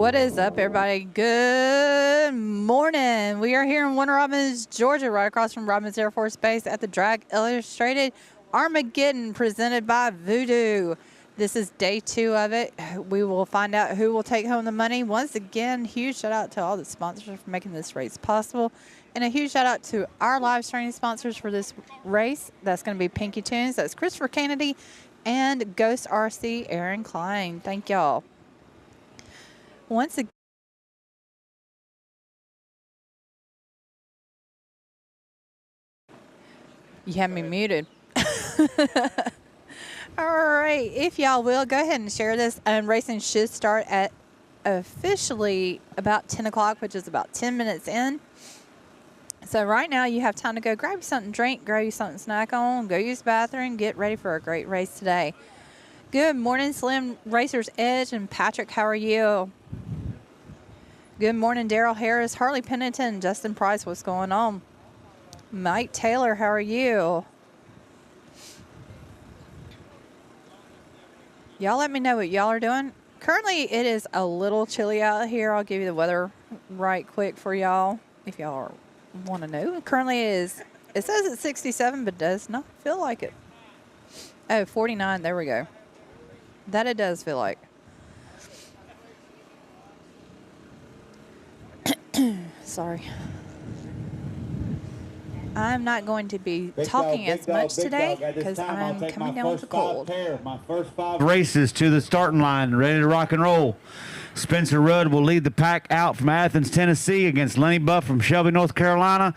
What is up, everybody? Good morning. We are here in Warner Robins, Georgia, right across from Robins Air Force Base at the Drag Illustrated Armageddon presented by Voodoo. This is day 2 of it. We will find out who will take home the money. Once again, huge shout out to all the sponsors for making this race possible. And a huge shout out to our live streaming sponsors for this race. That's going to be Pinky Tunes. That's Christopher Kennedy and Ghost RC Aaron Klein. Thank y'all. Once again, you have me muted. All right, if y'all will, go ahead and share this. Racing should start at officially about 10 o'clock, which is about 10 minutes in. So right now you have time to go grab you something to drink, grab you something to snack on, go use the bathroom, get ready for a great race today. Good morning, Slim Racers Edge and Patrick. How are you? Good morning, Daryl Harris, Harley Pennington, Justin Price. What's going on? Mike Taylor, how are you? Y'all let me know what y'all are doing. Currently, it is a little chilly out here. I'll give you the weather right quick for y'all if y'all want to know. Currently, it says it's 67, but does not feel like it. Oh, 49. There we go. That it does feel like. Sorry. I'm not going to be talking as much today because I'm coming down with a cold. My first 5 races to the starting line, ready to rock and roll. Spencer Rudd will lead the pack out from Athens, Tennessee against Lenny Buff from Shelby, North Carolina.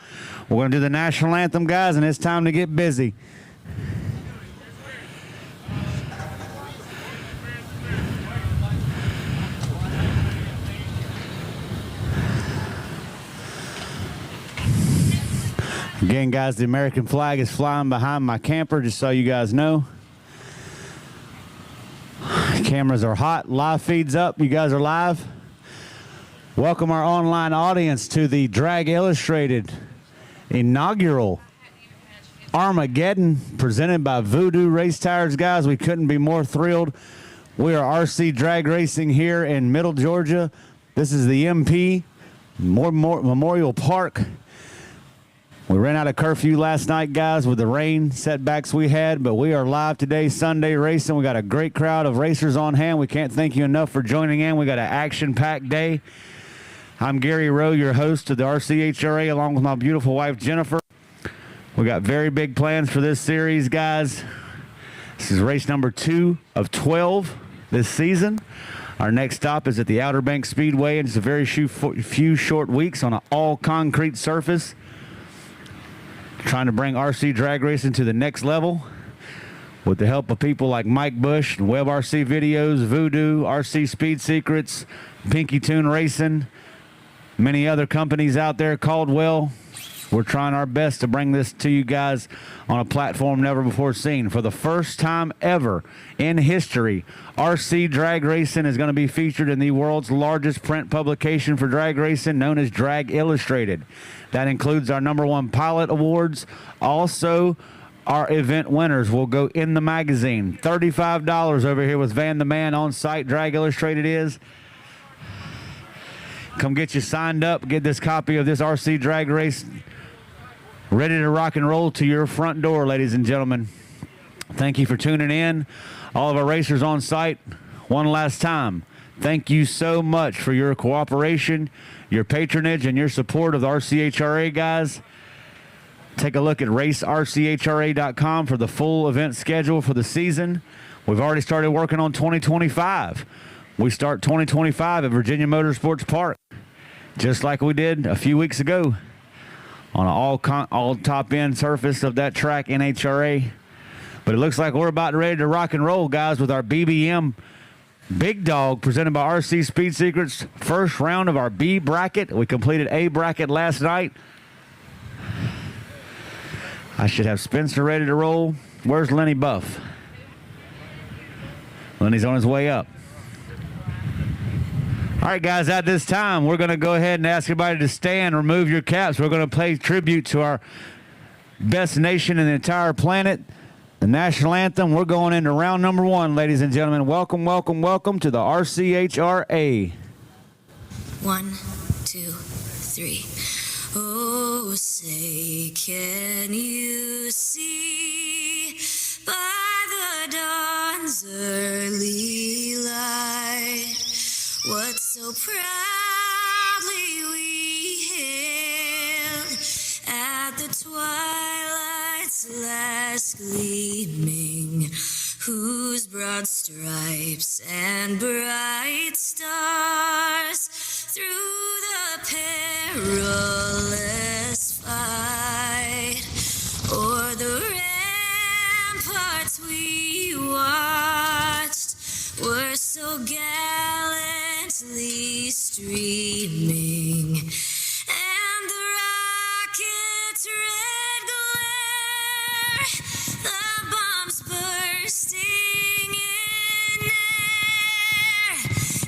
We're going to do the national anthem, guys, and it's time to get busy. Again, guys, the American flag is flying behind my camper, just so you guys know. Cameras are hot, live feeds up, you guys are live. Welcome our online audience to the Drag Illustrated inaugural Armageddon presented by Voodoo Race Tires, guys. We couldn't be more thrilled. We are RC Drag Racing here in Middle Georgia. This is the MP Memorial Park. We ran out of curfew last night, guys, with the rain setbacks we had, but we are live today, Sunday racing. We got a great crowd of racers on hand. We can't thank you enough for joining in. We got an action-packed day. I'm Gary Rowe, your host of the RCHRA, along with my beautiful wife, Jennifer. We got very big plans for this series, guys. This is race number 2 of 12 this season. Our next stop is at the Outer Banks Speedway, and it's a very few short weeks on an all-concrete surface. Trying to bring RC drag racing to the next level with the help of people like Mike Bush and Web RC Videos, Voodoo, RC Speed Secrets, Pinky Tune Racing, many other companies out there, Caldwell. We're trying our best to bring this to you guys on a platform never before seen. For the first time ever in history, RC Drag Racing is going to be featured in the world's largest print publication for drag racing, known as Drag Illustrated. That includes our #1 pilot awards. Also, our event winners will go in the magazine. $35 over here with Van the Man on site. Drag Illustrated is. Come get you signed up. Get this copy of this RC Drag Race ready to rock and roll to your front door, ladies and gentlemen. Thank you for tuning in. All of our racers on site, one last time, thank you so much for your cooperation, your patronage, and your support of the RCHRA, guys. Take a look at racerchra.com for the full event schedule for the season. We've already started working on 2025. We start 2025 at Virginia Motorsports Park, just like we did a few weeks ago on an all top-end surface of that track, NHRA. But it looks like we're about ready to rock and roll, guys, with our BBM Big Dog presented by RC Speed Secrets. First round of our B bracket. We completed A bracket last night. I should have Spencer ready to roll. Where's Lenny Buff? Lenny's on his way up. All right, guys, at this time, we're going to go ahead and ask everybody to stand, remove your caps. We're going to play tribute to our best nation in the entire planet, the national anthem. We're going into round number 1, ladies and gentlemen. Welcome, welcome, welcome to the RCHRA. 1, 2, 3. Oh, say, can you see by the dawn's early light what so proudly we hailed at the twilight's last gleaming, whose broad stripes and bright stars through the perilous fight o'er the ramparts we watched were so gallantly streaming, and the rocket's red glare, the bombs bursting in air,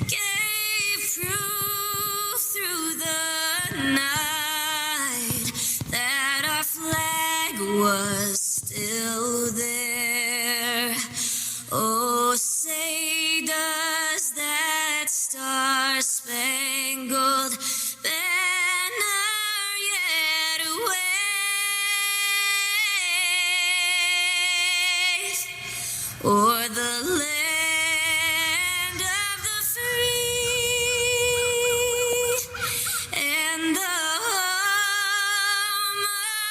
gave proof through the night that our flag was still there. Oh, say does that star-spangled banner yet wave o'er the land of the free and the home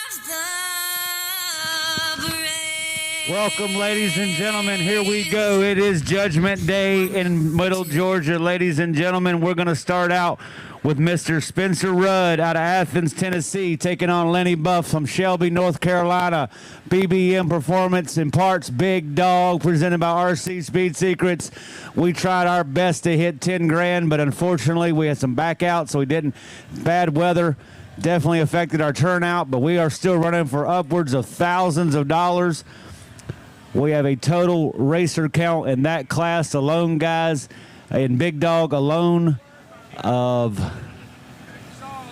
of the brave. Welcome, ladies and gentlemen. Here we go. It is Judgment Day in Middle Georgia. Ladies and gentlemen, we're going to start out with Mr. Spencer Rudd out of Athens, Tennessee, taking on Lenny Buff from Shelby, North Carolina. BBM Performance in parts Big Dog, presented by RC Speed Secrets. We tried our best to hit 10 grand, but unfortunately we had some backouts, so we didn't. Bad weather definitely affected our turnout, but we are still running for upwards of thousands of dollars. We have a total racer count in that class alone, guys, in Big Dog alone, of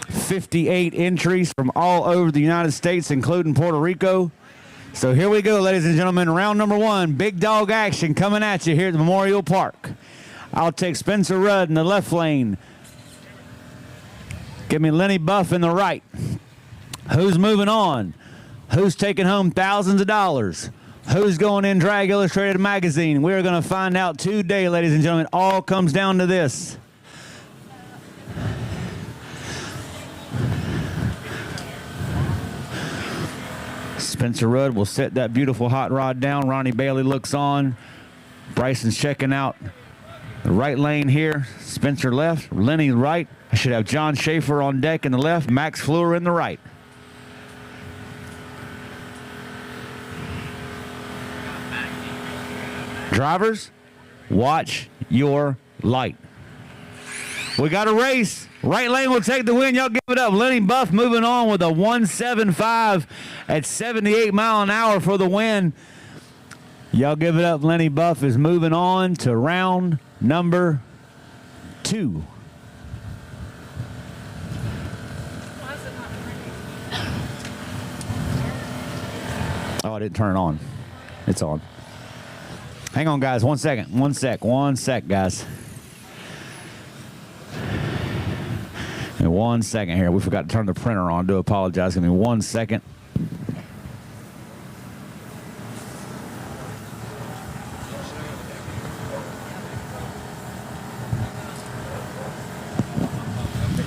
58 entries from all over the United States, including Puerto Rico. So here we go, ladies and gentlemen. Round number one, Big Dog action coming at you here at the Memorial Park. I'll take Spencer Rudd in the left lane. Give me Lenny Buff in the right. Who's moving on? Who's taking home thousands of dollars? Who's going in Drag Illustrated magazine? We're going to find out today, ladies and gentlemen. All comes down to this. Spencer Rudd will set that beautiful hot rod down. Ronnie Bailey looks on. Bryson's checking out the right lane here. Spencer left, Lenny right. I should have John Schaefer on deck in the left, Max Fleur in the right. Drivers, watch your light. We got a race. Right lane will take the win. Y'all give it up. Lenny Buff moving on with a 175 at 78 mile an hour for the win. Y'all give it up. Lenny Buff is moving on to round number 2. Oh, I didn't turn it on. It's on. Hang on, guys. 1 second. 1 sec, guys. Give me 1 second here. We forgot to turn the printer on. I do apologize. Give me 1 second.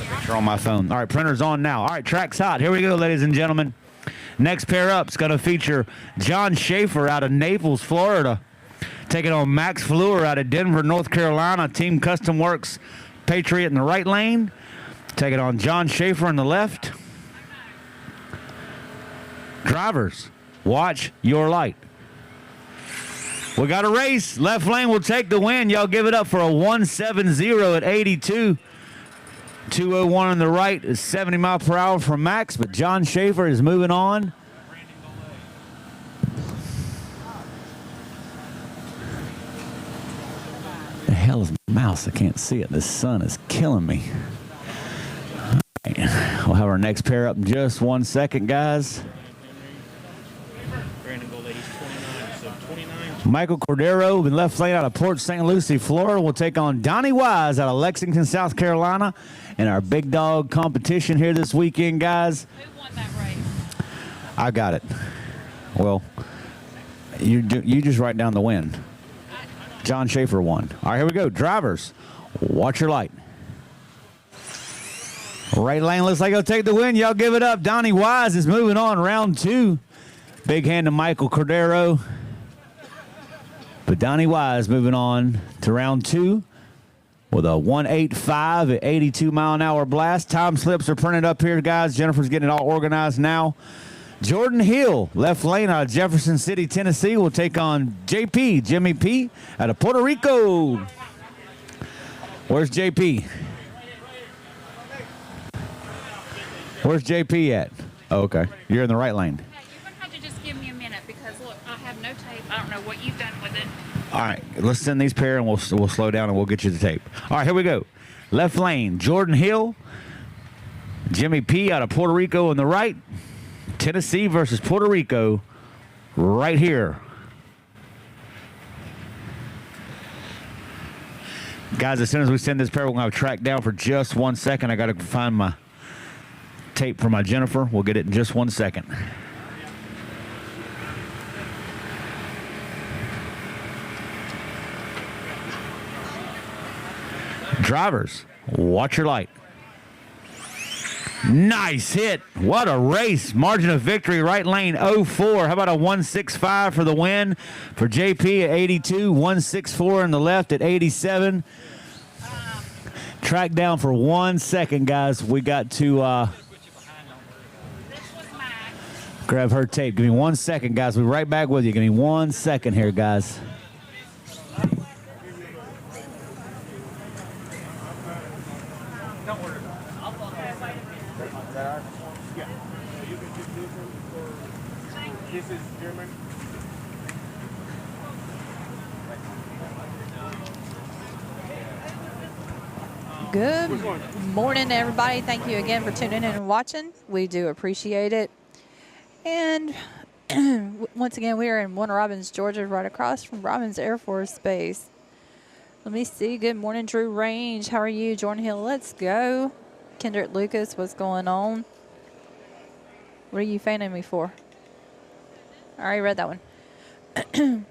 Picture on my phone. All right, printer's on now. All right, track's hot. Here we go, ladies and gentlemen. Next pair up is going to feature John Schaefer out of Naples, Florida, taking on Max Fleur out of Denver, North Carolina. Team Custom Works Patriot in the right lane. Taking on John Schaefer in the left. Drivers, watch your light. We got a race. Left lane will take the win. Y'all give it up for a 170 at 82. 201 on the right is 70 mile per hour from Max, but John Schaefer is moving on. The hell is my mouse? I can't see it. The sun is killing me. All right. We'll have our next pair up in just 1 second, guys. Michael Cordero in left lane out of Port St. Lucie, Florida, will take on Donnie Wise out of Lexington, South Carolina. in our big dog competition here this weekend, guys. Who won that race? I got it. Well, you just write down the win. John Schaefer won. All right, here we go. Drivers, watch your light. Right lane looks like he'll take the win. Y'all give it up. Donnie Wise is moving on round 2. Big hand to Michael Cordero. But Donnie Wise moving on to round 2 with a 1:8.5 at 82-mile-an-hour blast. Time slips are printed up here, guys. Jennifer's getting it all organized now. Jordan Hill, left lane out of Jefferson City, Tennessee, will take on JP, Jimmy P, out of Puerto Rico. Where's JP? Where's JP at? Oh, okay. You're in the right lane. Hey, you're going to have to just give me a minute because, look, I have no tape. I don't know what you've done with it. All right. Let's send these pair and we'll slow down and we'll get you the tape. All right, here we go. Left lane, Jordan Hill, Jimmy P out of Puerto Rico on the right. Tennessee versus Puerto Rico right here. Guys, as soon as we send this pair, we're going to track down for just 1 second. I got to find my tape for my Jennifer. We'll get it in just 1 second. Drivers, watch your light. Nice hit. What a race. Margin of victory, right lane 04. How about a 165 for the win for JP at 82, 164 in the left at 87. Track down for 1 second, guys. We got to grab her tape. Give me 1 second, guys. We'll be right back with you. Give me 1 second here, guys. This is German. Good morning, everybody. Thank you again for tuning in and watching. We do appreciate it. And once again, we are in Warner Robins, Georgia, right across from Robins Air Force Base. Let me see. Good morning, Drew Range. How are you? Jordan Hill, let's go. Kendrick Lucas, what's going on? What are you fanning me for? I already read that one.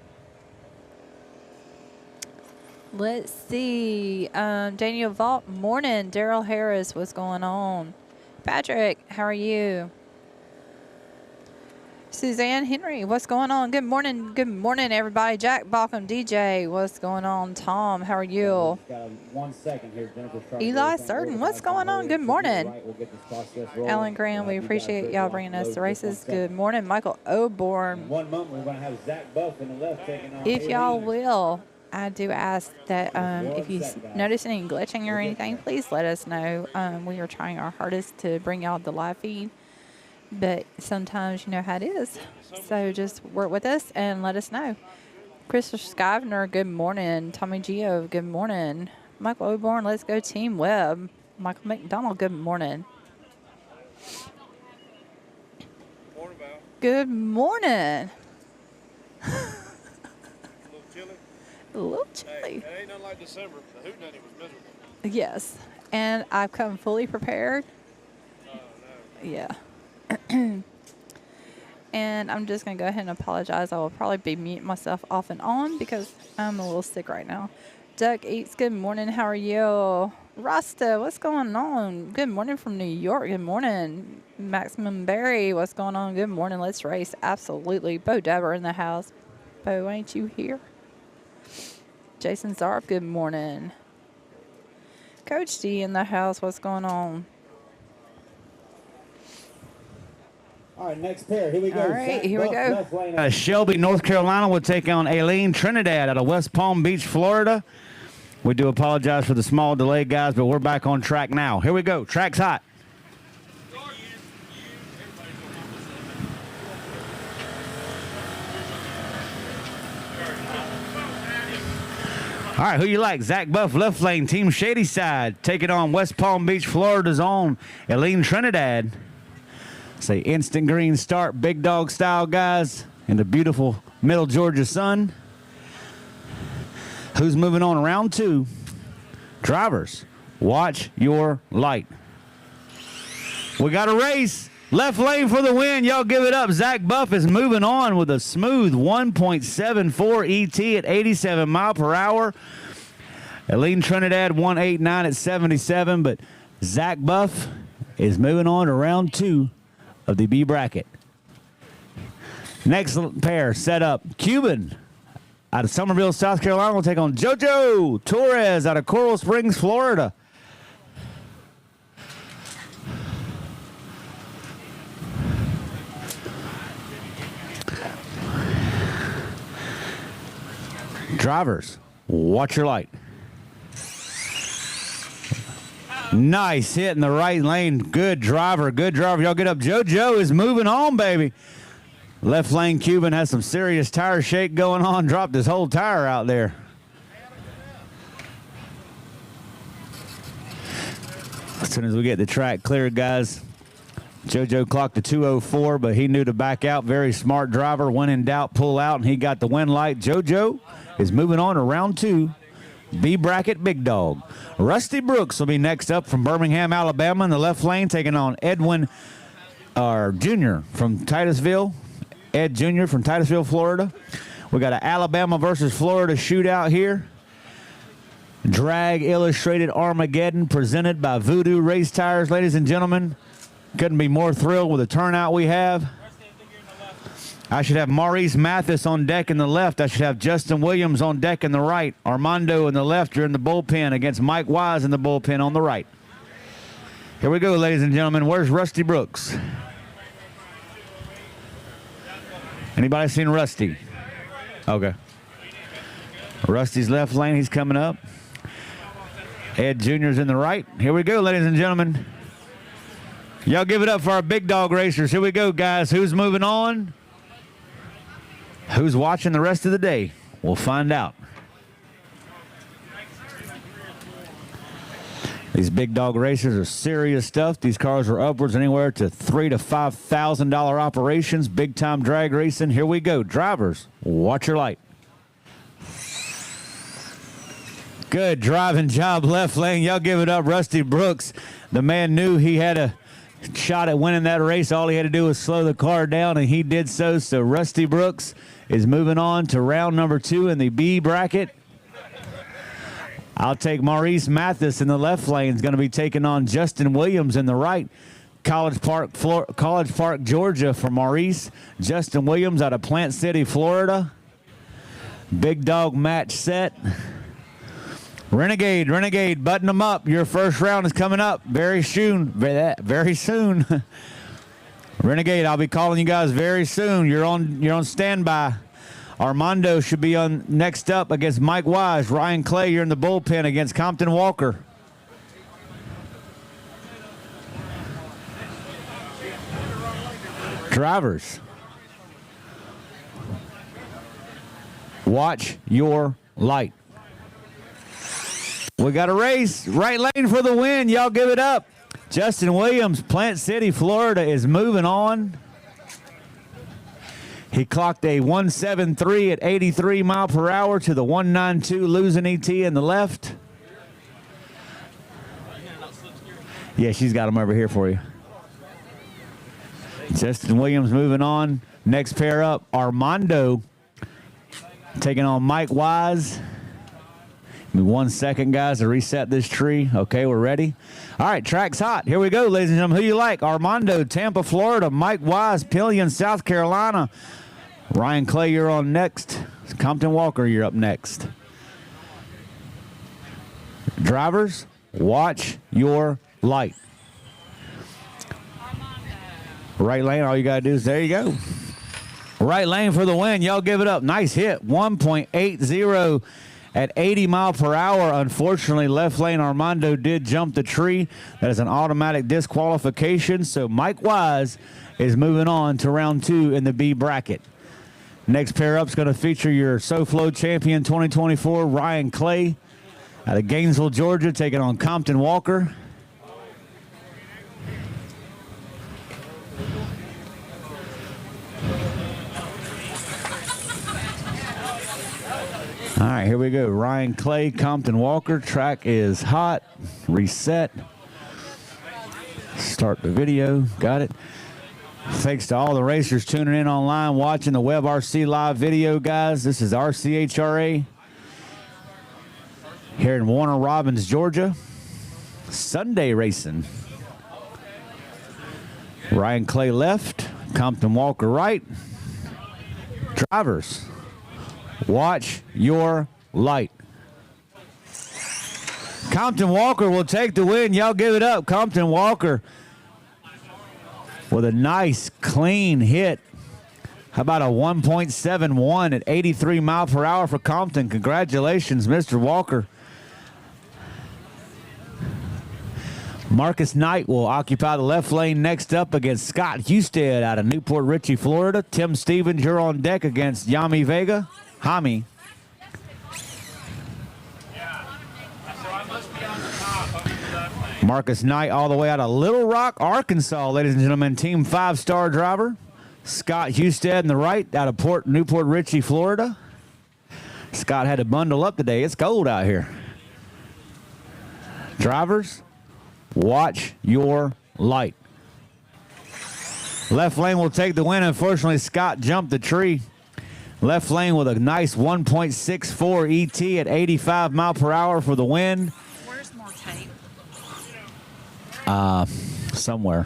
Let's see. Daniel Vault, morning. Daryl Harris, what's going on? Patrick, how are you? Suzanne Henry, what's going on? Good morning. Good morning, everybody. Jack Balcom, DJ, what's going on? Tom, how are you? Got 1 second here. Eli Certain, what's going on? Good morning. Alan Graham, we appreciate y'all bringing us the races. Good morning. Michael Oborn. 1 moment, we're going to have Zach Buff in the left taking on. If y'all will, I do ask that if you notice any glitching or anything, please let us know. We are trying our hardest to bring y'all the live feed, but sometimes you know how it is. So just work with us and let us know. Christopher Skyvener, good morning. Tommy Gio, good morning. Michael Oborn, let's go Team Webb. Michael McDonald, good morning. Morning, Val. Good morning. A little chilly. A little Hey, chilly. it ain't nothing like December. The hootenanny was miserable. Yes, and I've come fully prepared. Oh, no. Yeah. And I'm just going to go ahead and apologize. I will probably be muting myself off and on because I'm a little sick right now. Duck Eats, good morning. How are you? Rasta, what's going on? Good morning from New York. Good morning. Maximum Berry, what's going on? Good morning. Let's race. Absolutely. Bo Dabber in the house. Bo, ain't you here? Jason Zarp, good morning. Coach D in the house. What's going on? All right, next pair. Here we go. All right, here we go. Shelby, North Carolina will take on Aileen Trinidad out of West Palm Beach, Florida. We do apologize for the small delay, guys, but we're back on track now. Here we go. Track's hot. All right, who you like? Zach Buff, left lane, Team Shady Side, taking on West Palm Beach, Florida's own Aileen Trinidad. Say instant green start, big dog style, guys, in the beautiful middle Georgia sun. Who's moving on round 2? Drivers, Watch your light. We got a race. Left lane for the win. Y'all give it up. Zach Buff is moving on with a smooth 1.74 ET at 87 mile per hour. Eileen Trinidad 189 at 77, but Zach Buff is moving on to round 2 of the B bracket. Next pair set up. Cuban out of Summerville, South Carolina will take on JoJo Torres out of Coral Springs, Florida. Drivers, watch your light. Nice hit in the right lane. Good driver, good driver. Y'all get up. JoJo is moving on, baby. Left lane Cuban has some serious tire shake going on. Dropped his whole tire out there. As soon as we get the track cleared, guys, JoJo clocked a 204, but he knew to back out. Very smart driver. When in doubt, pull out, and he got the win light. JoJo is moving on to round 2. B bracket big dog. Rusty Brooks will be next up from Birmingham, Alabama in the left lane, taking on Edwin Jr. from Titusville. Ed Jr. from Titusville, Florida. We got an Alabama versus Florida shootout here. Drag Illustrated Armageddon presented by Voodoo Race Tires, ladies and gentlemen. Couldn't be more thrilled with the turnout we have. I should have Maurice Mathis on deck in the left. I should have Justin Williams on deck in the right. Armando in the left. You're in the bullpen against Mike Wise in the bullpen on the right. Here we go, ladies and gentlemen. Where's Rusty Brooks? Anybody seen Rusty? Okay. Rusty's left lane. He's coming up. Ed Jr.'s in the right. Here we go, ladies and gentlemen. Y'all give it up for our big dog racers. Here we go, guys. Who's moving on? Who's watching the rest of the day? We'll find out. These big dog racers are serious stuff. These cars are upwards anywhere to $3,000 to $5,000 operations. Big time drag racing. Here we go. Drivers, watch your light. Good driving job left lane. Y'all give it up. Rusty Brooks. The man knew he had a shot at winning that race. All he had to do was slow the car down, and he did so. So Rusty Brooks is moving on to round number 2 in the B bracket. I'll take Maurice Mathis in the left lane. Is going to be taking on Justin Williams in the right. College Park, Georgia for Maurice. Justin Williams out of Plant City, Florida. Big dog match set. Renegade, button them up. Your first round is coming up very soon. Very soon. Renegade, I'll be calling you guys very soon. You're on standby. Armando should be on next up against Mike Wise. Ryan Clay, you're in the bullpen against Compton Walker. Drivers, watch your light. We got a race. Right lane for the win. Y'all give it up. Justin Williams, Plant City, Florida, is moving on. He clocked a 173 at 83 mile per hour to the 192, losing ET in the left. Yeah, she's got him over here for you. Justin Williams moving on. Next pair up, Armando taking on Mike Wise. Give me 1 second, guys, to reset this tree. Okay, we're ready. All right, track's hot. Here we go, ladies and gentlemen. Who you like? Armando, Tampa, Florida. Mike Wise, Pillion, South Carolina. Ryan Clay, you're on next. Compton Walker, you're up next. Drivers, watch your light. Right lane, all you got to do is, there you go. Right lane for the win. Y'all give it up. Nice hit. 1.80 at 80 mile per hour. Unfortunately, left lane Armando did jump the tree. That is an automatic disqualification. So Mike Wise is moving on to round 2 in the B bracket. Next pair up is going to feature your SoFlo champion 2024, Ryan Clay, out of Gainesville, Georgia, taking on Compton Walker. All right, here we go. Ryan Clay, Compton Walker. Track is hot. Reset. Start the video. Got it. Thanks to all the racers tuning in online, watching the WebRC live video, guys. This is RCHRA here in Warner Robins, Georgia. Sunday racing. Ryan Clay left, Compton Walker right. Drivers, watch your light. Compton Walker will take the win. Y'all give it up. Compton Walker with a nice, clean hit. How about a 1.71 at 83 mile per hour for Compton? Congratulations, Mr. Walker. Marcus Knight will occupy the left lane next up against Scott Husted out of Newport Richey, Florida. Tim Stevens, you're on deck against Yami Vega. Hami. Marcus Knight all the way out of Little Rock, Arkansas, ladies and gentlemen. Team 5-star driver. Scott Husted in the right out of Newport Richey, Florida. Scott had to bundle up today. It's cold out here. Drivers, watch your light. Left lane will take the win. Unfortunately, Scott jumped the tree. Left lane with a nice 1.64 ET at 85 mile per hour for the win. Where's more tape? Somewhere.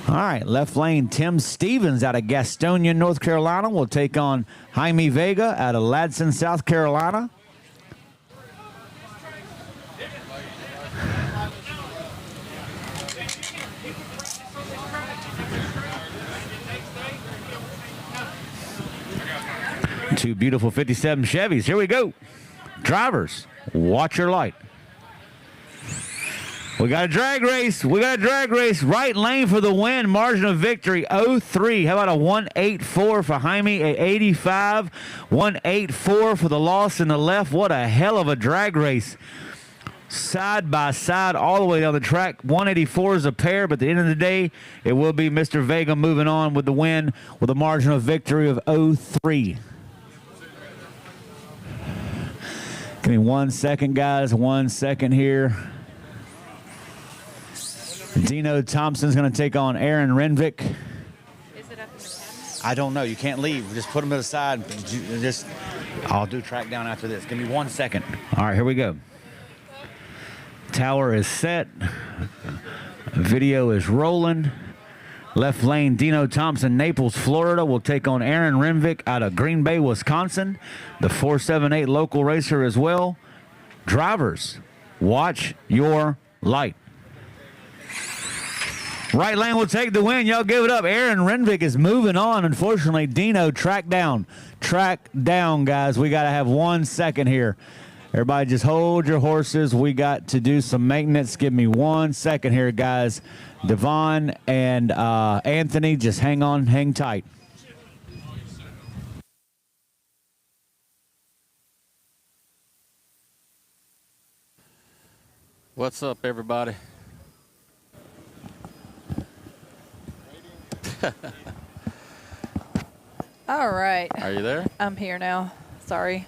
All right, left lane, Tim Stevens out of Gastonia, North Carolina will take on Jaime Vega out of Ladson, South Carolina. Two beautiful 57 Chevys. Here we go. Drivers, watch your light. We got a drag race. We got a drag race. Right lane for the win. Margin of victory, 0-3. How about a 184 for Jaime at 85? 184 for the loss in the left. What a hell of a drag race. Side by side all the way down the track. 184 is a pair, but at the end of the day, it will be Mr. Vega moving on with the win with a margin of victory of 0-3. Give me 1 second, guys. 1 second here. Dino Thompson's going to take on Aaron Renvick. Is it up in the cabinet? I don't know. You can't leave. Just put them to the side. I'll do track down after this. Give me 1 second. All right, here we go. Tower is set. Video is rolling. Left lane, Dino Thompson, Naples, Florida, will take on Aaron Renvick out of Green Bay, Wisconsin. The 478 local racer as well. Drivers, watch your light. Right lane will take the win. Y'all give it up. Aaron Renvick is moving on. Unfortunately, Dino track down. Track down, guys. We got to have 1 second here. Everybody just hold your horses. We got to do some maintenance. Give me 1 second here, guys. Devon and Anthony, just hang on, hang tight. What's up, everybody? All right. Are you there? I'm here now. Sorry.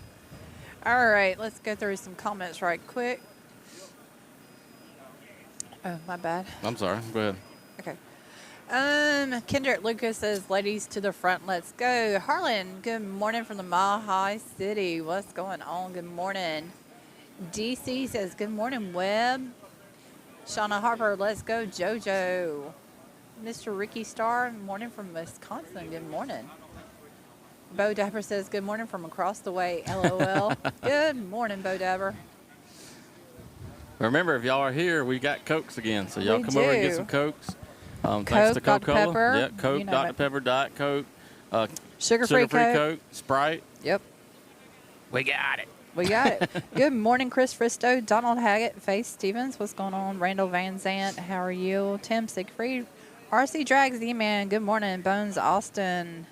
All right, let's go through some comments right quick. Oh, my bad. I'm sorry. Go ahead. Okay. Kendrick Lucas says, ladies to the front, let's go. Harlan, good morning from the Mile High City. What's going on? Good morning. DC says, good morning, Webb. Shauna Harper, let's go. JoJo. Mr. Ricky Starr, morning from Wisconsin. Good morning. Bo Dabber says, good morning from across the way. LOL. Good morning, Bo Dabber. Remember, if y'all are here, we got Cokes again. So y'all We come over and do. get some Cokes. Thanks Coke, to Dr. Coca-Cola. Pepper. Yeah, Coke, You know Dr. it. Pepper, Diet Coke. Sugar-free Coke. Sprite. Yep. We got it. We got it. Good morning, Chris Fristo, Donald Haggett, Faith Stevens. What's going on? Randall Van Zant, how are you? Tim Siegfried, RC Drags, E-Man. Good morning, Bones Austin.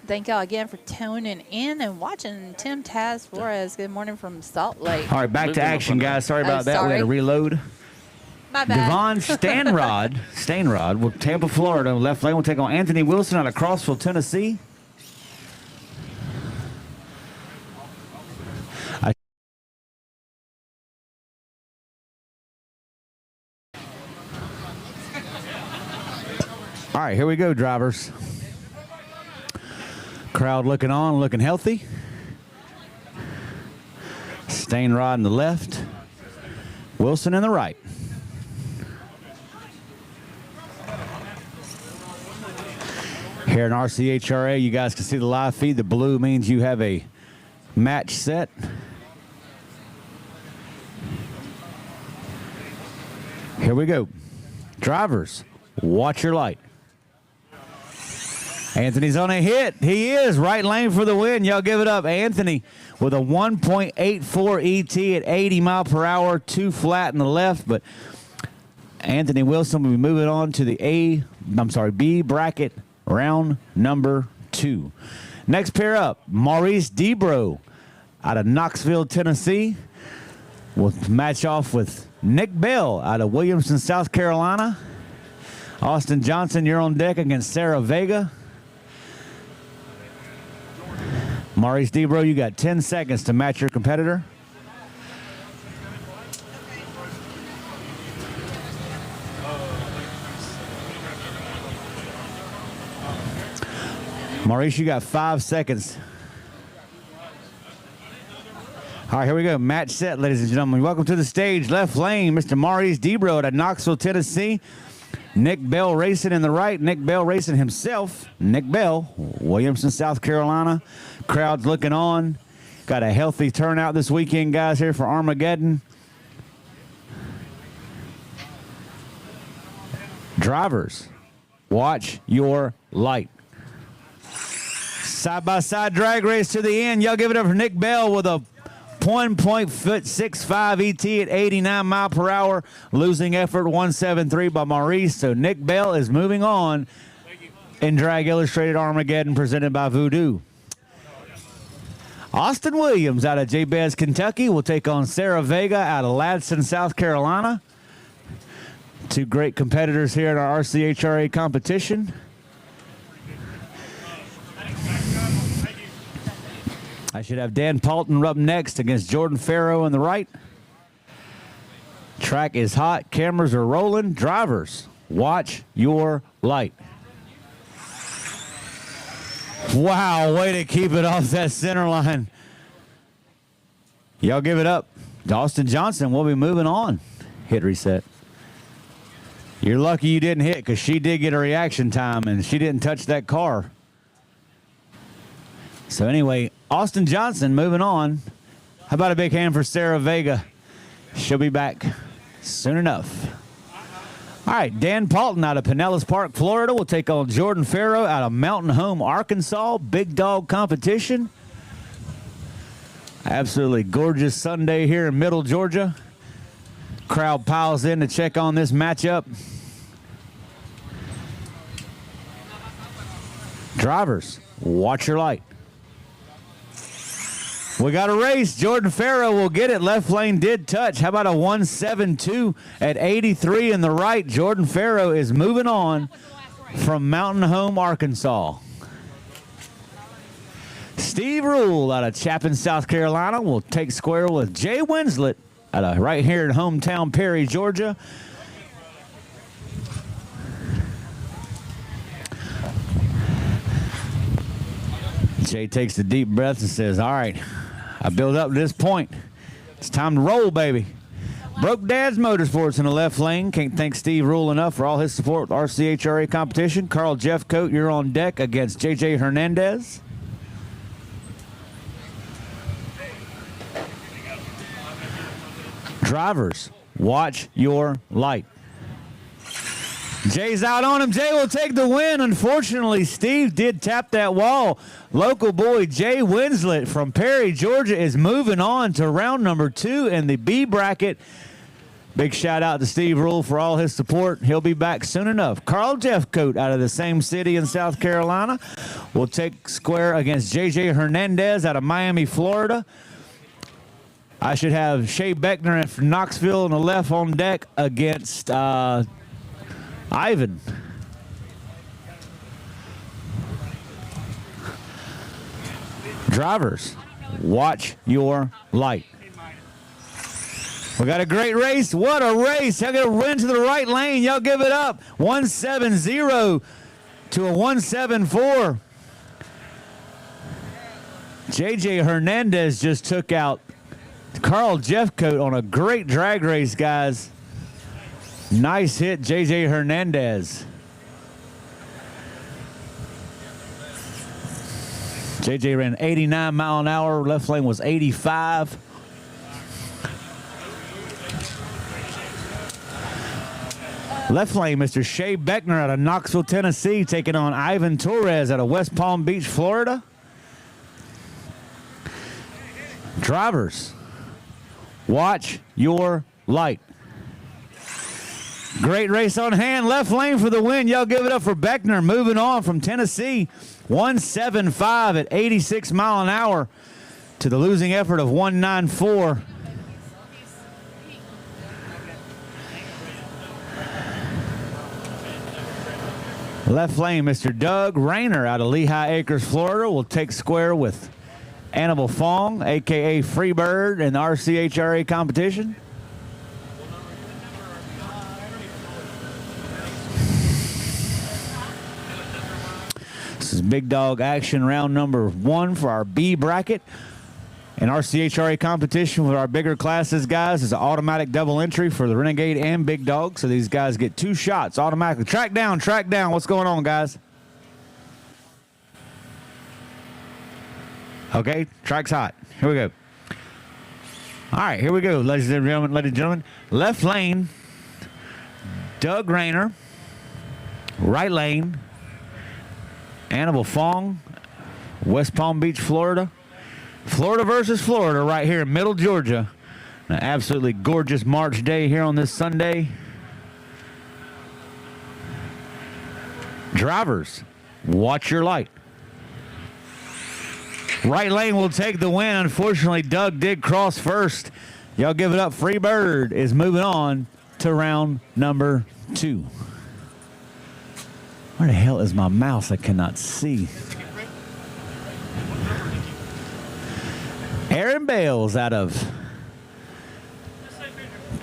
Thank y'all again for tuning in and watching. Tim Taz Flores, good morning from Salt Lake. All right, back to action, guys. Sorry about that. We had to sorry. reload. My bad. Devon Stainrod with Tampa, Florida. Left lane will take on Anthony Wilson out of Crossville, Tennessee. All right, here we go, drivers. Crowd looking on, looking healthy. Stain Rod in the left. Wilson in the right. Here in RCHRA, you guys can see the live feed. The blue means you have a match set. Here we go. Drivers, watch your light. Anthony's on a hit. He is. Right lane for the win. Y'all give it up. Anthony with a 1.84 ET at 80 mile per hour, 2 flat in the left. But Anthony Wilson will be moving on to the B bracket round number 2. Next pair up, Maurice Debro out of Knoxville, Tennessee. Will match off with Nick Bell out of Williamson, South Carolina. Austin Johnson, you're on deck against Sarah Vega. Maurice Debro, you got 10 seconds to match your competitor. Maurice, you got 5 seconds. All right, here we go. Match set, ladies and gentlemen. Welcome to the stage. Left lane, Mr. Maurice Debro out of Knoxville, Tennessee. Nick Bell racing in the right. Nick Bell racing himself. Nick Bell, Williamson, South Carolina. Crowd's looking on. Got a healthy turnout this weekend, guys, here for Armageddon. Drivers, watch your light. Side-by-side drag race to the end. Y'all give it up for Nick Bell with a 1.65 ET at 89 mile per hour. Losing effort 173 by Maurice. So Nick Bell is moving on in Drag Illustrated Armageddon presented by Voodoo. Austin Williams out of Jabez, Kentucky will take on Sarah Vega out of Ladson, South Carolina. 2 great competitors here in our RCHRA competition. I should have Dan Paulton up next against Jordan Farrow on the right. Track is hot. Cameras are rolling. Drivers, watch your light. Wow, way to keep it off that center line. Y'all give it up. Austin Johnson will be moving on. Hit reset. You're lucky you didn't hit because she did get a reaction time and she didn't touch that car. So anyway, Austin Johnson moving on. How about a big hand for Sarah Vega? She'll be back soon enough. All right, Dan Paulton out of Pinellas Park, Florida will take on Jordan Farrow out of Mountain Home, Arkansas. Big dog competition. Absolutely gorgeous Sunday here in Middle Georgia. Crowd piles in to check on this matchup. Drivers, watch your light. We got a race. Jordan Farrow will get it. Left lane did touch. How about a 172 at 83 in the right? Jordan Farrow is moving on from Mountain Home, Arkansas. Steve Rule out of Chapin, South Carolina will take square with Jay Winslet out of right here in hometown Perry, Georgia. Jay takes a deep breath and says, all right, I built up to this point. It's time to roll, baby. Broke Dad's Motorsports in the left lane. Can't thank Steve Rule enough for all his support with RCHRA competition. Carl Jeffcoat, you're on deck against JJ Hernandez. Drivers, watch your light. Jay's out on him. Jay will take the win. Unfortunately, Steve did tap that wall. Local boy Jay Winslet from Perry, Georgia is moving on to round number 2 in the B bracket. Big shout out to Steve Rule for all his support. He'll be back soon enough. Carl Jeffcoat out of the same city in South Carolina will take square against JJ Hernandez out of Miami, Florida. I should have Shay Beckner from Knoxville on the left on deck against Ivan. Drivers, watch your light. We got a great race. What a race. Y'all got to run to the right lane. Y'all give it up. 170 to a 174. JJ Hernandez just took out Carl Jeffcoat on a great drag race, guys. Nice hit, JJ Hernandez. JJ ran 89 mile an hour. Left lane was 85. Left lane, Mr. Shea Beckner out of Knoxville, Tennessee, taking on Ivan Torres out of West Palm Beach, Florida. Drivers, watch your light. Great race on hand. Left lane for the win. Y'all give it up for Beckner. Moving on from Tennessee. 175 at 86 mile an hour to the losing effort of 194. Left lane, Mr. Doug Rayner out of Lehigh Acres, Florida, will take square with Annabelle Fong, a.k.a. Freebird, in the RCHRA competition. This is big dog action, round number 1 for our B bracket. In RCHRA competition with our bigger classes, guys, is an automatic double entry for the Renegade and Big Dog. So these guys get 2 shots automatically. Track down, track down. What's going on, guys? Okay, track's hot. Here we go. All right, here we go, ladies and gentlemen. Left lane, Doug Rayner. Right lane, Annabelle Fong, West Palm Beach, Florida. Florida versus Florida right here in Middle Georgia. An absolutely gorgeous March day here on this Sunday. Drivers, watch your light. Right lane will take the win. Unfortunately, Doug did cross first. Y'all give it up. Freebird is moving on to round number 2. Where the hell is my mouse? I cannot see. Aaron Bales out of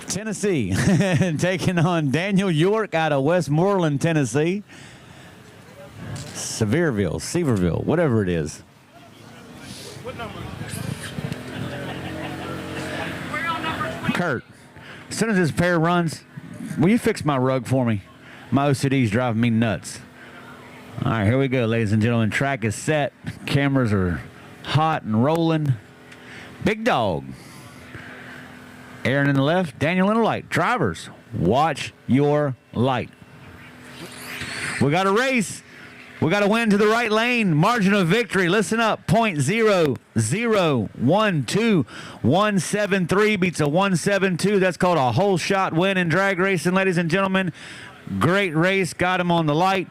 Tennessee taking on Daniel York out of Westmoreland, Tennessee. Sevierville, whatever it is. Kurt, as soon as this pair runs, will you fix my rug for me? My OCD's driving me nuts. All right, here we go, ladies and gentlemen. Track is set. Cameras are hot and rolling. Big Dog. Aaron in the left, Daniel in the light. Drivers, watch your light. We got a race. We got to win to the right lane. Margin of victory. Listen up. 0.0012. 173 beats a 172. That's called a whole shot win in drag racing, ladies and gentlemen. Great race. Got him on the light.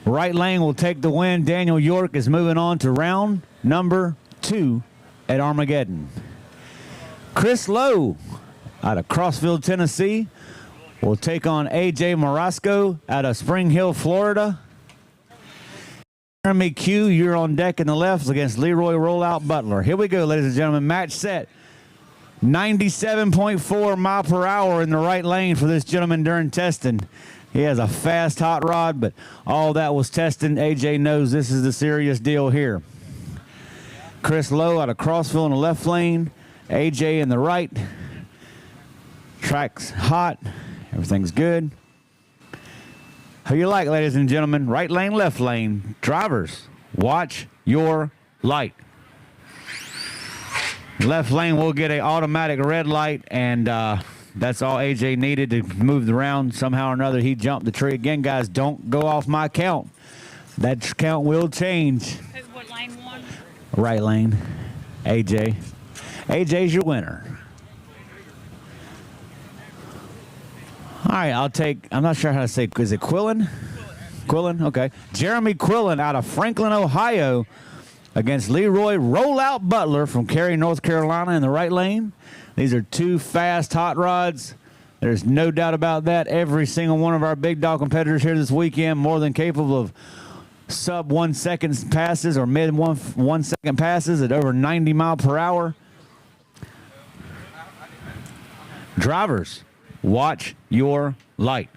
Right lane will take the win. Daniel York is moving on to round number 2 at Armageddon. Chris Lowe out of Crossville, Tennessee, will take on AJ Morasco out of Spring Hill, Florida. Jeremy Q, you're on deck in the left against Leroy Rollout Butler. Here we go, ladies and gentlemen. Match set. 97.4 mile per hour in the right lane for this gentleman during testing. He has a fast hot rod, but all that was testing. AJ knows this is the serious deal here. Chris Lowe out of Crossville in the left lane. AJ in the right. Track's hot. Everything's good. How you like, ladies and gentlemen? Right lane, left lane. Drivers, watch your light. Left lane will get an automatic red light, and that's all AJ needed to move the round. Somehow or another, he jumped the tree. Again, guys, don't go off my count. That count will change. What lane 1? Right lane, AJ. AJ's your winner. All right, I'll take, I'm not sure how to say, is it Quillen? Quillen, okay. Jeremy Quillen out of Franklin, Ohio against Leroy Rollout Butler from Cary, North Carolina in the right lane. These are 2 fast hot rods. There's no doubt about that. Every single one of our big dog competitors here this weekend more than capable of sub 1 second passes or mid 1 second passes at over 90 mile per hour. Drivers, watch your light.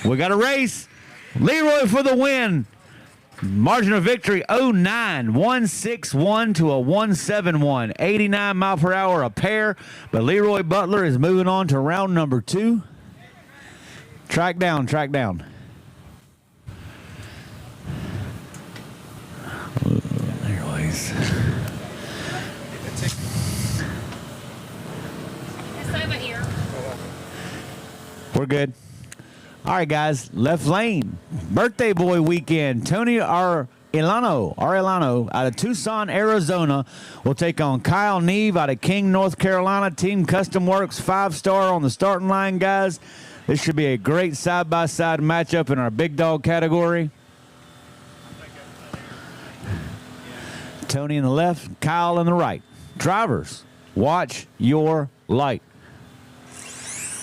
We got a race. Leroy for the win. Margin of victory 09, 161 to a 171. 89 mile per hour a pair, but Leroy Butler is moving on to round number 2. Track down, track down. Leroy's. It's over here. We're good. All right, guys. Left lane. Birthday boy weekend. Tony Arellano out of Tucson, Arizona will take on Kyle Neve out of King, North Carolina. Team Custom Works 5-star on the starting line, guys. This should be a great side-by-side matchup in our big dog category. Tony in the left, Kyle in the right. Drivers, watch your light.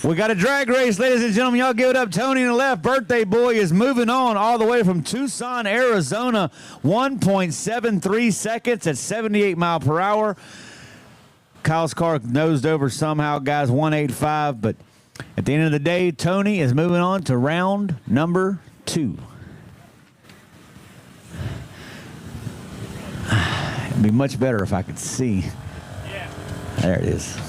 We got a drag race, ladies and gentlemen. Y'all give it up. Tony in the left, birthday boy, is moving on all the way from Tucson, Arizona. 1.73 seconds at 78 mile per hour. Kyle's car nosed over somehow, guys, 185. But at the end of the day, Tony is moving on to round number 2. It'd be much better if I could see. There it is.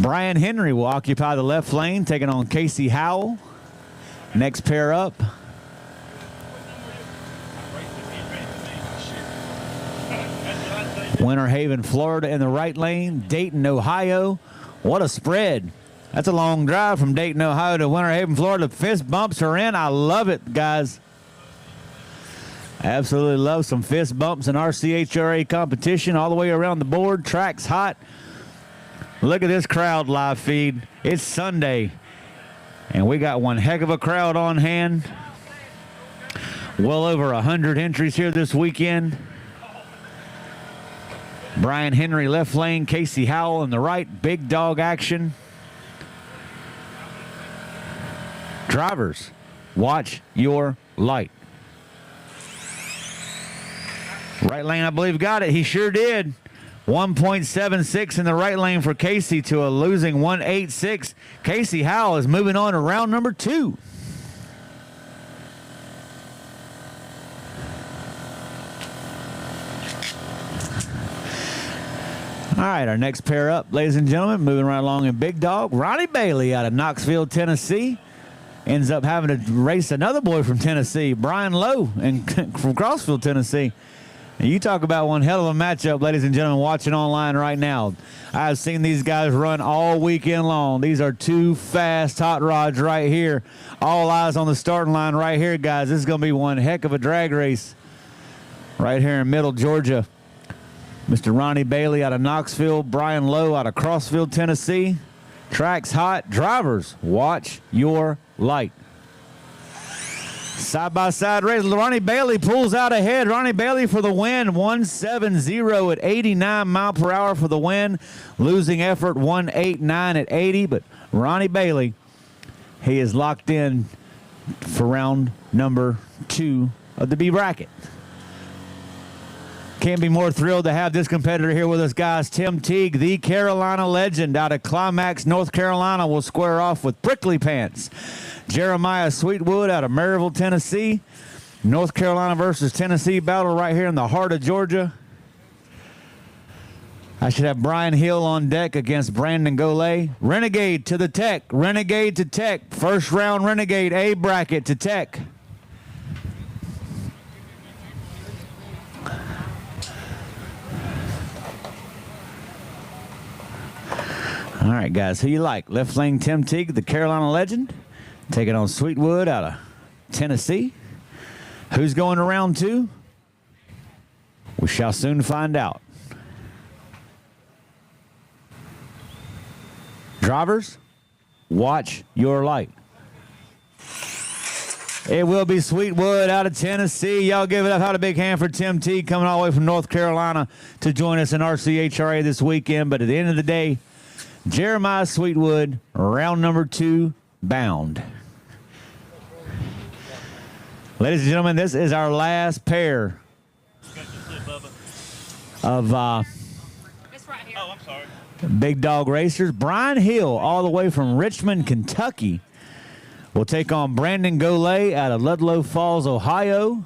Brian Henry will occupy the left lane, taking on Casey Howell. Next pair up. Winter Haven, Florida in the right lane. Dayton, Ohio. What a spread. That's a long drive from Dayton, Ohio to Winter Haven, Florida. Fist bumps are in. I love it, guys. Absolutely love some fist bumps in RCHRA competition all the way around the board. Track's hot. Look at this crowd live feed. It's Sunday, and we got one heck of a crowd on hand. Well over 100 entries here this weekend. Brian Henry left lane, Casey Howell in the right. Big dog action. Drivers, watch your light. Right lane, I believe, got it. He sure did. 1.76 in the right lane for Casey to a losing 1.86. Casey Howell is moving on to round number 2. All right, our next pair up, ladies and gentlemen, moving right along in Big Dog. Ronnie Bailey out of Knoxville, Tennessee. Ends up having to race another boy from Tennessee, Brian Lowe, from Crossville, Tennessee. And you talk about one hell of a matchup, ladies and gentlemen, watching online right now. I've seen these guys run all weekend long. These are 2 fast hot rods right here. All eyes on the starting line right here, guys. This is going to be one heck of a drag race right here in Middle Georgia. Mr. Ronnie Bailey out of Knoxville, Brian Lowe out of Crossville, Tennessee. Track's hot. Drivers, watch your light. Side-by-side race. Ronnie Bailey pulls out ahead. Ronnie Bailey for the win. 170 at 89 mile per hour for the win. Losing effort 189 at 80. But Ronnie Bailey, he is locked in for round number 2 of the B bracket. Can't be more thrilled to have this competitor here with us, guys. Tim Teague, the Carolina legend out of Climax, North Carolina, will square off with Prickly Pants. Jeremiah Sweetwood out of Maryville, Tennessee. North Carolina versus Tennessee battle right here in the heart of Georgia. I should have Brian Hill on deck against Brandon Golay. Renegade to the Tech. Renegade to Tech. First round Renegade A bracket to Tech. All right, guys, who you like? Left lane Tim Teague, the Carolina legend, taking on Sweetwood out of Tennessee. Who's going to round 2? We shall soon find out. Drivers, watch your light. It will be Sweetwood out of Tennessee. Y'all give it up. Had a big hand for Tim Teague coming all the way from North Carolina to join us in RCHRA this weekend. But at the end of the day, Jeremiah Sweetwood, round number 2, bound. Ladies and gentlemen, this is our last pair of It's right here. Oh, I'm sorry. big dog racers. Brian Hill, all the way from Richmond, Kentucky, will take on Brandon Golay out of Ludlow Falls, Ohio.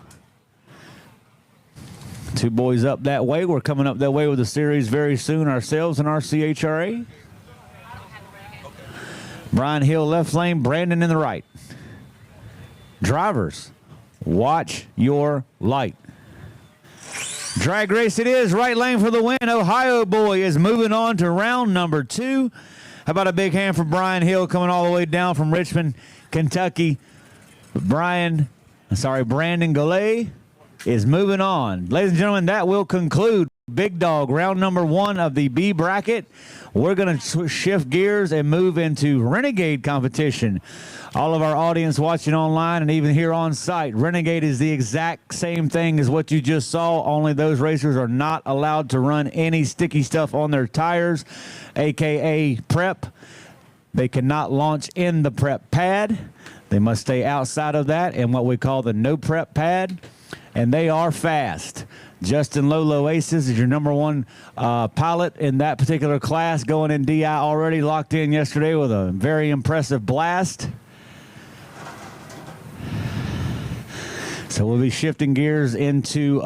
Two boys up that way. We're coming up that way with a series very soon ourselves in RCHRA. Brian Hill left lane, Brandon in the right. Drivers, watch your light. Drag race it is, right lane for the win. Ohio boy is moving on to round number 2. How about a big hand for Brian Hill coming all the way down from Richmond, Kentucky. Brandon Golay is moving on. Ladies and gentlemen, that will conclude Big Dog round number 1 of the B bracket. We're going to shift gears and move into Renegade competition. All of our audience watching online and even here on site, Renegade is the exact same thing as what you just saw, only those racers are not allowed to run any sticky stuff on their tires, aka prep. They cannot launch in the prep pad. They must stay outside of that in what we call the no prep pad, and they are fast. Justin Lolo Aces is your number 1 pilot in that particular class, going in DI already, locked in yesterday with a very impressive blast. So we'll be shifting gears into,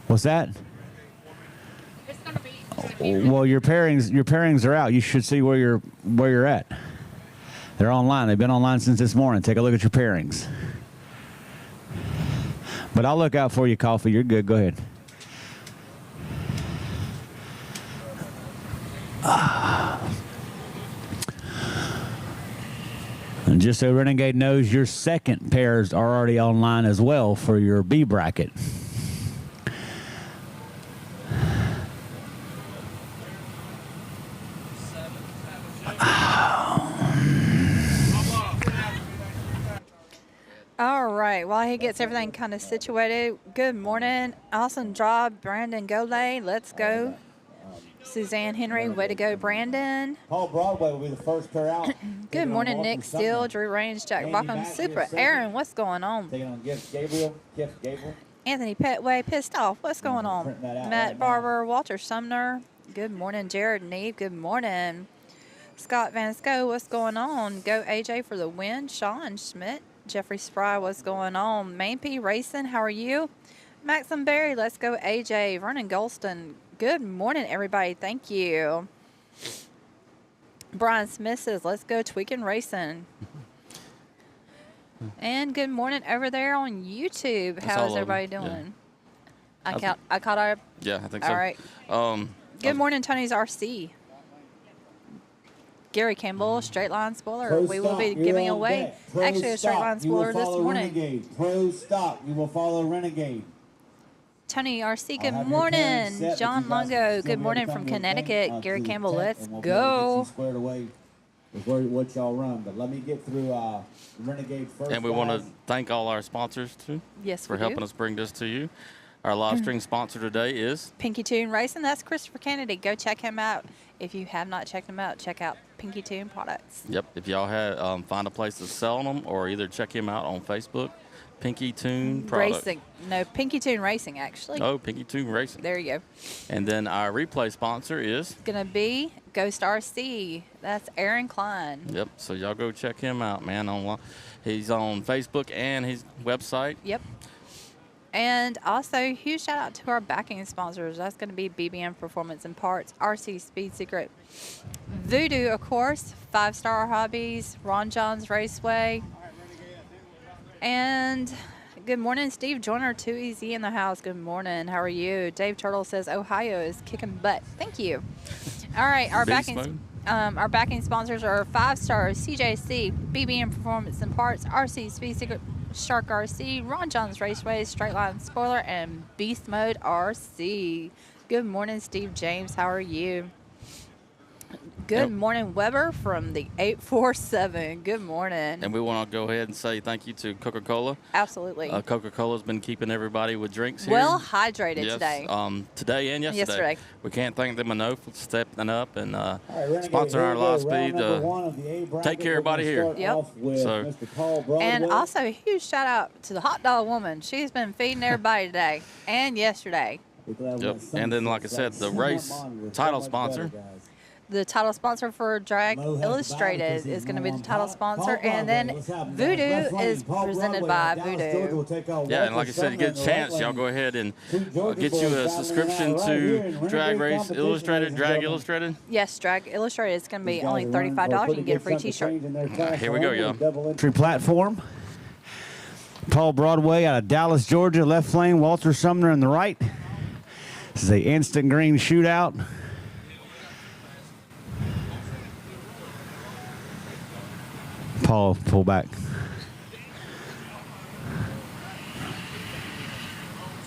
what's that? It's gonna be Well, your pairings are out. You should see where you're at. They're online. They've been online since this morning. Take a look at your pairings. But I'll look out for you, Coffee. You're good. Go ahead. And just so Renegade knows, your second pairs are already online as well for your B bracket. All right, while he gets everything kind of situated, good morning. Awesome job, Brandon Golay. Let's go. Suzanne Henry, way to go, Brandon. Paul Broadway will be the first pair out. Good morning, Nick Steele, Drew Range, Jack Bockham, Super Aaron. What's going on? Taking on Gibbs Gabriel. Anthony Petway, pissed off. What's going on? print that out Matt right now. Barber, Walter Sumner. Good morning, Jared Neve. Good morning. Scott Van Sco, what's going on? Go AJ for the win. Sean Schmidt. Jeffrey Spry, what's going on? Main P Racing, how are you? Maxim Berry, let's go AJ. Vernon Golston, good morning, everybody. Thank you. Brian Smith says, let's go Tweaking Racing. And good morning over there on YouTube. That's How is all of 'em, everybody doing? I caught our. Yeah, I think so. All right. Good morning, Tony's RC. Gary Campbell, straight line spoiler. Pro We will be stop, giving you're on away deck. Pro actually a straight stop, line you will spoiler this follow morning. Renegade. Pro stop, you will follow Renegade. Tony RC, good I'll have your morning. parents set, John but you guys Longo, still good be able morning to from come to the thing, Connecticut. Gary to the Campbell, tent, let's and we'll be able to get go. you squared away with what y'all run. But let me get through the Renegade first. And we want to guys. thank all our sponsors too Yes, for we helping do. us bring this to you. Our live stream sponsor today is Pinky Tune Racing, that's Christopher Kennedy. Go check him out. If you have not checked him out, check out Pinky Tune products. Yep. If y'all have find a place to sell them, or either check him out on Facebook, Pinky Tune Products. Racing. No, Pinky Tune Racing, actually. Oh, Pinky Tune Racing. There you go. And then our replay sponsor is Going to be Ghost RC. That's Aaron Klein. Yep. So y'all go check him out, man. He's on Facebook and his website. Yep. And also, huge shout out to our backing sponsors. That's going to be BBM Performance and Parts, RC Speed Secret, Voodoo, of course, 5 Star Hobbies, Ron John's Raceway. And good morning, Steve Joyner, 2EZ in the house. Good morning. How are you? Dave Turtle says Ohio is kicking butt. Thank you. All right, our Beast backing sponsors are 5 Stars, CJC, BBM Performance and Parts, RC Speed Secret, Shark RC, Ron John's Raceway, Straight Line Spoiler, and Beast Mode RC. Good morning, Steve James. How are you? Good Yep. morning, Weber from the 847. Good morning. And we want to go ahead and say thank you to Coca-Cola. Absolutely. Coca-Cola's been keeping everybody with drinks here. Well hydrated Yes, today. today and yesterday. We can't thank them enough for stepping up and All right, Renegade, sponsoring our here we go. live Round speed. number 1 of the A bracket. take care of We're gonna everybody here. start Yep. off with So- Mr. Paul Broadway. And also a huge shout out to the hot dog woman. She's been feeding everybody today and yesterday. We're glad we Yep. got some And then, like I said, the somewhat race monitor. So title much sponsor. better, guys. the title sponsor for Drag Mo has the Illustrated battle 'cause is he's going to be the on title Paul sponsor, and then Broadway. Let's have him Voodoo down left lane. is Paul presented Broadway by out of Dallas, Georgia Voodoo. will take on Yeah, and Walter like I said, Sumner good in the chance. right Y'all lane. go ahead and Two Georgia get boys you a battling subscription out right here to in Drag Renegade Race competition, Illustrated. ladies and Drag gentlemen. Illustrated. Yes, Drag Illustrated is going to be These only guys are running for a $35. You pretty can get a good free chunk of T-shirt. change in their class Here we go, already. y'all. Double Entry platform. Paul Broadway out of Dallas, Georgia. Left lane, Walter Sumner in the right. This is a instant green shootout. Paul, pull back.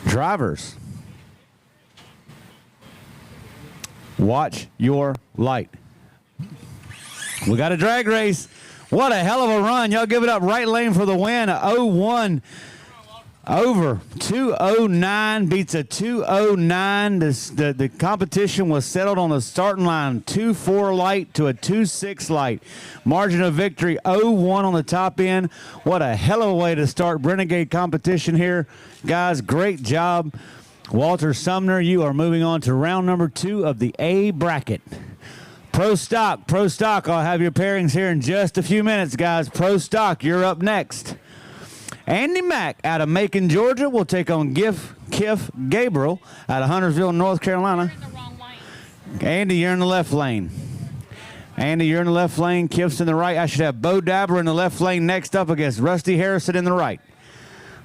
Drivers, watch your light. We got a drag race. What a hell of a run. Y'all give it up. Right lane for the win. A 0-1 over 209 beats a 209. The competition was settled on the starting line. 2-4 light to a 2-6 light. Margin of victory 0-1 on the top end. What a hell of a way to start Renegade competition here. Guys, great job. Walter Sumner, you are moving on to round number 2 of the A bracket. Pro Stock. I'll have your pairings here in just a few minutes, guys. Pro Stock, you're up next. Andy Mack out of Macon, Georgia, will take on Kiff Gabriel out of Huntersville, North Carolina. You're in the wrong lane. Andy, you're in the left lane. Andy, you're in the left lane. Kiff's in the right. I should have Bo Dabber in the left lane next up against Rusty Harrison in the right.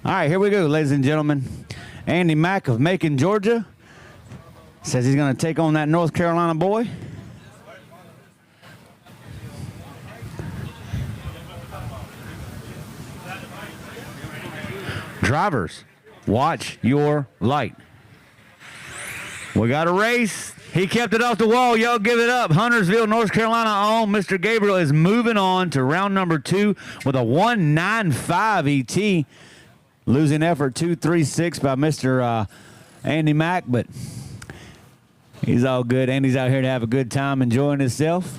All right, here we go, ladies and gentlemen. Andy Mack of Macon, Georgia, says he's going to take on that North Carolina boy. Drivers, watch your light. We got a race. He kept it off the wall. Y'all give it up. Huntersville, North Carolina on. Mr. Gabriel is moving on to round number 2 with a 195 ET. Losing effort 236 by Mr. Andy Mack, but he's all good. Andy's out here to have a good time enjoying himself.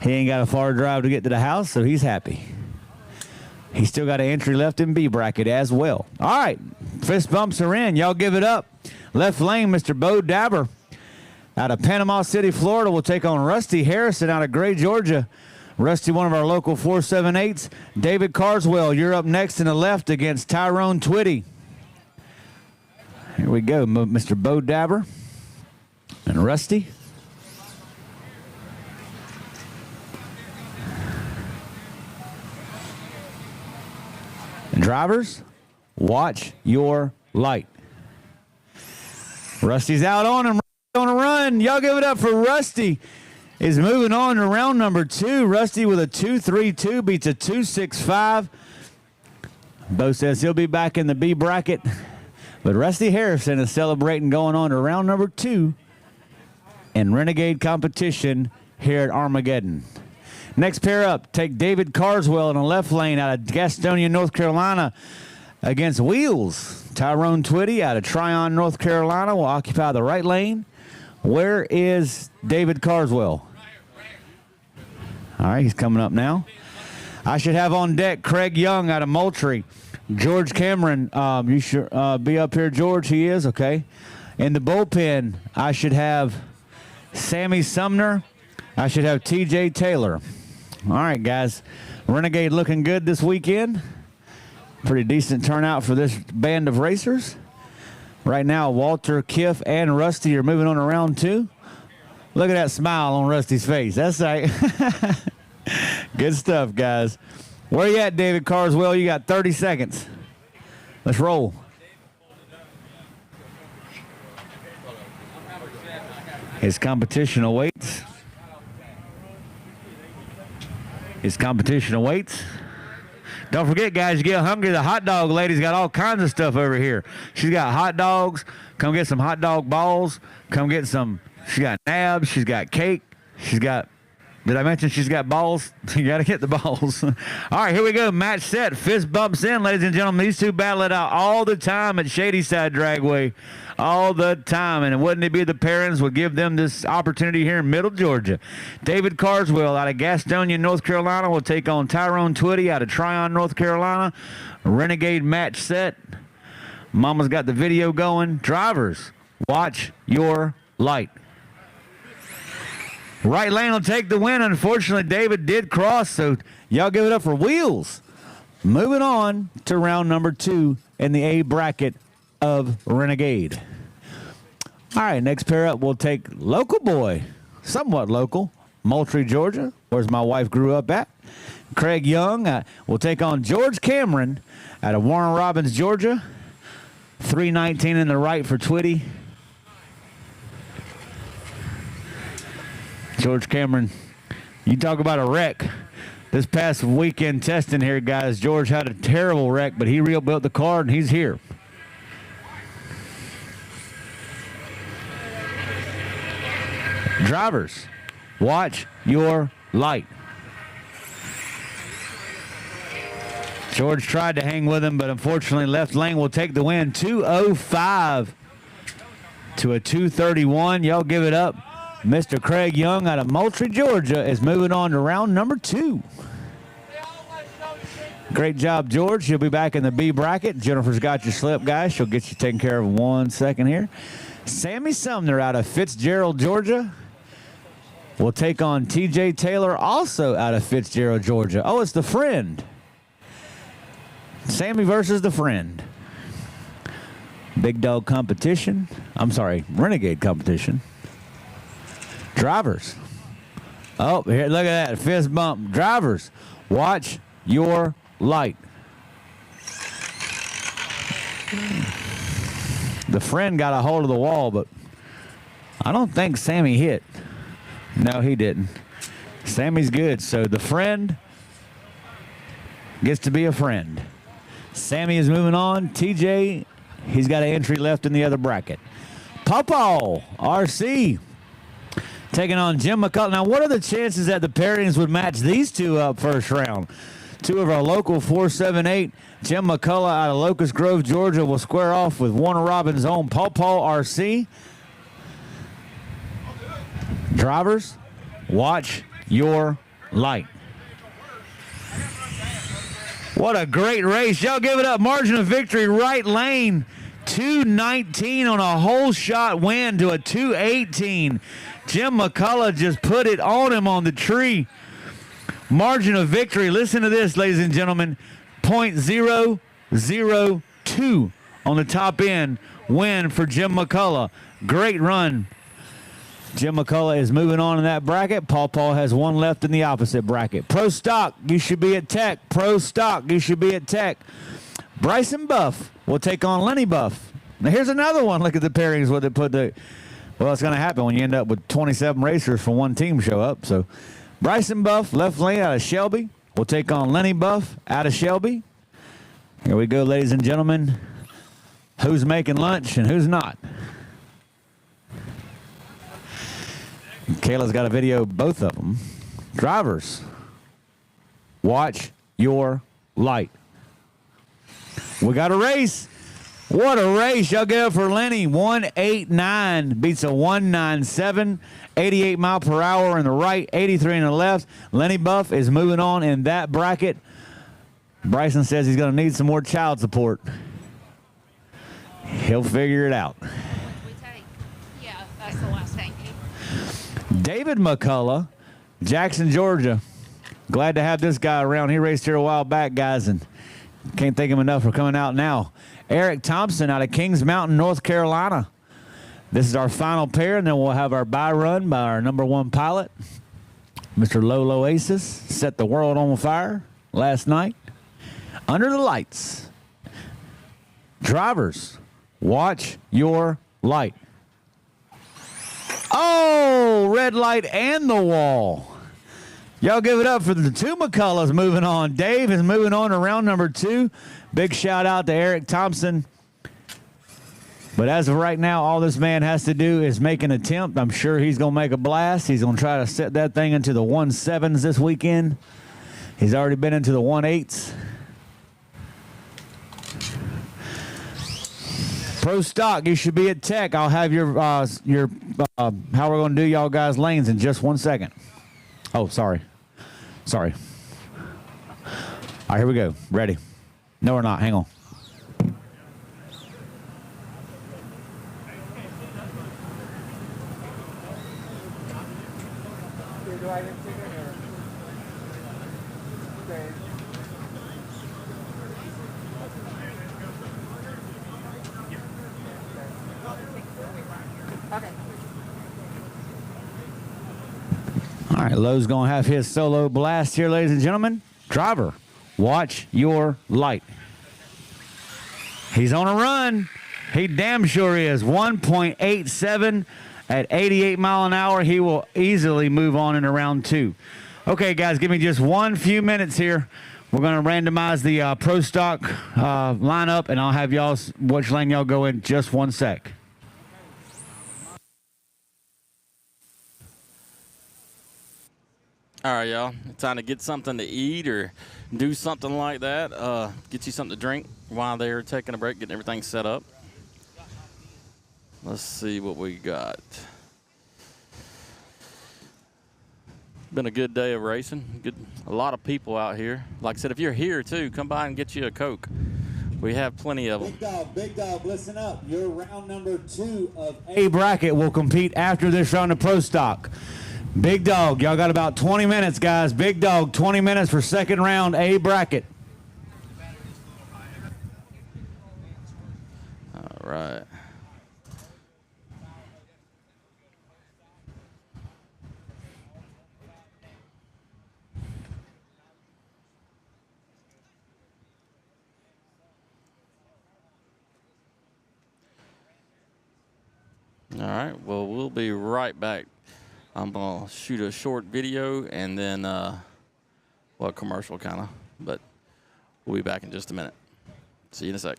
He ain't got a far drive to get to the house, so he's happy. He's still got an entry left in B bracket as well. All right, fist bumps are in. Y'all give it up. Left lane, Mr. Bo Dabber out of Panama City, Florida, will take on Rusty Harrison out of Gray, Georgia. Rusty, one of our local 478s. David Carswell, you're up next in the left against Tyrone Twitty. Here we go, Mr. Bo Dabber and Rusty. Drivers, watch your light. Rusty's out on him, on a run. Y'all give it up for Rusty. Is moving on to round number 2. Rusty with a 2.32 beats a 2.65. Bo says he'll be back in the B bracket. But Rusty Harrison is celebrating going on to round number 2 in Renegade competition here at Armageddon. Next pair up, take David Carswell in the left lane out of Gastonia, North Carolina against Wheels. Tyrone Twitty out of Tryon, North Carolina will occupy the right lane. Where is David Carswell? All right, he's coming up now. I should have on deck Craig Young out of Moultrie. George Cameron, you should be up here, George. He is, okay. In the bullpen, I should have Sammy Sumner. I should have TJ Taylor. All right, guys. Renegade looking good this weekend. Pretty decent turnout for this band of racers. Right now, Walter, Kiff, and Rusty are moving on to round 2. Look at that smile on Rusty's face. That's right. Good stuff, guys. Where you at, David Carswell? You got 30 seconds. Let's roll. His competition awaits. His competition awaits. Don't forget, guys, you get hungry. The hot dog lady's got all kinds of stuff over here. She's got hot dogs. Come get some hot dog balls. Come get some. She got nabs. She's got cake. She's got. Did I mention she's got balls? You got to get the balls. All right, here we go. Match set. Fist bumps in, ladies and gentlemen. These two battle it out all the time at Shadyside Dragway. All the time. And wouldn't it be the parents would give them this opportunity here in Middle Georgia. David Carswell out of Gastonia, North Carolina will take on Tyrone Twitty out of Tryon, North Carolina. Renegade match set. Mama's got the video going. Drivers, watch your light. Right lane will take the win. Unfortunately, David did cross, so y'all give it up for Wheels. Moving on to round number 2 in the A bracket of Renegade. All right, next pair up, we'll take local boy, somewhat local, Moultrie, Georgia, where's my wife grew up at. Craig Young will take on George Cameron out of Warren Robins, Georgia. 319 in the right for Twitty. George Cameron, you talk about a wreck. This past weekend testing here, guys, George had a terrible wreck, but he rebuilt the car, and he's here. Drivers, watch your light. George tried to hang with him, but unfortunately left lane will take the win. 205 to a 231. Y'all give it up. Mr. Craig Young out of Moultrie, Georgia is moving on to round number 2. Great job, George. You'll be back in the B bracket. Jennifer's got your slip, guys. She'll get you taken care of in 1 second here. Sammy Sumner out of Fitzgerald, Georgia will take on TJ Taylor, also out of Fitzgerald, Georgia. Oh, it's the friend. Sammy versus the friend. Big dog competition. I'm sorry, Renegade competition. Drivers. Oh, here, look at that. Fist bump. Drivers, watch your light. The friend got a hold of the wall, but I don't think Sammy hit. No, he didn't. Sammy's good, so the friend gets to be a friend. Sammy is moving on. TJ, he's got an entry left in the other bracket. Pawpaw, RC, taking on Jim McCullough. Now, what are the chances that the pairings would match these two up first round? Two of our local 478. Jim McCullough out of Locust Grove, Georgia, will square off with Warner Robins' own Pawpaw RC. Drivers, watch your light. What a great race. Y'all give it up. Margin of victory, right lane. 219 on a whole shot win to a 218. Jim McCullough just put it on him on the tree. Margin of victory, listen to this, ladies and gentlemen, .002 on the top end win for Jim McCullough. Great run. Jim McCullough is moving on in that bracket. Paul has one left in the opposite bracket. Pro Stock, you should be at Tech. Pro Stock, you should be at Tech. Bryson Buff will take on Lenny Buff. Now here's another one. Look at the pairings. What they put the. Well, it's going to happen when you end up with 27 racers for one team show up. So Bryson Buff, left lane out of Shelby, will take on Lenny Buff out of Shelby. Here we go, ladies and gentlemen. Who's making lunch and who's not? Kayla's got a video of both of them. Drivers, watch your light. We got a race. What a race. Y'all get up for Lenny. 189 beats a 197. 88 mile per hour in the right, 83 in the left. Lenny Buff is moving on in that bracket. Bryson says he's going to need some more child support. He'll figure it out. Yeah, that's the last thing. David McCullough, Jackson, Georgia. Glad to have this guy around. He raced here a while back, guys, and can't thank him enough for coming out now. Eric Thompson out of Kings Mountain, North Carolina. This is our final pair, and then we'll have our bye run by our number one pilot, Mr. Lolo Aces. Set the world on fire last night. Under the lights. Drivers, watch your light. Oh, red light and the wall. Y'all give it up for the two McCulloughs moving on. Dave is moving on to round number 2. Big shout out to Eric Thompson. But as of right now, all this man has to do is make an attempt. I'm sure he's going to make a blast. He's going to try to set that thing into the 1.7s this weekend. He's already been into the 1.8s. Pro Stock, you should be at Tech. I'll have your how we're going to do y'all guys' lanes in just 1 second. Oh, sorry. All right, here we go. Ready? No, we're not. Hang on. All right, Lowe's going to have his solo blast here, ladies and gentlemen. Driver, watch your light. He's on a run. He damn sure is. 1.87 at 88 mile an hour. He will easily move on in round 2. Okay, guys, give me just one few minutes here. We're going to randomize the pro stock lineup, and I'll have y'all which lane y'all go in just one sec. All right, y'all. Time to get something to eat or do something like that. Get you something to drink while they're taking a break, getting everything set up. Let's see what we got. Been a good day of racing. A lot of people out here. Like I said, if you're here too, come by and get you a Coke. We have plenty of them. Big dog, listen up. Your round number 2 of A bracket will compete after this round of pro stock. Big dog, y'all got about 20 minutes, guys. Big dog, 20 minutes for second round A bracket. All right. All right, well, we'll be right back. I'm going to shoot a short video and then, well, a commercial kind of, but we'll be back in just a minute. See you in a sec.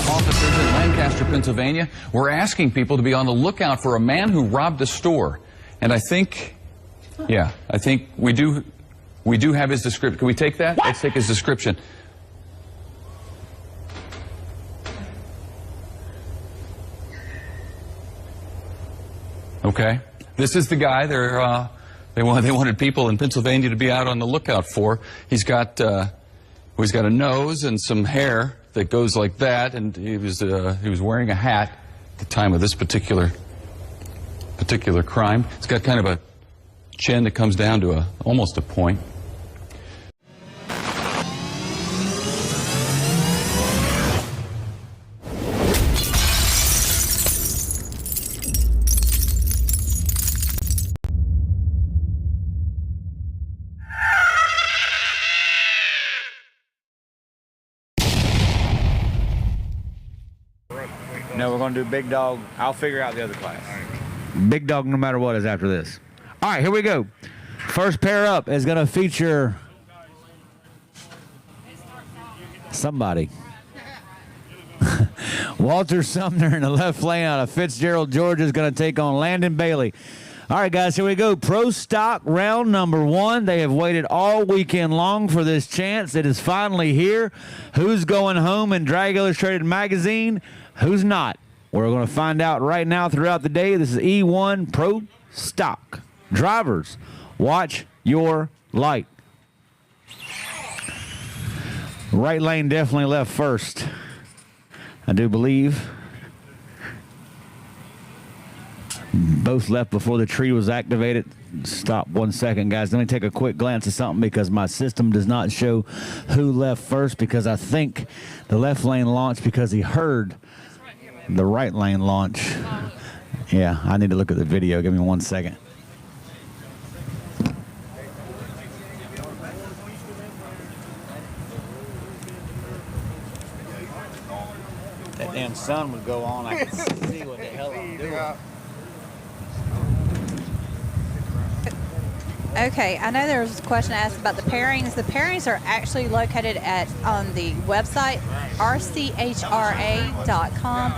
Officers in Lancaster, Pennsylvania, were asking people to be on the lookout for a man who robbed a store. And I think, yeah, I think we do have his description. Can we take that? Let's take his description. Okay. This is the guy they wanted people in Pennsylvania to be out on the lookout for. He's got a nose and some hair that goes like that, and he was wearing a hat at the time of this particular crime. He's got kind of a chin that comes down to almost a point. No, we're going to do big dog. I'll figure out the other class. Big dog, no matter what, is after this. All right, here we go. First pair up is going to feature Somebody. Walter Sumner in the left lane out of Fitzgerald, Georgia is going to take on Landon Bailey. All right, guys, here we go. Pro Stock round number 1. They have waited all weekend long for this chance. It is finally here. Who's going home in Drag Illustrated magazine? Who's not? We're going to find out right now throughout the day. This is E1 Pro Stock. Drivers, watch your light. Right lane definitely left first, I do believe. Both left before the tree was activated. Stop 1 second, guys. Let me take a quick glance at something because my system does not show who left first, because I think the left lane launched because he heard the right lane launch. Yeah, I need to look at the video. Give me 1 second. That damn sun would go on. I could see what the hell I'm doing. Okay, I know there was a question asked about the pairings. The pairings are actually located on the website rchra.com.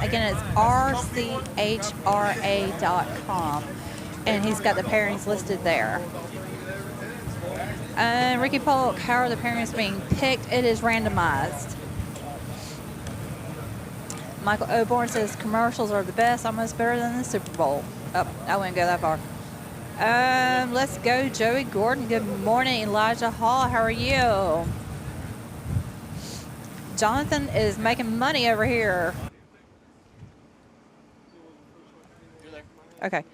Again, it's rchra.com, and he's got the pairings listed there. Ricky Polk, how are the pairings being picked? It is randomized. Michael Oborn says commercials are the best, almost better than the Super Bowl. Oh, I wouldn't go that far. Let's go, Joey Gordon. Good morning, Elijah Hall. How are you? Jonathan is making money over here. Okay.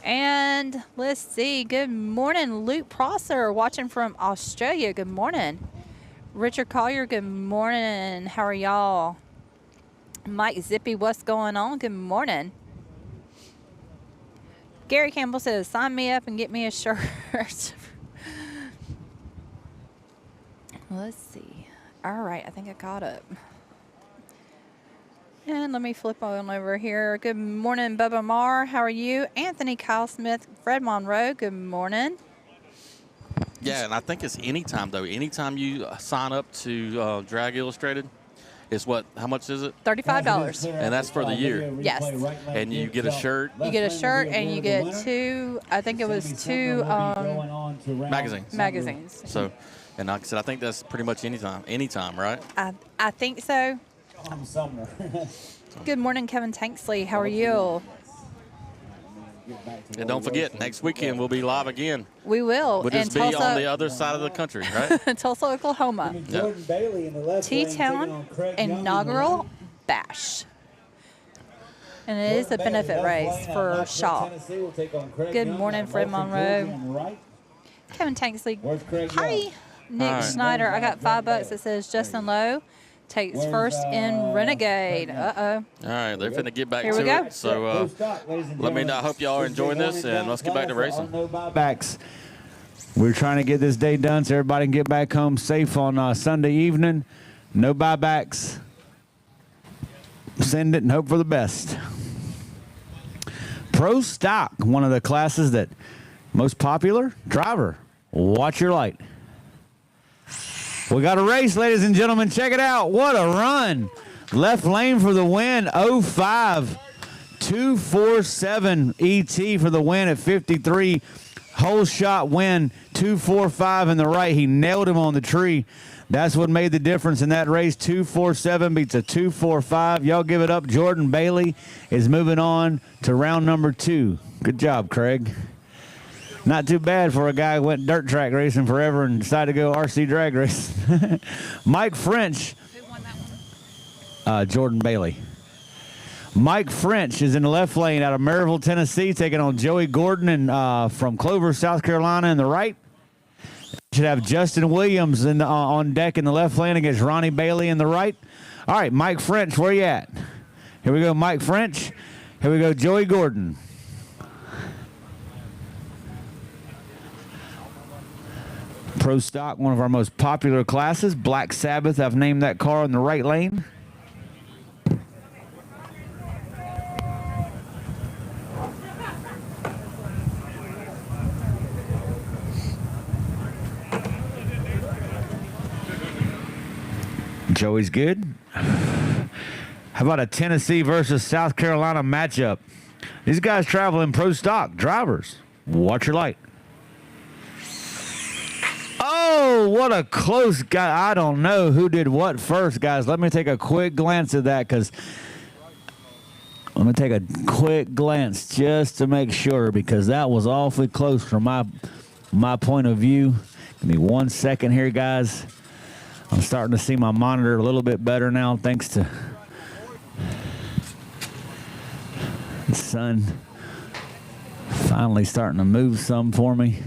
And let's see. Good morning, Luke Prosser, watching from Australia. Good morning. Richard Collier, good morning. How are y'all? Mike Zippy, what's going on? Good morning. Gary Campbell says, sign me up and get me a shirt. Let's see. All right, I think I caught up. And let me flip on over here. Good morning, Bubba Marr. How are you? Anthony Kyle Smith, Fred Monroe. Good morning. Yeah, and I think it's anytime, though. Anytime you sign up to Drag Illustrated, it's what? How much is it? $35. And that's for the year. Yes. And you get a shirt. You get a shirt and you get two, I think it was two magazines. So, and like I said, I think that's pretty much anytime, right? I think so. Good morning, Kevin Tanksley. How are you? And don't forget, next weekend we'll be live again. We will. We'll just be Tulsa, on the other side of the country, right? Tulsa, Oklahoma. Yeah. T-Town inaugural bash. And it is a benefit race for Shaw. Good morning, Fred Monroe. Kevin Tanksley. Hi. Nick Schneider. I got $5 that says Justin Lowe takes first in Renegade. Uh-oh. All right, they're finna get back Here to we go. it. So I hope y'all are enjoying this, and let's get back to racing. Backs. We're trying to get this day done so everybody can get back home safe on Sunday evening. No buybacks. Send it and hope for the best. Pro Stock, one of the classes that most popular. Driver, watch your light. We got a race, ladies and gentlemen. Check it out. What a run. Left lane for the win. 05. 247 ET for the win at 53. Whole shot win. 245 in the right. He nailed him on the tree. That's what made the difference in that race. 247 beats a 245. Y'all give it up. Jordan Bailey is moving on to round number 2. Good job, Craig. Not too bad for a guy who went dirt track racing forever and decided to go RC drag race. Mike French. Who won that one? Jordan Bailey. Mike French is in the left lane out of Maryville, Tennessee, taking on Joey Gordon and from Clover, South Carolina in the right. Should have Justin Williams on deck in the left lane against Ronnie Bailey in the right. All right, Mike French, where you at? Here we go, Mike French. Here we go, Joey Gordon. Pro Stock, one of our most popular classes. Black Sabbath, I've named that car in the right lane. Joey's good. How about a Tennessee versus South Carolina matchup? These guys travel in pro stock. Drivers, watch your light. Oh, what a close guy. I don't know who did what first, guys. Let me take a quick glance at that because let me take a quick glance just to make sure because that was awfully close from my point of view. Give me 1 second here, guys. I'm starting to see my monitor a little bit better now thanks to the sun finally starting to move some for me.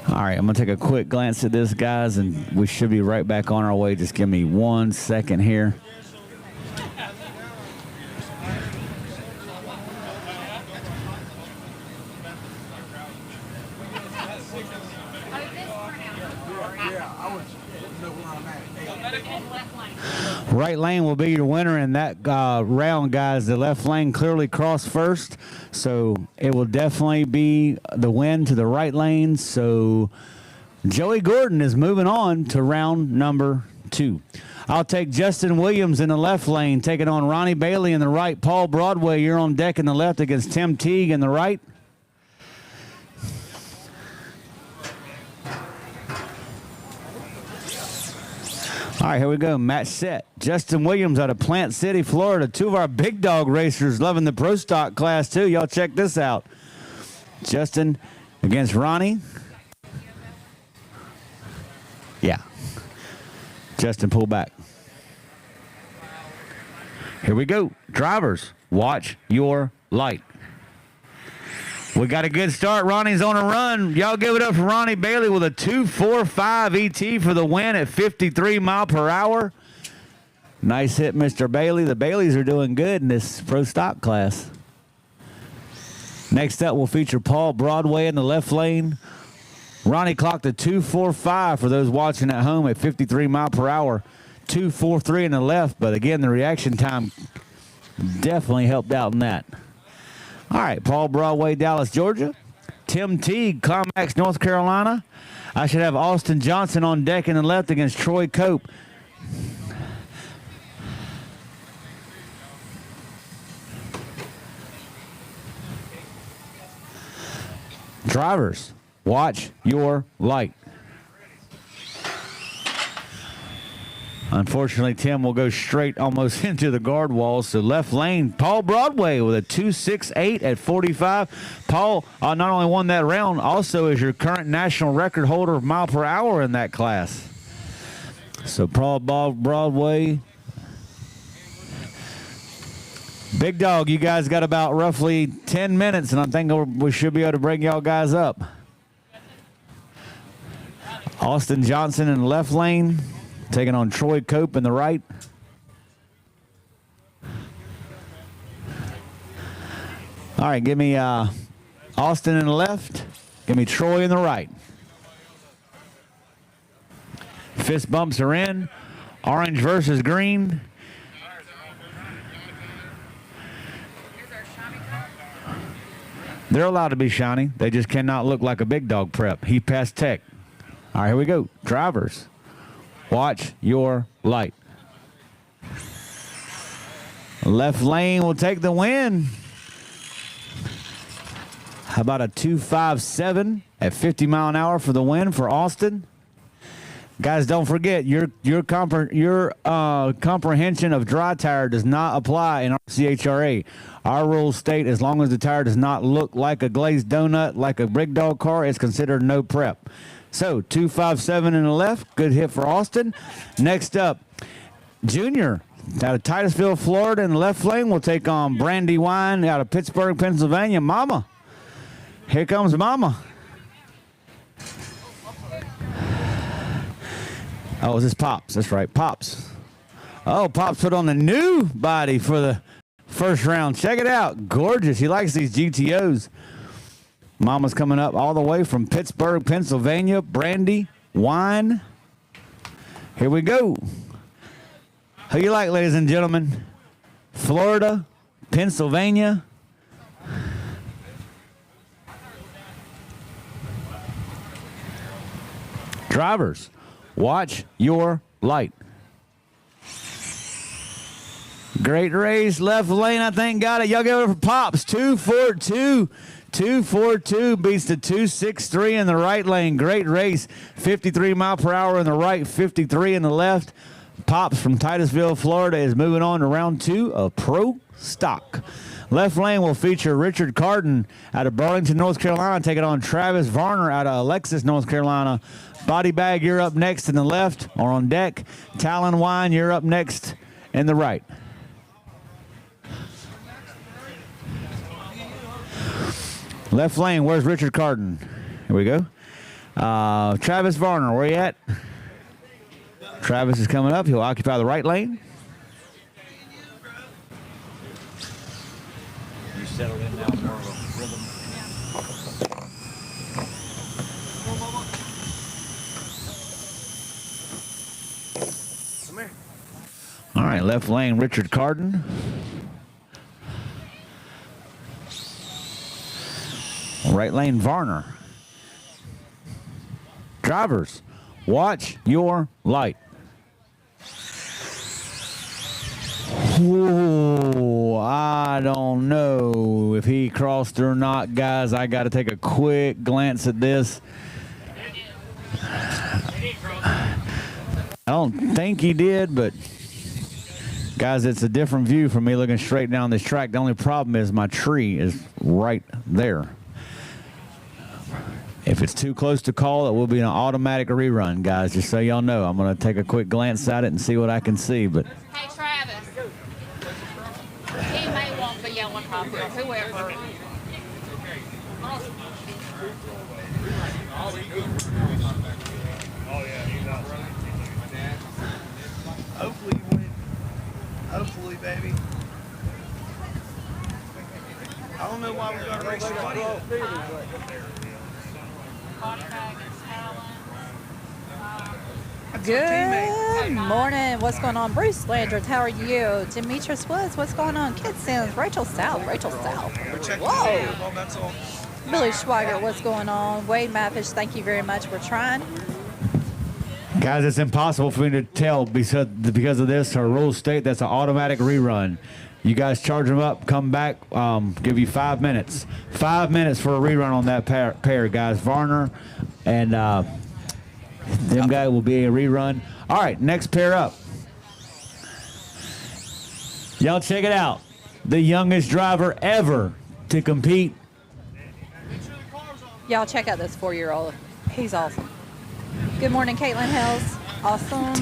All right, I'm going to take a quick glance at this, guys, and we should be right back on our way. Just give me 1 second here. Right lane will be your winner in that round, guys. The left lane clearly crossed first, so it will definitely be the win to the right lane. So Joey Gordon is moving on to round number 2. I'll take Justin Williams in the left lane, taking on Ronnie Bailey in the right. Paul Broadway, you're on deck in the left against Tim Teague in the right. All right, here we go. Match set. Justin Williams out of Plant City, Florida. 2 of our big dog racers loving the pro stock class, too. Y'all check this out. Justin against Ronnie. Yeah. Justin, pull back. Here we go. Drivers, watch your light. We got a good start. Ronnie's on a run. Y'all give it up for Ronnie Bailey with a 2.45 ET for the win at 53 mile per hour. Nice hit, Mr. Bailey. The Baileys are doing good in this pro stock class. Next up, we'll feature Paul Broadway in the left lane. Ronnie clocked a 2.45 for those watching at home at 53 mile per hour. 2.43 in the left, but again, the reaction time definitely helped out in that. All right, Paul Broadway, Dallas, Georgia. Tim Teague, Climax, North Carolina. I should have Austin Johnson on deck in the left against Troy Cope. Drivers, watch your light. Unfortunately, Tim will go straight almost into the guard wall. So left lane, Paul Broadway with a 2.68 at 45. Paul not only won that round, also is your current national record holder of mile per hour in that class. So Paul Broadway. Big dog, you guys got about roughly 10 minutes, and I think we should be able to bring y'all guys up. Austin Johnson in the left lane. Taking on Troy Cope in the right. All right, give me Austin in the left. Give me Troy in the right. Fist bumps are in. Orange versus green. They're allowed to be shiny. They just cannot look like a big dog prep. He passed tech. All right, here we go. Drivers. Watch your light. Left lane will take the win. How about a 2.57 at 50 mile an hour for the win for Austin? Guys, don't forget, your comprehension of dry tire does not apply in RCHRA. Our rules state as long as the tire does not look like a glazed donut, like a big dog car, it's considered no prep. So 2.57 in the left, good hit for Austin. Next up, Junior out of Titusville, Florida in the left lane will take on Brandy Wine out of Pittsburgh, Pennsylvania. Mama, here comes Mama. Oh, is this Pops? That's right, Pops. Oh, Pops put on the new body for the first round. Check it out, gorgeous. He likes these GTOs. Mama's coming up all the way from Pittsburgh, Pennsylvania. Brandy Wine. Here we go. Who you like, ladies and gentlemen? Florida, Pennsylvania. Drivers, watch your light. Great race, left lane, I think got it. Y'all give it for Pops. 242. 242 beats the 263 in the right lane. Great race. 53 mile per hour in the right, 53 in the left. Pops from Titusville, Florida is moving on to round 2 of Pro Stock. Left lane will feature Richard Carden out of Burlington, North Carolina, taking on Travis Varner out of Alexis, North Carolina. Body Bag, you're up next in the left or on deck. Talon Wine, you're up next in the right. Left lane, where's Richard Carden? Here we go. Travis Varner, where you at? Travis is coming up. He'll occupy the right lane. You settled in now, more of a rhythm. Come here. All right, left lane, Richard Carden. Right lane, Varner. Drivers, watch your light. Whoa, I don't know if he crossed or not, guys. I got to take a quick glance at this. I don't think he did, but guys, it's a different view from me looking straight down this track. The only problem is my tree is right there. If it's too close to call, it will be an automatic rerun, guys. Just so y'all know, I'm going to take a quick glance at it and see what I can see. But Hey, Travis. He may want the yellow copy or whoever. Oh, yeah, he's out running. Hopefully you win. Hopefully, baby. I don't know why we got to race somebody. Body Bag is Talon. Good morning. What's going on? Bruce Landreth, how are you? Demetrius Woods, what's going on? Kid Sims, Rachel South. We're checking Whoa. the video, well, that's all. Billy Schweiger, what's going on? Wade Mafish, thank you very much. We're trying. guys, it's impossible for me to tell because of this. Our rules state that's an automatic rerun. You guys charge them up, come back, give you 5 minutes. 5 minutes for a rerun on that pair, guys. Varner and them guy will be a rerun. All right, next pair up. Y'all check it out. The youngest driver ever to compete. Y'all check out this 4-year-old. He's awesome. Good morning, Caitlin Hells. Awesome.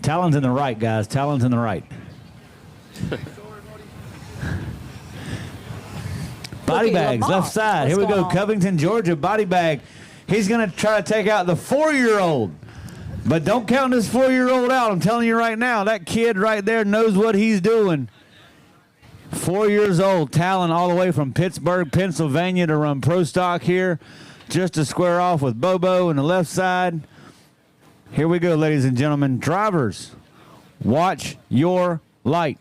Talon's in the right, guys. Talon's in the right. Body Cookie bags, Lamont. left side. Here we What's go. going on? Covington, Georgia, body bag. He's going to try to take out the 4-year-old. But don't count this 4-year-old out. I'm telling you right now, that kid right there knows what he's doing. 4 years old, Talon all the way from Pittsburgh, Pennsylvania to run pro stock here just to square off with Bobo in the left side. Here we go, ladies and gentlemen. Drivers, watch your light.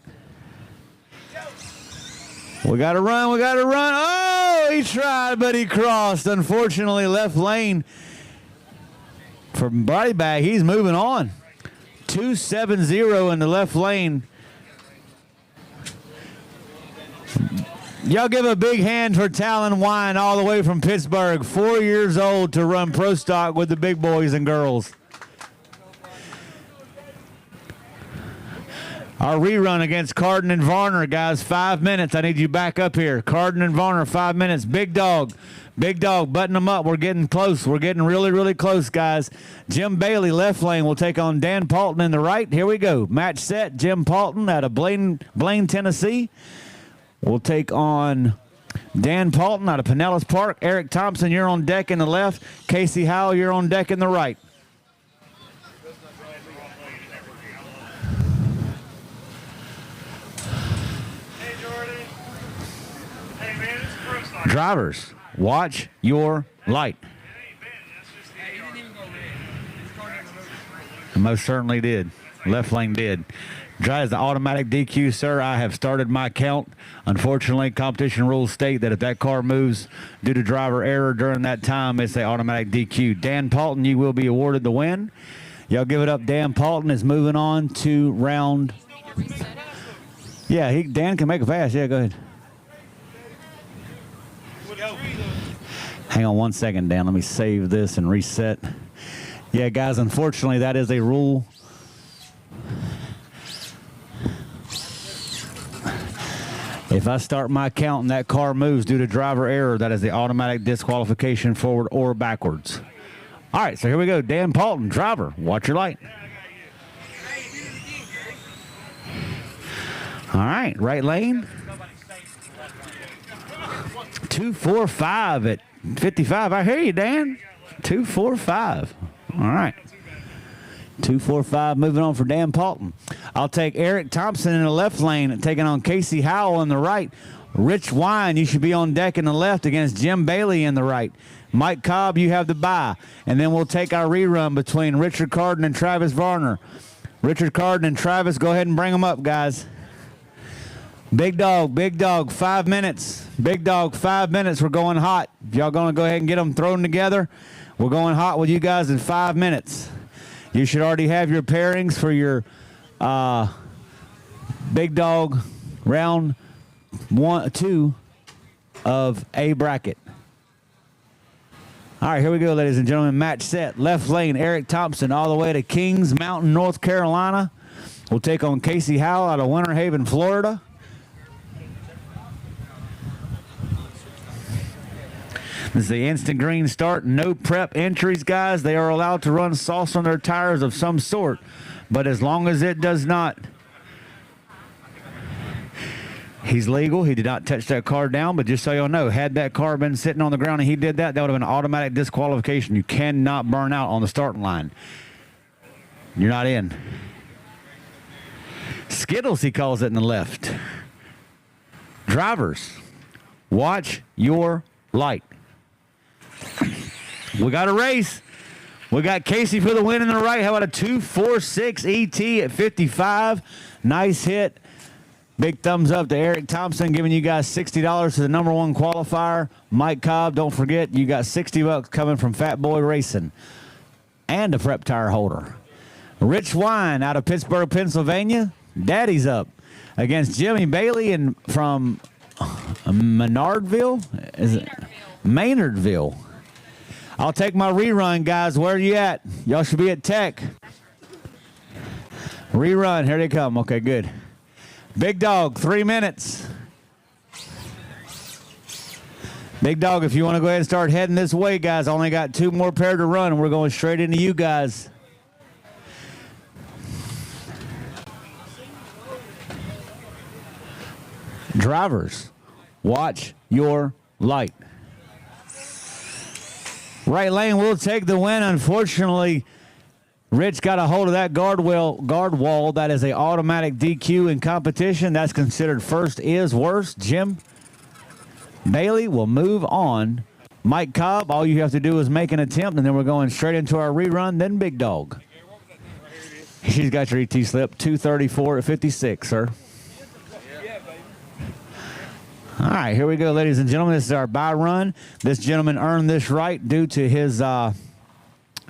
We got to run. Oh, he tried, but he crossed. Unfortunately, left lane for body bag. He's moving on. 270 in the left lane. Y'all give a big hand for Talon Wine all the way from Pittsburgh. 4 years old to run pro stock with the big boys and girls. Our rerun against Carden and Varner, guys. 5 minutes. I need you back up here. Carden and Varner, 5 minutes. Big dog, button them up. We're getting close. We're getting really, really close, guys. Jim Bailey, left lane, will take on Dan Paulton in the right. Here we go. Match set. Jim Paulton out of Blaine, Tennessee. We'll take on Dan Paulton out of Pinellas Park. Eric Thompson, you're on deck in the left. Casey Howell, you're on deck in the right. Drivers, watch your light. Most certainly did. Left lane did. Drives the automatic DQ, sir. I have started my count. Unfortunately, competition rules state that if that car moves due to driver error during that time, it's the automatic DQ. Dan Paulton, you will be awarded the win. Y'all give it up. Dan Paulton is moving on to round. Yeah, Dan can make it fast. Yeah, go ahead. Hang on one second, Dan. Let me save this and reset. Yeah, guys, unfortunately, that is a rule. If I start my count and that car moves due to driver error, that is the automatic disqualification forward or backwards. All right, so here we go. Dan Paulton, driver. Watch your light. All right, right lane. 245 at 55. I hear you, Dan. 245. All right. 245 moving on for Dan Paulton. I'll take Eric Thompson in the left lane, taking on Casey Howell in the right. Rich Wine, you should be on deck in the left against Jim Bailey in the right. Mike Cobb, you have the bye. And then we'll take our rerun between Richard Carden and Travis Varner. Richard Carden and Travis, go ahead and bring them up, guys. Big dog, 5 minutes. Big dog, 5 minutes. We're going hot. If y'all going to go ahead and get them thrown together, we're going hot with you guys in 5 minutes. You should already have your pairings for your big dog round 2 of A bracket. All right, here we go, ladies and gentlemen. Match set. Left lane, Eric Thompson all the way to Kings Mountain, North Carolina. We'll take on Casey Howell out of Winter Haven, Florida. This is the instant green start. No prep entries, guys. They are allowed to run sauce on their tires of some sort. But as long as it does not, he's legal. He did not touch that car down. But just so y'all know, had that car been sitting on the ground and he did that, that would have been an automatic disqualification. You cannot burn out on the starting line. You're not in. Skittles, he calls it in the left. Drivers, watch your light. We got a race. We got Casey for the win in the right. How about a 246 ET at 55? Nice hit. Big thumbs up to Eric Thompson, giving you guys $60 to the #1 qualifier. Mike Cobb, don't forget, you got $60 coming from Fat Boy Racing. And a prep tire holder. Rich Wine out of Pittsburgh, Pennsylvania. Daddy's up against Jimmy Bailey and from Menardville? Is it? Maynardville. I'll take my rerun, guys. Where are you at? Y'all should be at Tech. Rerun. Here they come. Okay, good. Big dog, 3 minutes. Big dog, if you want to go ahead and start heading this way, guys, I only got 2 more pair to run, and we're going straight into you guys. Drivers, watch your light. Right lane will take the win. Unfortunately, Rich got a hold of that guard wall. That is an automatic DQ in competition. That's considered first is worst. Jim Bailey will move on. Mike Cobb, all you have to do is make an attempt, and then we're going straight into our rerun, then Big Dog. She's got your ET slip, 234 at 56, sir. All right, here we go, ladies and gentlemen. This is our bye run. This gentleman earned this right due to his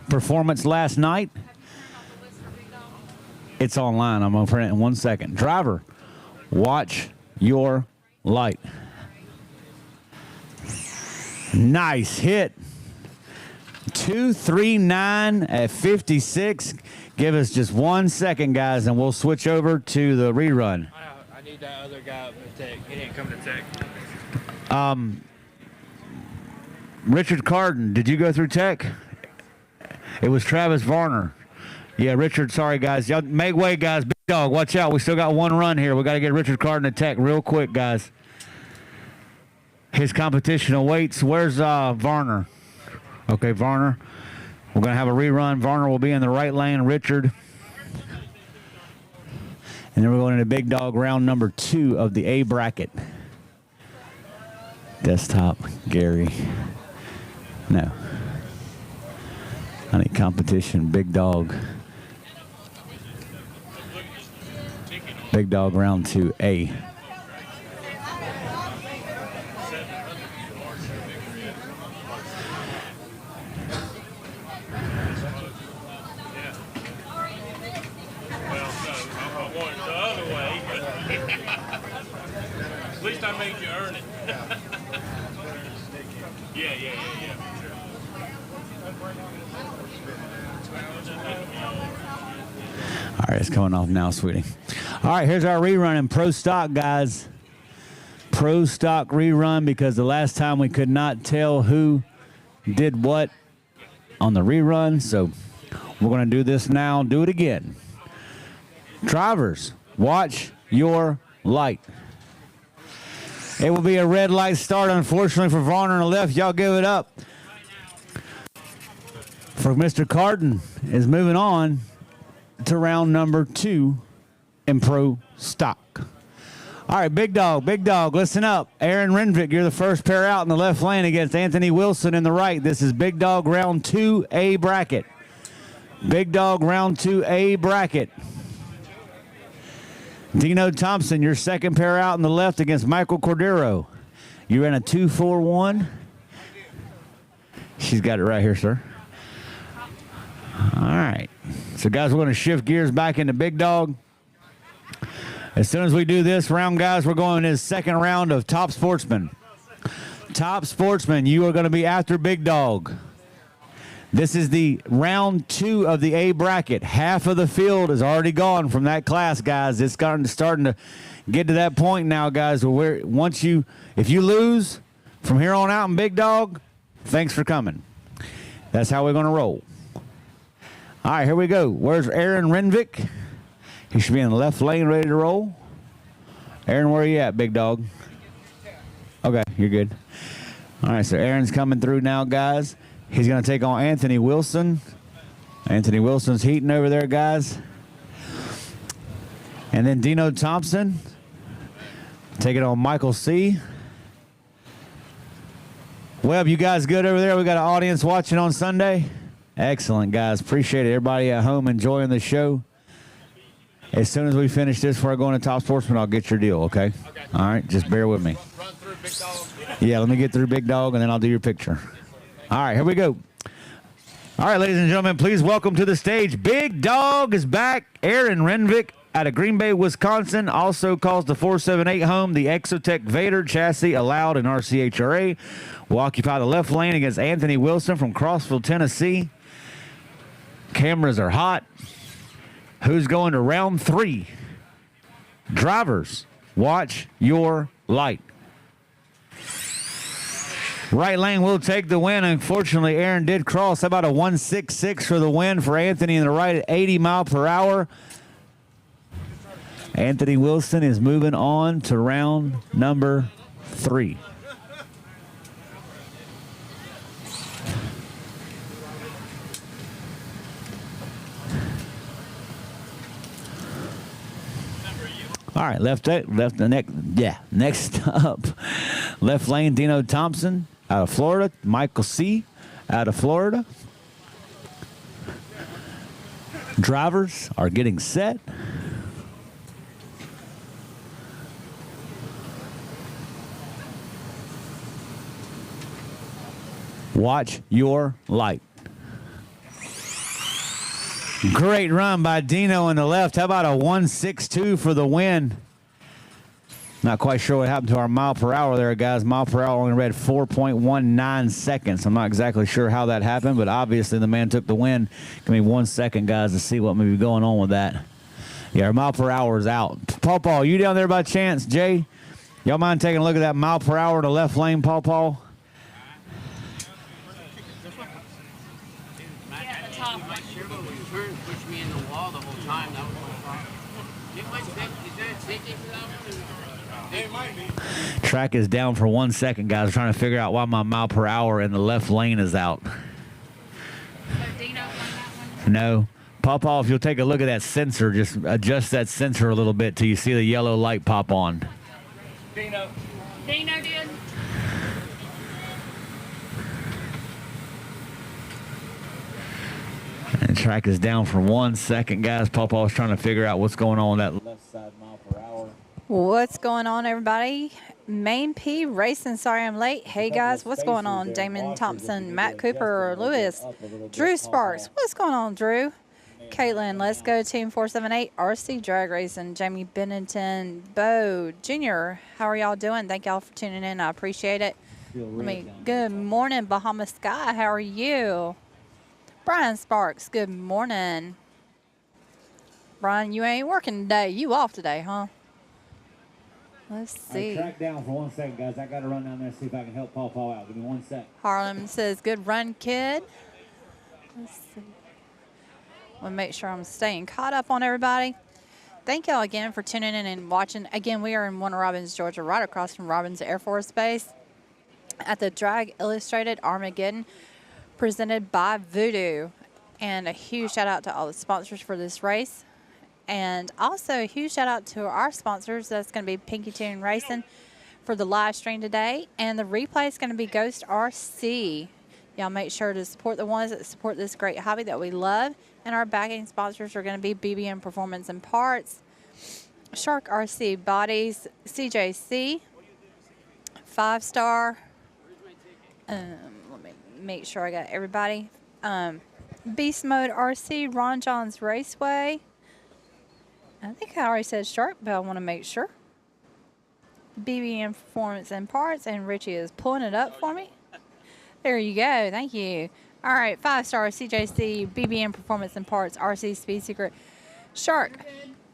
performance last night. It's online. I'm going to print it in 1 second. Driver, watch your light. Nice hit. 239 at 56. Give us just 1 second, guys, and we'll switch over to the rerun. I need that other guy up at Tech. He didn't come to Tech. Richard Carden, did you go through Tech? It was Travis Varner. Yeah, Richard, sorry, guys. Y'all make way, guys. Big Dog, watch out. We still got 1 run here. We got to get Richard Carden to Tech real quick, guys. His competition awaits. Where's Varner? Okay, Varner. We're going to have a rerun. Varner will be in the right lane. Richard. And then we're going into Big Dog round number 2 of the A bracket. Desktop, Gary. No. I need competition, Big Dog. Big Dog round 2A. At least I made you earn it. Yeah. All right, it's coming off now, sweetie. All right, here's our rerun in Pro Stock, guys. Pro Stock rerun, because the last time we could not tell who did what on the rerun. So we're going to do this now. Do it again. Drivers, watch your light. It will be a red light start, unfortunately, for Varner on the left. Y'all give it up for Mr. Carton is moving on to round number 2 in Pro Stock. All right, Big Dog, listen up. Aaron Renvik, you're the first pair out in the left lane against Anthony Wilson in the right. This is Big Dog round 2A bracket. Big Dog round 2A bracket. Dino Thompson, your second pair out in the left against Michael Cordero. You ran a 2-4-1. She's got it right here, sir. All right. So, guys, we're going to shift gears back into Big Dog. As soon as we do this round, guys, we're going to the second round of Top Sportsman. Top Sportsman, you are going to be after Big Dog. This is the round 2 of the A bracket. Half of the field is already gone from that class, guys. It's starting to get to that point now, guys, where if you lose from here on out in Big Dog, thanks for coming. That's how we're going to roll. All right, here we go. Where's Aaron Renvik? He should be in the left lane, ready to roll. Aaron, where are you at, Big Dog? Okay, you're good. All right, so Aaron's coming through now, guys. He's going to take on Anthony Wilson. Anthony Wilson's heating over there, guys. And then Dino Thompson taking on Michael C. Webb, you guys good over there? We got an audience watching on Sunday. Excellent, guys. Appreciate it. Everybody at home enjoying the show. As soon as we finish this before I go into Top Sportsman, I'll get your deal, okay? All right, just bear with me. Run through Big Dog. Yeah, let me get through Big Dog, and then I'll do your picture. All right, here we go. All right, ladies and gentlemen, please welcome to the stage. Big Dog is back. Aaron Renvik out of Green Bay, Wisconsin, also calls the 478 home. The Exotech Vader chassis allowed in RCHRA. Will occupy the left lane against Anthony Wilson from Crossville, Tennessee. Cameras are hot. Who's going to round 3? Drivers, watch your light. Right lane will take the win. Unfortunately, Aaron did cross. How about a 1.66 for the win for Anthony in the right at 80 mile per hour. Anthony Wilson is moving on to round number 3. All right, next up, left lane, Dino Thompson out of Florida, Michael C. out of Florida. Drivers are getting set. Watch your light. Great run by Dino in the left. How about a 1.62 for the win? Not quite sure what happened to our mile per hour there, guys. Mile per hour only read 4.19 seconds. I'm not exactly sure how that happened, but obviously the man took the win. Give me 1 second, guys, to see what may be going on with that. Yeah, our mile per hour is out. Paul, you down there by chance? Jay, y'all mind taking a look at that mile per hour in the left lane, Paul? Track is down for 1 second, guys. I'm trying to figure out why my mile per hour in the left lane is out. No. Paul, if you'll take a look at that sensor, just adjust that sensor a little bit till you see the yellow light pop on. Dino did. The track is down for 1 second, guys. Pawpaw was trying to figure out what's going on with that. Left side mile per hour. What's going on, everybody? Main P Racing. Sorry I'm late. Hey, guys. What's going on? Damon Thompson, Matt Cooper, Lewis, Drew Sparks. What's going on, Drew? Caitlin, Let's Go Team 478, RC Drag Racing, Jamie Bennington, Bo Jr. How are y'all doing? Thank y'all for tuning in. I appreciate it. Good morning, Bahama Sky. How are you? Brian Sparks, good morning. Brian, you ain't working today. You off today, huh? Let's see. Track down for 1 second, guys. I got to run down there and see if I can help Paw out. Give me 1 sec. Harlem says, good run, kid. Let's see. I'll make sure I'm staying caught up on everybody. Thank y'all again for tuning in and watching. Again, we are in Warner Robins, Georgia, right across from Robins Air Force Base at the Drag Illustrated Armageddon, presented by Voodoo. And a huge shout out to all the sponsors for this race. And also a huge shout out to our sponsors. That's going to be Pinky Tune Racing for the live stream today. And the replay is going to be Ghost RC. Y'all make sure to support the ones that support this great hobby that we love. And our backing sponsors are going to be BBM Performance and Parts, Shark RC Bodies, CJC, 5-Star. Let me make sure I got everybody. Beast Mode RC, Ron John's Raceway. I think I already said Shark, but I want to make sure. BBM Performance and Parts, and Richie is pulling it up for me. There you go. Thank you. All right, 5-Star, CJC, BBM Performance and Parts, RC Speed Secret, Shark,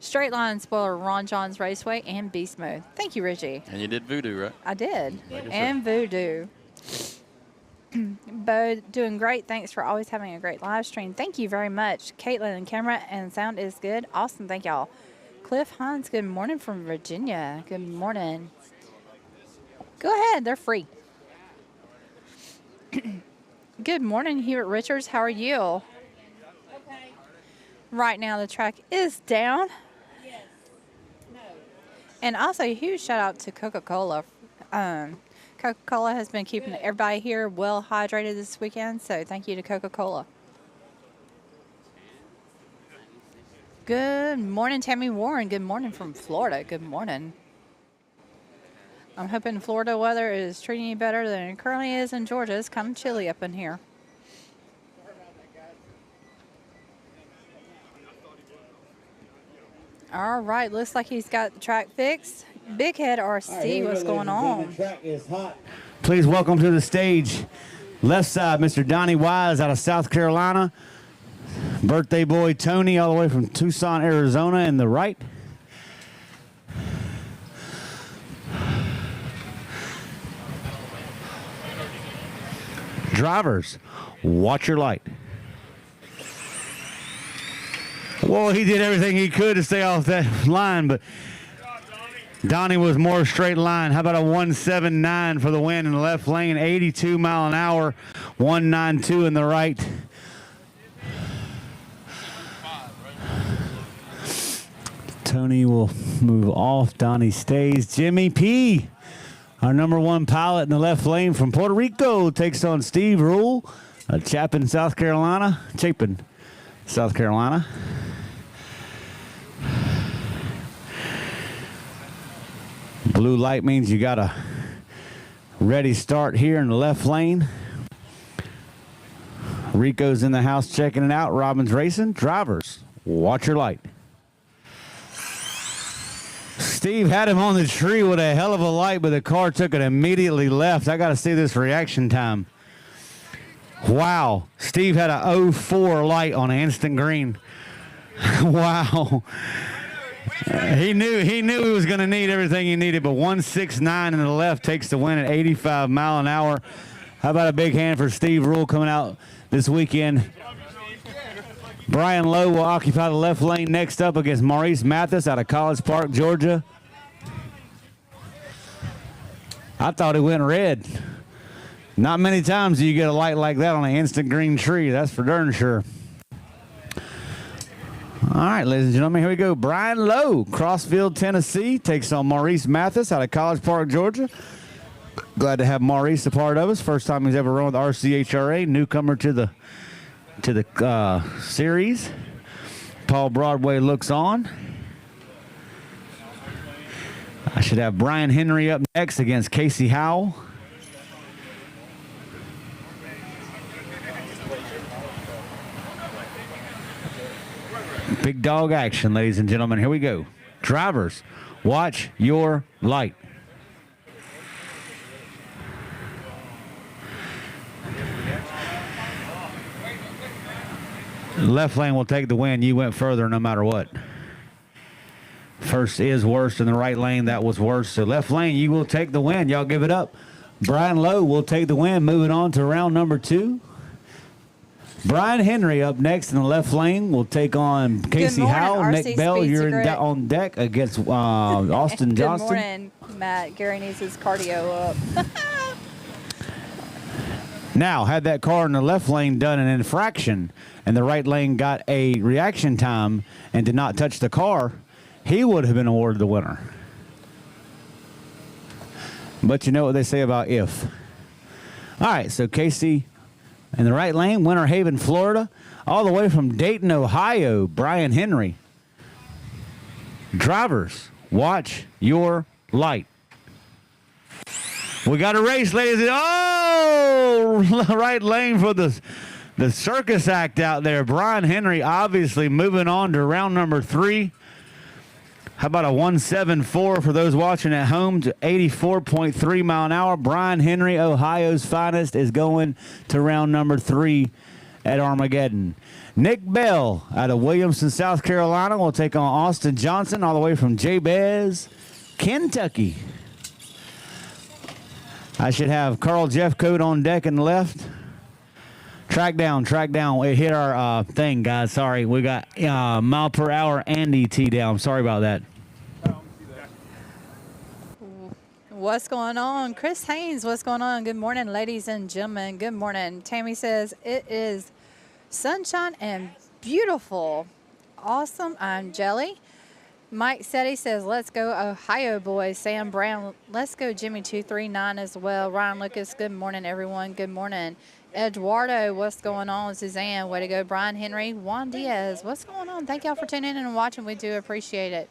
Straight Line Spoiler, Ron John's Raceway, and Beast Mode. Thank you, Richie. And you did Voodoo, right? I did. And Voodoo. Bo, doing great. Thanks for always having a great live stream. Thank you very much. Caitlin, and camera and sound is good. Awesome. Thank y'all. Cliff Hans, good morning from Virginia. Good morning. Go ahead. They're free. Good morning, Hewitt Richards. How are you? Okay. Right now, the track is down. Yes. No. And also, a huge shout out to Coca-Cola. Coca-Cola has been keeping everybody here well hydrated this weekend, so thank you to Coca-Cola. Good morning, Tammy Warren. Good morning from Florida. Good morning. I'm hoping Florida weather is treating you better than it currently is in Georgia. It's kind of chilly up in here. All right, looks like he's got the track fixed. Big Head RC, what's going on? The track is hot. Please welcome to the stage, left side, Mr. Donnie Wise out of South Carolina. Birthday boy Tony all the way from Tucson, Arizona, in the right. Drivers, watch your light. Well, he did everything he could to stay off that line, but Donnie was more straight line. How about a 179 for the win in the left lane, 82 mile an hour, 192 in the right. Tony will move off. Donnie stays. Jimmy P, our #1 pilot in the left lane from Puerto Rico, takes on Steve Rule, Chapin, South Carolina. Blue light means you got a ready start here in the left lane. Rico's in the house checking it out. Robin's racing. Drivers, watch your light. Steve had him on the tree with a hell of a light, but the car took it immediately left. I got to see this reaction time. Wow. Steve had a 04 light on instant green. Wow. He knew he was going to need everything he needed, but 169 in the left takes the win at 85 mile an hour. How about a big hand for Steve Rule coming out this weekend? Brian Lowe will occupy the left lane next up against Maurice Mathis out of College Park, Georgia. I thought it went red. Not many times do you get a light like that on an instant green tree. That's for darn sure. All right, ladies and gentlemen, here we go. Brian Lowe, Crossfield, Tennessee, takes on Maurice Mathis out of College Park, Georgia. Glad to have Maurice a part of us. First time he's ever run with RCHRA, newcomer to the to the series. Paul Broadway looks on. I should have Brian Henry up next against Casey Howell. Big dog action, ladies and gentlemen. Here we go. Drivers, watch your light. Left lane will take the win. You went further no matter what. First is worse in the right lane. That was worse. So left lane, you will take the win. Y'all give it up. Brian Lowe will take the win. Moving on to round number 2. Brian Henry up next in the left lane will take on Casey morning, Howell. RC Nick Bell, Speed you're Cigarette. on deck against Austin Johnston. Good morning, Matt. Gary needs his cardio up. Now, had that car in the left lane done an infraction and the right lane got a reaction time and did not touch the car, he would have been awarded the winner. But you know what they say about if. All right, so Casey in the right lane, Winter Haven, Florida, all the way from Dayton, Ohio, Brian Henry. Drivers, watch your light. We got a race, ladies. Oh, right lane for the circus act out there. Brian Henry obviously moving on to round number 3. How about a 174 for those watching at home to 84.3 mile an hour. Brian Henry, Ohio's finest, is going to round number 3 at Armageddon. Nick Bell out of Williamson, South Carolina will take on Austin Johnson all the way from Jabez, Kentucky. I should have Carl Jeffcoat on deck in the left. Track down. It hit our thing, guys. Sorry, we got mile per hour and ET down. Sorry about that. What's going on? Chris Haynes, what's going on? Good morning, ladies and gentlemen. Good morning. Tammy says it is sunshine and beautiful. Awesome. I'm Jelly. Mike Setti says, let's go Ohio boys. Sam Brown, let's go Jimmy 239 as well. Ryan Lucas, good morning, everyone. Good morning. Eduardo, what's going on? Suzanne, way to go. Brian Henry, Juan Diaz, what's going on? Thank y'all for tuning in and watching. We do appreciate it.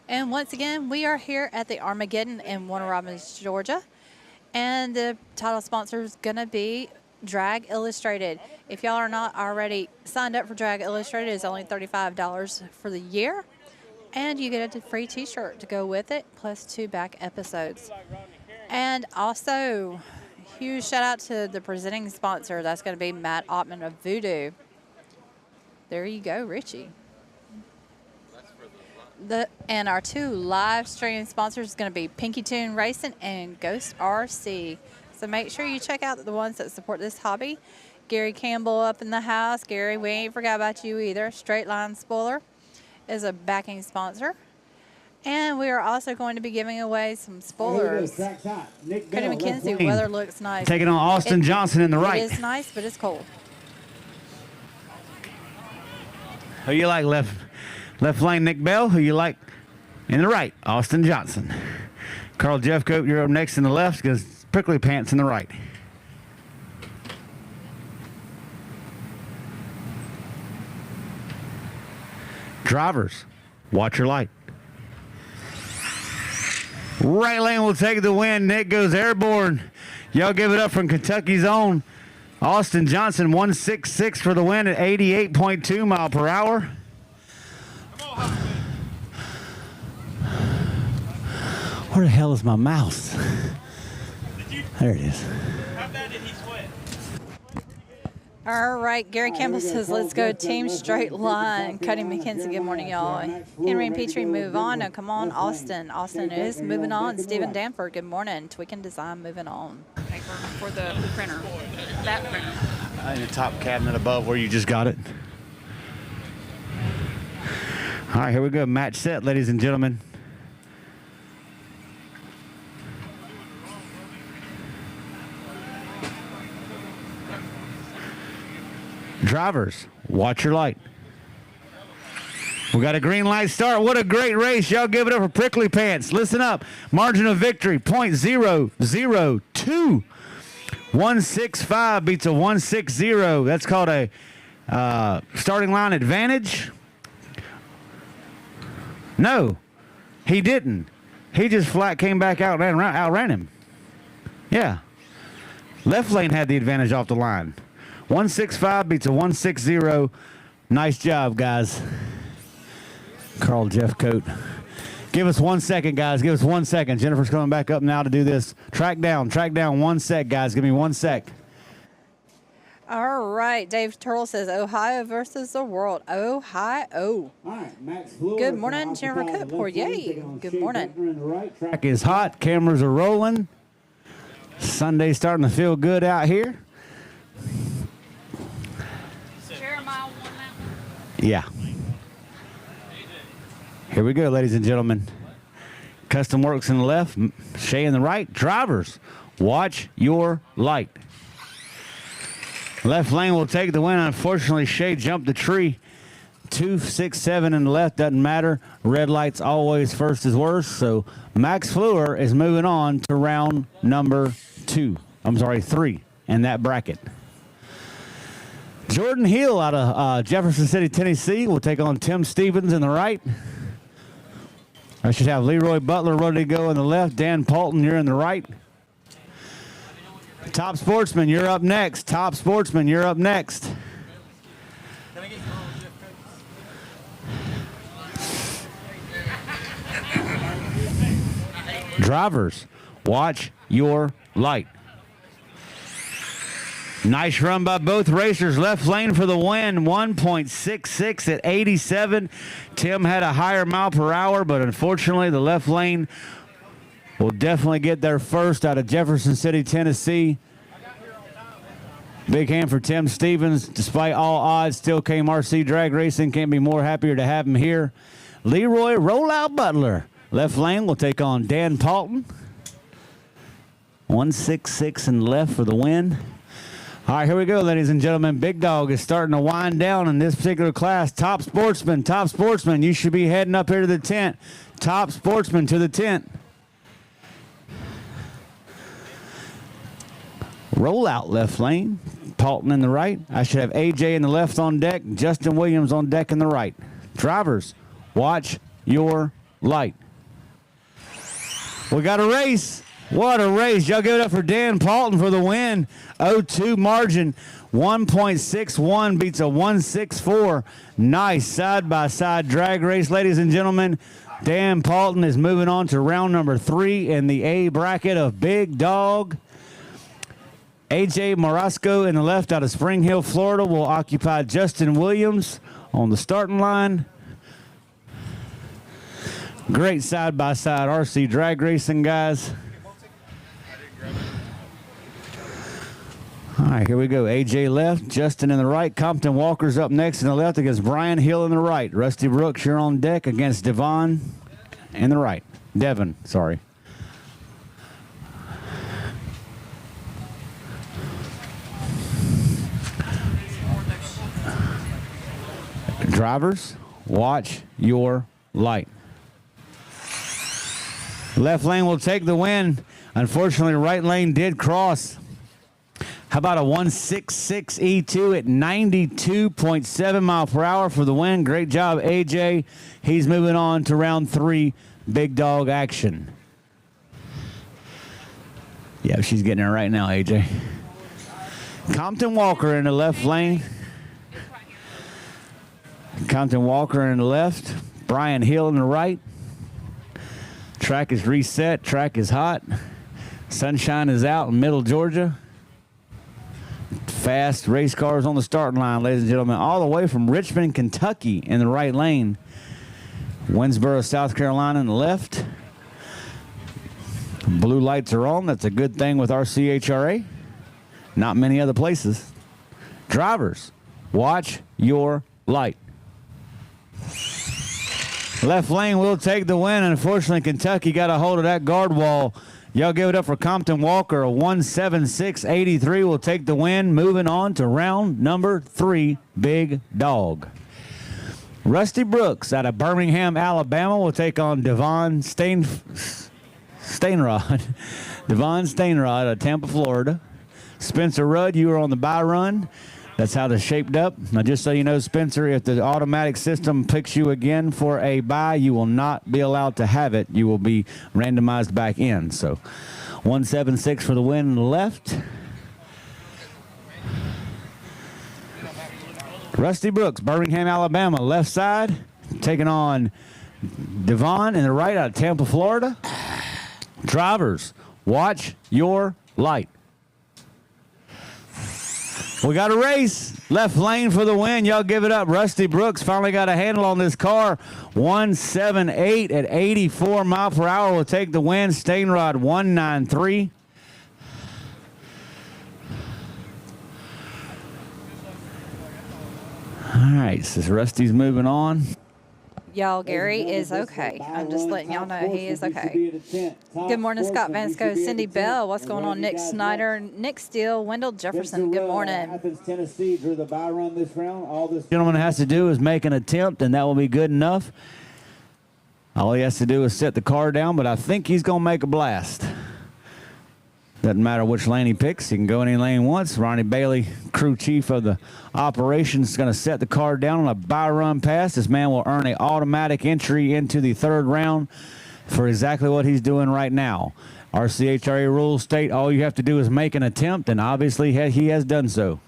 And once again, we are here at the Armageddon in Warner Robins, Georgia. And the title sponsor is going to be Drag Illustrated. If y'all are not already signed up for Drag Illustrated, it's only $35 for the year. And you get a free t-shirt to go with it, plus 2 back episodes. And also, huge shout out to the presenting sponsor. That's going to be Matt Ottman of Voodoo. There you go, Richie. And our 2 live stream sponsors is going to be Pinky Tune Racing and Ghost RC. So make sure you check out the ones that support this hobby. Gary Campbell up in the house. Gary, we ain't forgot about you either. Straight Line Spoiler is a backing sponsor. And we are also going to be giving away some spoilers. Cody McKenzie, weather looks nice. Taking on Austin Johnson in the right. It is nice, but it's cold. Who you like, left lane, Nick Bell? Who you like in the right? Austin Johnson. Carl Jeffcoat, you're up next in the left because Prickly Pants in the right. Drivers, watch your light. Right lane will take the win. Nick goes airborne. Y'all give it up from Kentucky's own Austin Johnson, 166 for the win at 88.2 mile per hour. Where the hell is my mouse? There it is. How bad did he sweat? All right, Gary Campbell says, let's go Team Straight Line. Cody McKenzie, good morning, y'all. Henry and Petrie move on. Now, come on, Austin. Austin is moving on. Stephen Danford, good morning. Tweaking Design, moving on. Paper for the printer. That printer. In the top cabinet above where you just got it. All right, here we go. Match set, ladies and gentlemen. Drivers, watch your light. We got a green light start. What a great race. Y'all give it up for Prickly Pants. Listen up. Margin of victory, .002. 165 beats a 160. That's called a starting line advantage. No, he didn't. He just flat came back out and outran him. Yeah. Left lane had the advantage off the line. 165 beats a 160. Nice job, guys. Carl Jeffcoat. Give us 1 second, guys. Give us 1 second. Jennifer's coming back up now to do this. Track down 1 sec, guys. Give me 1 sec. All right. Dave Turtle says Ohio versus the world. Ohio. All right, Max Fleur Good from morning, Jennifer Occupy the Cookport. left lane, Yay. taking on Good Shea morning. Beckner in the right. Track is hot. Cameras are rolling. Sunday's starting to feel good out here. Jeremiah won that one. Yeah. Here we go, ladies and gentlemen. Custom Works in the left, Shea in the right. Drivers, watch your light. Left lane will take the win. Unfortunately, Shea jumped the tree. 267 in the left, doesn't matter. Red lights always first is worst. So Max Fleur is moving on to round number 3 in that bracket. Jordan Hill out of Jefferson City, Tennessee will take on Tim Stevens in the right. I should have Leroy Butler ready to go in the left. Dan Paulton, you're in the right. Top Sportsman, you're up next. Top Sportsman, you're up next. Drivers, watch your light. Nice run by both racers. Left lane for the win. 1.66 at 87. Tim had a higher mile per hour, but unfortunately the left lane will definitely get there first out of Jefferson City, Tennessee. Big hand for Tim Stevens. Despite all odds, still came RC Drag Racing. Can't be more happier to have him here. Leroy Rollout Butler. Left lane will take on Dan Paulton. 166 in the left for the win. All right, here we go, ladies and gentlemen. Big Dog is starting to wind down in this particular class. Top Sportsman, you should be heading up here to the tent. Top Sportsman to the tent. Roll out left lane. Paulton in the right. I should have AJ in the left on deck. Justin Williams on deck in the right. Drivers, watch your light. We got a race. What a race. Y'all give it up for Dan Paulton for the win. 0-2 margin. 1.61 beats a 1.64. Nice side-by-side drag race, ladies and gentlemen. Dan Paulton is moving on to round number 3 in the A bracket of Big Dog. AJ Morasco in the left out of Spring Hill, Florida will occupy Justin Williams on the starting line. Great side-by-side RC drag racing, guys. All right, here we go. AJ left, Justin in the right. Compton Walker's up next in the left against Brian Hill in the right. Rusty Brooks, you're on deck against Devon in the right. Devon, sorry. Drivers, watch your light. Left lane will take the win. Unfortunately, right lane did cross. How about a 1.66 E2 at 92.7 mile per hour for the win? Great job, AJ. He's moving on to round 3, Big Dog action. Yeah, she's getting it right now, AJ. Compton Walker in the left lane. Compton Walker in the left. Brian Hill in the right. Track is reset. Track is hot. Sunshine is out in middle Georgia. Fast race cars on the starting line, ladies and gentlemen, all the way from Richmond, Kentucky in the right lane. Winsboro, South Carolina in the left. Blue lights are on. That's a good thing with RCHRA. Not many other places. Drivers, watch your light. Left lane will take the win. Unfortunately, Kentucky got a hold of that guard wall. Y'all give it up for Compton Walker. A 1.76.83 will take the win. Moving on to round number 3, Big Dog. Rusty Brooks out of Birmingham, Alabama will take on Devon Stainrod. Devon Stainrod out of Tampa, Florida. Spencer Rudd, you were on the bye run. That's how this shaped up. Now, just so you know, Spencer, if the automatic system picks you again for a bye, you will not be allowed to have it. You will be randomized back in. So 176 for the win on the left. Rusty Brooks, Birmingham, Alabama, left side, taking on Devon in the right out of Tampa, Florida. Drivers, watch your light. We got a race. Left lane for the win. Y'all give it up. Rusty Brooks finally got a handle on this car. 178 at 84 mile per hour will take the win. Stainrod 193. All right, so Rusty's moving on. Y'all, Gary is okay. I'm just letting y'all know he is okay. Good morning, Scott Vansco, Cindy Bell. What's going on, Nick Snyder, Nick Steele, Wendell Jefferson. Good morning. Athens, Tennessee drew the bye run this round. All this Gentleman has to do is make an attempt, and that will be good enough. All he has to do is set the car down, but I think he's going to make a blast. Doesn't matter which lane he picks. He can go any lane once. Ronnie Bailey, crew chief of the operations, is going to set the car down on a bye run pass. This man will earn an automatic entry into the third round for exactly what he's doing right now. RCHRA rules state all you have to do is make an attempt, and obviously he has done so.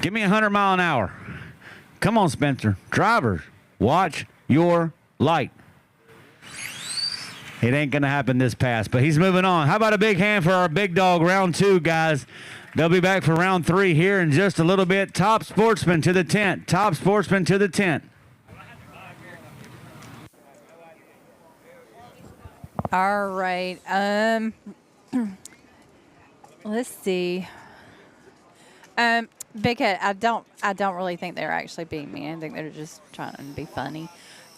Give me 100 mile an hour. Come on, Spencer. Drivers, watch your light. It ain't going to happen this pass, but he's moving on. How about a big hand for our big dog, round 2, guys? They'll be back for round 3 here in just a little bit. Top Sportsman to the tent. Top Sportsman to the tent. All right. Let's see. Big Head, I don't really think they're actually being mean. I think they're just trying to be funny.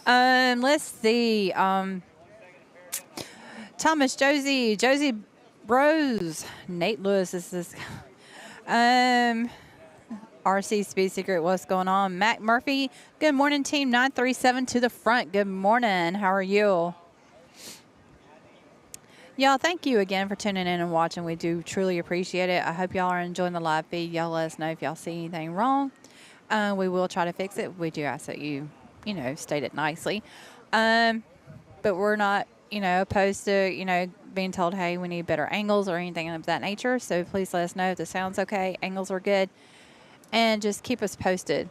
Let's see. Thomas, Josie Bros, Nate Lewis. This is RC Speed Secret. What's going on? Mac Murphy. Good morning, team 937 to the front. Good morning. How are you? Y'all, thank you again for tuning in and watching. We do truly appreciate it. I hope y'all are enjoying the live feed. Y'all let us know if y'all see anything wrong. We will try to fix it. We do ask that you state it nicely. But we're not, opposed to, being told, hey, we need better angles or anything of that nature. So please let us know if the sound's okay, angles are good, and just keep us posted.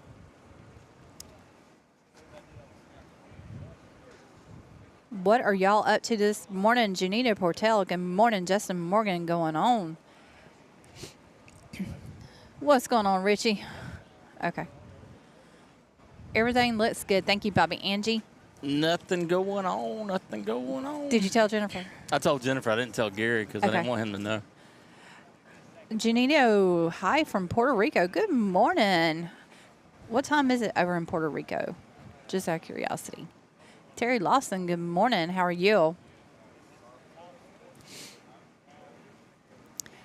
What are y'all up to this morning? Janita Portel, good morning. Justin Morgan going on. What's going on, Richie? Okay. Everything looks good. Thank you, Bobby. Angie? Nothing going on. Nothing going on. Did you tell Jennifer? I told Jennifer. I didn't tell Gary because I didn't want him to know. Janito, hi from Puerto Rico. Good morning. What time is it over in Puerto Rico? Just out of curiosity. Terry Lawson, good morning. How are you?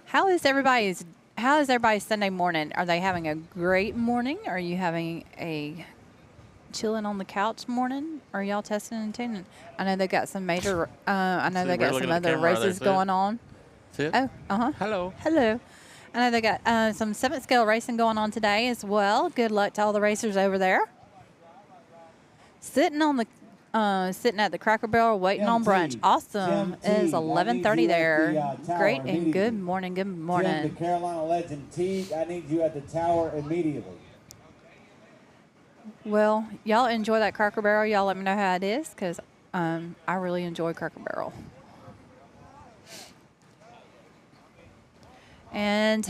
How is everybody's Sunday morning? Are they having a great morning? Are you having a chilling on the couch morning? Are y'all testing and tuning? I know they got some major. I know they got some other races going on. See it? Oh, Hello. Hello. I know they got some 7th scale racing going on today as well. Good luck to all the racers over there. Sitting at the Cracker Barrel waiting on brunch. Awesome. It is 11:30 there. Great and good morning. Good morning. Tim, the Carolina legend Teague, I need you at the tower immediately. Well, y'all enjoy that Cracker Barrel. Y'all let me know how it is, because I really enjoy Cracker Barrel. And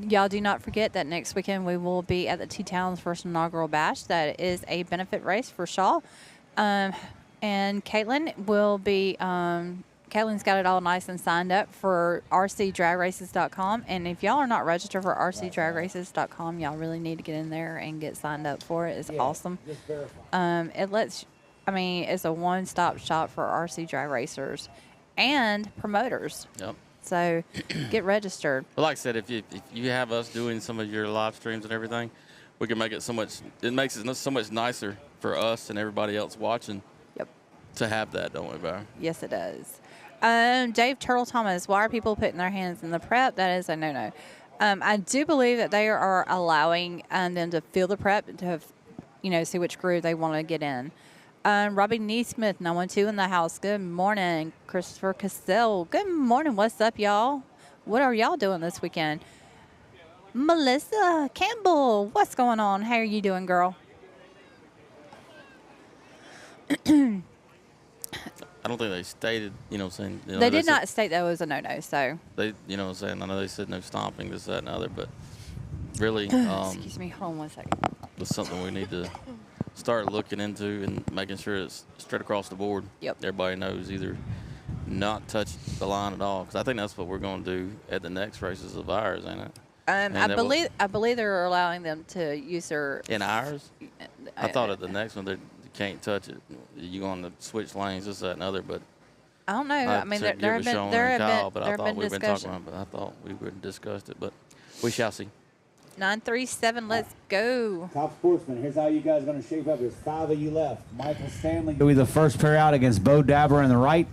y'all do not forget that next weekend we will be at the T-Town's first inaugural bash. That is a benefit race for Shaw. And Caitlin will be, Caitlin's got it all nice and signed up for rcdragraces.com. And if y'all are not registered for rcdragraces.com, y'all really need to get in there and get signed up for it. It's awesome. It's a one-stop shop for RC drag racers and promoters. Yep. So get registered. Well, like I said, if you have us doing some of your live streams and everything, we can make it it makes it so much nicer for us and everybody else watching. Yep. To have that, don't we, Barry? Yes, it does. Dave Turtle Thomas, why are people putting their hands in the prep? That is a no-no. I do believe that they are allowing them to feel the prep to, see which groove they want to get in. Robbie Neesmith, 912 in the house. Good morning. Christopher Cassell. Good morning. What's up, y'all? What are y'all doing this weekend? Melissa Campbell, what's going on? How are you doing, girl? I don't think they stated, saying. They did not state that was a no-no, so. They, saying, I know they said no stomping, this, that, and other, but really, Excuse me, hold on one second. it's something we need to start looking into and making sure it's straight across the board. Yep. Everybody knows either not touch the line at all, because I think that's what we're going to do at the next races of ours, ain't it? I believe they're allowing them to use their. In ours? I thought at the next one they can't touch it. You're going to switch lanes, this, that, and other, but. I don't know. I mean, there have been discussion. I thought we would have discussed it, but we shall see. 937, let's go. Top sportsman, here's how you guys are going to shape up. There's 5 of you left. Michael Stanley. You'll be the first pair out against Bo Dabber in the right.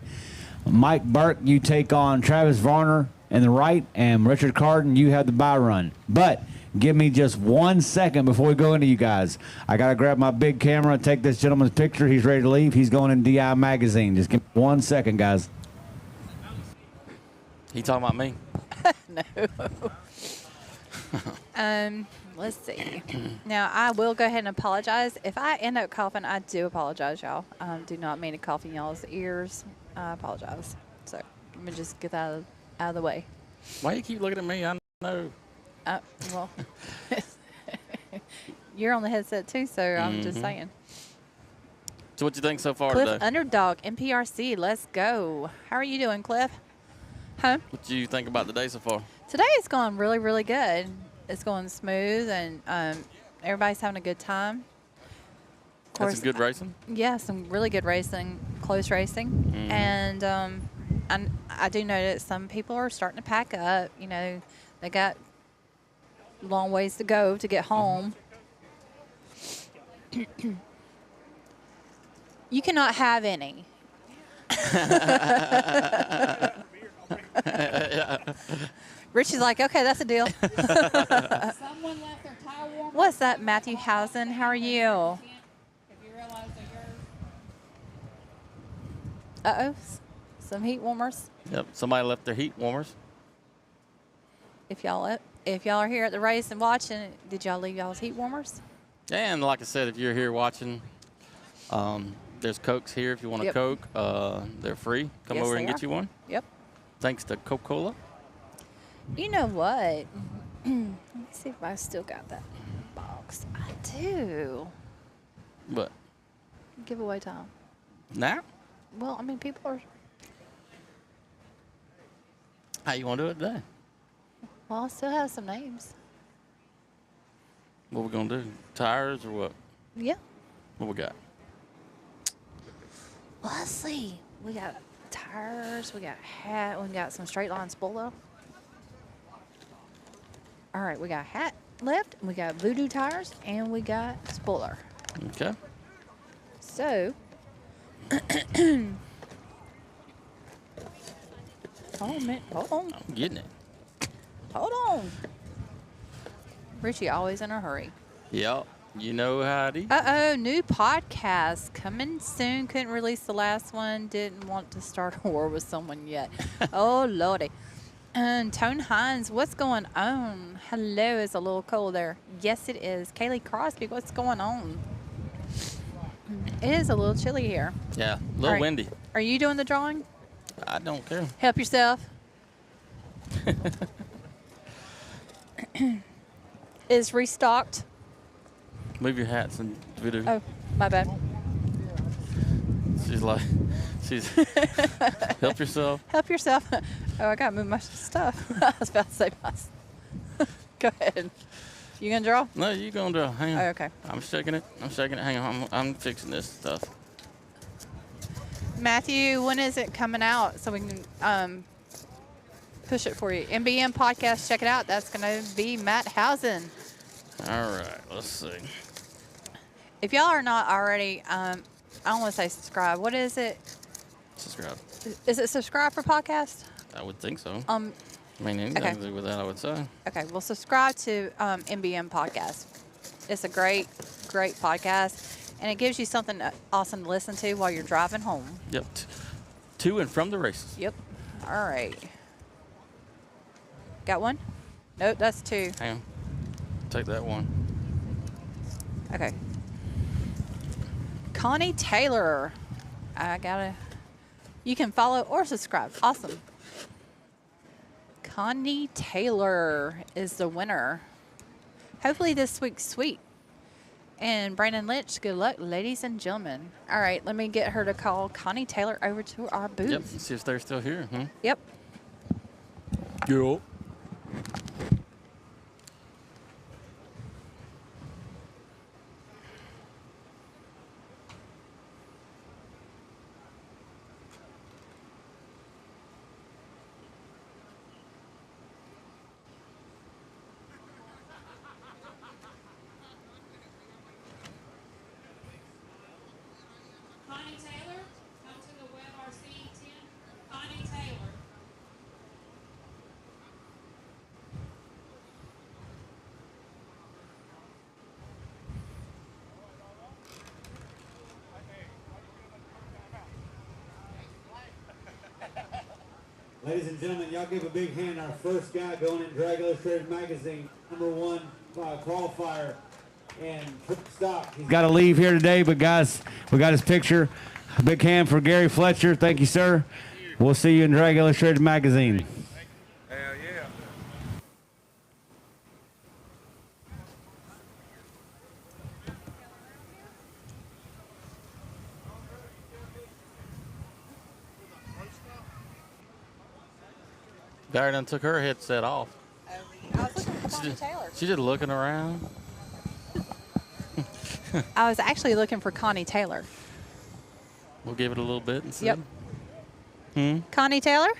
Mike Burke, you take on Travis Varner in the right. And Richard Carden, you have the bye run. But give me just 1 second before we go into you guys. I got to grab my big camera and take this gentleman's picture. He's ready to leave. He's going in DI Magazine. Just give me 1 second, guys. He talking about me? No. Let's see. Now, I will go ahead and apologize. If I end up coughing, I do apologize, y'all. Do not mean to cough in y'all's ears. I apologize. So, let me just get that out of the way. Why you keep looking at me? I know. Well, you're on the headset too, so I'm just saying. So what you think so far Cliff today? Underdog, NPRC, let's go. How are you doing, Cliff? Huh? What do you think about the day so far? Today it's going really, really good. It's going smooth, and everybody's having a good time. Of course, Had some good racing? Yeah, some really good racing, close racing. And I do know that some people are starting to pack up. They got long ways to go to get home. You cannot have any. Richie's like, okay, that's a deal. What's that, Matthew Housen? How are you? Uh-oh, some heat warmers. Yep, somebody left their heat warmers. If y'all are here at the race and watching, did y'all leave y'all's heat warmers? And like I said, if you're here watching, there's Cokes here if you want a Coke. They're free. Come over and get you one. Yep. Thanks to Coca-Cola. You know what? Let me see if I still got that box. I do. What? Giveaway time. Now? Well, I mean, people are. How you want to do it today? Well, I still have some names. What we going to do? Tires or what? Yeah. What we got? Well, let's see. We got tires. We got hat. We got some straight line spoiler. All right, we got hat left. We got Voodoo tires, and we got spoiler. Okay. So, hold on a minute. Hold on. I'm getting it. Hold on. Richie, always in a hurry. Yep. You know how it is. Uh-oh, new podcast coming soon. Couldn't release the last one. Didn't want to start a war with someone yet. Oh, Lordy. And Tone Hines, what's going on? Hello, it's a little cold there. Yes, it is. Kaylee Crosby, what's going on? It is a little chilly here. Yeah, a little windy. Are you doing the drawing? I don't care. Help yourself. Is restocked. Move your hats and video. Oh, my bad. She's like, help yourself. Help yourself. Oh, I got to move my stuff. I was about to say my Go ahead. You going to draw? No, you going to draw. Hang on. Oh, okay. I'm shaking it. Hang on. I'm fixing this stuff. Matthew, when is it coming out so we can push it for you? MBM podcast, check it out. That's going to be Matt Housen. All right, let's see. If y'all are not already, I don't want to say subscribe. What is it? Subscribe. Is it subscribe for podcast? I would think so. Um, I mean, anything okay. to do with that, I would say. Okay, well, subscribe to MBM Podcast. It's a great podcast, and it gives you something awesome to listen to while you're driving home. Yep. To and from the races. Yep. All right. Got one? Nope, that's two. Hang on. Take that one. Okay. Connie Taylor. You can follow or subscribe. Awesome. Connie Taylor is the winner. Hopefully this week's sweet. And Brandon Lynch, good luck, ladies and gentlemen. All right, let me get her to call Connie Taylor over to our booth. Yep. See if they're still here. Yep. Yo. Connie Taylor, come to the WebRC 10. Connie Taylor. Ladies and gentlemen, y'all give a big hand. Our first guy going in Drag Illustrated magazine, #1 qualifier and stock. He's Got to leave here today, but guys, we got his picture. A big hand for Gary Fletcher. Thank you, sir. We'll see you in Drag Illustrated magazine. Hell yeah. Barry done took her headset off. I was looking for Connie Taylor. She just looking around. I was actually looking for Connie Taylor. We'll give it a little bit and see. Yep. Connie Taylor?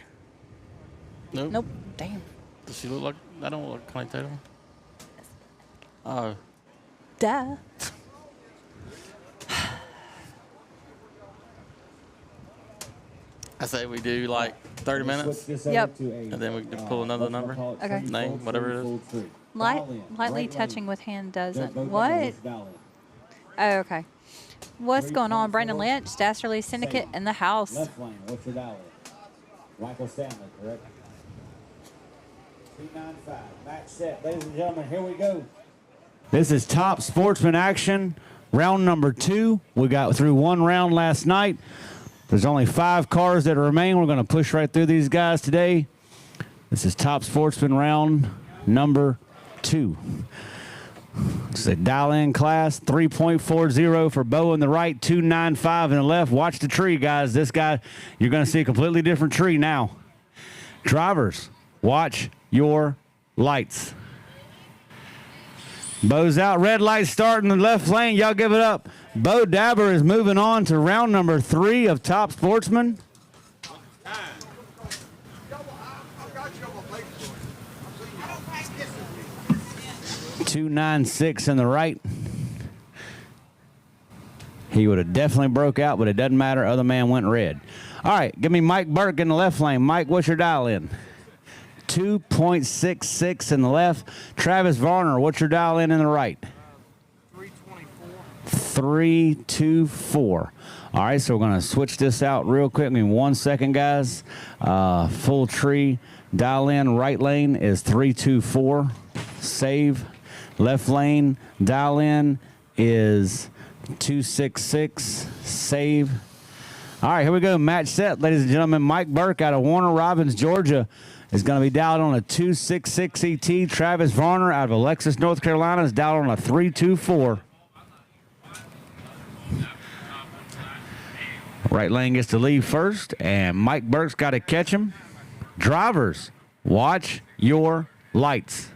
Nope. Nope. Damn. Does she look like? I don't look like Connie Taylor. Oh. Duh. I say we do like 30 minutes, Yep. and then we can pull another number. Okay. Name, whatever it is. Lightly touching with hand doesn't. What? Oh, okay. What's going on? Brandon Lynch, Dastardly Syndicate in the house. left lane. What's your dollar? Michael Stanley, correct? 295. Match set. Ladies and gentlemen, here we go. This is top sportsman action, round number 2. We got through one round last night. There's only 5 cars that remain. We're going to push right through these guys today. This is top sportsman round number 2. It's a dial-in class, 3.40 for Bo in the right, 295 in the left. Watch the tree, guys. This guy, you're going to see a completely different tree now. Drivers, watch your lights. Bo's out. Red light start in the left lane. Y'all give it up. Bo Dabber is moving on to round number 3 of Top Sportsman. 296 in the right. He would have definitely broke out, but it doesn't matter. Other man went red. All right, give me Mike Burke in the left lane. Mike, what's your dial in? 2.66 in the left. Travis Varner, what's your dial in the right? 324. All right, so we're going to switch this out real quick. I mean, 1 second, guys. Full tree. Dial in right lane is 324. Save. Left lane, dial in is 266. Save. All right, here we go. Match set, ladies and gentlemen. Mike Burke out of Warner Robins, Georgia, is going to be dialed on a 266 ET. Travis Varner out of Alexis, North Carolina, is dialed on a 324. Right lane gets to leave first, and Mike Burke's got to catch him. Drivers, watch your lights.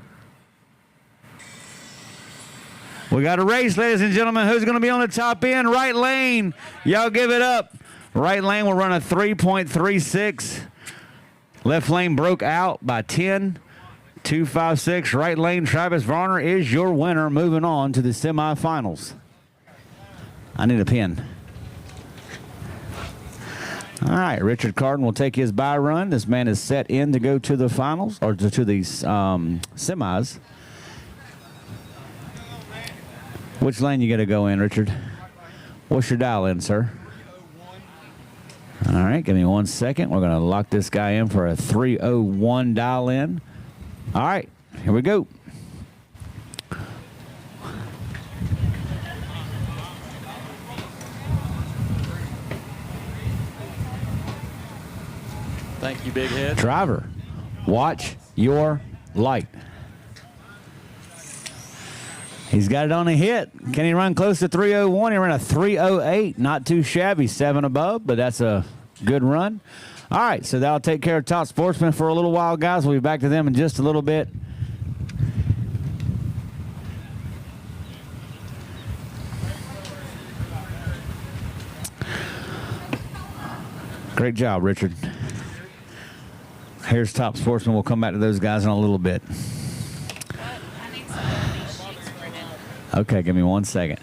We got a race, ladies and gentlemen. Who's going to be on the top end? Right lane. Y'all give it up. Right lane will run a 3.36. Left lane broke out by 10. 256. Right lane, Travis Varner is your winner. Moving on to the semifinals. I need a pin. All right, Richard Carden will take his bye run. This man is set in to go to the finals, or to the semis. Which lane you got to go in, Richard? What's your dial in, sir? All right, give me 1 second. We're going to lock this guy in for a 301 dial in. All right, here we go. Thank you, Big Head. Driver, watch your light. He's got it on a hit. Can he run close to 301? He ran a 308. Not too shabby, 7 above, but that's a good run. All right, so that'll take care of Top Sportsman for a little while, guys. We'll be back to them in just a little bit. Great job, Richard. Here's Top Sportsman. We'll come back to those guys in a little bit. Okay, give me 1 second.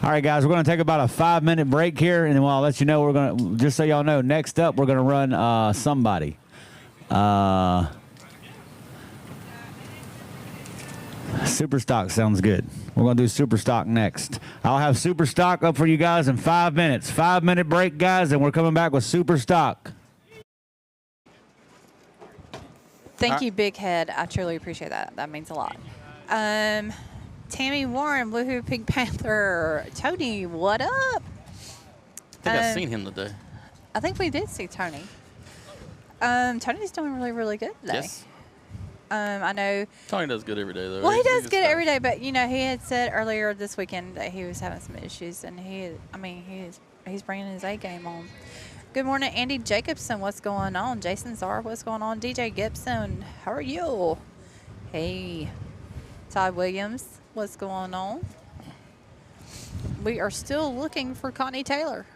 All right, guys, we're going to take about a 5-minute break here, and then I'll let you know we're going to, just so y'all know, next up we're going to run somebody. Super Stock sounds good. We're going to do Super Stock next. I'll have Super Stock up for you guys in 5 minutes. 5-minute break, guys, and we're coming back with Super Stock. Thank you, Big Head. I truly appreciate that. That means a lot. Tammy Warren, Woohoo Pink Panther. Tony, what up? I think I've seen him today. I think we did see Tony. Tony's doing really, really good today. Yes. I know. Tony does good every day, though. Well, he does good every day, but you know, he had said earlier this weekend that he was having some issues, and he's bringing his A game on. Good morning, Andy Jacobson. What's going on? Jason Czar, what's going on? DJ Gibson, how are you? Hey, Todd Williams, what's going on? We are still looking for Connie Taylor.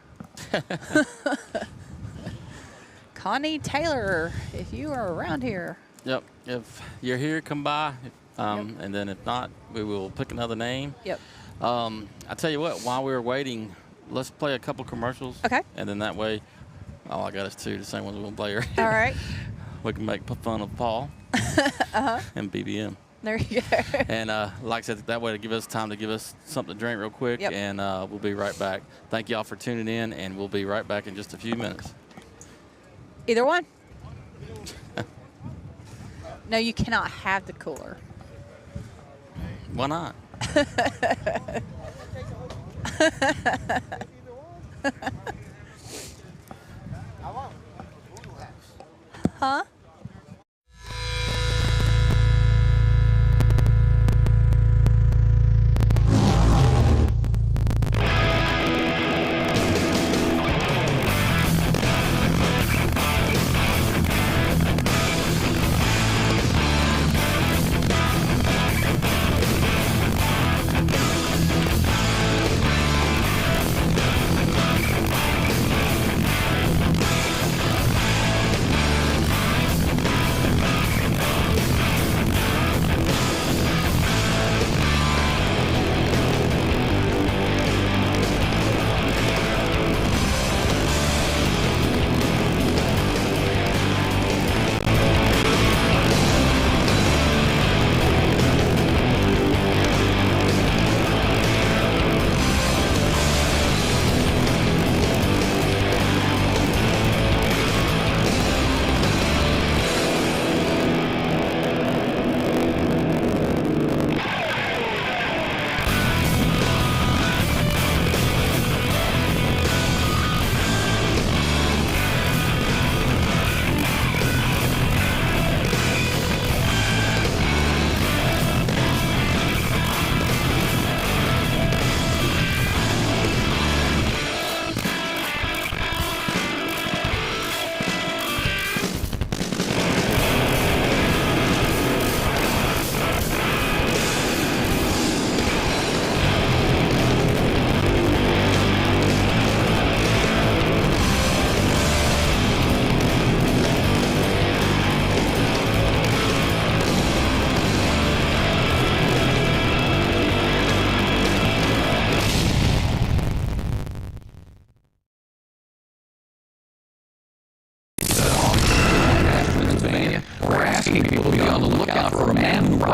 Connie Taylor, if you are around here. Yep. If you're here, come by. Yep. And then if not, we will pick another name. Yep. I tell you what, while we were waiting, let's play a couple commercials. Okay. And then that way, all I got is 2, the same ones we're going to play here. All right. We can make fun of Paul and BBM. There you go. And like I said, that way to give us time to give us something to drink real quick. Yep. And we'll be right back. Thank y'all for tuning in, and we'll be right back in just a few minutes. Either one. No, you cannot have the cooler. Why not? Huh?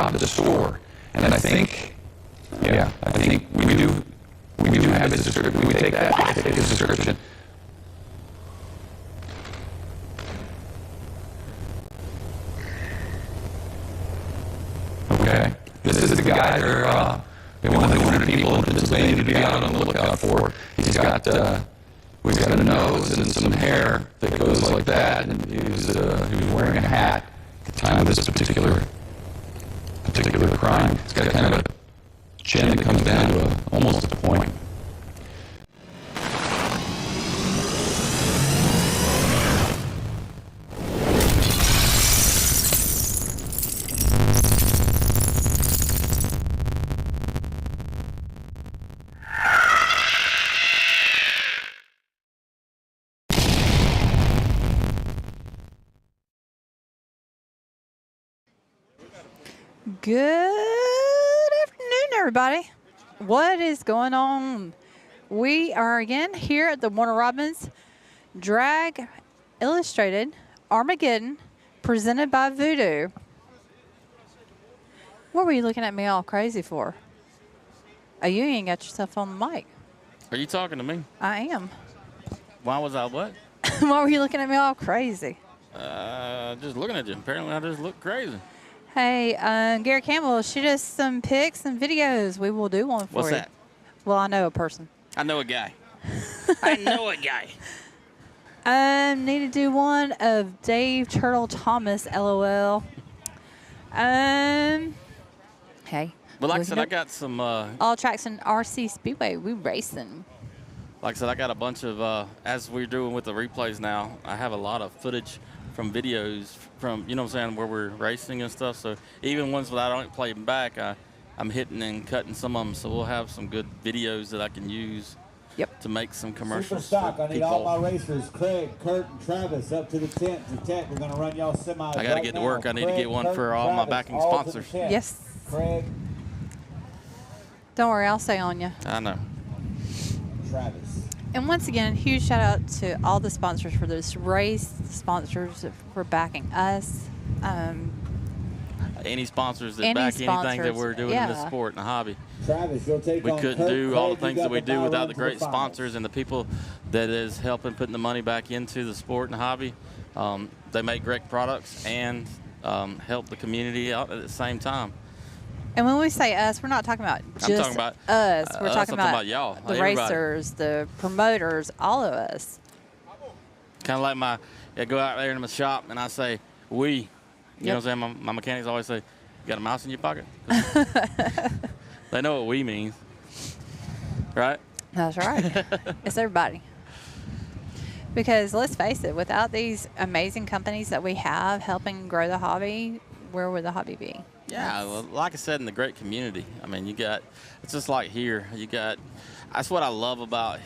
out of the store. And I think, I think we do have his description. We would take that, take his description. Okay, this is the guy they wanted people in Pennsylvania to be out on the lookout for. He's got we've got a nose and some hair that goes like that, and he was wearing a hat at the time of this particular crime. He's got kind of a chin that comes down to almost at the point. Good afternoon, everybody. What is going on? We are again here at the Warner Robins Drag Illustrated Armageddon, presented by Voodoo. What were you looking at me all crazy for? Oh, you ain't got yourself on the mic. Are you talking to me? I am. Why was I what? Why were you looking at me all crazy? Just looking at you. Apparently, I just look crazy. Hey, Gary Campbell, shoot us some pics and videos. We will do one for you. What's that? Well, I know a person. I know a guy. I know a guy. Need to do one of Dave Turtle Thomas, LOL. Hey. But like I said, I got some. All tracks in RC Speedway. We racing. Like I said, I got a bunch of, as we're doing with the replays now, I have a lot of footage from videos from, you know what I'm saying, where we're racing and stuff. So even ones that I don't play them back, I'm hitting and cutting some of them. So we'll have some good videos that I can use to make some commercials. Super stock. I need all my racers, Craig, Kurt, and Travis, up to the tent. We're going to run y'all semis. I got to get to work. I need to get one for all my backing sponsors. Yes. Craig. Don't worry, I'll stay on you. I know. Travis. And once again, huge shout out to all the sponsors for this race, the sponsors for backing us. Any sponsors that Any back anything that sponsors, we're doing in this sport and the hobby. Travis, you'll take We on couldn't Kurt. do all the Craig, things that we you got do the without run the to great finals. sponsors and the people that is helping putting the money back into the sport and the hobby. They make great products and help the community out at the same time. And when we say us, we're not talking about just I'm talking about us. We're talking I'm about y'all, the everybody. racers, the promoters, all of us. Kind of like I go out there in my shop and I say, we. You know what I'm saying? My mechanics always say, you got a mouse in your pocket? They know what we means. Right? That's right. It's everybody. Because let's face it, without these amazing companies that we have helping grow the hobby, where would the hobby be? Yeah, well, like I said, in the great community. I mean, it's just like here. That's what I love about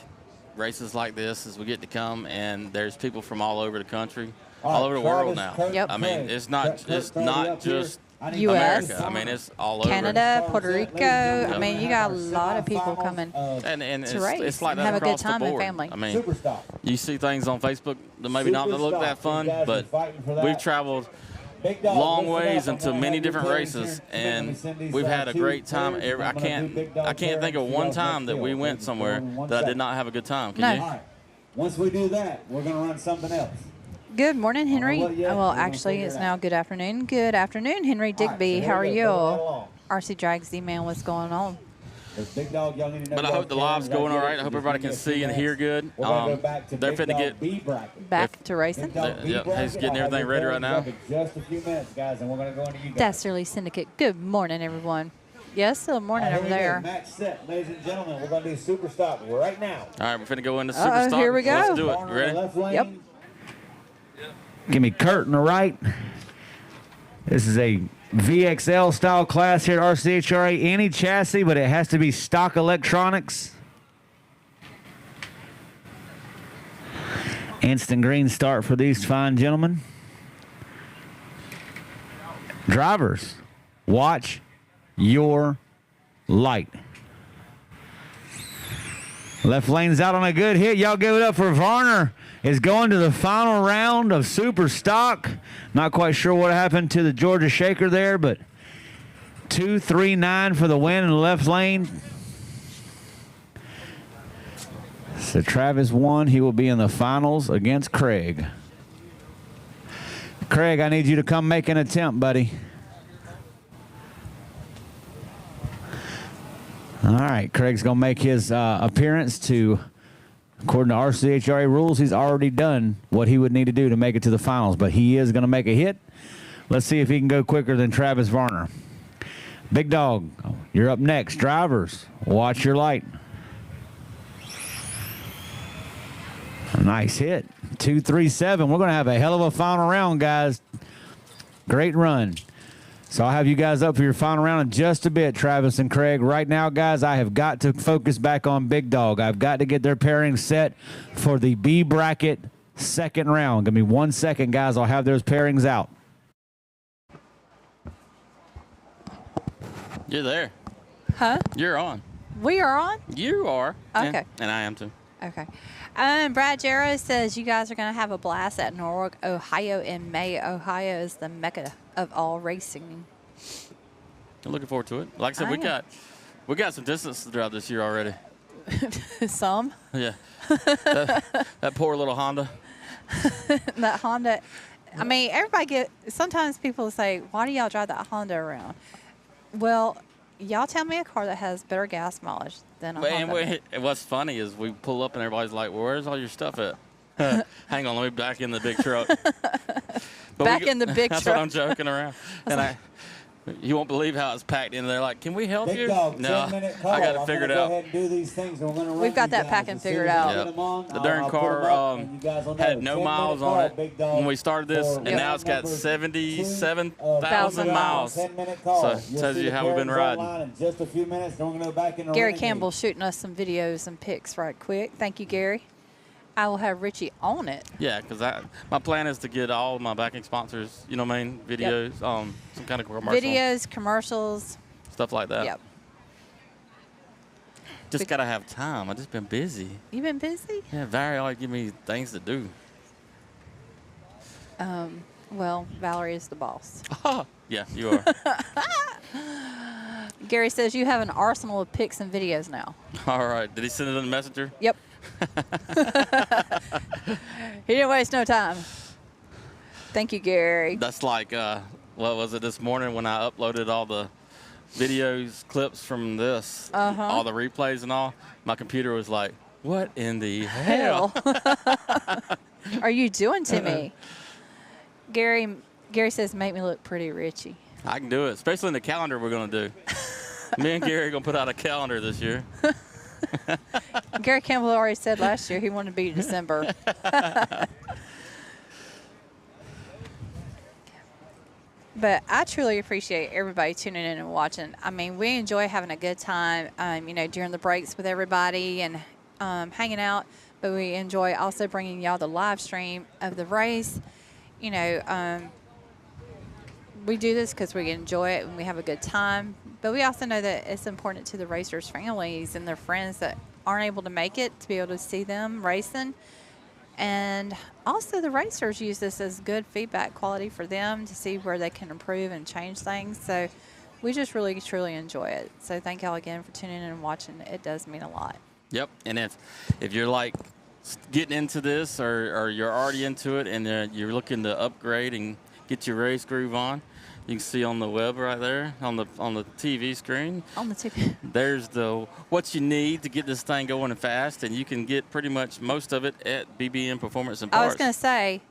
races like this is we get to come and there's people from all over the country, all over the world now. I mean, it's not just US, America. I mean, it's all over. Canada, Puerto Rico. I mean, you got a lot of people coming and to race it's like and that have a good across time the and board. family. I mean, you see things on Facebook that maybe not look that fun, but we've traveled long ways into many different races, and we've had a great time. I can't think of one time that we went somewhere that I did not have a good time. Can you? Once we do that, we're going to run something else. Good morning, Henry. Well, actually, it's now good afternoon. Good afternoon, Henry Digby. How are you? RC Drag Z-Man, what's going on? But I hope the live's going all right. I hope everybody can see and hear good. They're fit to get back to racing. Yep, he's getting everything ready right now. Just a few minutes, guys, and we're going to go into you guys. Dastardly Syndicate. Good morning, everyone. Yes, still morning over there. Match set, ladies and gentlemen. We're going to do super stop right now. All right, we're finna go into super stop. Here we go. Let's do it. You ready? Yep. Give me Kurt on the right. This is a VXL style class here at RCHRA. Any chassis, but it has to be stock electronics. Instant green start for these fine gentlemen. Drivers, watch your light. Left lane's out on a good hit. Y'all give it up for Varner. Is going to the final round of Super Stock. Not quite sure what happened to the Georgia Shaker there, but 239 for the win in the left lane. So Travis won. He will be in the finals against Craig. Craig, I need you to come make an attempt, buddy. All right, Craig's going to make his appearance to, according to RCHRA rules, he's already done what he would need to do to make it to the finals, but he is going to make a hit. Let's see if he can go quicker than Travis Varner. Big Dog, you're up next. Drivers, watch your light. A nice hit. 237. We're going to have a hell of a final round, guys. Great run. So I'll have you guys up for your final round in just a bit, Travis and Craig. Right now, guys, I have got to focus back on Big Dog. I've got to get their pairing set for the B bracket second round. Give me 1 second, guys. I'll have those pairings out. You're there. Huh? You're on. We are on? You are. Okay. Yeah, and I am too. Okay. Brad Jarrow says you guys are going to have a blast at Norwalk, Ohio in May. Ohio is the mecca of all racing. I'm looking forward to it. Like I said, we got some distance to drive this year already. Some? Yeah. that poor little Honda. That Honda. I mean, sometimes people say, why do y'all drive that Honda around? Well, y'all tell me a car that has better gas mileage than a Honda. And what's funny is we pull up and everybody's like, well, where's all your stuff at? Hang on, let me back in the big truck. But in the big that's truck. That's what I'm joking around. You won't believe how it's packed in there. Like, can we help Big you? Dog, No, 10-minute call. I got it figured out. Go ahead and do these things. We're gonna We've got that packing figured out. Yep. The darn car had no miles on it when we started this, and now it's got 77,000 miles. So it tells you how we've been riding. In just a few minutes, then we're gonna go back in the Gary Renegade. Campbell shooting us some videos and pics right quick. Thank you, Gary. I will have Richie on it. Yeah, because my plan is to get all of my backing sponsors, you know what I mean, videos, some kind of commercial. Videos, commercials. Stuff like that. Yep. Just got to have time. I've just been busy. You been busy? Yeah, Valerie always give me things to do. Well, Valerie is the boss. Yeah, you are. Gary says you have an arsenal of pics and videos now. All right. Did he send it in the messenger? Yep. He didn't waste no time. Thank you, Gary. That's like, what was it this morning when I uploaded all the videos, clips from this, all the replays and all? My computer was like, what in the hell? Are you doing to me? Gary says, make me look pretty, Richie. I can do it, especially in the calendar we're going to do. Me and Gary are going to put out a calendar this year. Gary Campbell already said last year he wanted to be December. But I truly appreciate everybody tuning in and watching. I mean, we enjoy having a good time, during the breaks with everybody and hanging out. But we enjoy also bringing y'all the live stream of the race. We do this because we enjoy it and we have a good time. But we also know that it's important to the racers' families and their friends that aren't able to make it to be able to see them racing. And also the racers use this as good feedback quality for them to see where they can improve and change things. So we just really, truly enjoy it. So thank y'all again for tuning in and watching. It does mean a lot. Yep. And if you're like getting into this or you're already into it and you're looking to upgrade and get your race groove on, you can see on the web right there on the TV screen. On the TV. There's what you need to get this thing going fast, and you can get pretty much most of it at BBM Performance and Parts. I was going to say,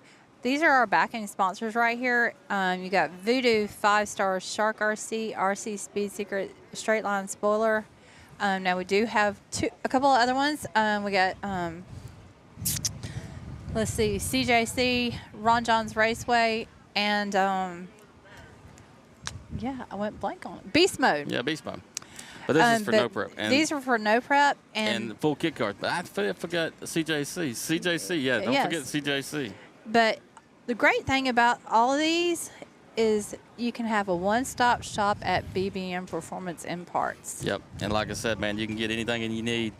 these are our backing sponsors right here. You got Voodoo, 5-Star, Shark RC, RC Speed Secret, Straight Line Spoiler. Now we do have a couple of other ones. We got, let's see, CJC, Ron John's Raceway, and I went blank on it. Beast Mode. Yeah, Beast Mode. But this is for no prep. And these are for no prep. And full kit card. But I forgot CJC. CJC, yeah, don't forget CJC. But the great thing about all of these is you can have a one-stop shop at BBM Performance and Parts. Yep. And like I said, man, you can get anything you need.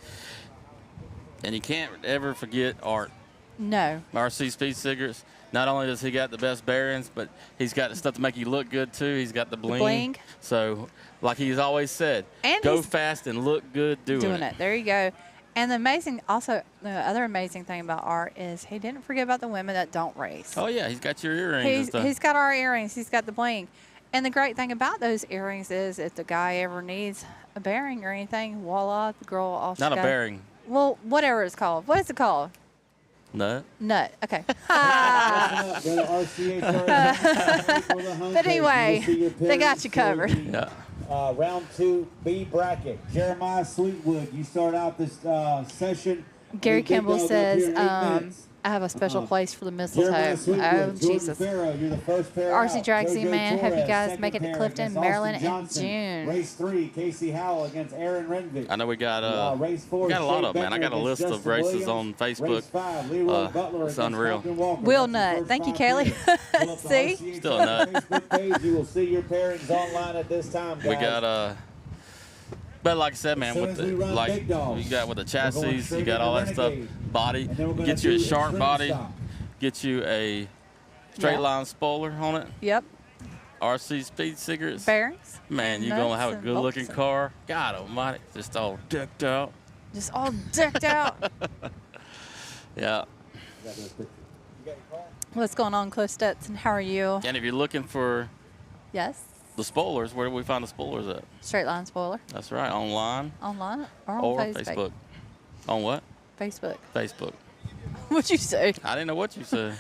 And you can't ever forget art. No. RC Speed Secrets. Not only does he got the best bearings, but he's got the stuff to make you look good too. He's got the bling. bling. So, like he's always said, And go he's fast and look good doing it. There you go. And the other amazing thing about Art is he didn't forget about the women that don't race. Oh yeah, he's got your earrings and stuff. He's got our earrings. He's got the bling. And the great thing about those earrings is if the guy ever needs a bearing or anything, voila, the girl also Not a bearing. Well, whatever it's called. What is it called? Nut. Nut. Okay. Go to RCHR. But anyway, they got you covered. Yeah. Round 2 B bracket. Jeremiah Sweetwood, you start out this session. Gary Big Kimball dog up says, here in 8 minutes. I have a special place for the Jeremiah mistletoe. Sweetwood, Oh, Jordan Jesus. Farrow, you're the first pair RC out. Drag JoJo Man, hope you Torres, guys second make it to pair Clifton, against Maryland Austin in Johnson. June. Race 3, Casey Howell against Aaron Renvick. I know we got Race 4, we got a lot Shea of them, man. I Becker got a against list of Justin races Williams. on Facebook. Race 5, Leroy Butler It's against unreal. Compton Walker. Will That's the Nut. first Thank you, 5 Kelly. pairs. Pull up the See? RCHR Still a nut. Facebook page. You will see your pairings online at this time, guys. We got but like I said, man, soon with as the we run like big dogs, you got with the going chassis, straight you got into all that stuff, Renegade. body, And then we're gonna get you a do sharp trim body, stop. get you a straight Yeah. line spoiler on it, Yep. RC speed cigarettes. Bearings. Man, you're Nuts gonna have a and good looking bolts. car. God almighty, just all decked out. Just all decked out. Yeah. What's going on, Cliff Stetson? How are you? And if you're looking for Yes. the spoilers, where do we find the spoilers at? Straight line spoiler. That's right, online Online or on or Facebook? Facebook. On what? Facebook. Facebook. What'd you say? I didn't know what you said.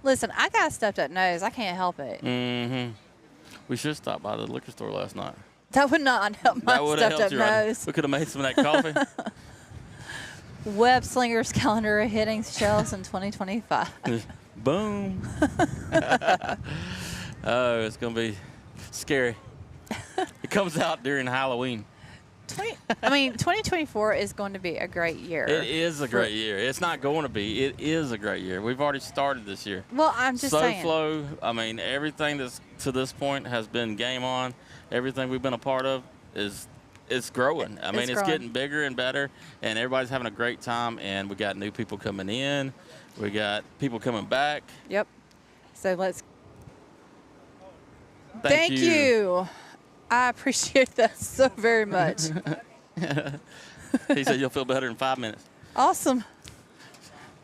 Listen, I got a stuffed up nose. I can't help it. Mm-hmm. We should stop by the liquor store last night. That would not help my That would have stuffed up helped you. Right? nose. We could have made some of that coffee. Web Slingers calendar hitting shelves in 2025. Boom. Oh, it's going to be scary. It comes out during Halloween. 2024 is going to be a great year. It is a great year. It's not going to be. It is a great year. We've already started this year. Well, I'm just saying. SoFlo, I mean, everything that's to this point has been game on. Everything we've been a part of it's growing. I mean, it's growing. getting bigger and better, and everybody's having a great time, and we got new people coming in. We got people coming back. Yep. So let's. Thank you. I appreciate that so very much. He said you'll feel better in 5 minutes. Awesome.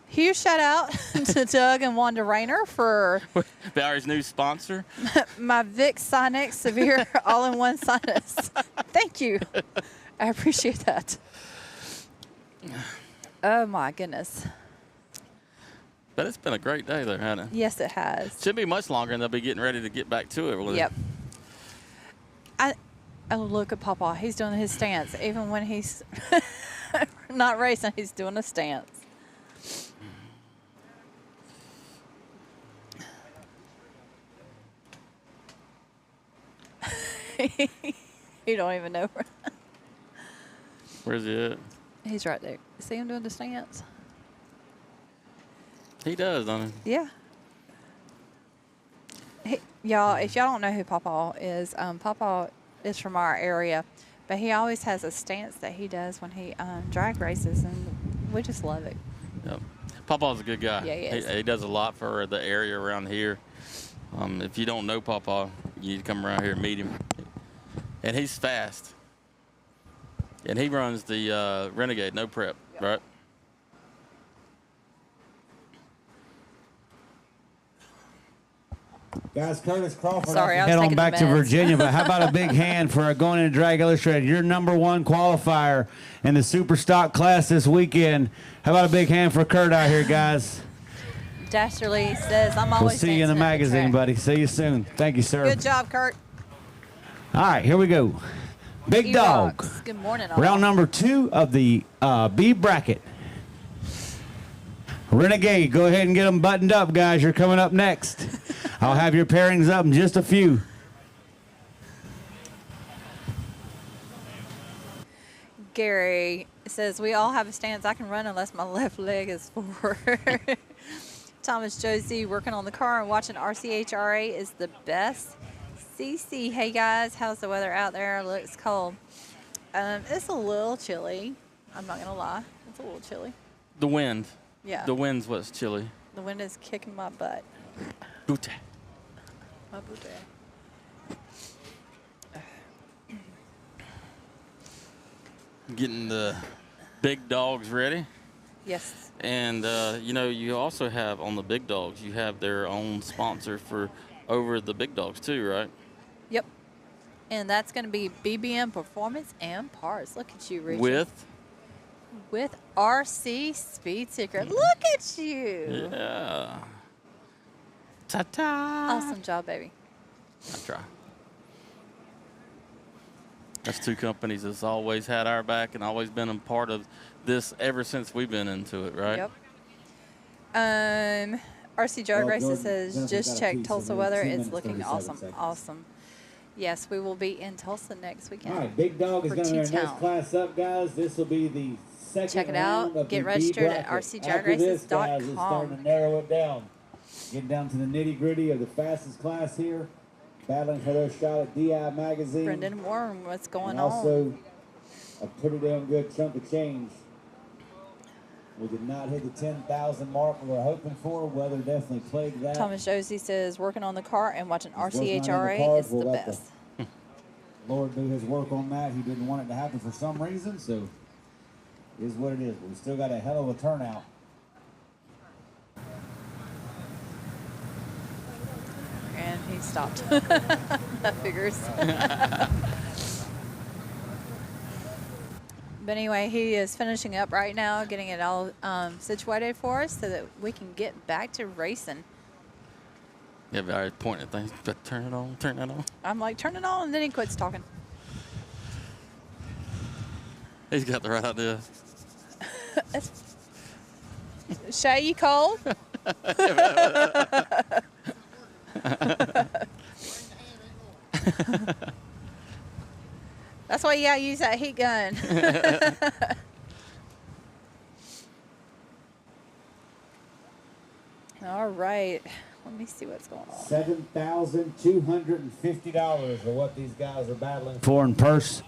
Huge shout out to Doug and Wanda Rayner for Valerie's new sponsor. my Vic Sinex Severe All-in-One Sinus. Thank you. I appreciate that. Oh, my goodness. But it's been a great day there, hasn't it? Yes, it has. Shouldn't be much longer, and they'll be getting ready to get back to it. Really. Yep. Oh, look at Papa. He's doing his stance. Even when he's not racing, he's doing a stance. You don't even know. Where's he at? He's right there. See him doing the stance? He does, doesn't he? Yeah. Y'all, if y'all don't know who Papa is from our area, but he always has a stance that he does when he drag races, and we just love it. Yep. Papa's a good guy. Yeah, he is. He does a lot for the area around here. If you don't know Papa, you need to come around here and meet him. And he's fast. And he runs the Renegade, no prep, right? Guys, Curtis Crawford. Sorry, I was Head on taking back the to meds. Virginia, but how about a big hand for going into Drag Illustrated? Your #1 qualifier in the super stock class this weekend. How about a big hand for Kurt out here, guys? Dastardly says, I'm always We'll see you in the dancing at magazine, track." buddy. See you soon. Thank you, sir. Good job, Kurt. All right, here we go. Big dog. E-Rocks. Good morning, all. Round number 2 of the B bracket. Renegade, go ahead and get them buttoned up, guys. You're coming up next. I'll have your pairings up in just a few. Gary says, we all have a stance. I can run unless my left leg is forward. Thomas Josie working on the car and watching RCHRA is the best. CC, hey guys, how's the weather out there? Looks cold. It's a little chilly. I'm not going to lie. It's a little chilly. The wind. Yeah. The wind's what's chilly. The wind is kicking my butt. Booty. My booty. Getting the big dogs ready. Yes. And, you know, you also have on the big dogs, you have their own sponsor for over the big dogs too, right? Yep. And that's going to be BBM Performance and Parts. Look at you, Richard. With RC Speed Secret. Look at you. Yeah. Ta-ta. Awesome job, baby. I try. That's two companies that's always had our back and always been a part of this ever since we've been into it, right? Yep. RC Drag Races Jordan, says, Jennifer's just got a check piece Tulsa of it. weather. 2 It's minutes, looking 37 awesome. seconds. Awesome. Yes, we will be in Tulsa next weekend. All right, Big Dog is for going to be our T-Town. next class up, guys. This will be the second Check it round out. of Get the B registered at bracket. After this, guys, it's starting to rcdragraces.com. narrow it down. Getting down to the nitty-gritty of the fastest class here. Battling for their shot at DI Magazine. Brendan Warren, what's going and on? also a pretty damn good chunk of change. We did not hit the 10,000 mark we were hoping for. Weather definitely plagued that. Thomas Josie says, working on the car and watching Working on the RCHRA cars, is we'll the let best. Lord do his work on that. He didn't want it to happen for some reason, so it is what it is. But we still got a hell of a turnout. And he stopped. That figures. But anyway, he is finishing up right now, getting it all situated for us so that we can get back to racing. Yeah, but I was pointing at things, but turn it on, turn it on. I'm like, turn it on, and then he quits talking. He's got the right idea. Shay, you cold? That's why you gotta use that heat gun. All right. Let me see what's going on. $7,250 are what these guys are battling for. For in purse,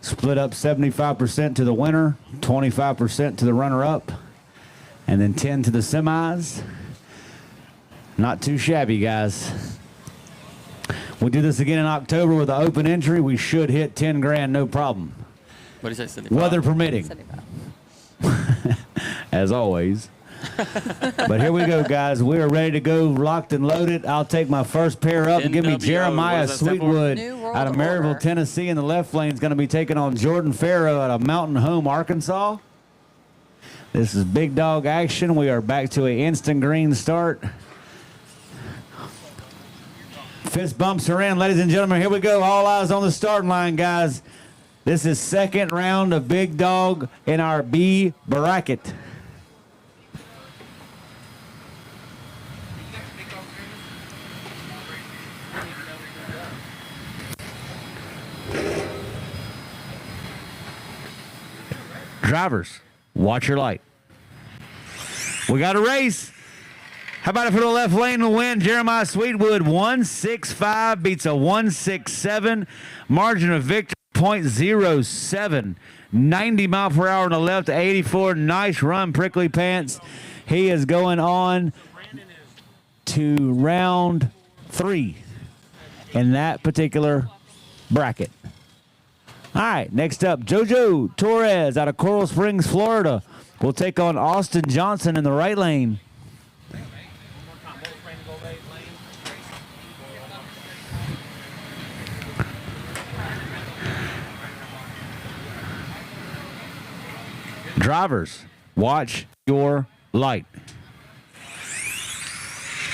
split up 75% to the winner, 25% to the runner-up, and then 10 to the semis. Not too shabby, guys. We do this again in October with an open entry. We should hit 10 grand, no problem. What do you say, 75? Weather permitting, 75. as always. But here we go, guys. We are ready to go, locked and loaded. I'll take my first pair up and give me NWO. Jeremiah What does that stand for? Sweetwood New World out of Maryville, Order. Tennessee in the left lane. Is going to be taking on Jordan Farrow out of Mountain Home, Arkansas. This is big dog action. We are back to an instant green start. Fist bumps are in, ladies and gentlemen. Here we go. All eyes on the starting line, guys. This is second round of big dog in our B bracket. Drivers, watch your light. We got a race. How about it for the left lane to win? Jeremiah Sweetwood, 165 beats a 167. Margin of victory, 0.07. 90 mile per hour on the left to 84. Nice run, Prickly Pants. He is going on to round 3 in that particular bracket. All right, next up, JoJo Torres out of Coral Springs, Florida, will take on Austin Johnson in the right lane. Drivers, watch your light.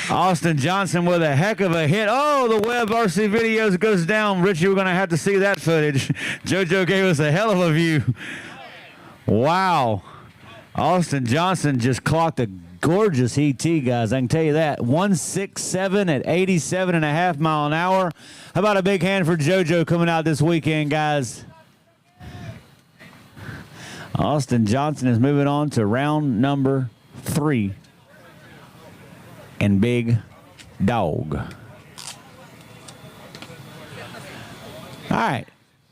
Austin Johnson with a heck of a hit. Oh, the Web RC videos goes down. Richie, we're going to have to see that footage. JoJo gave us a hell of a view. Wow. Austin Johnson just clocked a gorgeous ET, guys. I can tell you that. 167 at 87.5 mile an hour. How about a big hand for JoJo coming out this weekend, guys? Austin Johnson is moving on to round number 3 in Big Dog. All right.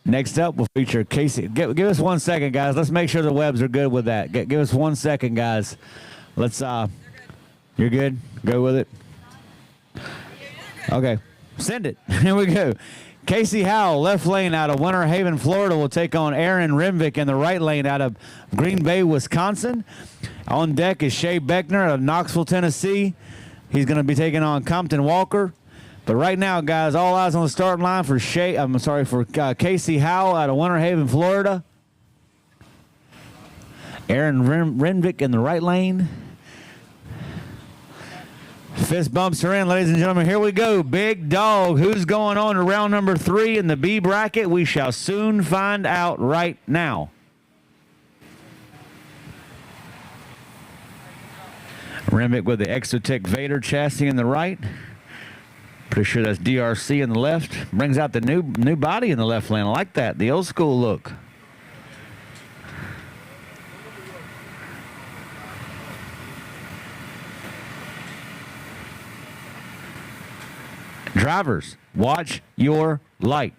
Next up, we'll feature Casey. Give us 1 second, guys. Let's make sure the webs are good with that. Give us 1 second, guys. Let's You're good? Go with it. Okay. Send it. Here we go. Casey Howell, left lane out of Winter Haven, Florida, will take on Aaron Renvick in the right lane out of Green Bay, Wisconsin. On deck is Shea Beckner of Knoxville, Tennessee. He's going to be taking on Compton Walker. But right now, guys, all eyes on the starting line for Casey Howell out of Winter Haven, Florida. Aaron Renvick in the right lane. Fist bumps are in, ladies and gentlemen. Here we go. Big dog. Who's going on to round number 3 in the B bracket? We shall soon find out right now. Renvick with the Exotech Vader chassis in the right. Pretty sure that's DRC in the left. Brings out the new body in the left lane. I like that. The old school look. Drivers, watch your light.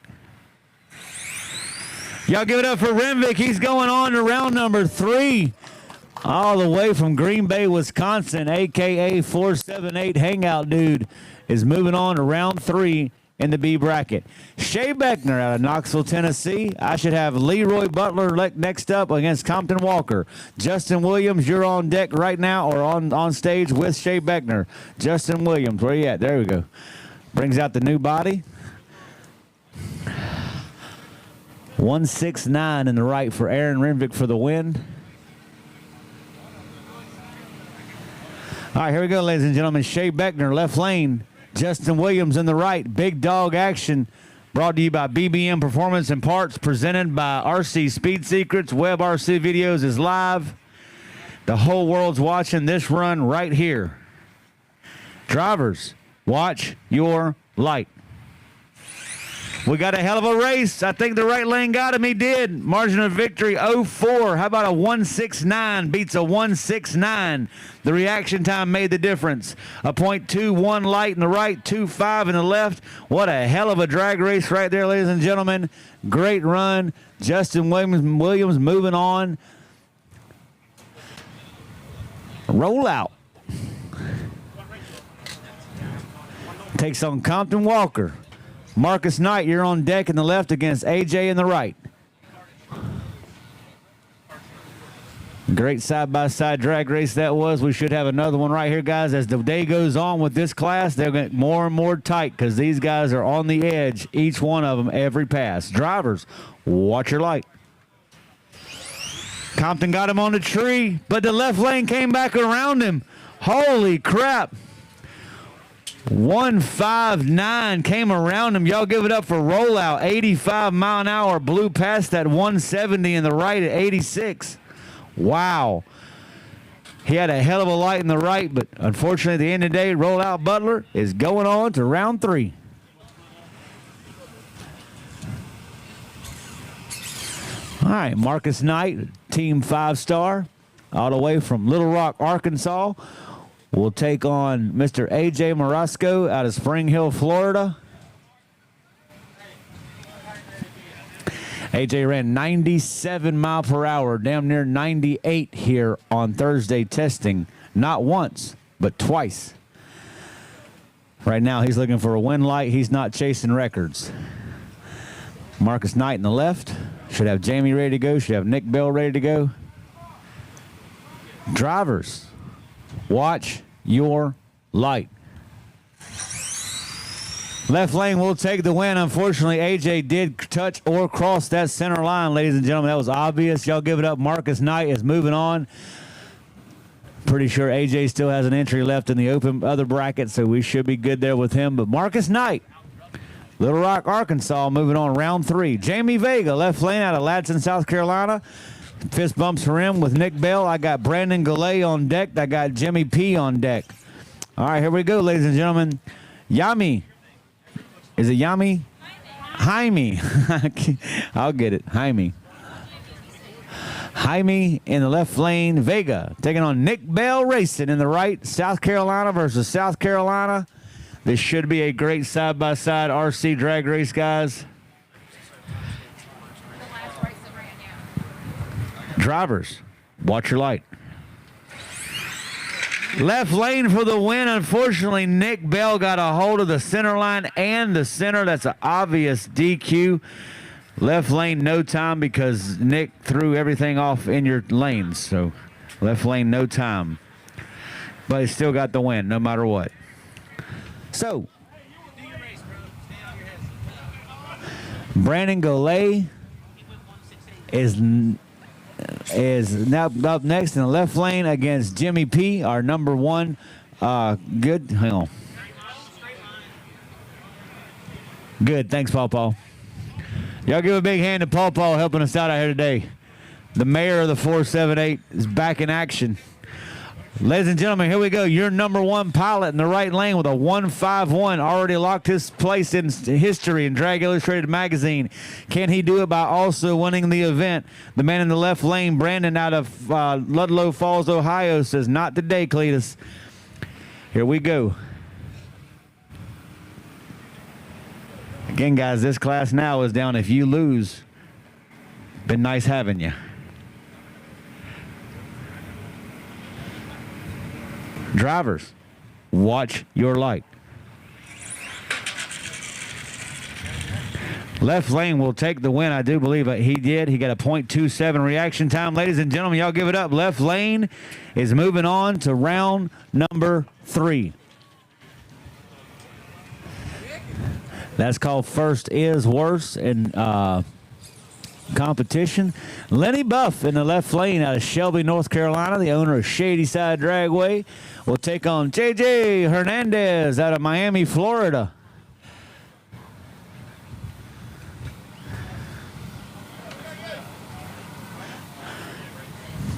Y'all give it up for Renvick. He's going on to round number 3. All the way from Green Bay, Wisconsin, a.k.a. 478 Hangout Dude, is moving on to round 3 in the B bracket. Shea Beckner out of Knoxville, Tennessee. I should have Leroy Butler next up against Compton Walker. Justin Williams, you're on deck right now, or on stage with Shea Beckner. Justin Williams, where you at? There we go. Brings out the new body. 169 in the right for Aaron Renvick for the win. All right, here we go, ladies and gentlemen. Shea Beckner, left lane. Justin Williams in the right. Big dog action brought to you by BBM Performance and Parts, presented by RC Speed Secrets. Web RC Videos is live. The whole world's watching this run right here. Drivers, watch your light. We got a hell of a race. I think the right lane got him. He did. Margin of victory 0-4. How about a 169 beats a 169? The reaction time made the difference. A .21 light in the right, 2.5 in the left. What a hell of a drag race right there, ladies and gentlemen. Great run. Justin Williams moving on. Roll out. Takes on Compton Walker. Marcus Knight, you're on deck in the left against AJ in the right. Great side-by-side drag race that was. We should have another one right here, guys. As the day goes on with this class, they're getting more and more tight because these guys are on the edge, each one of them, every pass. Drivers, watch your light. Compton got him on the tree, but the left lane came back around him. Holy crap. 159 came around him. Y'all give it up for Rollout. 85 mile an hour, blew past that 170 in the right at 86. Wow. He had a hell of a light in the right, but unfortunately at the end of the day, Rollout Butler is going on to round 3. All right, Marcus Knight, Team 5-star, all the way from Little Rock, Arkansas. We'll take on Mr. A.J. Morosco out of Spring Hill, Florida. A.J. ran 97 mile per hour, damn near 98 here on Thursday testing. Not once, but twice. Right now, he's looking for a win light. He's not chasing records. Marcus Knight in the left. Should have Jamie ready to go. Should have Nick Bell ready to go. Drivers, watch your light. Left lane will take the win. Unfortunately, AJ did touch or cross that center line, ladies and gentlemen. That was obvious. Y'all give it up. Marcus Knight is moving on. Pretty sure AJ still has an entry left in the open other bracket, so we should be good there with him. But Marcus Knight, Little Rock, Arkansas, moving on round 3. Jamie Vega, left lane out of Ladson, South Carolina. Fist bumps for him with Nick Bell. I got Brandon Goulet on deck. I got Jimmy P on deck. All right, here we go, ladies and gentlemen. Yami. Is it Yami? Jaime. I'll get it. Jaime. Jaime in the left lane. Vega taking on Nick Bell Racing in the right. South Carolina versus South Carolina. This should be a great side-by-side RC drag race, guys. Drivers, watch your light. Left lane for the win. Unfortunately, Nick Bell got a hold of the center line and the center. That's an obvious DQ. Left lane, no time because Nick threw everything off in your lanes. So left lane, no time. But he still got the win no matter what. So, Brandon Golay is now up next in the left lane against Jimmy P, our number one. Good. Hang on. Good. Thanks, Paul. Y'all give a big hand to Paul helping us out here today. The mayor of the 478 is back in action. Ladies and gentlemen, here we go. Your number one pilot in the right lane with a 151 already locked his place in history in Drag Illustrated magazine. Can he do it by also winning the event? The man in the left lane, Brandon out of Ludlow Falls, Ohio, says, not today, Cletus. Here we go. Again, guys, this class now is down if you lose. Been nice having you. Drivers, watch your light. Left lane will take the win, I do believe he did. He got a .27 reaction time. Ladies and gentlemen, y'all give it up. Left lane is moving on to round number 3. That's called first is worse in competition. Lenny Buff in the left lane out of Shelby, North Carolina, the owner of Shady Side Dragway, will take on JJ Hernandez out of Miami, Florida.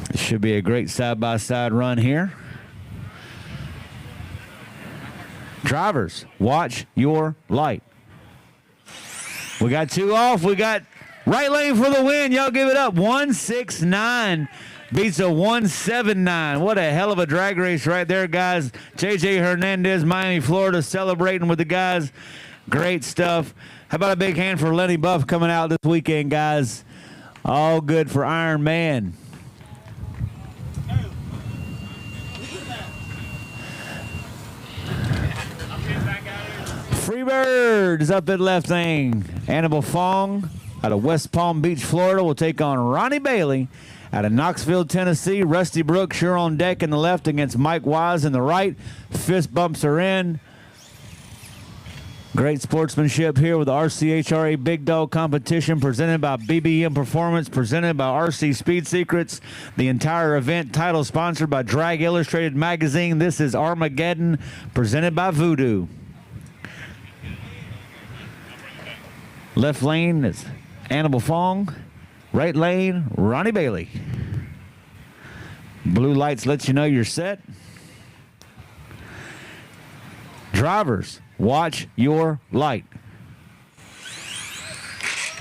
It should be a great side-by-side run here. Drivers, watch your light. We got 2 off. We got right lane for the win. Y'all give it up. 169 beats a 179. What a hell of a drag race right there, guys. JJ Hernandez, Miami, Florida, celebrating with the guys. Great stuff. How about a big hand for Lenny Buff coming out this weekend, guys? All good for Iron Man. Freebird is up at left lane. Annabelle Fong out of West Palm Beach, Florida, will take on Ronnie Bailey out of Knoxville, Tennessee. Rusty Brooks sure on deck in the left against Mike Wise in the right. Fist bumps are in. Great sportsmanship here with the RCHRA Big Dog Competition presented by BBM Performance, presented by RC Speed Secrets. The entire event title sponsored by Drag Illustrated magazine. This is Armageddon presented by Voodoo. Left lane is Annabelle Fong. Right lane, Ronnie Bailey. Blue lights lets you know you're set. Drivers, watch your light.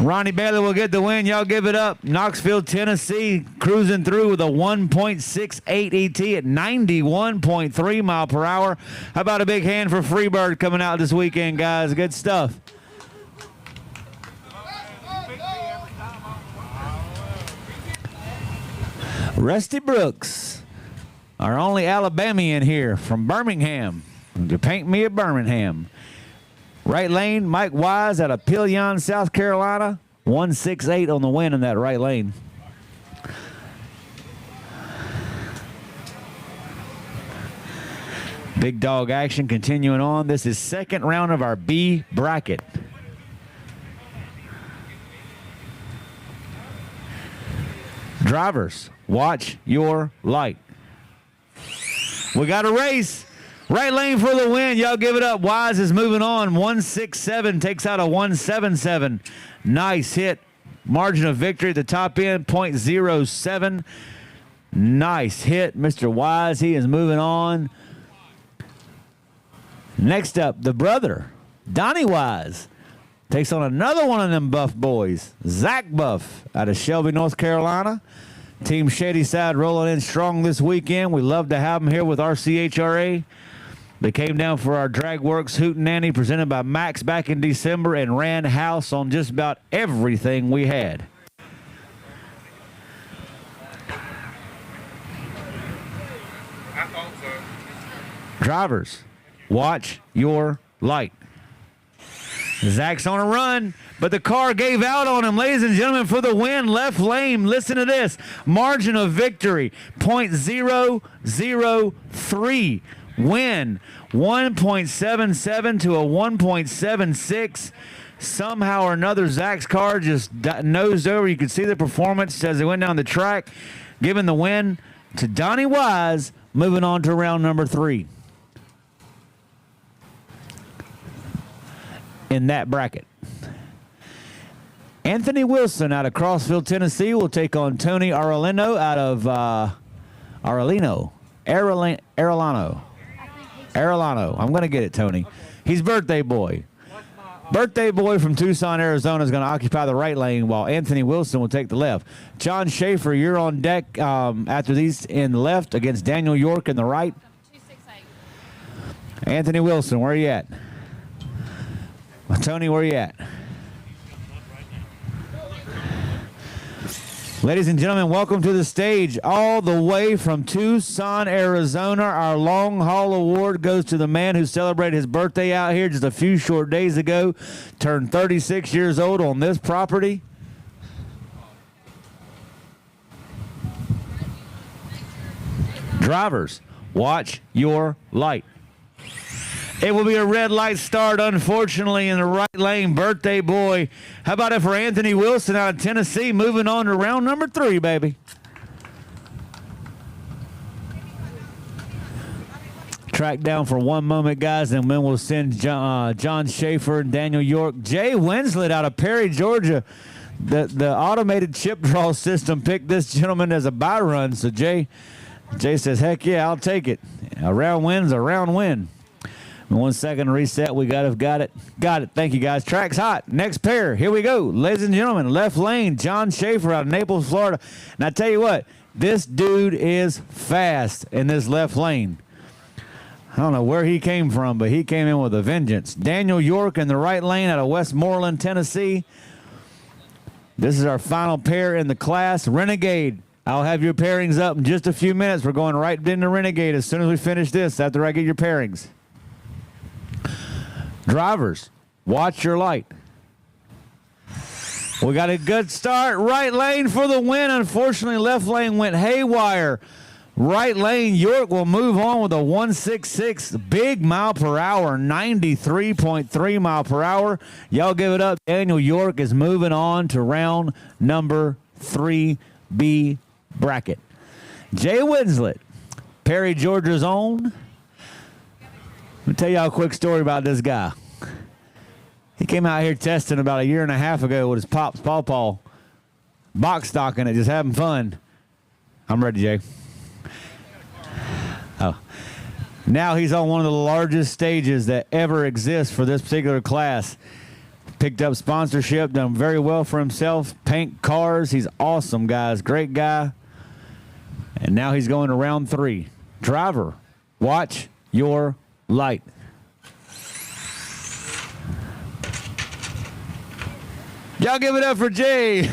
Ronnie Bailey will get the win. Y'all give it up. Knoxville, Tennessee, cruising through with a 1.68 ET at 91.3 mile per hour. How about a big hand for Freebird coming out this weekend, guys? Good stuff. Rusty Brooks, our only Alabamian here from Birmingham. To paint me a Birmingham. Right lane, Mike Wise out of Pillion, South Carolina. 168 on the win in that right lane. Big dog action continuing on. This is second round of our B bracket. Drivers, watch your light. We got a race. Right lane for the win. Y'all give it up. Wise is moving on. 167 takes out a 177. Nice hit. Margin of victory at the top end, .07. Nice hit, Mr. Wise. He is moving on. Next up, the brother, Donnie Wise, takes on another one of them Buff boys, Zach Buff, out of Shelby, North Carolina. Team Shady Side rolling in strong this weekend. We love to have them here with RCHRA. They came down for our DragWorks Hootenanny presented by Max back in December and ran house on just about everything we had. I thought so. Drivers, watch your light. Zach's on a run, but the car gave out on him. Ladies and gentlemen, for the win, left lane. Listen to this. Margin of victory, 0.003. Win, 1.77 to a 1.76. Somehow or another, Zach's car just nosed over. You could see the performance as it went down the track, giving the win to Donnie Wise, moving on to round number 3. In that bracket, Anthony Wilson out of Crossville, Tennessee, will take on Tony Arellano out of Arellano. I'm going to get it, Tony. He's birthday boy. Birthday boy from Tucson, Arizona is going to occupy the right lane, while Anthony Wilson will take the left. John Schaefer, you're on deck after these in the left against Daniel York in the right. 268. Anthony Wilson, where are you at? Tony, where are you at? Ladies and gentlemen, welcome to the stage. All the way from Tucson, Arizona, our long haul award goes to the man who celebrated his birthday out here just a few short days ago, turned 36 years old on this property. Drivers, watch your light. It will be a red light start, unfortunately, in the right lane. Birthday boy. How about it for Anthony Wilson out of Tennessee, moving on to round number 3, baby. Track down for one moment, guys, and then we'll send John Schaefer and Daniel York. Jay Winslet out of Perry, Georgia. The automated chip draw system picked this gentleman as a bye run, so Jay says, heck yeah, I'll take it. A round win's a round win. In 1 second reset, we got it. Thank you, guys. Track's hot. Next pair. Here we go. Ladies and gentlemen, left lane, John Schaefer out of Naples, Florida. And I tell you what, this dude is fast in this left lane. I don't know where he came from, but he came in with a vengeance. Daniel York in the right lane out of Westmoreland, Tennessee. This is our final pair in the class. Renegade. I'll have your pairings up in just a few minutes. We're going right into Renegade as soon as we finish this, after I get your pairings. Drivers, watch your light. We got a good start. Right lane for the win. Unfortunately, left lane went haywire. Right lane, York will move on with a 166 big mile per hour, 93.3 mile per hour. Y'all give it up. Daniel York is moving on to round number 3B bracket. Jay Winslet, Perry, Georgia's own. Let me tell y'all a quick story about this guy. He came out here testing about 1.5 years ago with his pop's pawpaw, box stocking it, just having fun. I'm ready, Jay. Oh. Now he's on one of the largest stages that ever exists for this particular class. Picked up sponsorship, done very well for himself. Paint cars. He's awesome, guys. Great guy. And now he's going to round 3. Driver, watch your light. Y'all give it up for Jay.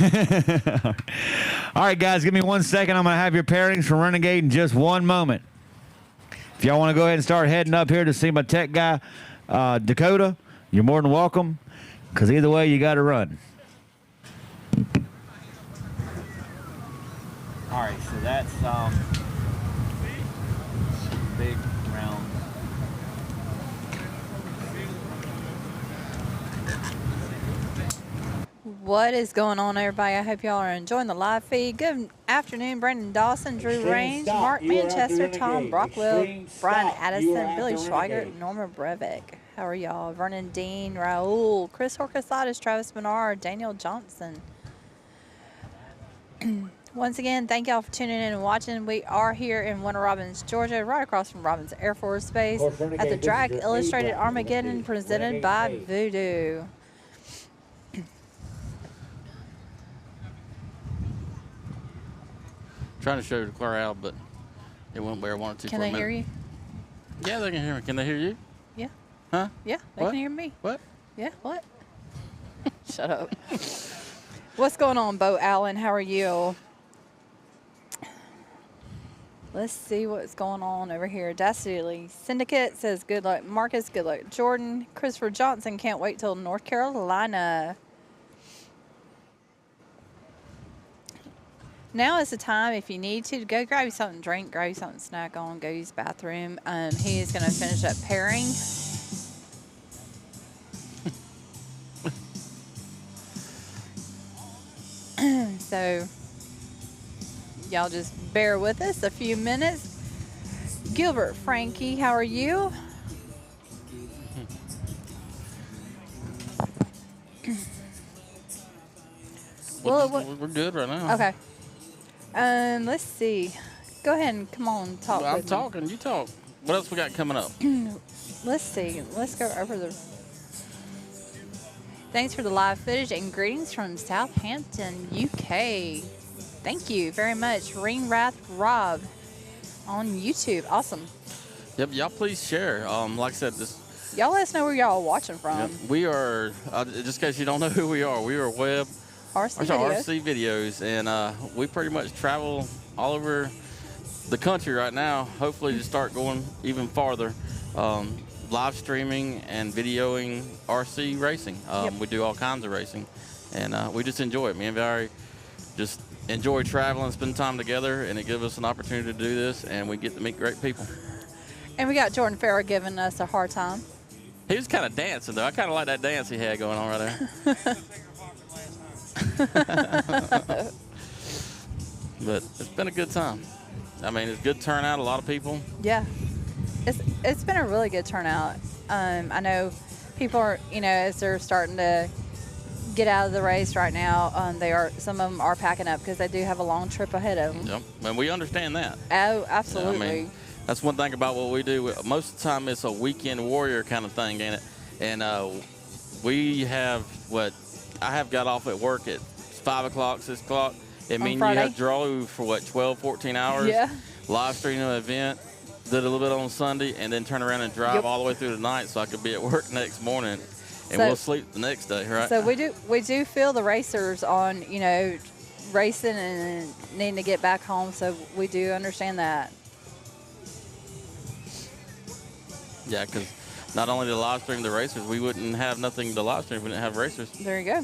All right, guys, give me 1 second. I'm going to have your pairings for Renegade in just one moment. If y'all want to go ahead and start heading up here to see my tech guy, Dakota, you're more than welcome, because either way, you got to run. All right, so that's big round. What is going on, everybody? I hope y'all are enjoying the live feed. Good afternoon, Brandon Dawson, Drew Range, Mark Manchester, Tom Brockwell, Brian Addison, Billy Schweigert, Norma Brevik. How are y'all? Vernon Dean, Raul, Chris Horcasitis, Travis Bernard, Daniel Johnson. Once again, thank y'all for tuning in and watching. We are here in Warner Robins, Georgia, right across from Robins Air Force Base at the Drag Illustrated Armageddon presented by Voodoo. Trying to show the crowd, but it went where I wanted to. Can they hear you? Yeah, they can hear me. Can they hear you? Yeah. Huh? Yeah, they What? can hear me. What? Yeah, what? Shut up. What's going on, Bo Allen? How are you? Let's see what's going on over here. Dastardly Syndicate says good luck, Marcus. Good luck, Jordan. Christopher Johnson can't wait till North Carolina. Now is the time, if you need to, go grab you something to drink, grab you something to snack on, go use the bathroom. He is going to finish up pairing. So y'all just bear with us a few minutes. Gilbert Frankie, how are you? Well, We're good right now. okay. Let's see. Go ahead and come on, talk Well, I'm with me. talking. You talk. What else we got coming up? Let's see. Let's go over the. Thanks for the live footage and greetings from Southampton, UK. Thank you very much. Ringwrath Rob on YouTube. Awesome. Yep. Y'all please share. Like I said, this. Y'all let us know where y'all are watching from. Yep, we are. Just in case you don't know who we are web. RC RC videos, and we pretty much travel all over the country right now. Hopefully to start going even farther, live streaming and videoing RC racing. Yep. We do all kinds of racing, and we just enjoy it. Me and Valerie just enjoy traveling, spend time together, and it gives us an opportunity to do this, and we get to meet great people. And we got Jordan Farrah giving us a hard time. He was kind of dancing though. I kind of like that dance he had going on right there. But it's been a good time. I mean, it's good turnout, a lot of people. Yeah, it's been a really good turnout. I know people are, as they're starting to get out of the race right now, some of them are packing up because they do have a long trip ahead of them. Yep, and we understand that. Oh, absolutely. I mean, that's one thing about what we do. Most of the time, it's a weekend warrior kind of thing, ain't it? And we have I have got off at work at 5 o'clock, 6 o'clock. It means you have drove for 12, 14 hours. Yeah. Live stream an event, did a little bit on Sunday, and then turn around and drive all the way through the night so I could be at work next morning, and we'll sleep the next day, right? So we do feel the racers on, racing and needing to get back home. So we do understand that. Yeah, because not only to live stream the racers, we wouldn't have nothing to live stream if we didn't have racers. There you go.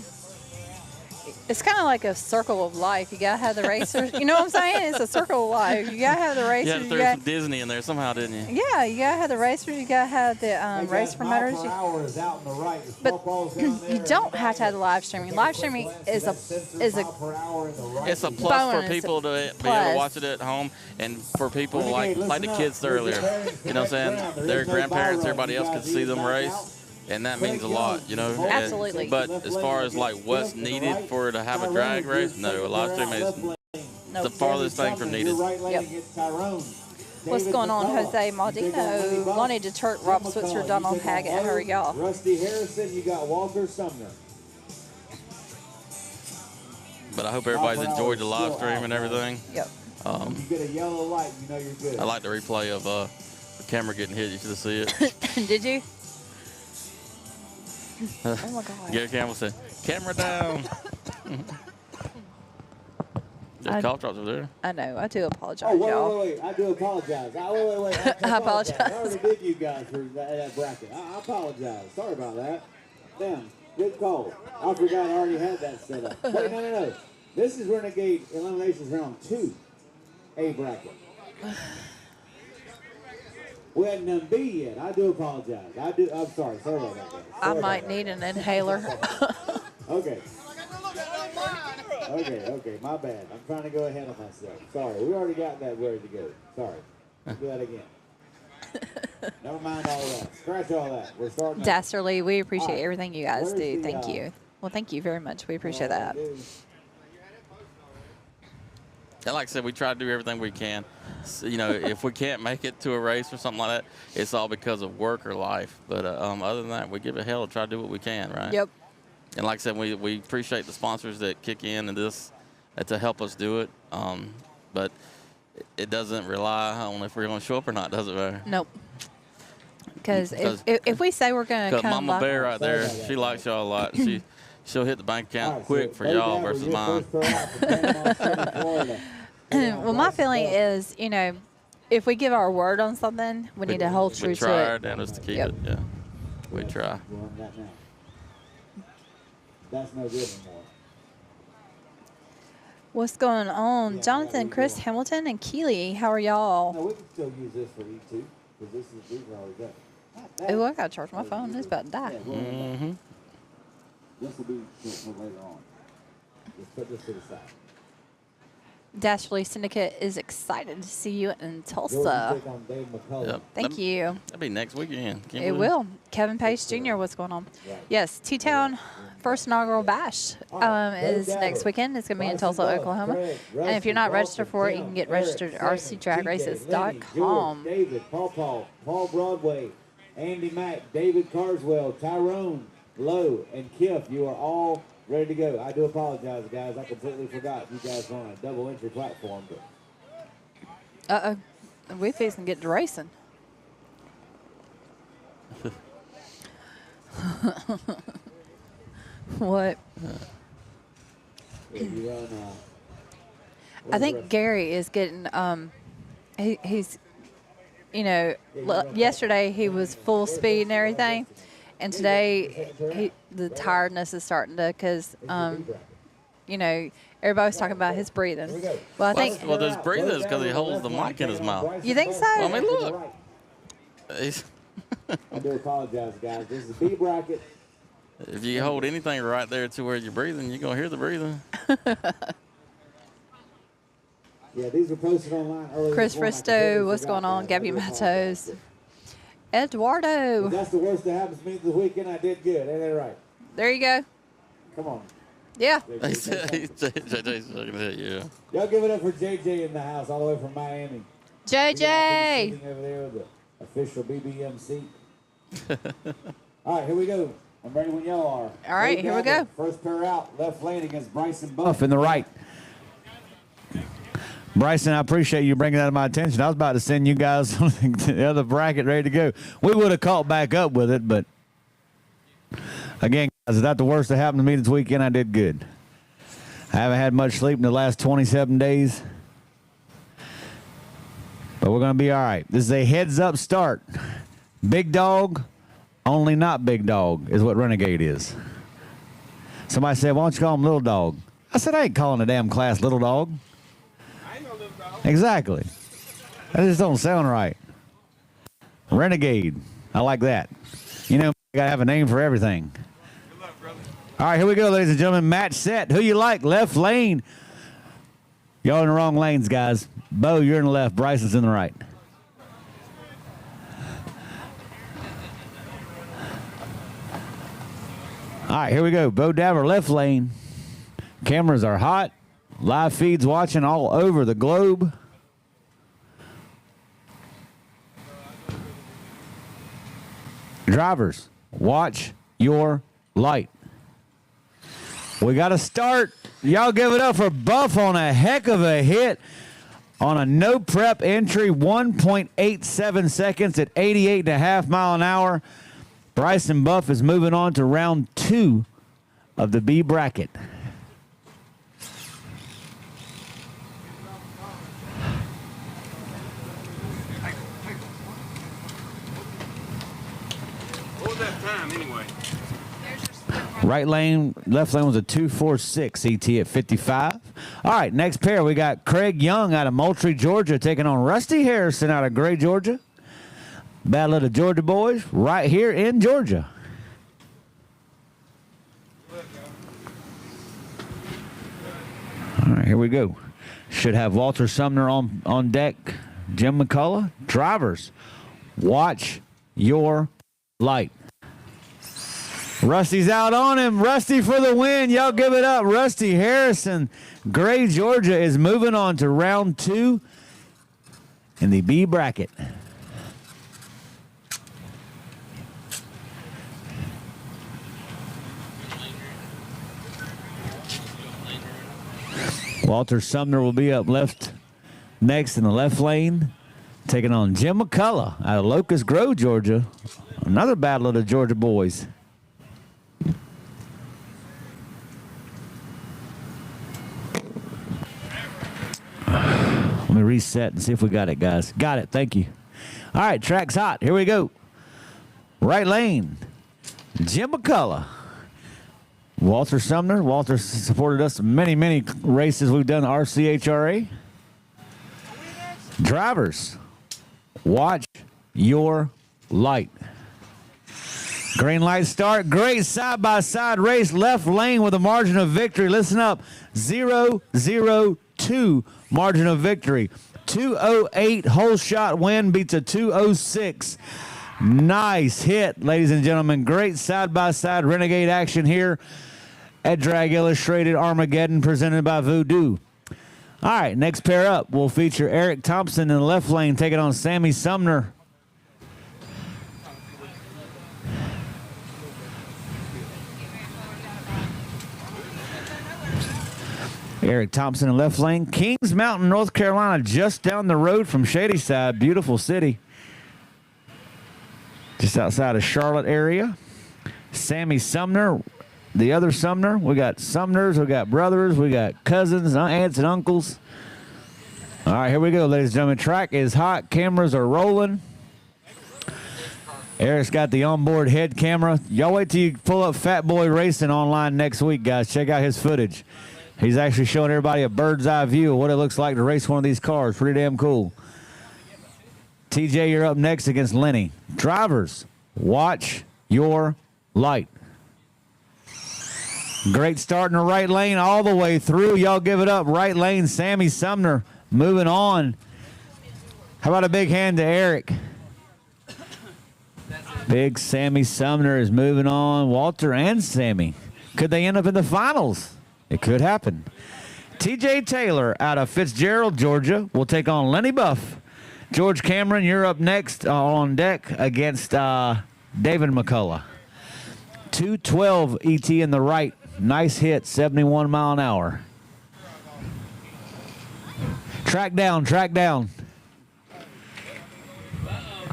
It's kind of like a circle of life. You got to have the racers. You know what I'm saying? It's a circle of life. You got to have the racers. You had to throw some Disney in there somehow, didn't you? Yeah, you got to have the racers. You got to have the race promoters. But you don't have to have the live streaming. Live streaming is a It's a plus for people to be able to watch it at home, and for people like the kids earlier. You know what I'm saying? Their grandparents, everybody else could see them race. And that means a lot, Absolutely. But as far as what's needed for to have a drag race, no, a live stream is the farthest thing from needed. Yep. What's going on, Jose Maldino? Lonnie Detroit, Rob Switzer, Donald Haggett. How are y'all? Rusty Harrison, you got Walter Sumner. But I hope everybody's enjoyed the live stream and everything. Yep. You get a yellow light, you know you're good. I like the replay of the camera getting hit. You should see it. Did you? Oh my God. Gary Campbell said, "Camera down." There's cough drops over there. I know. I do apologize, Oh, y'all. wait. I do apologize. Wait. I apologize. I already did you guys for that bracket. I apologize. Sorry about that. Damn, good call. I forgot I already had that set up. Wait, no. This is Renegade Eliminations Round 2, A bracket. We hadn't done B yet. I do apologize. I'm sorry. Sorry about that, guys. I might need an inhaler. Okay. Okay, my bad. I'm trying to go ahead of myself. Sorry, we already got that ready to go. Sorry. Let's do that again. Never mind all that. Scratch all that. We're starting. Dastardly, we appreciate everything you guys do. Thank you. Well, thank you very much. We appreciate that. And like I said, we try to do everything we can. So, if we can't make it to a race or something like that, it's all because of work or life. But other than that, we give it hell to try to do what we can, right? Yep. And like I said, we appreciate the sponsors that kick in and this to help us do it. But it doesn't rely on if we're going to show up or not, does it, Barry? Nope. Because if we say we're going to come Mama Bear right there, she likes y'all a lot. She'll hit the bank account quick for y'all versus mine. Well, my feeling is, if we give our word on something, we need to hold true We to try our it. damnedest to keep Yep. it. Yeah, we try. We're on that now. That's no good anymore. What's going on? Yeah, Jonathan, yeah, Chris we Hamilton, and Keely, how are y'all? No, we can still use this for E2 because these are already done. Not that. Oh, I gotta charge my phone. It's about to die. Yeah, we're on that. This will be for later on. Let's put this to the side. Dashley Syndicate is excited to see you in Georgia Tulsa. take on Dave McCullough. Yep. Thank you. That'll be next weekend. Can't It believe will. Kevin Page Jr., what's going on? Right. Yes, T-Town first inaugural bash is next weekend. It's going to be in Tulsa, Oklahoma. And if you're not registered for it, you can get registered at rcdragraces.com. David, Paul, Paul Broadway, Andy Mack, David Carswell, Tyrone, Lowe, and Kiff. You are all ready to go. I do apologize, guys. I completely forgot you guys were on a double entry platform. But Uh-oh. We fixing to get to racing. What? if you run, I think Gary is getting, he's, you know, yesterday he was full speed and everything. And today the tiredness is starting to, because, you know, everybody's talking about his breathing. Well, I think, Well, this breathing is because he holds the mic in his mouth. you think so? Well, I mean, look. He's- I do apologize, guys. This is B bracket. If you hold anything right there to where you're breathing, you're going to hear the breathing. Yeah, these were posted online earlier. Chris this morning. I Fristo, completely what's forgot going on? that. I Gabby do apologize. Matos. If Eduardo. that's the worst that happens to me this weekend, I did good. Ain't that right? There you go. Come on. Yeah. He said, JJ's looking at you. Y'all give it up for JJ in the house, all the way from Miami. JJ. Sitting over there with the official BBM seat. All right, here we go. I'm ready when y'all are. All right, Dave here we Gabbard, go. First pair out, left lane against Bryson Buff. Buff in the right. Bryson, I appreciate you bringing that to my attention. I was about to send you guys the other bracket ready to go. We would have caught back up with it, but again, guys, is that the worst that happened to me this weekend? I did good. I haven't had much sleep in the last 27 days, but we're going to be all right. This is a heads-up start. Big dog, only not big dog is what Renegade is. Somebody said, why don't you call him little dog? I said, I ain't calling a damn class little dog. I ain't no little dog. Exactly. That just don't sound right. Renegade. I like that. You know, you gotta have a name for everything. Good luck, brother. All right, here we go, ladies and gentlemen. Match set. Who you like? Left lane. Y'all in the wrong lanes, guys. Bo, you're in the left. Bryson's in the right. All right, here we go. Bo Daver, left lane. Cameras are hot. Live feeds watching all over the globe. Drivers, watch your light. We got to start. Y'all give it up for Buff on a heck of a hit on a no prep entry, 1.87 seconds at 88.5 mile an hour. Bryson Buff is moving on to round 2 of the B bracket. What was that time anyway? Right lane, left lane was a 2.46 ET at 55. All right, next pair, we got Craig Young out of Moultrie, Georgia, taking on Rusty Harrison out of Gray, Georgia. Battle of the Georgia boys right here in Georgia. All right, here we go. Should have Walter Sumner on deck. Jim McCullough. Drivers, watch your light. Rusty's out on him. Rusty for the win. Y'all give it up. Rusty Harrison, Gray, Georgia, is moving on to round 2 in the B bracket. Walter Sumner will be up left next in the left lane, taking on Jim McCullough out of Locust Grove, Georgia. Another battle of the Georgia boys. Let me reset and see if we got it, guys. Got it. Thank you. All right, track's hot. Here we go. Right lane, Jim McCullough. Walter Sumner. Walter supported us in many, many races we've done RCHRA. Drivers, watch your light. Green light start. Great side-by-side race. Left lane with a margin of victory. Listen up. 0-0-2 margin of victory. 2:08 whole shot win beats a 2:06. Nice hit, ladies and gentlemen. Great side-by-side renegade action here at Drag Illustrated Armageddon presented by Voodoo. All right, next pair up, we'll feature Eric Thompson in the left lane taking on Sammy Sumner. Eric Thompson in left lane. Kings Mountain, North Carolina, just down the road from Shadyside. Beautiful city. Just outside of Charlotte area. Sammy Sumner, the other Sumner. We got Sumners, we got brothers, we got cousins, aunts, and uncles. All right, here we go, ladies and gentlemen. Track is hot. Cameras are rolling. Eric's got the onboard head camera. Y'all wait till you pull up Fat Boy Racing online next week, guys. Check out his footage. He's actually showing everybody a bird's eye view of what it looks like to race one of these cars. Pretty damn cool. TJ, you're up next against Lenny. Drivers, watch your light. Great start in the right lane all the way through. Y'all give it up. Right lane, Sammy Sumner moving on. How about a big hand to Eric? Big Sammy Sumner is moving on. Walter and Sammy. Could they end up in the finals? It could happen. TJ Taylor out of Fitzgerald, Georgia, will take on Lenny Buff. George Cameron, you're up next on deck against David McCullough. 212 ET in the right. Nice hit, 71 mile an hour. Track down, track down.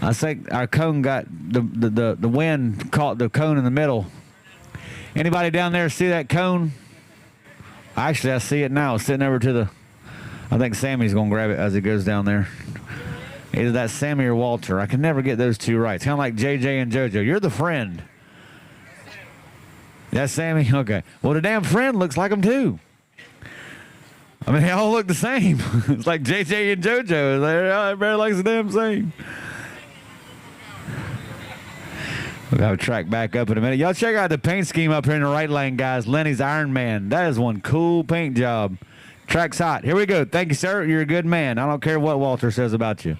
I think our cone got the wind caught the cone in the middle. Anybody down there see that cone? Actually, I see it now. Sitting over to the, I think Sammy's going to grab it as he goes down there. Either that's Sammy or Walter. I can never get those two right. It's kind of like JJ and JoJo. You're the friend. That's Sammy? Okay. Well, the damn friend looks like him too. I mean, they all look the same. It's like JJ and JoJo. Everybody likes the damn same. We'll have a track back up in a minute. Y'all check out the paint scheme up here in the right lane, guys. Lenny's Iron Man. That is one cool paint job. Track's hot. Here we go. Thank you, sir. You're a good man. I don't care what Walter says about you.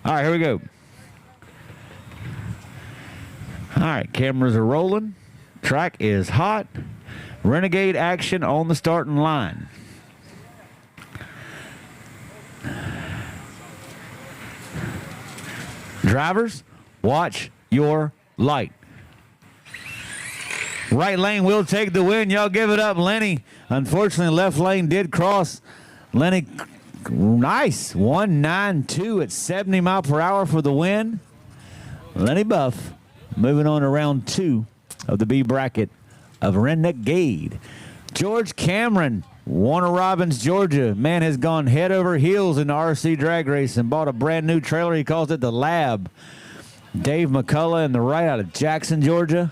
All right, here we go. All right, cameras are rolling. Track is hot. Renegade action on the starting line. Drivers, watch your light. Right lane will take the win. Y'all give it up, Lenny. Unfortunately, left lane did cross. Lenny, nice. 192 at 70 mile per hour for the win. Lenny Buff moving on to round 2 of the B bracket of Renegade. George Cameron, Warner Robins, Georgia. Man has gone head over heels in the RC drag race and bought a brand new trailer. He calls it the Lab. Dave McCullough in the right out of Jackson, Georgia.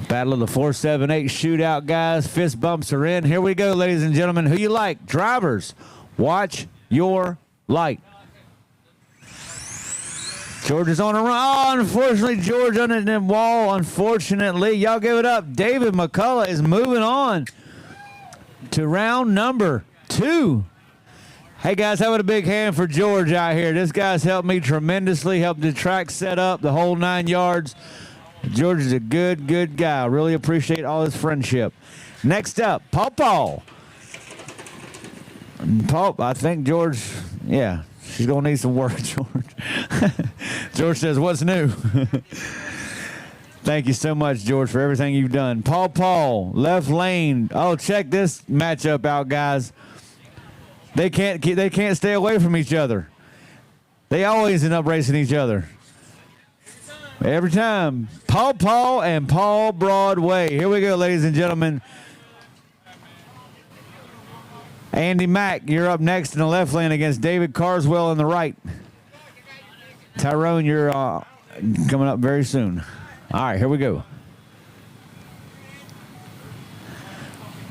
Battle of the 478 shootout, guys. Fist bumps are in. Here we go, ladies and gentlemen. Who you like? Drivers, watch your light. George is on a run. Oh, unfortunately, George under the wall. Unfortunately, y'all give it up. David McCullough is moving on to round number 2. Hey, guys, how about a big hand for George out here? This guy's helped me tremendously, helped the track set up, the whole 9 yards. George is a good, good guy. Really appreciate all his friendship. Next up, Paul. Paul, I think George, yeah, she's going to need some work, George. George says, what's new? Thank you so much, George, for everything you've done. Paul, left lane. Oh, check this matchup out, guys. They can't stay away from each other. They always end up racing each other. Every time. Paul and Paul Broadway. Here we go, ladies and gentlemen. Andy Mack, you're up next in the left lane against David Carswell in the right. Tyrone, you're coming up very soon. All right, here we go.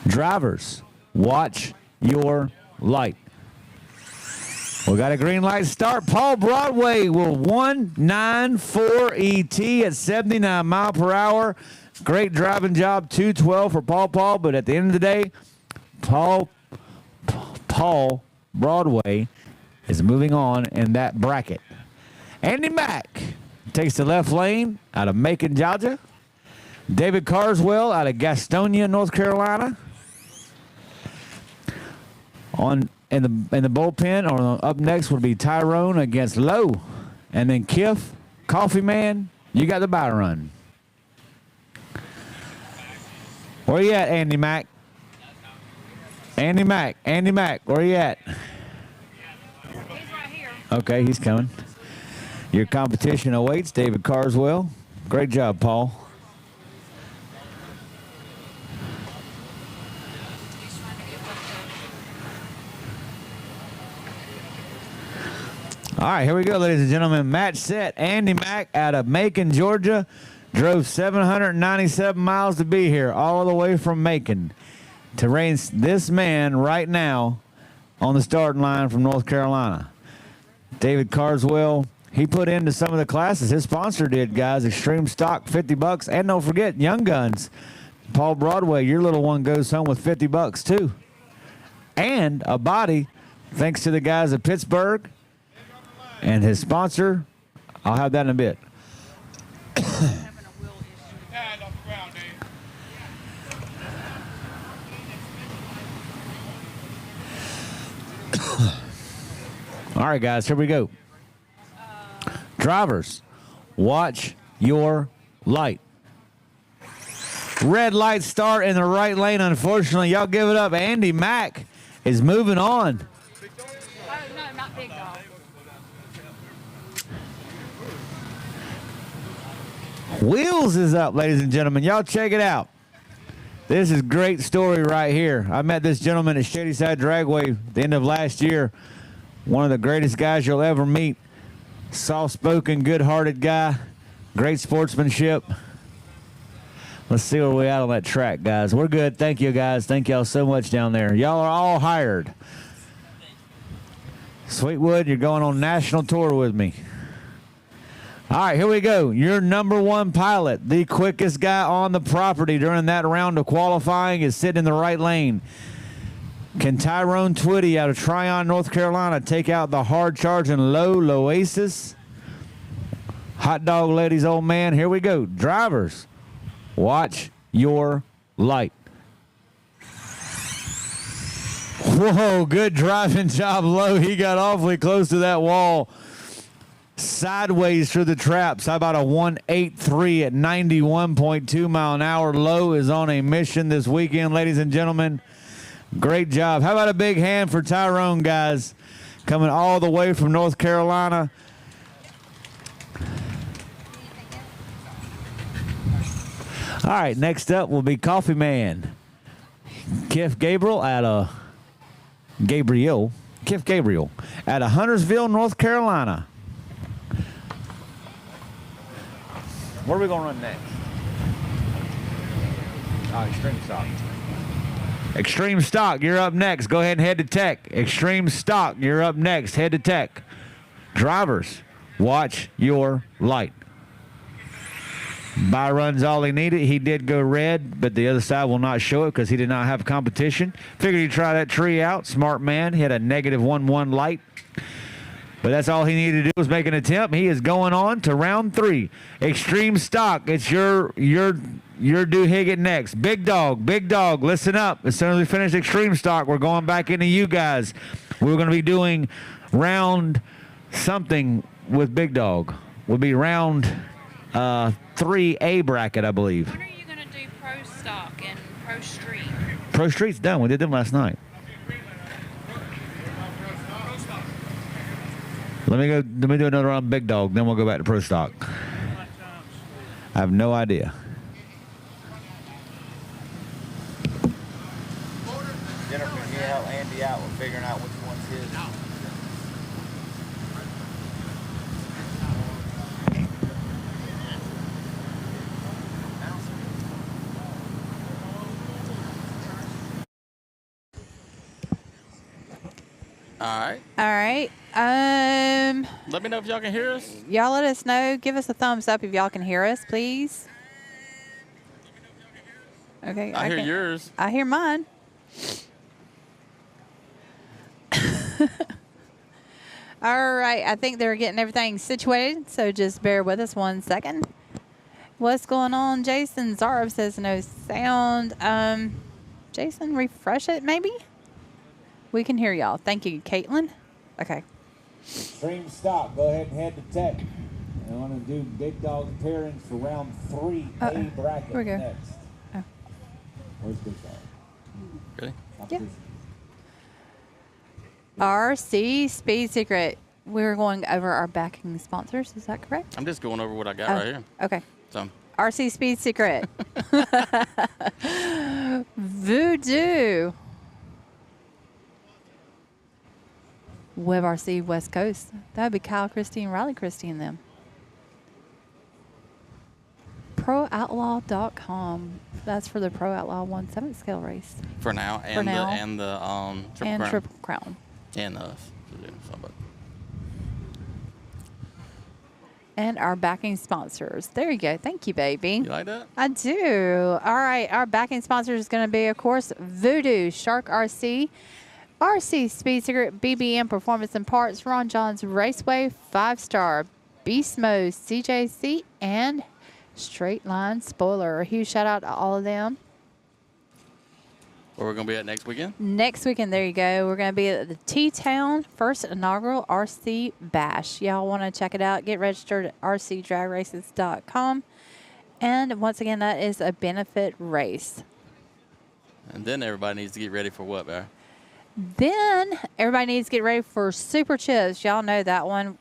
Drivers, watch your light. We got a green light start. Paul Broadway will 194 ET at 79 mile per hour. Great driving job, 212 for Paul, but at the end of the day, Paul Broadway is moving on in that bracket. Andy Mack takes the left lane out of Macon, Georgia. David Carswell out of Gastonia, North Carolina. In the bullpen, or up next would be Tyrone against Lowe. And then Kiff, Coffee Man, you got the bye run. Where you at, Andy Mack? Andy Mack, where you at? He's right here. Okay, he's coming. Your competition awaits, David Carswell. Great job, Paul. All right, here we go, ladies and gentlemen. Match set. Andy Mack out of Macon, Georgia. Drove 797 miles to be here, all the way from Macon, to race this man right now on the starting line from North Carolina. David Carswell, he put into some of the classes. His sponsor did, guys. Extreme Stock, $50. And don't forget, Young Guns. Paul Broadway, your little one goes home with $50 too. And a body, thanks to the guys at Pittsburgh. And his sponsor, I'll have that in a bit. All right, guys, here we go. Drivers, watch your light. Red light start in the right lane. Unfortunately, y'all give it up. Andy Mack is moving on. Oh, no, not Big Dog. Wheels is up, ladies and gentlemen. Y'all check it out. This is a great story right here. I met this gentleman at Shadyside Dragway at the end of last year. One of the greatest guys you'll ever meet. Soft-spoken, good-hearted guy. Great sportsmanship. Let's see where we're at on that track, guys. We're good. Thank you, guys. Thank y'all so much down there. Y'all are all hired. Sweetwood, you're going on national tour with me. All right, here we go. Your number one pilot, the quickest guy on the property during that round of qualifying, is sitting in the right lane. Can Tyrone Twitty out of Tryon, North Carolina, take out the hard-charging Loasis? Hot Dog Lady's old man. Here we go. Drivers, watch your light. Whoa, good driving job, Low. He got awfully close to that wall. Sideways through the traps. How about a 183 at 91.2 mile an hour? Low is on a mission this weekend, ladies and gentlemen. Great job. How about a big hand for Tyrone, guys? Coming all the way from North Carolina. All right, next up will be Coffee Man. Kiff Gabriel out of Huntersville, North Carolina. Where are we going to run next? Oh, Extreme Stock. Extreme Stock, you're up next. Go ahead and head to Tech. Extreme Stock, you're up next. Head to Tech. Drivers, watch your light. Byron's all he needed. He did go red, but the other side will not show it because he did not have competition. Figured he'd try that tree out. Smart man. He had a -1-1 light. But that's all he needed to do was make an attempt. He is going on to round 3. Extreme Stock. It's your doohickey next. Big Dog, listen up. As soon as we finish Extreme Stock, we're going back into you guys. We're going to be doing round something with Big Dog. We'll be round 3A bracket, I believe. When are you going to do Pro Stock and Pro Street? Pro Street's done. We did them last night. Let me do another round of Big Dog, then we'll go back to Pro Stock. I have no idea. Jennifer, can you help Andy out All right. All right. Let me know if y'all can hear us. Y'all let us know. Give us a thumbs up if y'all can hear us, please. Okay. I hear can- yours. I hear mine. All right. I think they're getting everything situated, so just bear with us 1 second. What's going on? Jason Zarb says no sound. Jason, refresh it maybe? We can hear y'all. Thank you, Caitlin. Okay. Stream stop. Go ahead and head to tech. I want to do Big Dog pairings for round 3A bracket here we go. next. Oh. Where's Big Dog? Really? Yeah. RC Speed Secret. We're going over our backing sponsors. Is that correct? I'm just going over what I got Oh, right here. Okay. So, RC Speed Secret. Voodoo. Web RC West Coast. That would be Kyle Christie and Riley Christie and them. ProOutlaw.com. That's for the Pro Outlaw 1/7 scale race. for now, and For now. the triple And crown. Triple Crown. And us. So, but And our backing sponsors. There you go. Thank you, baby. you like that? I do. All right. Our backing sponsor is going to be, of course, Voodoo, Shark RC, RC Speed Secret, BBM Performance and Parts, Ron John's Raceway, 5-Star, Beast Mode, CJC, and Straight Line Spoiler. A huge shout out to all of them. Where we're going to be at next weekend? Next weekend, there you go. We're going to be at the T-Town first inaugural RC Bash. Y'all want to check it out, get registered at rcdragraces.com. And once again, that is a benefit race. And then everybody needs to get ready for what, Barry? Then everybody needs to get ready for Super Chips. Y'all know that one.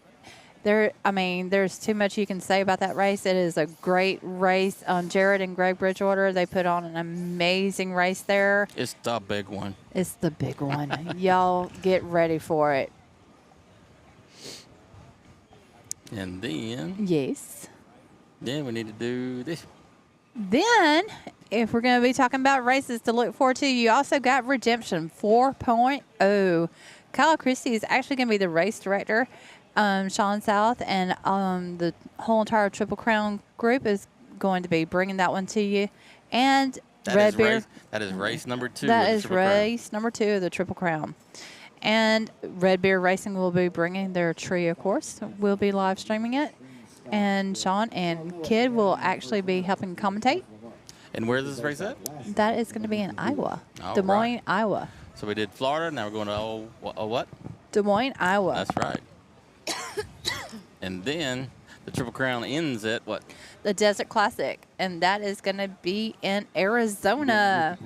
There's too much you can say about that race. It is a great race. Jared and Greg Bridgewater, they put on an amazing race there. It's the big one. It's the big one. Y'all get ready for it. And then Yes. we need to do this. Then, if we're going to be talking about races to look forward to, you also got Redemption 4.0. Kyle Christie is actually going to be the race director. Sean South and the whole entire Triple Crown group is going to be bringing that one to you. And That is race number 2. That of the is Triple Crown. race number 2 of the Triple Crown. And Red Beer Racing will be bringing their trio course. We'll be live streaming it. And Sean and Kid will actually be helping commentate. And where is this race at? That is going to be in Iowa. All Des Moines, right. Iowa. So we did Florida. Now we're going to what? Des Moines, Iowa. That's right. And then the Triple Crown ends at what? The Desert Classic. And that is going to be in Arizona.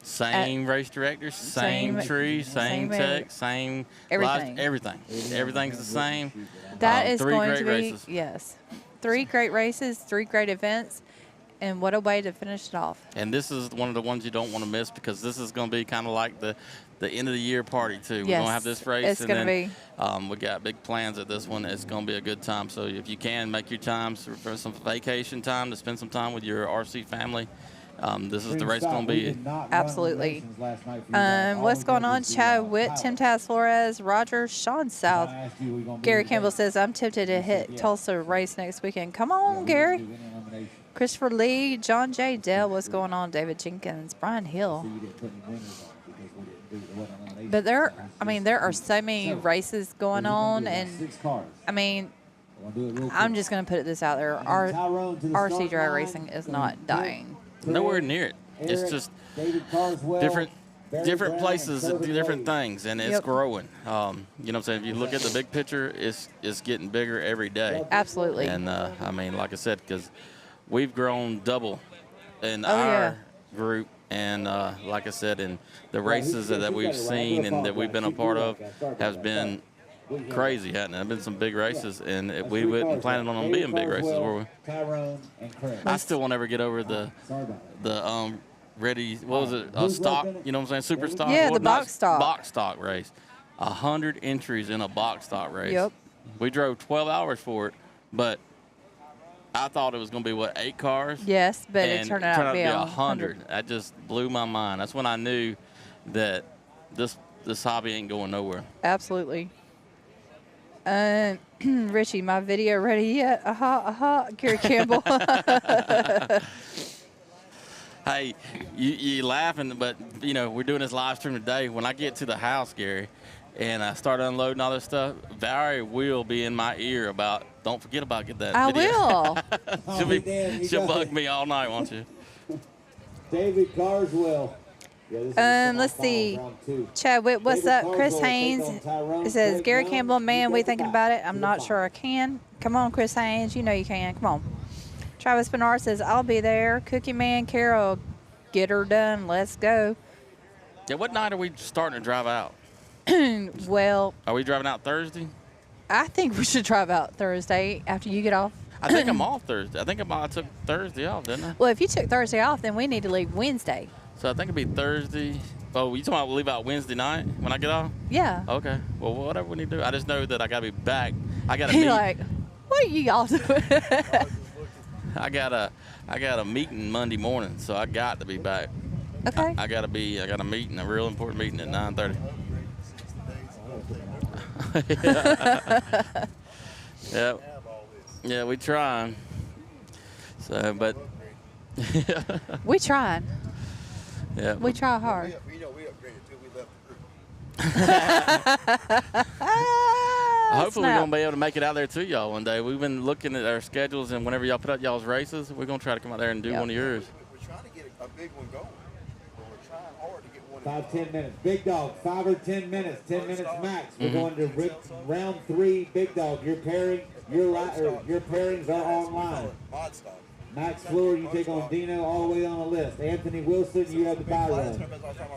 Same race directors, same tree, same tech, same everything. lights, everything. Everything's the same. That is 3 going great to be, races. yes. 3 great races, 3 great events. And what a way to finish it off. And this is one of the ones you don't want to miss because this is going to be kind of like the end of the year party too. We're going to have this race, it's and gonna then be. we got big plans at this one. It's going to be a good time. So if you can make your time for some vacation time to spend some time with your RC family, this is the race going to be. Absolutely. What's going on? Chad Witt, Tim Taz Flores, Roger, Sean South. Gary Campbell says, I'm tempted to hit Tulsa race next weekend. Come on, Gary. Christopher Lee, John J. Dell, what's going on? David Jenkins, Brian Hill. But there are so many races going on, and I'm just going to put this out there. Our RC drag racing is not dying. Nowhere near it. It's just different places that do different things, and it's growing. You know what I'm saying? If you look at the big picture, it's getting bigger every day. Absolutely. And like I said, because we've grown double in our group, and like I said, in the races that we've seen and that we've been a part of has been crazy, hasn't it? There have been some big races, and we wasn't planning on them being big races, were we? I still won't ever get over the ready, what was it, stock, you know what I'm saying, super stock? Yeah, Well, the box stock. Box stock race. 100 entries in a box stock race. Yep. We drove 12 hours for it, but I thought it was going to be, what, 8 cars? Yes, but it And turned out to be 100. That just blew my mind. That's when I knew that this hobby ain't going nowhere. Absolutely. Richie, my video ready yet? Gary Campbell. Hey, you laughing, but, you know, we're doing this live stream today. When I get to the house, Gary, and I start unloading all this stuff, Valerie will be in my ear about, don't forget about get that I video. will. She'll bug me all night, won't you? David Carswell. Yeah, this is Let's final see. round 2. Chad, what's David up? Chris Carswell Haynes. takes on Tyrone It says, Craig Gary Young. Campbell, man, You we take thinking it about back it. I'm to not the sure I can. Come on, Chris Haynes. You know you can. Come on. Travis Bernard says, I'll be there. Cookie Man Carol, get her done. Let's go. Yeah, what night are we starting to drive out? Well, Are we driving out Thursday? I think we should drive out Thursday after you get off. I think I'm off Thursday. I think I took Thursday off, didn't I? Well, if you took Thursday off, then we need to leave Wednesday. So I think it'd be Thursday. Oh, you talking about leave out Wednesday night when I get off? Yeah. Okay. Well, whatever we need to do. I just know that I gotta be back. I gotta He meet. like, what are you y'all doing? I got a meeting Monday morning, so I got to be back. Okay. I got a meeting, a real important meeting at 9:30. Yeah, we trying. So, but We tried. yeah, We try hard. You know, we upgraded too. We left the group. hopefully we're Snap. gonna be able to make it out there to y'all one day. We've been looking at our schedules, and whenever y'all put out y'all's races, we're gonna try to come out there and do Yep. one of yours. We're trying to get a big one going. We're trying hard to get one. 5-10 minutes. Big dog, 5 or 10 minutes. 10 minutes max. We're going to round 3. Big dog, your pairings are online. Mod stock. Max Fluor, you take on Dino all the way on the list. Anthony Wilson, you have the buy run.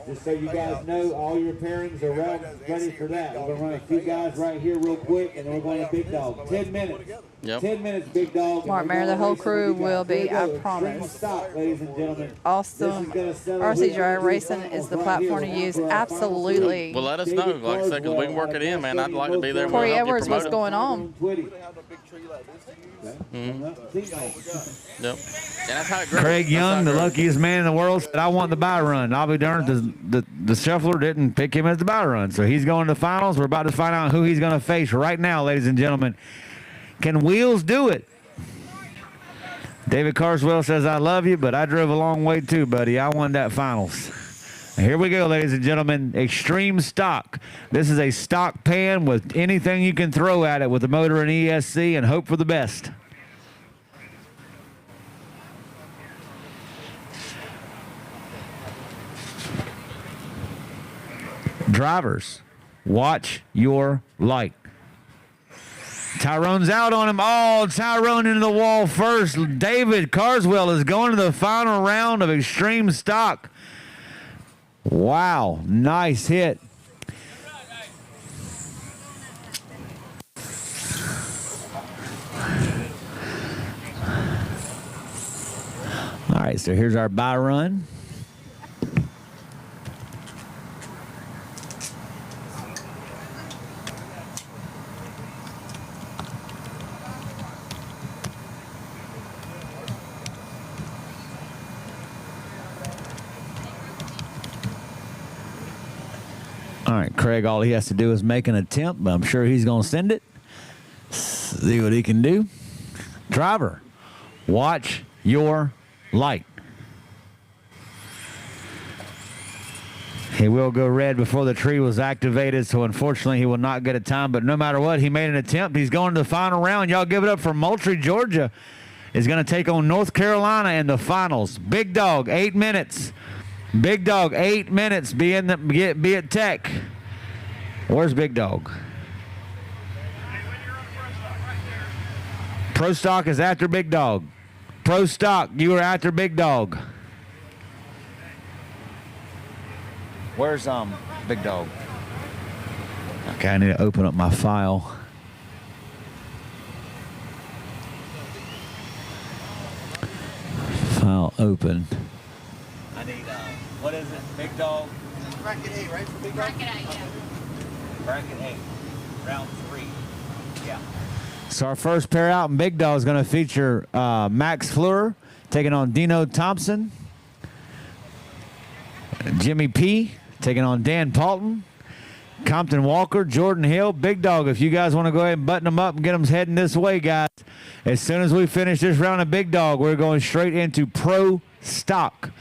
Just so you guys know, all your pairings are ready for that. We're going to run a few guys right here real quick, and then we're going to Big Dog. 10 minutes. Yep. 10 minutes, Big Dog. Mark Mayer, the whole crew will be, I promise. Extreme Stock, ladies and gentlemen. Awesome. RC Drag Racing is the platform to use. Absolutely. Well, let us know. Like I said, because we can work it in, man. I'd like to be there. Corey We'll help you Edwards, what's promote it. going on? Yep. And that's how it grows. Craig That's how Young, it the grows. luckiest man in the world, said, I want the buy run. I'll be darned if the shuffler didn't pick him as the buy run. So he's going to the finals. We're about to find out who he's going to face right now, ladies and gentlemen. Can Wheels do it? David Carswell says, I love you, but I drove a long way too, buddy. I won that finals. And here we go, ladies and gentlemen. Extreme Stock. This is a stock pan with anything you can throw at it with the motor and ESC and hope for the best. Drivers, watch your light. Tyrone's out on him. Oh, Tyrone into the wall first. David Carswell is going to the final round of Extreme Stock. Wow, nice hit. All right, so here's our buy run. All right, Craig, all he has to do is make an attempt, but I'm sure he's going to send it. See what he can do. Driver, watch your light. He will go red before the tree was activated, so unfortunately he will not get a time. But no matter what, he made an attempt. He's going to the final round. Y'all give it up for Moultrie, Georgia. Is going to take on North Carolina in the finals. Big Dog, 8 minutes. Big Dog, 8 minutes. Be at Tech. Where's Big Dog? Pro Stock is after Big Dog. Pro Stock, you are after Big Dog. Where's Big Dog? Okay, I need to open up my file. File open. I need what is it? Big Dog. Bracket A, right? For Big Dog? Bracket A, yeah. Bracket A, round 3. Yeah. So our first pair out in Big Dog is going to feature Max Fleur taking on Dino Thompson. Jimmy P taking on Dan Paulton. Compton Walker, Jordan Hill, Big Dog. If you guys want to go ahead and button them up and get them heading this way, guys. As soon as we finish this round of Big Dog, we're going straight into Pro Stock.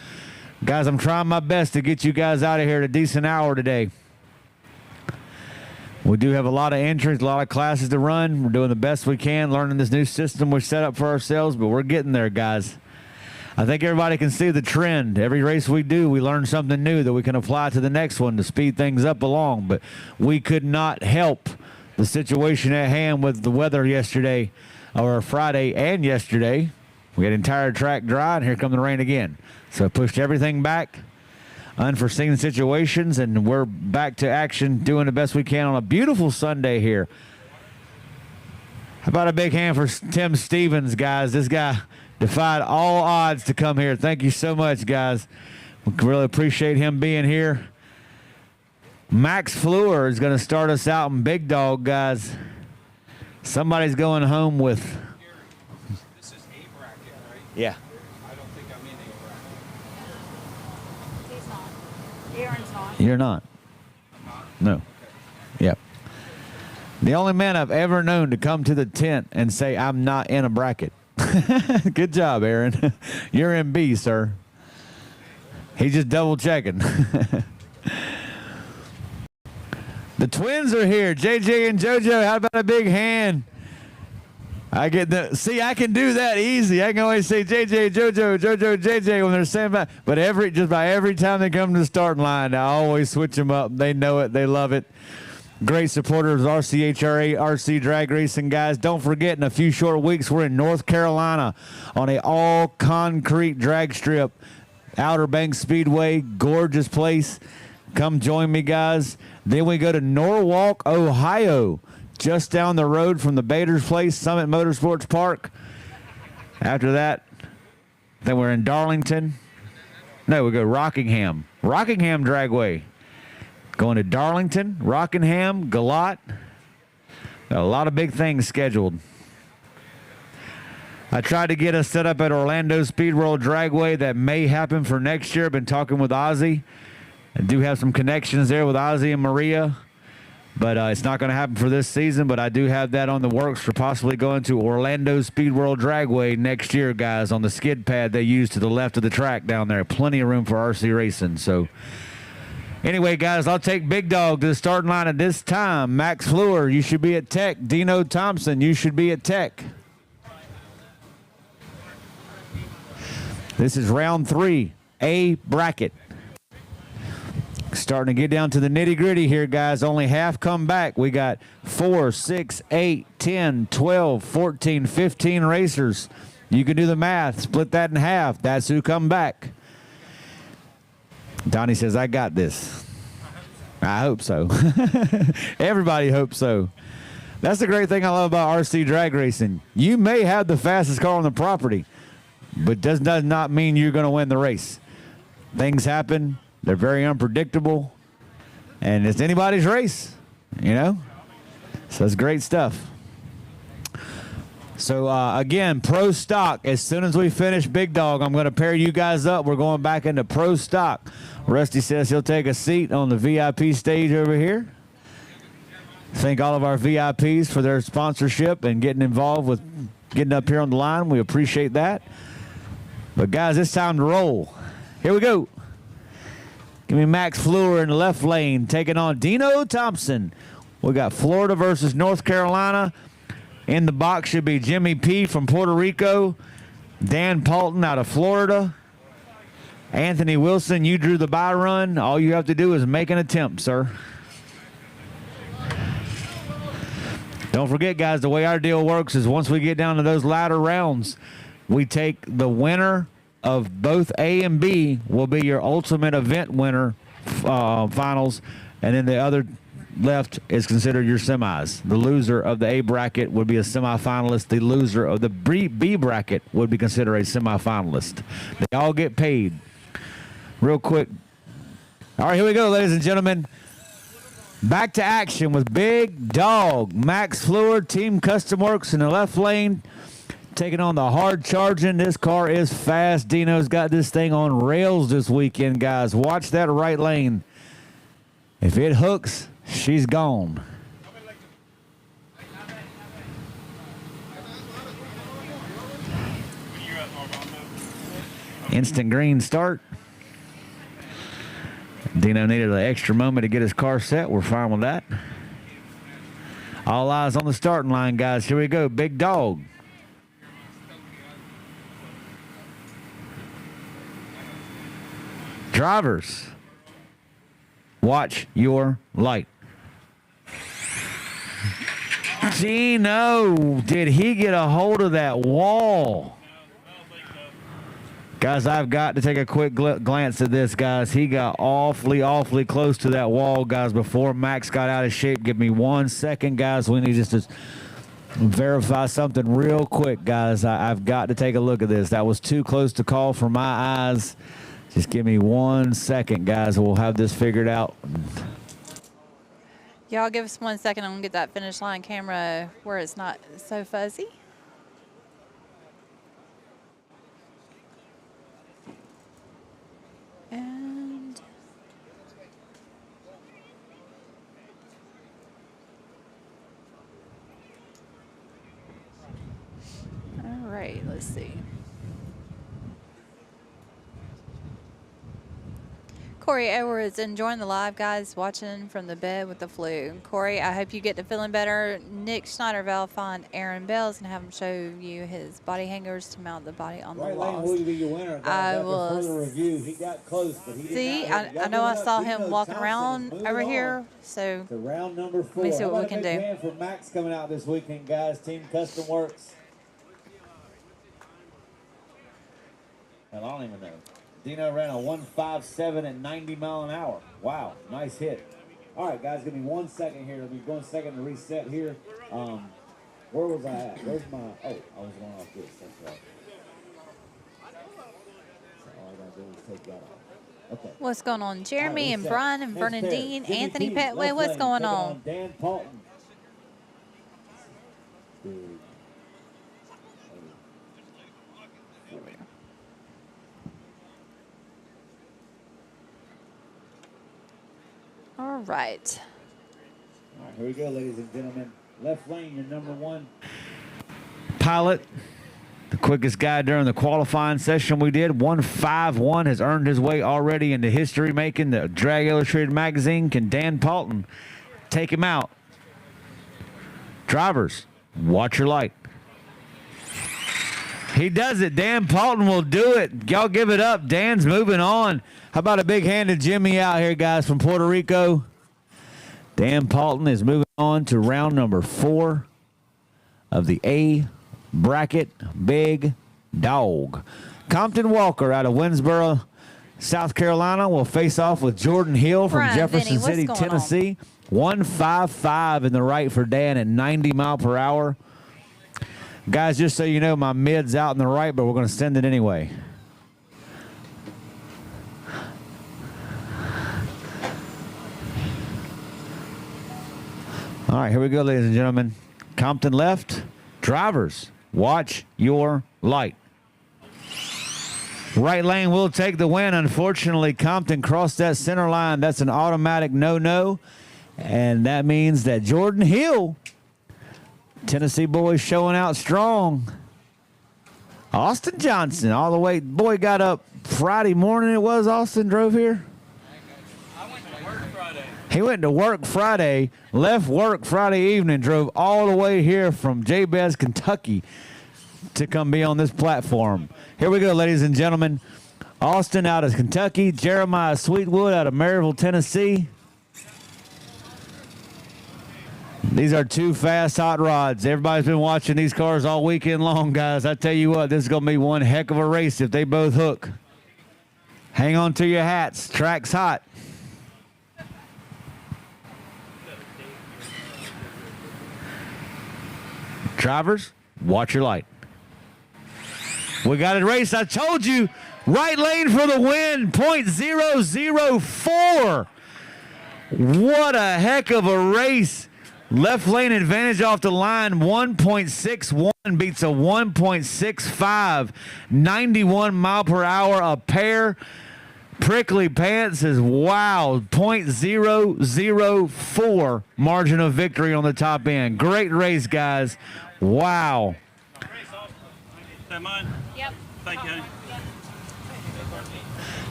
Guys, I'm trying my best to get you guys out of here at a decent hour today. We do have a lot of entries, a lot of classes to run. We're doing the best we can, learning this new system we've set up for ourselves, but we're getting there, guys. I think everybody can see the trend. Every race we do, we learn something new that we can apply to the next one to speed things up along. But we could not help the situation at hand with the weather yesterday, or Friday and yesterday. We had entire track dry, and here come the rain again. So it pushed everything back, unforeseen situations, and we're back to action, doing the best we can on a beautiful Sunday here. How about a big hand for Tim Stevens, guys? This guy defied all odds to come here. Thank you so much, guys. We really appreciate him being here. Max Fleur is going to start us out in Big Dog, guys. Somebody's going home with... This is A bracket, right? Yeah. I don't think I'm in A bracket. He's not. Aaron's not. You're not? No. Yep. The only man I've ever known to come to the tent and say, I'm not in a bracket. Good job, Aaron. You're in B, sir. He's just double checking. The twins are here. JJ and JoJo, how about a big hand? I get the, see, I can do that easy. I can always say JJ, JoJo, JoJo, JJ when they're saying that. But every time they come to the starting line, I always switch them up. They know it. They love it. Great supporters, RCHRA, RC Drag Racing, guys. Don't forget, in a few short weeks, we're in North Carolina on a all-concrete drag strip. Outer Banks Speedway, gorgeous place. Come join me, guys. Then we go to Norwalk, Ohio, just down the road from the Bader's Place, Summit Motorsports Park. After that, then we're in Darlington. No, we go Rockingham. Rockingham Dragway. Going to Darlington, Rockingham, Galat. Got a lot of big things scheduled. I tried to get us set up at Orlando Speed World Dragway. That may happen for next year. I've been talking with Ozzy. I do have some connections there with Ozzy and Maria. But it's not going to happen for this season. But I do have that on the works for possibly going to Orlando Speed World Dragway next year, guys, on the skid pad they use to the left of the track down there. Plenty of room for RC racing. So... anyway, guys, I'll take Big Dog to the starting line at this time. Max Fleur, you should be at Tech. Dino Thompson, you should be at Tech. This is round 3, A bracket. Starting to get down to the nitty-gritty here, guys. Only half come back. We got 4, 6, 8, 10, 12, 14, 15 racers. You can do the math. Split that in half. That's who come back. Donnie says, I got this. I hope so. Everybody hopes so. That's the great thing I love about RC drag racing. You may have the fastest car on the property, but does not mean you're going to win the race. Things happen. They're very unpredictable. And it's anybody's race, you know? So it's great stuff. So, again, Pro Stock. As soon as we finish Big Dog, I'm going to pair you guys up. We're going back into Pro Stock. Rusty says he'll take a seat on the VIP stage over here. Thank all of our VIPs for their sponsorship and getting involved with getting up here on the line. We appreciate that. But, guys, it's time to roll. Here we go. Give me Max Fleur in the left lane taking on Dino Thompson. We got Florida versus North Carolina. In the box should be Jimmy P from Puerto Rico, Dan Paulton out of Florida. Anthony Wilson, you drew the bye run. All you have to do is make an attempt, sir. Don't forget, guys, the way our deal works is once we get down to those latter rounds, we take the winner of both A and B will be your ultimate event winner finals, and then the other left is considered your semis. The loser of the A bracket would be a semifinalist. The loser of the B bracket would be considered a semifinalist. They all get paid. Real quick. All right, here we go, ladies and gentlemen. Back to action with Big Dog. Max Fluor, Team Custom Works in the left lane. Taking on the hard charging. This car is fast. Dino's got this thing on rails this weekend, guys. Watch that right lane. If it hooks, she's gone. Instant green start. Dino needed an extra moment to get his car set. We're fine with that. All eyes on the starting line, guys. Here we go. Big Dog. Drivers, watch your light. Dino, did he get a hold of that wall? Guys, I've got to take a quick glance at this, guys. He got awfully close to that wall, guys, before Max got out of shape. Give me 1 second, guys. We need just to verify something real quick, guys. I've got to take a look at this. That was too close to call for my eyes. Just give me 1 second, guys. We'll have this figured out. Y'all give us 1 second. I'm going to get that finish line camera where it's not so fuzzy. And all right, let's see. Corey Edwards enjoying the live, guys, watching from the bed with the flu. Corey, I hope you get to feeling better. Nick Schneiderville find Aaron Bells and have him show you his body hangers to mount the body on the Right lane walls. will be your winner. Guys. I After will further review, he got close, but he see. did not hit it. I know I saw him walking around over here, so to round number 4. let me see what How we about can a big do. hand for Max coming out this weekend, guys. Team Custom Works. Well, I don't even know. Dino ran a 157 at 90 mile an hour. Wow, nice hit. All right, guys, give me 1 second here. It'll be 1 second to reset here. Where was I at? Where's my? Oh, I was going off this. That's right. So all I gotta do is take that off. Okay. What's going on? Jeremy All and right, Brian and next pair. Bernadine, Jimmy Anthony Keys, Petway. left What's lane, going taking on? Dan Paulton. All right. All right, here we go, ladies and gentlemen. Left lane, your number 1. Pilot, the quickest guy during the qualifying session we did, 151, has earned his way already into history making. The Drag Illustrated magazine. Can Dan Paulton take him out? Drivers, watch your light. He does it. Dan Paulton will do it. Y'all give it up. Dan's moving on. How about a big hand to Jimmy out here, guys, from Puerto Rico? Dan Paulton is moving on to round number 4 of the A bracket. Big Dog. Compton Walker out of Winsboro, South Carolina, will face off with Jordan Hill from Brian, Jefferson Vinny, City, what's going Tennessee. 155 in the right for Dan at 90 mile per hour. Guys, just so you know, my mid's out in the right, but we're going to send it anyway. All right, here we go, ladies and gentlemen. Compton left. Drivers, watch your light. Right lane will take the win. Unfortunately, Compton crossed that center line. That's an automatic no-no. And that means that Jordan Hill, Tennessee boys showing out strong. Austin Johnson, all the way. Boy got up Friday morning it was. Austin drove here. I went to work Friday. He went to work Friday, left work Friday evening, drove all the way here from Jabez, Kentucky to come be on this platform. Here we go, ladies and gentlemen. Austin out of Kentucky, Jeremiah Sweetwood out of Maryville, Tennessee. These are 2 fast hot rods. Everybody's been watching these cars all weekend long, guys. I tell you what, this is going to be one heck of a race if they both hook. Hang on to your hats. Track's hot. Drivers, watch your light. We got it raced. I told you, right lane for the win, .004. What a heck of a race. Left lane advantage off the line, 1.61 beats a 1.65. 91 mile per hour a pair. Prickly Pants is wow, 0.004 margin of victory on the top end. Great race, guys. Wow. Is that mine? Yep. Thank you.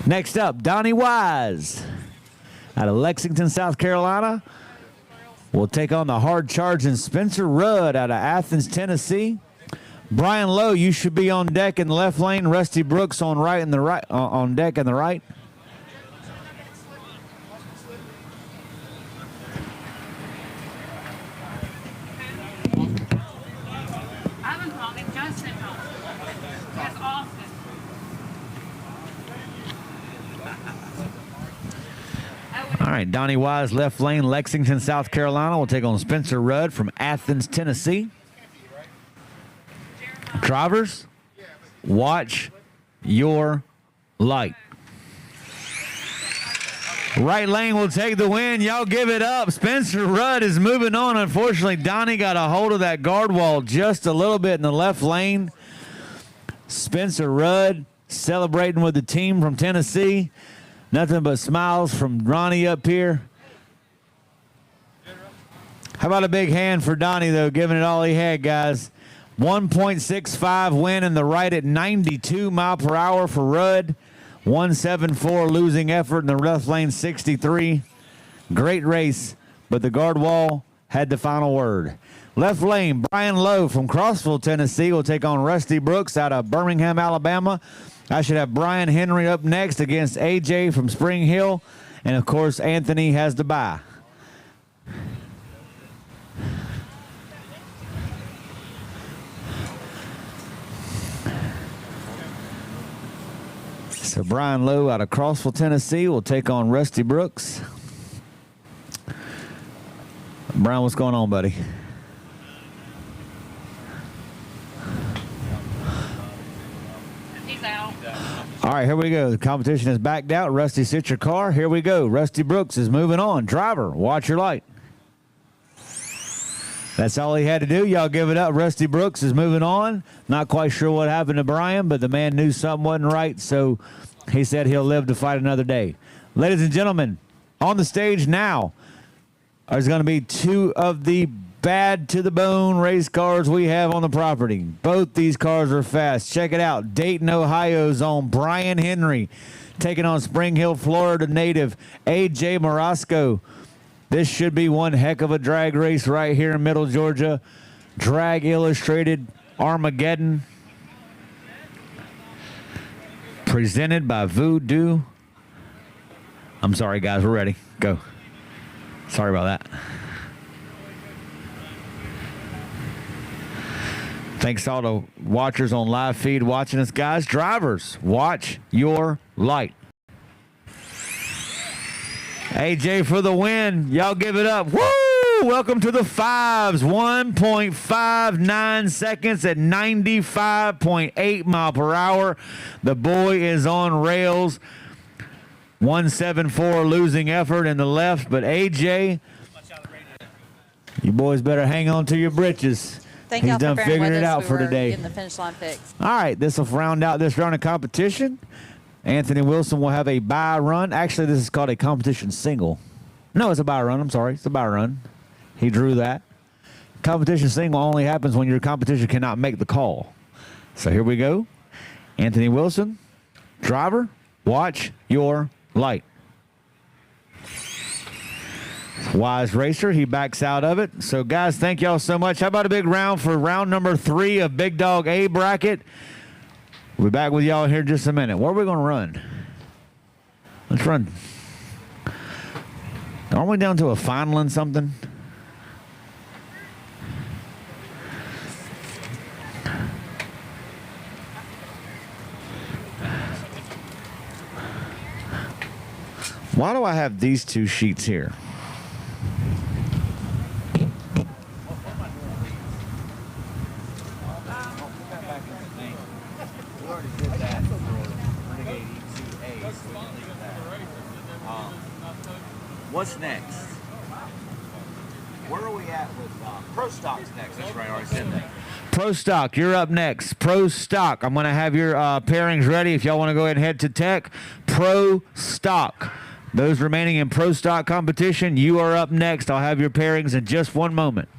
Next up, Donnie Wise out of Lexington, South Carolina. Will take on the hard-charging Spencer Rudd out of Athens, Tennessee. Brian Lowe, you should be on deck in the left lane. Rusty Brooks on right and the right on deck in the right. I haven't called him. Justin called. That's Austin. All right, Donnie Wise, left lane, Lexington, South Carolina. Will take on Spencer Rudd from Athens, Tennessee. Drivers, watch your light. Right lane will take the win. Y'all give it up. Spencer Rudd is moving on. Unfortunately, Donnie got a hold of that guard wall just a little bit in the left lane. Spencer Rudd celebrating with the team from Tennessee. Nothing but smiles from Ronnie up here. How about a big hand for Donnie, though, giving it all he had, guys. 1.65 win in the right at 92 mile per hour for Rudd. 174 losing effort in the left lane, 63. Great race, but the guard wall had the final word. Left lane, Brian Lowe from Crossville, Tennessee will take on Rusty Brooks out of Birmingham, Alabama. I should have Brian Henry up next against AJ from Spring Hill. And, of course, Anthony has the bye. So Brian Lowe out of Crossville, Tennessee will take on Rusty Brooks. Brian, what's going on, buddy? He's out. All right, here we go. The competition is backed out. Rusty, sit your car. Here we go. Rusty Brooks is moving on. Driver, watch your light. That's all he had to do. Y'all give it up. Rusty Brooks is moving on. Not quite sure what happened to Brian, but the man knew something wasn't right, so he said he'll live to fight another day. Ladies and gentlemen, on the stage now there's going to be two of the bad to the bone race cars we have on the property. Both these cars are fast. Check it out. Dayton, Ohio's own Brian Henry taking on Spring Hill, Florida native AJ Morosco. This should be one heck of a drag race right here in Middle Georgia. Drag Illustrated Armageddon. Presented by Voodoo. I'm sorry, guys. We're ready. Go. Sorry about that. Thanks to all the watchers on live feed watching us, guys. Drivers, watch your light. AJ for the win. Y'all give it up. Woo! Welcome to the fives. 1.59 seconds at 95.8 mile per hour. The boy is on rails. 174 losing effort in the left, but AJ, you boys better hang on to your britches. Thank He's y'all done for bearing figuring with it us. out We for were today. Getting the finish line fixed. All right, this will round out this round of competition. Anthony Wilson will have a bye run. Actually, this is called a competition single. No, it's a bye run. I'm sorry. It's a bye run. He drew that. Competition single only happens when your competition cannot make the call. So here we go. Anthony Wilson, driver, watch your light. Wise racer, he backs out of it. So, guys, thank y'all so much. How about a big round for round number 3 of Big Dog A bracket? We'll be back with y'all here in just a minute. Where are we going to run? Let's run. Aren't we down to a final and something? Why do I have these two sheets here? Once What's next? Where are we at with Pro Stock's next? That's right, I already said that. Pro Stock, you're up next. Pro Stock. I'm going to have your pairings ready if y'all want to go ahead and head to tech. Pro Stock. Those remaining in Pro Stock competition, you are up next. I'll have your pairings in just one moment.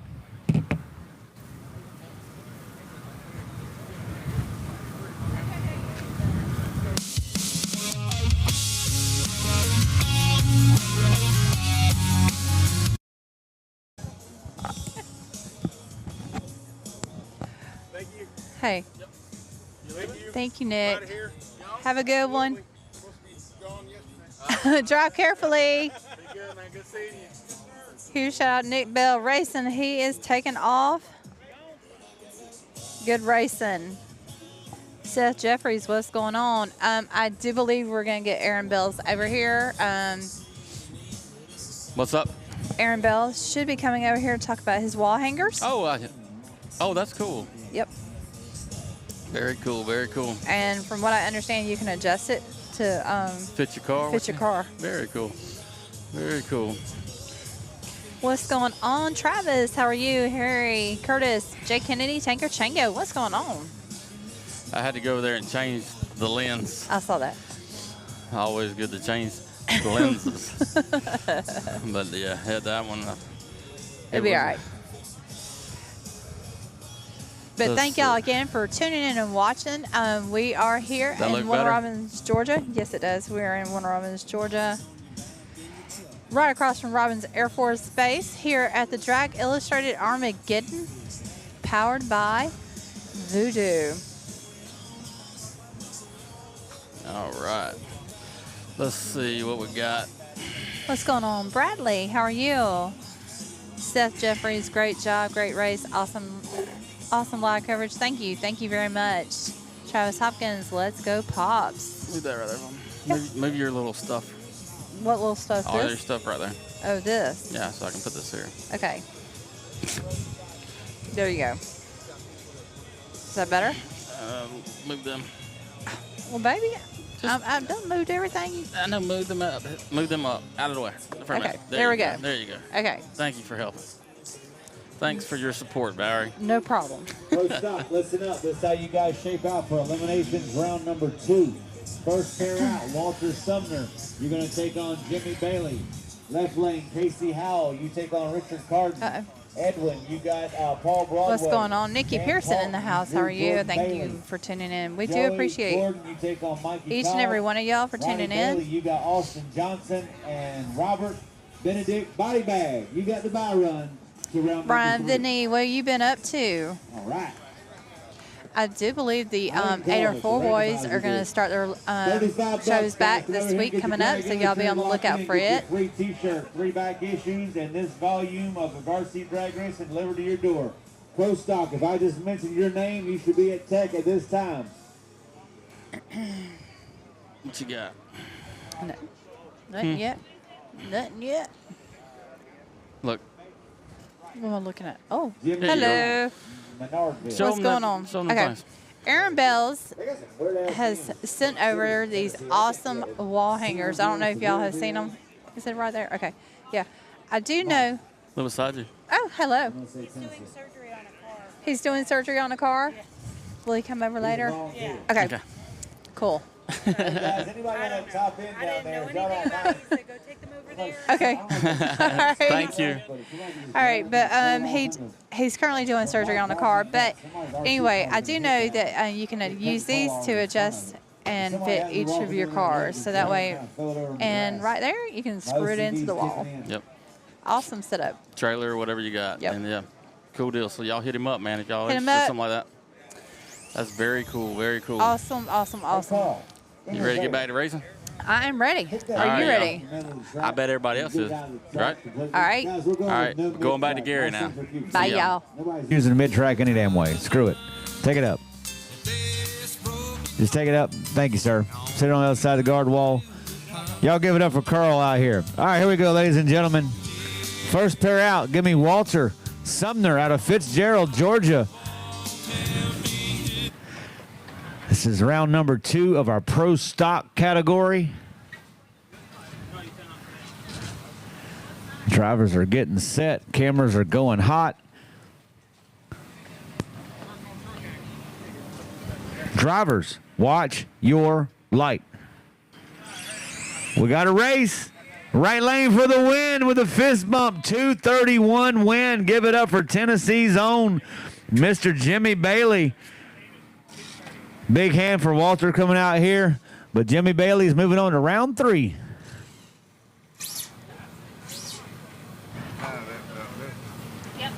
Hey. Thank you, Nick. Have a good one. Drive carefully. Huge shout out Nick Bell Racing. He is taking off. Good racing. Seth Jeffries, what's going on? I do believe we're going to get Aaron Bells over here. What's up? Aaron Bells should be coming over here to talk about his wall hangers. Oh, that's cool. Yep. Very cool, very cool. And from what I understand, you can adjust it to Fit your car? fit your car. Very cool. Very cool. What's going on, Travis? How are you? Harry, Curtis, Jay Kennedy, Tanker Chango. What's going on? I had to go there and change the lens. I saw that. Always good to change the lenses. But yeah, had that one. It'll be was- all right. But Let's thank y'all see. again for tuning in and watching. We are here That in look Warner better? Robins, Georgia. Yes, it does. We are in Warner Robins, Georgia. Right across from Robins Air Force Base here at the Drag Illustrated Armageddon, powered by Voodoo. All right. Let's see what we got. What's going on, Bradley? How are you? Seth Jeffries, great job, great race, awesome live coverage. Thank you very much. Travis Hopkins, let's go Pops. Leave that right there. Move your little stuff. What little stuff? All your This? stuff right there. Oh, this. Yeah, so I can put this here. Okay. There you go. Is that better? Move them. Well, baby, I've done moved everything. I know, move them up. Move them up. Out of the way. For a Okay, minute. there we you go. There you go. Okay, Thank you for helping. Thanks for your support, Barry. no problem. Pro Stock, listen up. This is how you guys shape out for eliminations round number 2. First pair out, Walter Sumner. You're going to take on Jimmy Bailey. Left lane, Casey Howell. You take on Richard Carden. Uh-oh. Edwin, you got Paul Broadway. What's going on? Nikki Dan Pearson in the Paulton, house. How are you? Jordan Thank Bailey. you for tuning in. We do Joey appreciate Gordon, you take on Mikey each and Cobb. every one of y'all for Ronnie tuning Bailey, in. you got Austin Johnson and Robert Benedict Body Bag. You got the bye run to round Brian number 3. Vinny, what have you been up to? All right. I do believe the Iron 804 College, boys the are going to start their 35 shows bucks, back guys. this Go ahead, week get coming your up, tag so in, y'all be get on the your lookout lock for in, get it. your free t-shirt, 3 back issues, and this volume of the varsity drag racing delivered to your door. Pro Stock, if I just mentioned your name, you should be at tech at this time. What you got? Nothing yet. Nothing yet. Look. What am I looking at? Oh, Jimmy hello. Menardville. Show What's 'em going that- on? show 'em the Okay. things. Aaron Bells has sent over these awesome wall hangers. I don't know if y'all have seen them. Is it right there? Okay. Yeah. I do know. Look beside you. Oh, hello. He's doing surgery on a car? Will he come over later? Yeah. Okay. Okay. Cool. Guys, anybody want to top in down there? Y'all don't mind. Okay. All right. Thank you. All right, but he's currently doing surgery on the car. But anyway, I do know that you can use these to adjust and fit each of your cars. So that way, and right there, you can screw it into the wall. Yep. Awesome setup. Trailer or whatever you got. Yep. And yeah, cool deal. So y'all hit him up, man. If y'all Hit him interested, up. something like that. That's very cool. Very cool. Awesome, awesome, awesome. You ready to get back to racing? I am ready. Are right, you ready? I bet everybody else is. Right? All right. All right. Going back to Gary now. Bye, See ya. y'all. Using the mid-track any damn way. Screw it. Take it up. Just take it up. Thank you, sir. Sit it on the other side of the guard wall. Y'all give it up for Carl out here. All right, here we go, ladies and gentlemen. First pair out. Give me Walter Sumner out of Fitzgerald, Georgia. This is round number 2 of our pro stock category. Drivers are getting set. Cameras are going hot. Drivers, watch your light. We got a race. Right lane for the win with a fist bump. 231 win. Give it up for Tennessee's own Mr. Jimmy Bailey. Big hand for Walter coming out here. But Jimmy Bailey's moving on to round 3. Yep.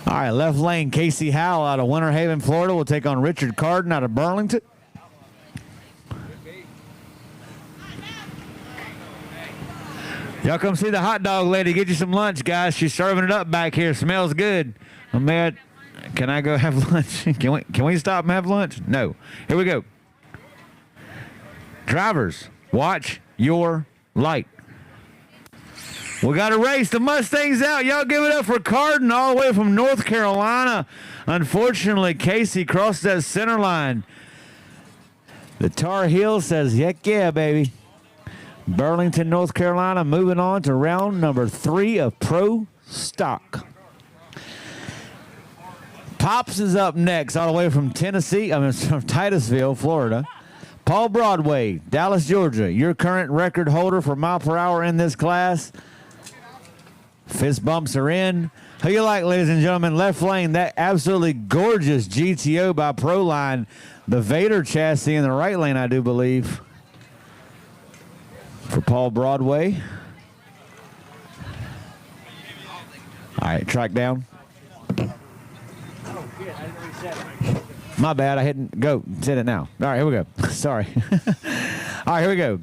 All right, left lane, Casey Howell out of Winter Haven, Florida will take on Richard Carden out of Burlington. Y'all come see the hot dog lady. Get you some lunch, guys. She's serving it up back here. Smells good. I'm mad. Can I go have lunch? Can we stop and have lunch? No. Here we go. Drivers, watch your light. We got a race. The Mustang's out. Y'all give it up for Carden all the way from North Carolina. Unfortunately, Casey crossed that center line. The Tar Heel says, heck yeah, baby. Burlington, North Carolina, moving on to round number 3 of Pro Stock. Pops is up next, all the way from Tennessee. From Titusville, Florida. Paul Broadway, Dallas, Georgia. Your current record holder for mile per hour in this class. Fist bumps are in. Who you like, ladies and gentlemen? Left lane, that absolutely gorgeous GTO by Proline. The Vader chassis in the right lane, I do believe. For Paul Broadway. All right, track down. My bad, I didn't go. Said it now. All right, here we go. Sorry. All right, here we go.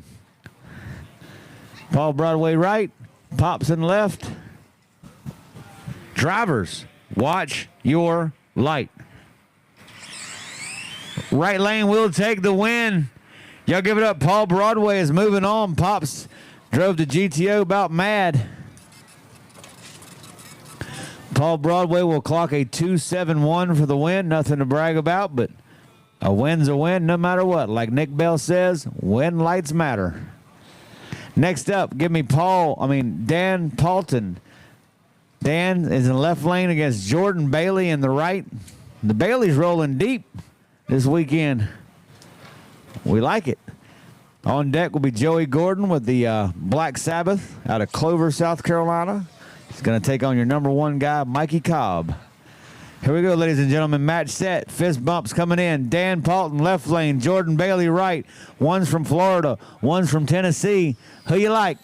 Paul Broadway right. Pops in left. Drivers, watch your light. Right lane will take the win. Y'all give it up. Paul Broadway is moving on. Pops drove the GTO about mad. Paul Broadway will clock a 2.71 for the win. Nothing to brag about, but a win's a win no matter what. Like Nick Bell says, win lights matter. Next up, give me Dan Paulton. Dan is in the left lane against Jordan Bailey in the right. The Bailey's rolling deep this weekend. We like it. On deck will be Joey Gordon with the Black Sabbath out of Clover, South Carolina. He's going to take on your number 1 guy, Mikey Cobb. Here we go, ladies and gentlemen. Match set. Fist bumps coming in. Dan Paulton, left lane. Jordan Bailey, right. One's from Florida. One's from Tennessee. Who you like?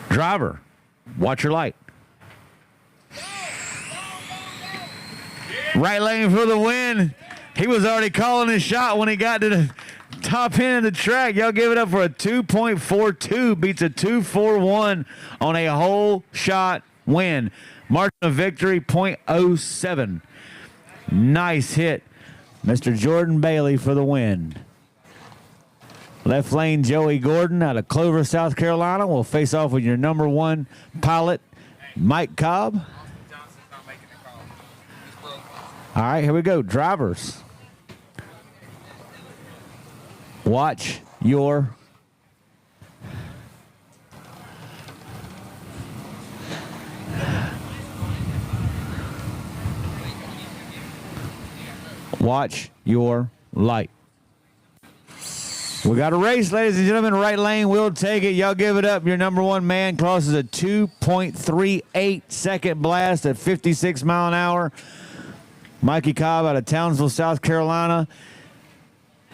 Driver, watch your light. Right lane for the win. He was already calling his shot when he got to the top end of the track. Y'all give it up for a 2.42. Beats a 2.41 on a whole shot win. Margin of victory, 0.07. Nice hit. Mr. Jordan Bailey for the win. Left lane, Joey Gordon out of Clover, South Carolina will face off with your number 1 pilot, Mike Cobb. All right, here we go. Drivers, watch your light. We got a race, ladies and gentlemen. Right lane will take it. Y'all give it up. Your number 1 man crosses a 2.38 second blast at 56 mile an hour. Mikey Cobb out of Townsville, South Carolina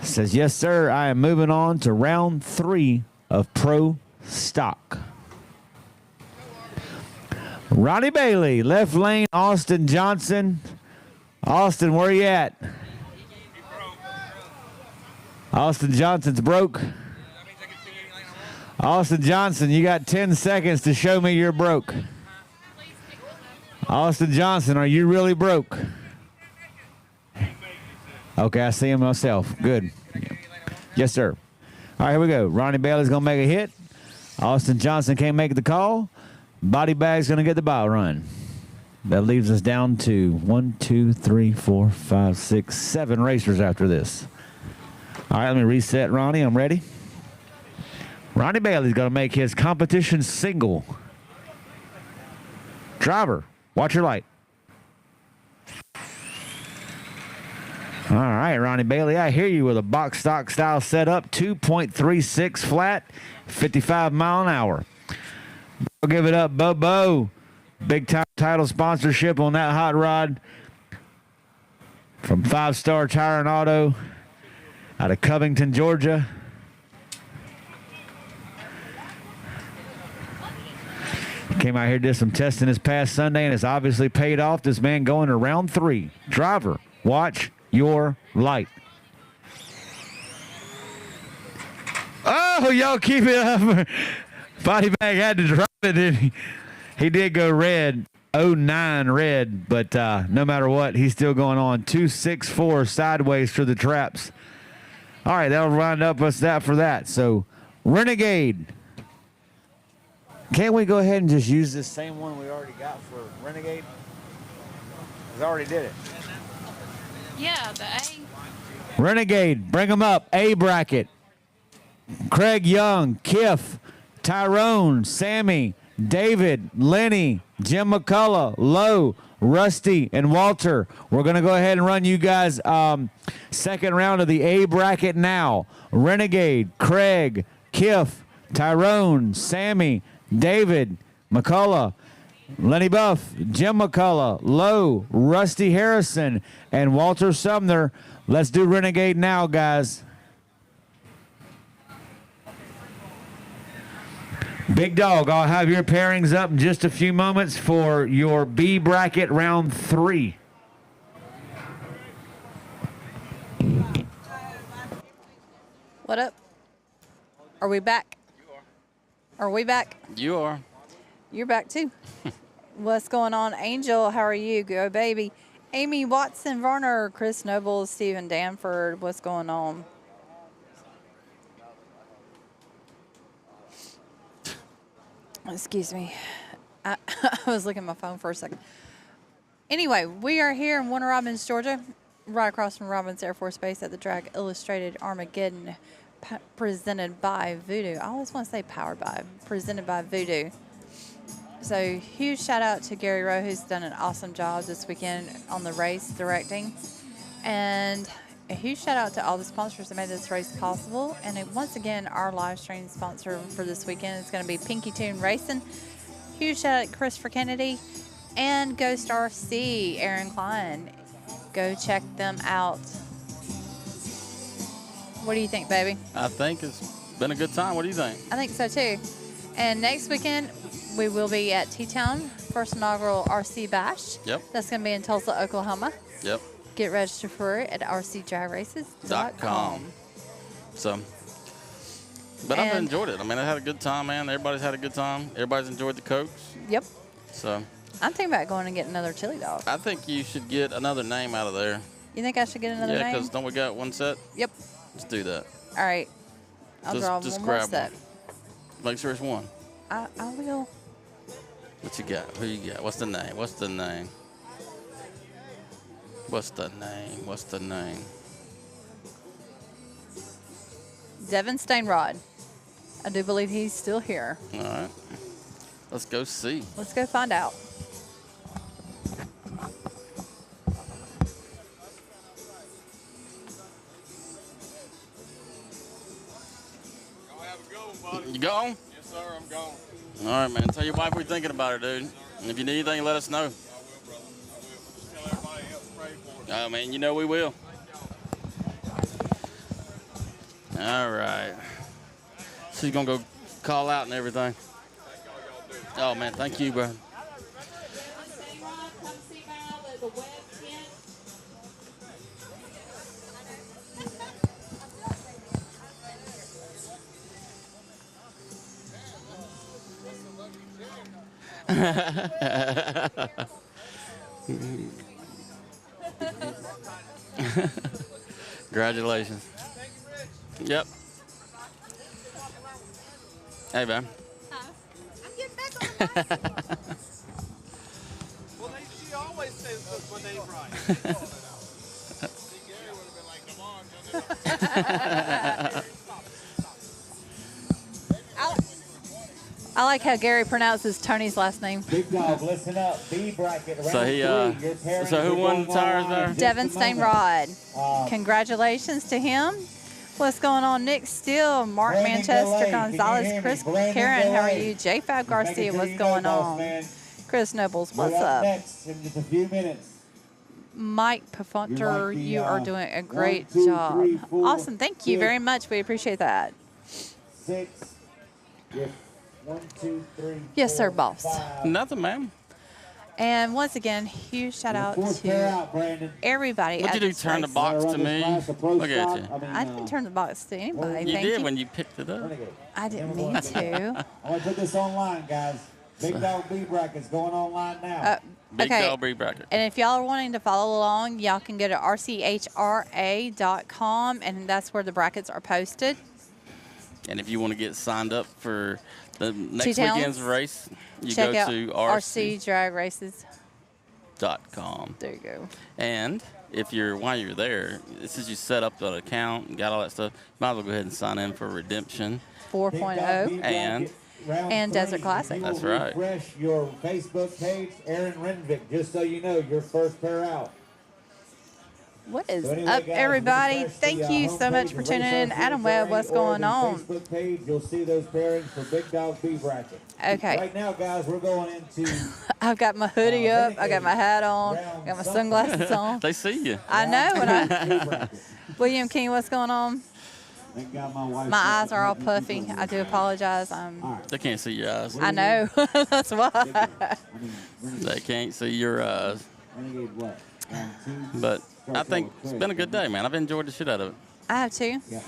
says, yes, sir, I am moving on to round 3 of Pro Stock. Ronnie Bailey, left lane, Austin Johnson. Austin, where you at? Austin Johnson's broke. Austin Johnson, you got 10 seconds to show me you're broke. Austin Johnson, are you really broke? Okay, I see him myself. Good. Yes, sir. All right, here we go. Ronnie Bailey's going to make a hit. Austin Johnson can't make the call. Body bag's going to get the ball run. That leaves us down to 1, 2, 3, 4, 5, 6, 7 racers after this. All right, let me reset Ronnie. I'm ready. Ronnie Bailey's going to make his competition single. Driver, watch your light. All right, Ronnie Bailey, I hear you with a box stock style setup, 2.36 flat, 55 mile an hour. I'll give it up, Bobo. Big time title sponsorship on that hot rod from 5 Star Tire and Auto out of Covington, Georgia. Came out here, did some testing this past Sunday, and it's obviously paid off. This man going to round 3. Driver, watch your light. Oh, y'all keep it up. Body bag had to drop it, didn't he? He did go red, 09 red, but no matter what, he's still going on. 264 sideways for the traps. All right, that'll round up us that for that. So, Renegade. Can't we go ahead and just use this same one we already got for Renegade? Because I already did it. Yeah, the A. Renegade, bring them up. A bracket. Craig Young, Kiff, Tyrone, Sammy, David, Lenny, Jim McCullough, Lowe, Rusty, and Walter. We're going to go ahead and run you guys second round of the A bracket now. Renegade, Craig, Kiff, Tyrone, Sammy, David, McCullough, Lenny Buff, Jim McCullough, Lowe, Rusty Harrison, and Walter Sumner. Let's do Renegade now, guys. Big Dog, I'll have your pairings up in just a few moments for your B bracket round 3. What up? Are we back? Are we back? You are. You're back too. What's going on, Angel? How are you? Go, baby. Amy Watson, Varner, Chris Noble, Stephen Danford. What's going on? Excuse me. I was looking at my phone for a second. Anyway, we are here in Warner Robins, Georgia, right across from Robins Air Force Base at the Drag Illustrated Armageddon, presented by Voodoo. I always want to say powered by, presented by Voodoo. So huge shout out to Gary Rowe, who's done an awesome job this weekend on the race directing. And a huge shout out to all the sponsors that made this race possible. And once again, our live stream sponsor for this weekend is going to be Pinky Tune Racing. Huge shout out to Christopher Kennedy and Ghost RC, Aaron Klein. Go check them out. What do you think, baby? I think it's been a good time. What do you think? I think so too. And next weekend, we will be at T-Town, first inaugural RC Bash. Yep. That's going to be in Tulsa, Oklahoma. Yep. Get registered for it at rcdragraces.com. So, but I've enjoyed it. I mean, I had a good time, man. Everybody's had a good time. Everybody's enjoyed the Cokes. Yep. So, I'm thinking about going and getting another chili dog. I think you should get another name out of there. You think I should get another Yeah, name? because don't we got one set? Yep. Let's do that. All right. I'll draw Just one more grab set. one. Make sure it's one. I will. What you got? Who you got? What's the name? What's the name? What's the name? What's the name? Devin Stainrod. I do believe he's still here. All right. Let's go see. Let's go find out. You gone? Yes, sir, I'm gone. All right, man. Tell your wife we're thinking about her, dude. And if you need anything, let us know. I will, brother. I will. Just tell everybody else to pray for us. Oh, man, you know we will. All right. She's going to go call out and everything. Oh, man, thank you, bro. Come see Val at the web tent. Congratulations. Yep. Hey, man. She always says my name right. See, Gary would have been like, come on, I like how Gary pronounces Tony's last name. Big dog, listen up. B bracket round So he, 3. Your pairings so who are won going the tires online there? in just a Devin Stainrod. moment. Congratulations to him. What's going on? Nick Steele, Mark Brandon Manchester, Delay, can you Gonzalez, hear me? Chris Brandon Karen, how are Delay. you? J5 Making Garcia, sure what's you going know, boss on? man. Chris Nobles, We're what's up? next in just a few minutes. Mike You're Pafunter, like the, you are doing a 1, great 2, job. 3, 4, Awesome. Thank you 6, very much. We appreciate that. 6. Yes. 1, 2, 3. Yes, sir, 4, boss. 5. Nothing, ma'am. And once again, huge shout out Fourth pair to out, Brandon. everybody. What'd at you do? this Turn the race. box Wanna to run this me? class of pro Look at stock? you. I didn't turn the box to anybody. You Thank did you. when you picked it up. Renegade. I didn't Number mean one. to. I want to put this online, guys. Big Dog B brackets going online now. Big Okay. dog B bracket. And if y'all are wanting to follow along, y'all can go to rchra.com, and that's where the brackets are posted. And if you want to get signed up for the next T-Towns, weekend's race, you check go out to RC Drag Races. rc.com. There you go. And if you're while you're there, since you set up the account and got all that stuff, might as well go ahead and sign in for redemption. Big Dog B 4.0. And- bracket round and 3. Desert Classic. You will That's right. Refresh your Facebook page, Aaron Renvick, just so you know, your first pair out. What is So anyway, up, guys, everybody? refresh Thank the, you so much homepage for of tuning Race in. RC Adam Webb, what's Gary, or going the on? Facebook page, you'll see those pairings for Big Dog B bracket. Okay. Right now, guys, we're going into I've got my hoodie up. I got my hat on. Round Got my something. sunglasses on. They see you. I know. When I, A bracket. William King, what's going on? Thank God my wife My said eyes are all that. puffy. I do apologize. All right. They can't see your eyes. I know. That's why. I mean, They can't see your eyes. Renegade what? Round 2? But I think it's been a good day, man. I've enjoyed the shit out of it. I have too. Yeah.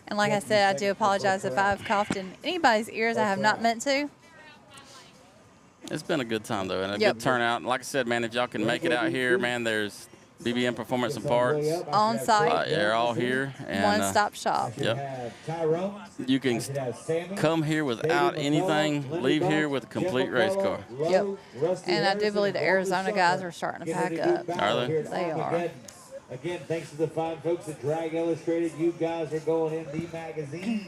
And like I said, I do apologize if I've coughed in anybody's ears. I have not meant to. It's been a good time, though, and a Yep. good turnout. And like I said, man, if y'all can make it out here, man, there's BBM Performance and Parts. On site. They're all here. And One-stop shop. I should Yep. have Tyrone. you I can should have Sammy, come here without David anything, McCullough, leave Lindy here Buck, with a Jeff complete race McCullough, car. Lowe, Yep. Rusty And I do Harrison, believe the and Arizona Walter guys Sumner are starting to getting pack a good up. battle Are they? here at They are. Armageddon. Again, thanks to the fine folks at Drag Illustrated. You guys are going in the magazine.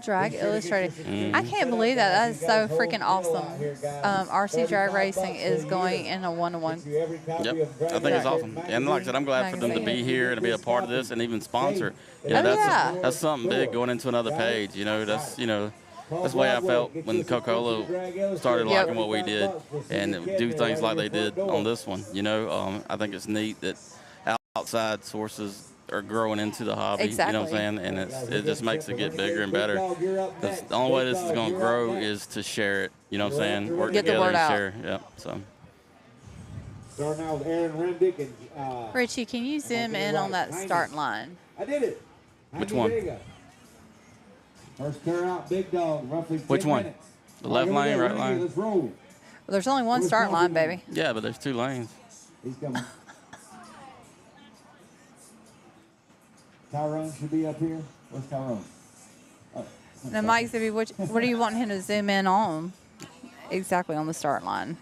Drag Be sure to get Illustrated. your subscription I set can't up, believe that. guys. That You is got so a whole freaking deal awesome. out here, guys. RC Drag $35 Racing is for a going year. in a one-to-one. Get you every copy Yep, of Drag I think it's Illustrated awesome. And like I said, I'm glad for them to be here and to be a part of this and even sponsor. You know, Oh, yeah. that's something big going into another page. You know, that's the way I felt when Coca-Cola started Yep. liking what we did and do things like they did on this one. You know, I think it's neat that outside sources are growing into the hobby. Exactly. You know what I'm saying? And it just makes it get bigger and better. Because the only way this is going to grow is to share it. You know what I'm saying? Work Get the together word and out. share. Yep. So. Starting out with Aaron Rendick and Richie, can you zoom in on that start line? I did it. Which Heidi one? Vega. First pair out, Big Dog, roughly 10 Which one? minutes. The All right, left here we lane, go. right Renegade, lane? Let's roll. Well, there's only one Where's start line, Coffee baby. Yeah, but there's 2 lanes. He's coming. Tyrone should be up here. Where's Tyrone? Oh, Now, Mike Zibby, what do you want him to zoom in on? Exactly on the start line.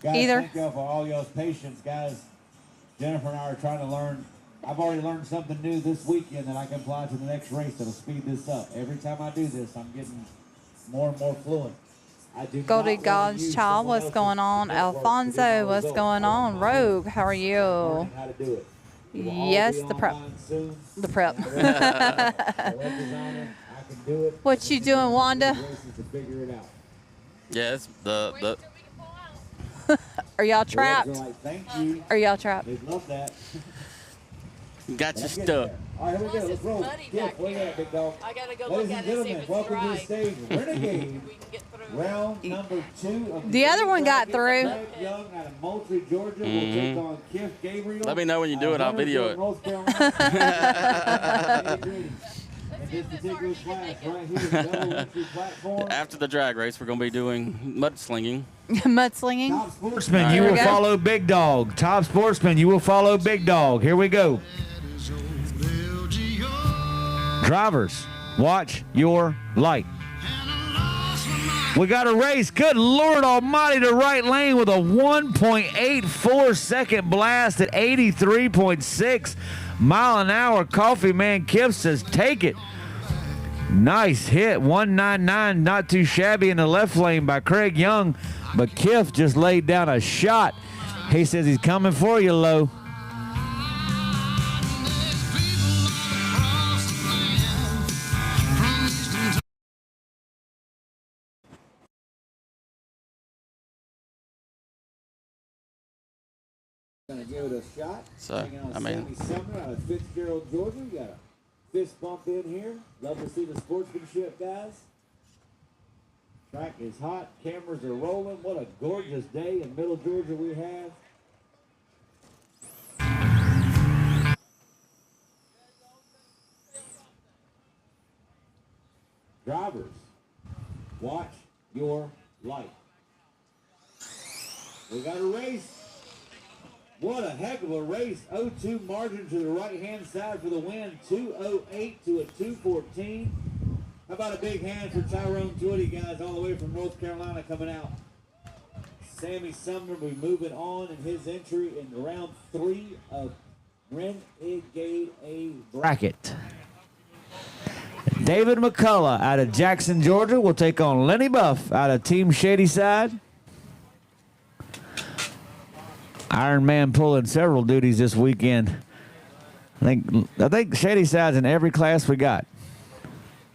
guys, either. Thank y'all for all y'all's patience, guys. Jennifer and I are trying to learn. I've already learned something new this weekend that I can apply to the next race that'll speed this up. Every time I do this, I'm getting more and more fluent. I do Goldie not wanna God's use Child, someone what's else's going on? network to do my Alfonso, what's results. going I on? want my Rogue, how are you? learning how to do it. It will all Yes, be the prep. online soon. The prep. I'm a web designer. I can do it. What you doing, Wanda? Races to figure it out. Yeah, it's the Are y'all The trapped? Rebs are like, thank you. Are y'all trapped? They love that. got you Let's get stuck. there. All right, here we go. Let's roll. muddy Yeah, back where you here. at, big dog? I gotta go Ladies look and at it and see gentlemen, if it's welcome to the dry. stage, Renegade. We can get through. Round number 2 of The other one got bracket. through. Greg Young out of Moultrie, Georgia, will take on Keith Gabriel. Let me know when you do it. I'll video it. North Carolina. In this particular class right here, double entry platform. After the drag race, we're going to be doing mudslinging. Mudslinging? Top sportsman. Sportsman, you Here we will go. follow Big Dog. Top Sportsman, you will follow Big Dog. Here we go. Drivers, watch your light. And I lost my mind. We got a race. Good Lord almighty to right lane with a 1.84 second blast at 83.6 mile an hour. Coffee Man Kip says, take it. Nice hit. 199, not too shabby in the left lane by Craig Young, but Kiff just laid down a shot. He says he's coming for you, Low. Gonna give it a shot. So, Hanging on I mean- Sammy Sumner out of Fitzgerald, Georgia. We got a fist bump in here. Love to see the sportsmanship, guys. Track is hot. Cameras are rolling. What a gorgeous day in Middle Georgia we have. Drivers, watch your light. We got a race. What a heck of a race. 0-2 margin to the right-hand side for the win. 2:08 to a 2:14. How about a big hand for Tyrone Twitty, guys, all the way from North Carolina coming out. Sammy Sumner will be moving on in his entry in round 3 of Renegade A Bracket. David McCullough out of Jackson, Georgia will take on Lenny Buff out of Team Shadyside. Iron Man pulling several duties this weekend. I think Shadyside's in every class we got,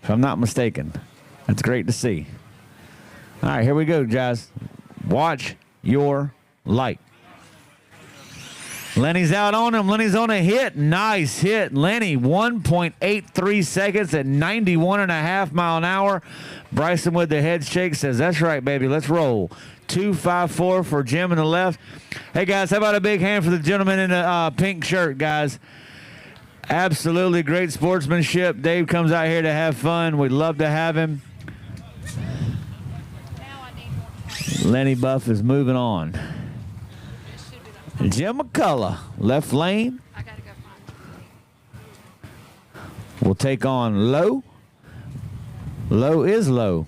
if I'm not mistaken. That's great to see. All right, here we go, guys. Watch your light. Lenny's out on him. Lenny's on a hit. Nice hit. Lenny, 1.83 seconds at 91.5 mile an hour. Bryson with the head shake says, that's right, baby. Let's roll. 254 for Jim in the left. Hey, guys, how about a big hand for the gentleman in the pink shirt, guys? Absolutely great sportsmanship. Dave comes out here to have fun. We'd love to have him. Lenny Buff is moving on. Jim McCullough, left lane. Will take on Low. Low is Low.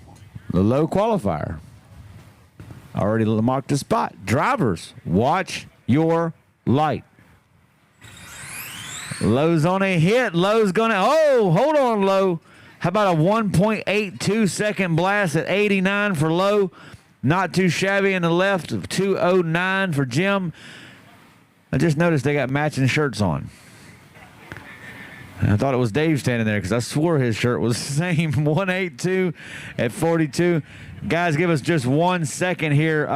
The Low qualifier. Already marked the spot. Drivers, watch your light. Low's on a hit. Low's going to, oh, hold on, Low. How about a 1.82 second blast at 89 for Low? Not too shabby in the left. 209 for Jim. I just noticed they got matching shirts on. I thought it was Dave standing there because I swore his shirt was the same. 182 at 42. Guys, give us just 1 second here.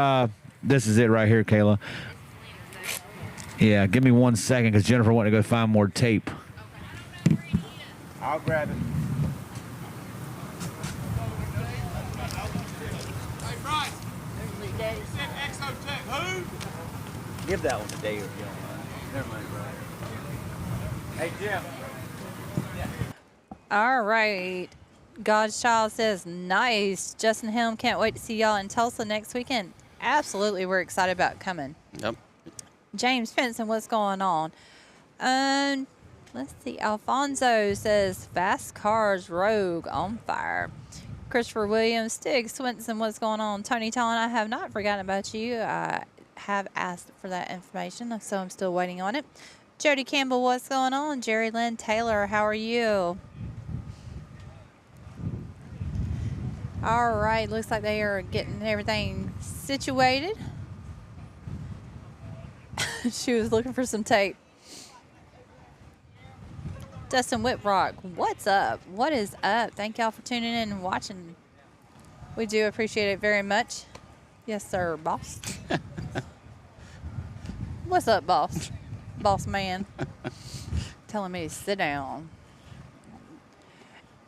This is it right here, Kayla. Yeah, give me 1 second because Jennifer wanted to go find more tape. I'll grab it. Hey, Bryce. You said Exotech. Who? Give that one to Dave if you don't mind. Never mind, bro. Hey, Jim. All right. God's Child says, nice. Justin Helm, can't wait to see y'all in Tulsa next weekend. Absolutely, we're excited about coming. Yep. James Fenson, what's going on? Let's see. Alfonso says, fast cars rogue on fire. Christopher Williams, Stig Swinson, what's going on? Tony Talon, I have not forgotten about you. I have asked for that information, so I'm still waiting on it. Jody Campbell, what's going on? Jerry Lynn Taylor, how are you? All right, looks like they are getting everything situated. She was looking for some tape. Dustin Whitrock, what's up? What is up? Thank y'all for tuning in and watching. We do appreciate it very much. Yes, sir, boss. What's up, boss? Boss man. Telling me to sit down.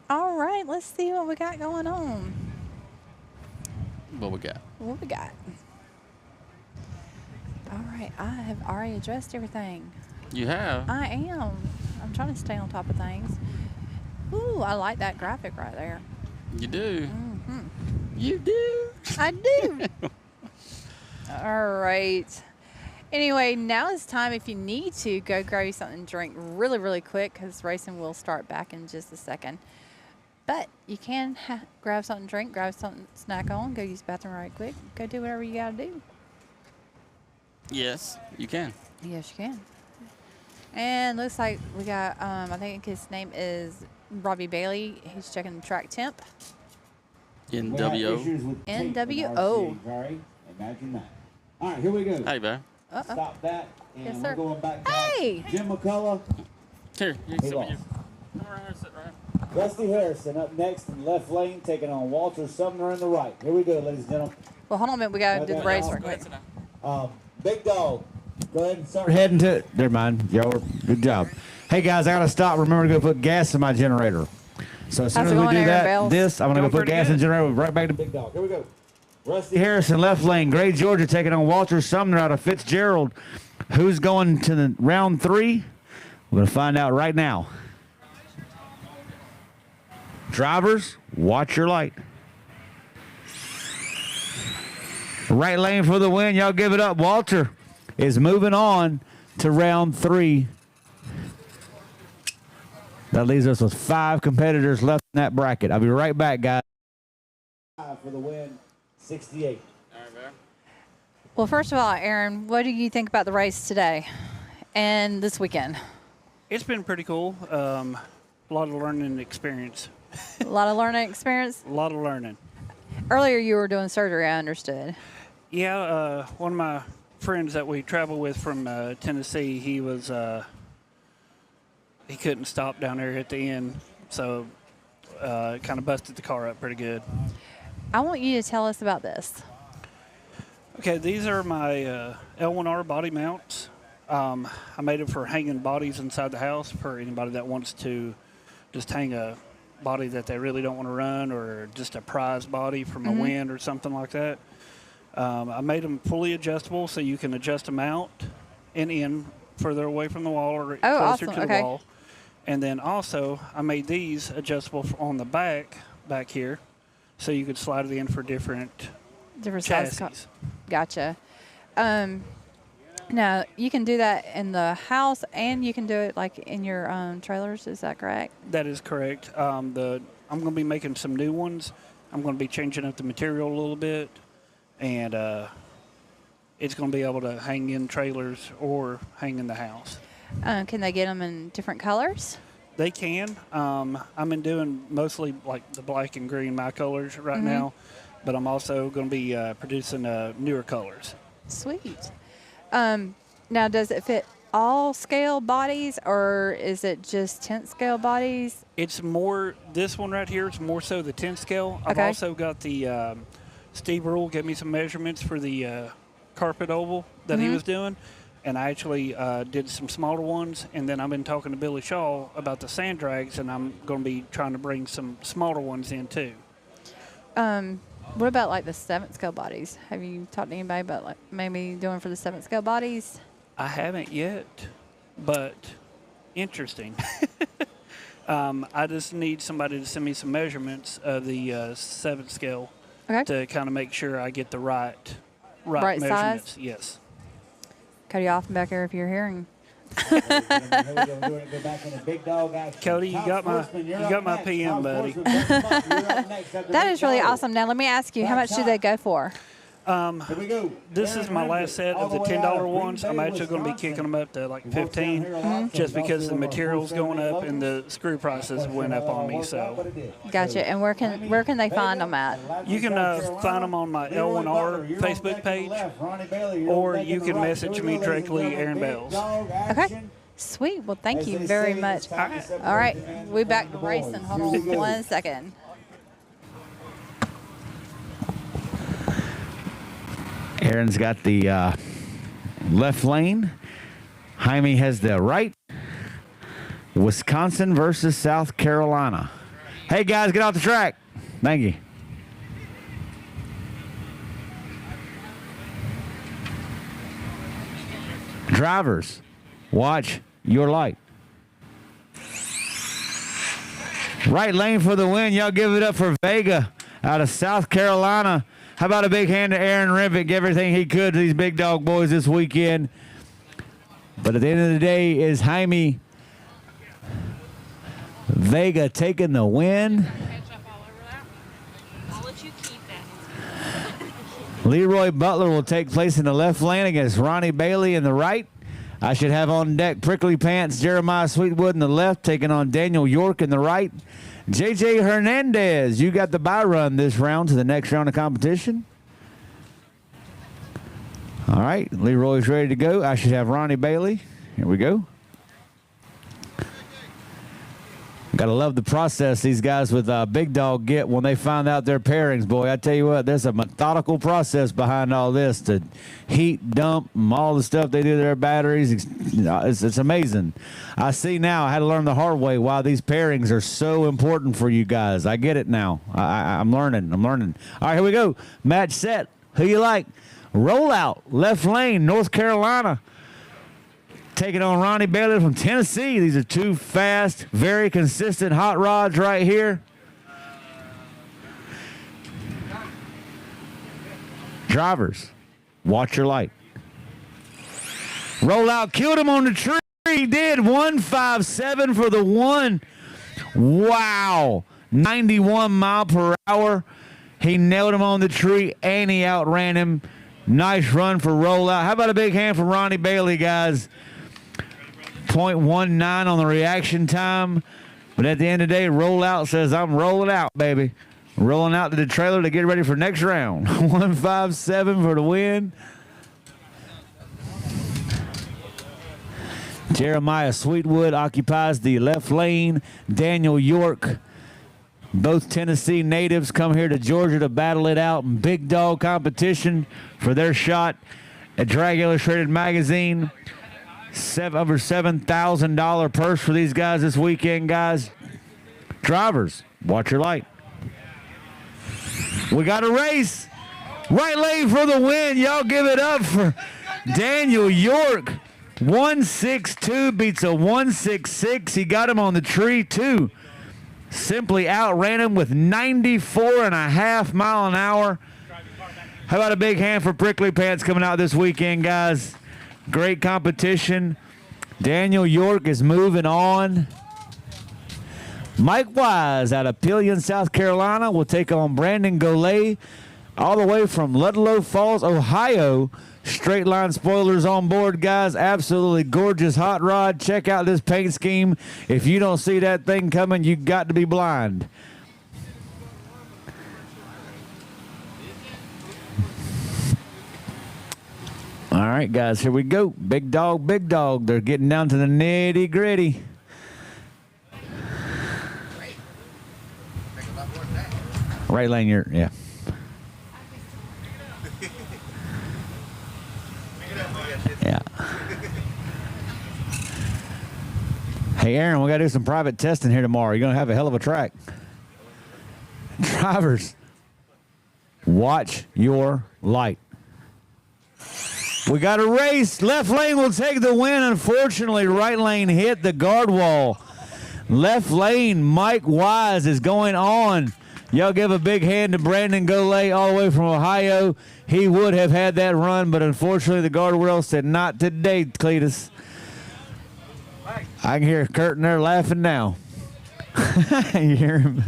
All right, let's see what we got going on. What we got? What we got? All right, I have already addressed everything. You have? I am. I'm trying to stay on top of things. Ooh, I like that graphic right there. You do? Mm-hmm. You do? I do. All right. Anyway, now is time if you need to go grab you something to drink really, really quick because racing will start back in just a second. But you can grab something to drink, grab something to snack on, go use the bathroom right quick, go do whatever you got to do. Yes, you can. Yes, you can. And looks like we got, I think his name is Robbie Bailey. He's checking the track temp. NWO. NWO. Sorry, imagine that. All right, here we go. Hey, Bear. Stop that. And Yes, we're sir. going back to Hey! Jim McCullough. Here, you can He sit with lost. you. Come around here, sit right here. Rusty Harrison up next in left lane, taking on Walter Sumner in the right. Here we go, ladies and gentlemen. Well, hold on a minute. We got to do the race Go real quick. Sit down. Big Dog, go ahead and start. We're heading to. Never mind. Y'all were good job. Hey guys, I gotta stop. Remember to go put gas in my generator. So as soon How's as it we going, do Aaron that, Bells? I'm gonna go Going put pretty gas in the good. generator. We'll be right back to Big Dog, here we go. Rusty Harrison, left lane. Gray, Georgia, taking on Walter Sumner out of Fitzgerald. Who's going to the round 3? We're gonna find out right now. Drivers, watch your light. Right lane for the win. Y'all give it up. Walter is moving on to round 3. That leaves us with 5 competitors left in that bracket. I'll be right back, guys. for the win, 68. All right, Bear. Well, first of all, Aaron, what do you think about the race today and this weekend? It's been pretty cool. A lot of learning experience. A lot of learning experience. A lot of learning. Earlier, you were doing surgery, I understood. Yeah, one of my friends that we travel with from Tennessee, he was he couldn't stop down there at the end, so kind of busted the car up pretty good. I want you to tell us about this. Okay, these are my L1R body mounts. I made it for hanging bodies inside the house for anybody that wants to just hang a body that they really don't want to run, or just a prize body from a wind or something like that. I made them fully adjustable so you can adjust them out and in further away from the wall or closer awesome. to the Okay. wall. And then also I made these adjustable on the back here so you could slide it in for different Size chassis. Gotcha. Now, you can do that in the house and you can do it like in your trailers. Is that correct? That is correct. I'm going to be making some new ones. I'm going to be changing up the material a little bit, and it's going to be able to hang in trailers or hang in the house. Can they get them in different colors? They can. I'm in doing mostly like the black and green, my colors right now, but I'm also going to be producing newer colors. Sweet. Now, does it fit all scale bodies or is it just 10th scale bodies? It's more, this one right here is more so the 10 scale. I've Okay. also got the Steve Rule get me some measurements for the carpet oval that he was doing. And I actually did some smaller ones. And then I've been talking to Billy Shaw about the sand drags, and I'm going to be trying to bring some smaller ones in too. What about like the 7th scale bodies? Have you talked to anybody about like maybe doing for the 7th scale bodies? I haven't yet, but interesting. I just need somebody to send me some measurements of the 7th scale Okay. to kind of make sure I get the right Right size? measurements. Yes. Cody Offenbecker, if you're hearing. Here we go. Go back in the Big Dog action. Cody, you Top got my- Sportsman, you're you up got my next. PM, Top buddy. Sportsman, bust 'em up. You're up next after That Big is really Dog. awesome. Now, let me ask you, how much do they go for? Here we go. This Aaron is my Renegade, last set all of the way $10 out of Green ones. I'm Bay, actually going to be Wisconsin. kicking them up to like He works down 15, here a lot, so just he's because also the on material's going up 478 and the screw prices went up on me. So Gotcha. And where can they find them at? you can find them on my L1R Facebook page, or you can message me directly, Aaron Bells. Okay. Sweet. Well, thank you very much. All right. We'll be back to racing. Hold on 1 second. Aaron's got the left lane. Jaime has the right. Wisconsin versus South Carolina. Hey, guys, get off the track. Thank you. Drivers, watch your light. Right lane for the win. Y'all give it up for Vega out of South Carolina. How about a big hand to Aaron Rempick? Everything he could to these big dog boys this weekend. But at the end of the day, is Jaime Vega taking the win. Leroy Butler will take place in the left lane against Ronnie Bailey in the right. I should have on deck Prickly Pants Jeremiah Sweetwood in the left, taking on Daniel York in the right. JJ Hernandez, you got the bye run this round to the next round of competition. All right, Leroy's ready to go. I should have Ronnie Bailey. Here we go. Got to love the process these guys with Big Dog get when they find out their pairings, boy. I tell you what, there's a methodical process behind all this to heat, dump, all the stuff they do to their batteries. It's amazing. I see now. I had to learn the hard way why these pairings are so important for you guys. I get it now. I'm learning. All right, here we go. Match set. Who you like? Rollout, left lane, North Carolina. Taking on Ronnie Bailey from Tennessee. These are two fast, very consistent hot rods right here. Drivers, watch your light. Rollout killed him on the tree. He did. 157 for the one. Wow. 91 mile per hour. He nailed him on the tree and he outran him. Nice run for Rollout. How about a big hand for Ronnie Bailey, guys? 0.19 on the reaction time. But at the end of the day, Rollout says, I'm rolling out, baby. Rolling out to the trailer to get ready for next round. 157 for the win. Jeremiah Sweetwood occupies the left lane. Daniel York, both Tennessee natives, come here to Georgia to battle it out in big dog competition for their shot at Drag Illustrated magazine. Over $7,000 purse for these guys this weekend, guys. Drivers, watch your light. We got a race. Right lane for the win. Y'all give it up for Daniel York. 162 beats a 166. He got him on the tree, too. Simply outran him with 94.5 mile an hour. How about a big hand for Prickly Pants coming out this weekend, guys? Great competition. Daniel York is moving on. Mike Wise out of Pillion, South Carolina will take on Brandon Golay all the way from Ludlow Falls, Ohio. Straight line spoilers on board, guys. Absolutely gorgeous hot rod. Check out this paint scheme. If you don't see that thing coming, you got to be blind. All right, guys, here we go. Big dog, big dog. They're getting down to the nitty gritty. Right lane, yeah. Yeah. Hey, Aaron, we got to do some private testing here tomorrow. You're going to have a hell of a track. Drivers, watch your light. We got a race. Left lane will take the win. Unfortunately, right lane hit the guard wall. Left lane, Mike Wise is going on. Y'all give a big hand to Brandon Golay all the way from Ohio. He would have had that run, but unfortunately the guardrail said not today, Cletus. I can hear Kurt in there laughing now. You hear him?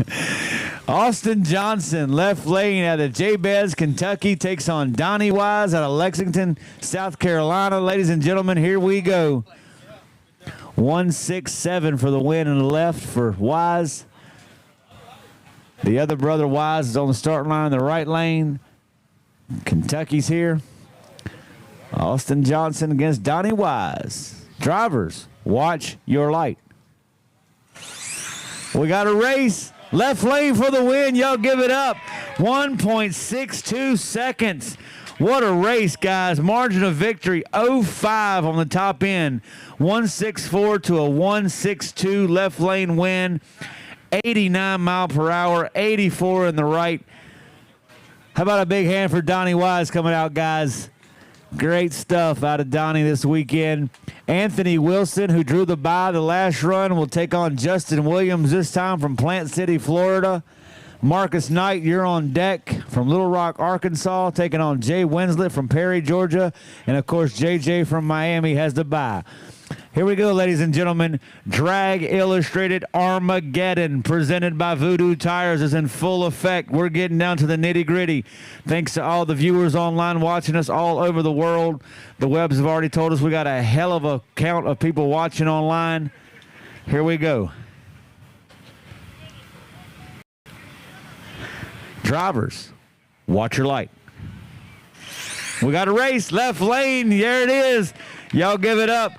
Austin Johnson, left lane out of Jabez, Kentucky, takes on Donnie Wise out of Lexington, South Carolina. Ladies and gentlemen, here we go. 167 for the win in the left for Wise. The other brother Wise is on the starting line in the right lane. Kentucky's here. Austin Johnson against Donnie Wise. Drivers, watch your light. We got a race. Left lane for the win. Y'all give it up. 1.62 seconds. What a race, guys. Margin of victory, 0.5 on the top end. 164 to a 162 left lane win. 89 mile per hour, 84 in the right. How about a big hand for Donnie Wise coming out, guys? Great stuff out of Donnie this weekend. Anthony Wilson, who drew the bye the last run, will take on Justin Williams this time from Plant City, Florida. Marcus Knight, you're on deck from Little Rock, Arkansas, taking on Jay Winslet from Perry, Georgia. And, of course, JJ from Miami has the bye. Here we go, ladies and gentlemen. Drag Illustrated Armageddon, presented by Voodoo Tires, is in full effect. We're getting down to the nitty-gritty. Thanks to all the viewers online watching us all over the world. The webs have already told us we got a hell of a count of people watching online. Here we go. Drivers, watch your light. We got a race, left lane. There it is. Y'all give it up.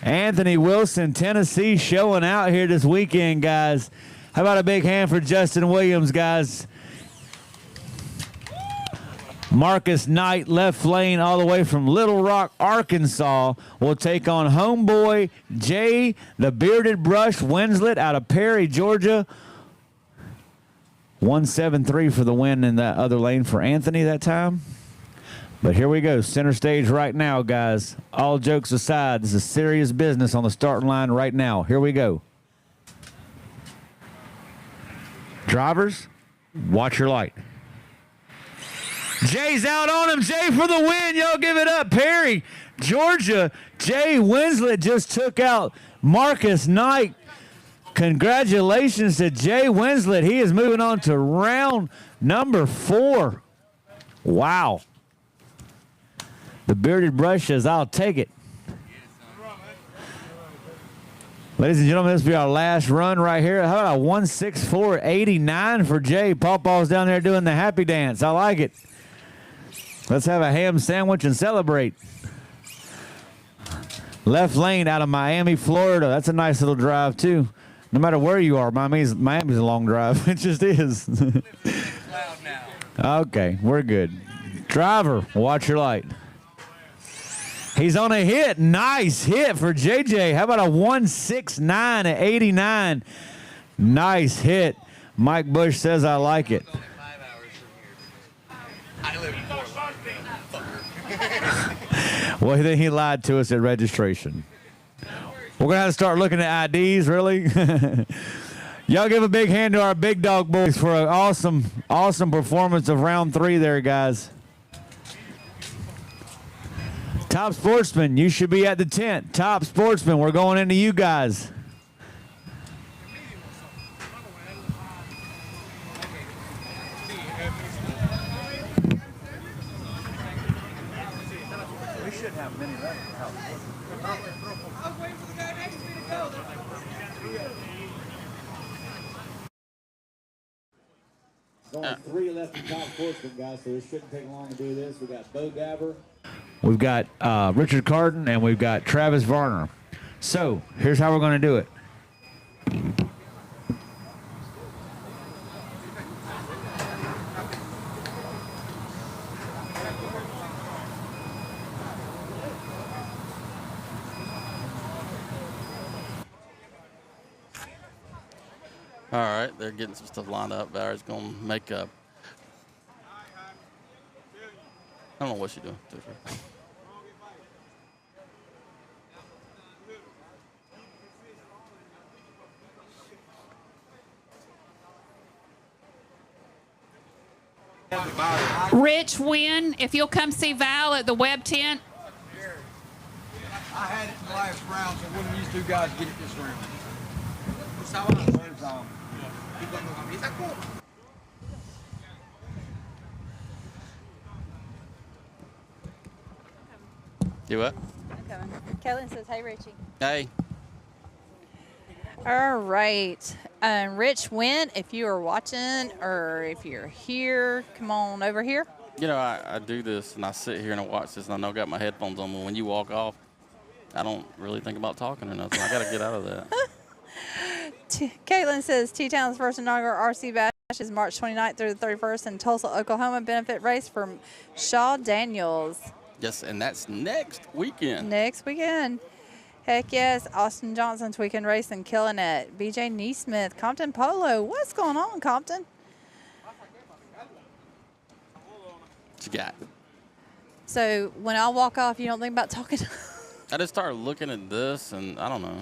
Anthony Wilson, Tennessee, showing out here this weekend, guys. How about a big hand for Justin Williams, guys? Marcus Knight, left lane, all the way from Little Rock, Arkansas, will take on homeboy Jay, the Bearded Brush Winslet, out of Perry, Georgia. 173 for the win in that other lane for Anthony that time. But here we go, center stage right now, guys. All jokes aside, this is serious business on the starting line right now. Here we go. Drivers, watch your light. Jay's out on him. Jay for the win. Y'all give it up. Perry, Georgia. Jay Winslet just took out Marcus Knight. Congratulations to Jay Winslet. He is moving on to round number 4. Wow. The Bearded Brush says, I'll take it. Ladies and gentlemen, this will be our last run right here. How about a 164.89 for Jay? Pawpaw's down there doing the happy dance. I like it. Let's have a ham sandwich and celebrate. Left lane out of Miami, Florida. That's a nice little drive, too. No matter where you are, Miami's a long drive. It just is. Okay, we're good. Driver, watch your light. He's on a hit. Nice hit for JJ. How about a 169.89? Nice hit. Mike Bush says I like it. Well, then he lied to us at registration. We're going to have to start looking at IDs, really? Y'all give a big hand to our big dog boys for an awesome performance of round 3 there, guys. Top Sportsman, you should be at the tent. Top Sportsman, we're going into you guys. We should have many left. I was waiting for the guy next to me to go. There's only 3 left in Top Sportsman, guys, so it shouldn't take long to do this. We got Bo Gabber. We've got Richard Carton, and we've got Travis Varner. So here's how we're going to do it. All right, they're getting some stuff lined up. Valerie's going to make up. I don't know what she's doing. Rich Wynn, if you'll come see Val at the web tent. I had it in the last round, so one of these 2 guys get it this round. Do what? I'm coming. Kaylin says, hey, Richie. Hey. All right. Rich Wynn, if you are watching or if you're here, come on over here. You know, I do this and I sit here and I watch this and I know I got my headphones on, but when you walk off, I don't really think about talking or nothing. I got to get out of that. Caitlin says T-Town's first inaugural RC Bash is March 29th through the 31st in Tulsa, Oklahoma. Benefit race from Shaw Daniels. Yes, and that's next weekend. Next weekend. Heck yes. Austin Johnson's weekend racing, killing it. BJ Neesmith, Compton Polo. What's going on, Compton? What you got? So when I walk off, you don't think about talking? I just started looking at this, and I don't know.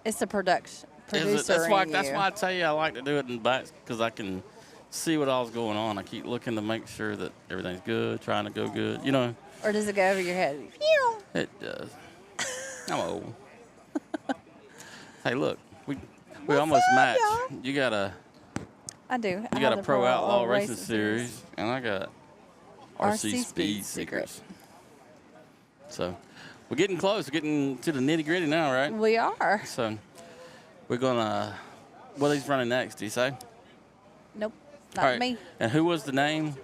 It's the producer. That's why I tell you I like to do it in back because I can see what all's going on. I keep looking to make sure that everything's good, trying to go good, you know. Or does it go over your head? It does. I'm old. Hey, look, we almost up, match. y'all? You got a I do. you got a Pro Outlaw Racing Series, and I got RC Speed Secrets. So we're getting close. We're getting to the nitty gritty now, right? We are. So we're gonna. What he's running next? Do you say? Nope, All not right. me. And who was the name?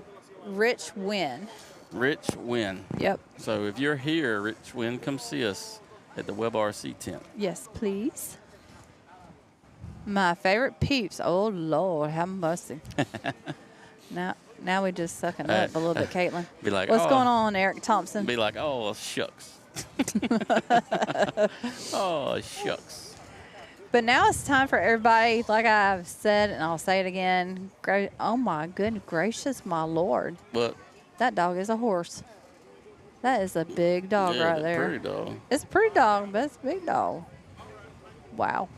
Rich Win. Rich Win. Yep. So if you're here, Rich Win, come see us at the Web RC tent. Yes, please. My favorite peeps. Oh Lord, have mercy. Now we just sucking up a little bit, Caitlin. Be like, what's oh. going on, Eric Thompson? Be like, oh shucks. Oh shucks. But now it's time for everybody, like I've said, and I'll say it again. Oh my goodness gracious, my Lord. What? That dog is a horse. That is a big dog Yeah, right there. pretty dog. It's a pretty dog, but it's a big dog. Wow.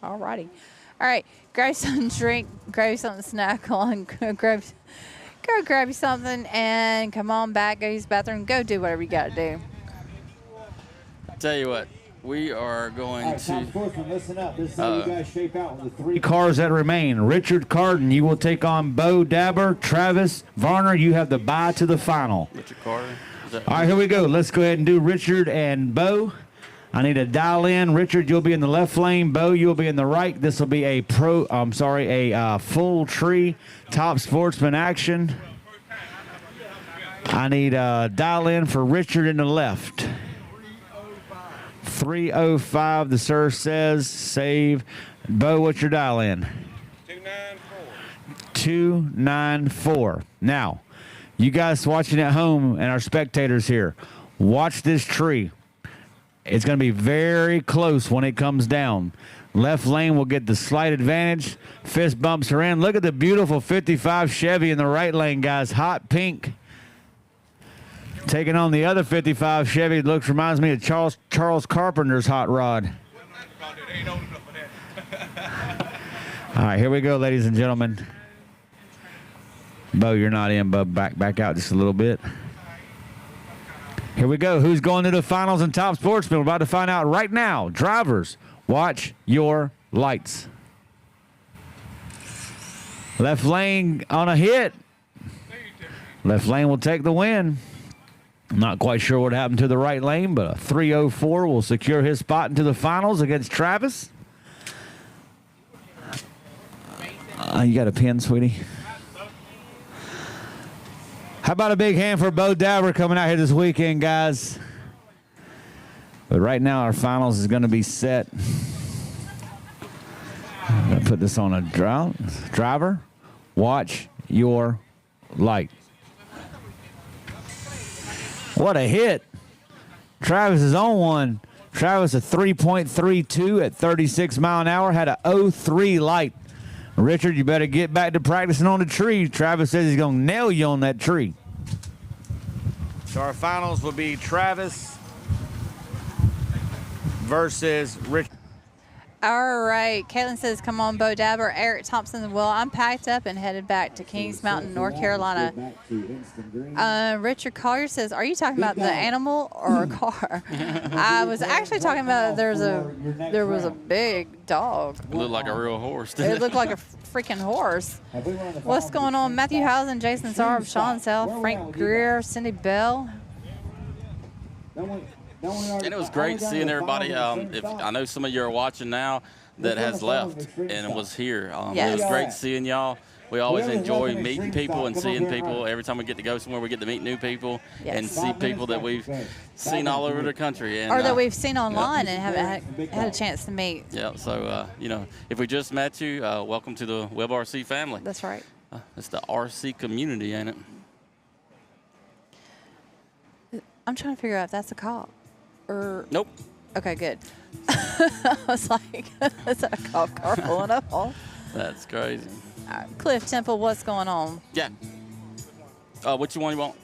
All righty. All right. Grab something to drink. Grab something to snack on. Go grab you something and come on back. Go use the bathroom. Go do whatever you got to do. Tell you what, we are going All right, Tom to. Sportsman, listen up. This is how you guys shape out with the three Cars that remain. Richard Carden, you will take on Bo Dabber. Travis Varner, you have the bye to the final. Richard Carter. Is that All right, here we go. Let's go ahead and do Richard and Bo. I need to dial in. Richard, you'll be in the left lane. Bo, you'll be in the right. This will be a full tree top sportsman action. I need dial in for Richard in the left. 305, the sir says. Save. Bo, what's your dial in? 294. Now, you guys watching at home and our spectators here, watch this tree. It's going to be very close when it comes down. Left lane will get the slight advantage. Fist bumps are in. Look at the beautiful 55 Chevy in the right lane, guys. Hot pink. Taking on the other 55 Chevy. Reminds me of Charles Carpenter's hot rod. All right, here we go, ladies and gentlemen. Bo, you're not in, Bo. Back out just a little bit. Here we go. Who's going to the finals in Top Sportsman? We're about to find out right now. Drivers, watch your lights. Left lane on a hit. Left lane will take the win. I'm not quite sure what happened to the right lane, but a 304 will secure his spot into the finals against Travis. You got a pin, sweetie? How about a big hand for Bo Dabber coming out here this weekend, guys? But right now, our finals is going to be set. I'm going to put this on a drought. Driver, watch your light. What a hit. Travis is on one. Travis, a 3.32 at 36 mile an hour, had a 03 light. Richard, you better get back to practicing on the tree. Travis says he's going to nail you on that tree. So our finals will be Travis versus Richard. All right. Caitlin says, come on, Bo Dabber. Eric Thompson, well, I'm packed up and headed back to Kings Mountain, North Carolina. Richard Collier says, are you talking about the animal or a car? I was actually talking about there was a big dog. It looked like a real horse. It looked like a freaking horse. What's going on? Matthew Housen, Jason Sarb, Sean Self, Frank Greer, Cindy Bell. And it was great seeing everybody. If I know some of you are watching now that has left and was here. It was great seeing y'all. We always enjoy meeting people and seeing people. Every time we get to go somewhere, we get to meet new people and see people that we've seen all over the country. And, or that we've seen online and haven't had a chance to meet. Yeah, so, if we just met you, welcome to the Web RC family. That's right. It's the RC community, ain't it? I'm trying to figure out if that's a cop. Nope. Okay, good. I was like, is that a cop car pulling up on? That's crazy. Cliff Temple, what's going on? Yeah. Which one you want?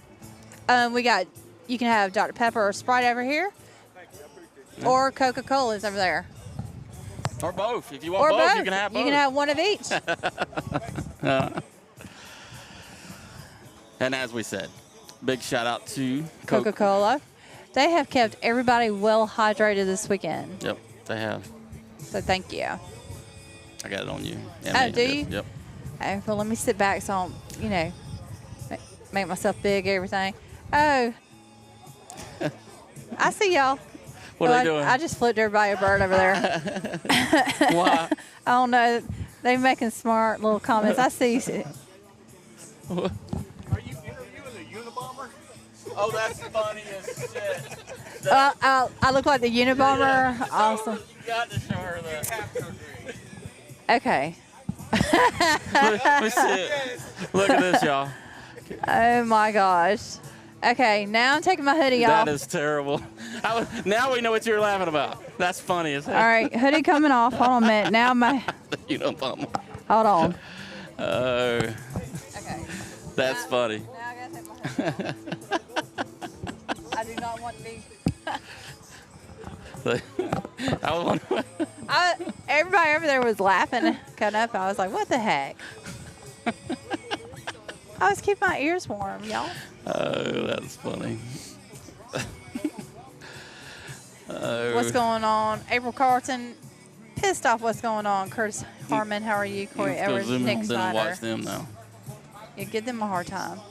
We got, you can have Dr. Pepper or Sprite over here. Or Coca-Cola's over there. Or both. If you want both, you can have both. You can have one of each. And as we said, big shout out to Coca-Cola. They have kept everybody well hydrated this weekend. Yep, they have. So thank you. I got it on you. Oh, do you? Yep. Oh, well, let me sit back so I don't, you know, make myself big, everything. Oh. I see y'all. What are they doing? I just flipped everybody a bird over there. Why? I don't know. They're making smart little comments. I see. Are you interviewing the Unabomber? Oh, that's funny as shit. I look like the Unabomber. Awesome. You got to show her that. Okay. Let me see it. Look at this, y'all. Oh my gosh. Okay, now I'm taking my hoodie off. That is terrible. Now we know what you're laughing about. That's funny as hell. All right, hoodie coming off. Hold on a minute. Now my. You don't bum. Hold on. Oh. Okay. That's funny. Now I gotta take my hoodie off. I do not want to be. I was wondering. Everybody over there was laughing, cutting up. I was like, what the heck? I was keeping my ears warm, y'all. Oh, that's funny. What's going on? April Carlton, pissed off what's going on. Curtis Harmon, how are you? Corey Let's go Edwards, zoom Nick in and Snyder. watch them now. You give them a hard time.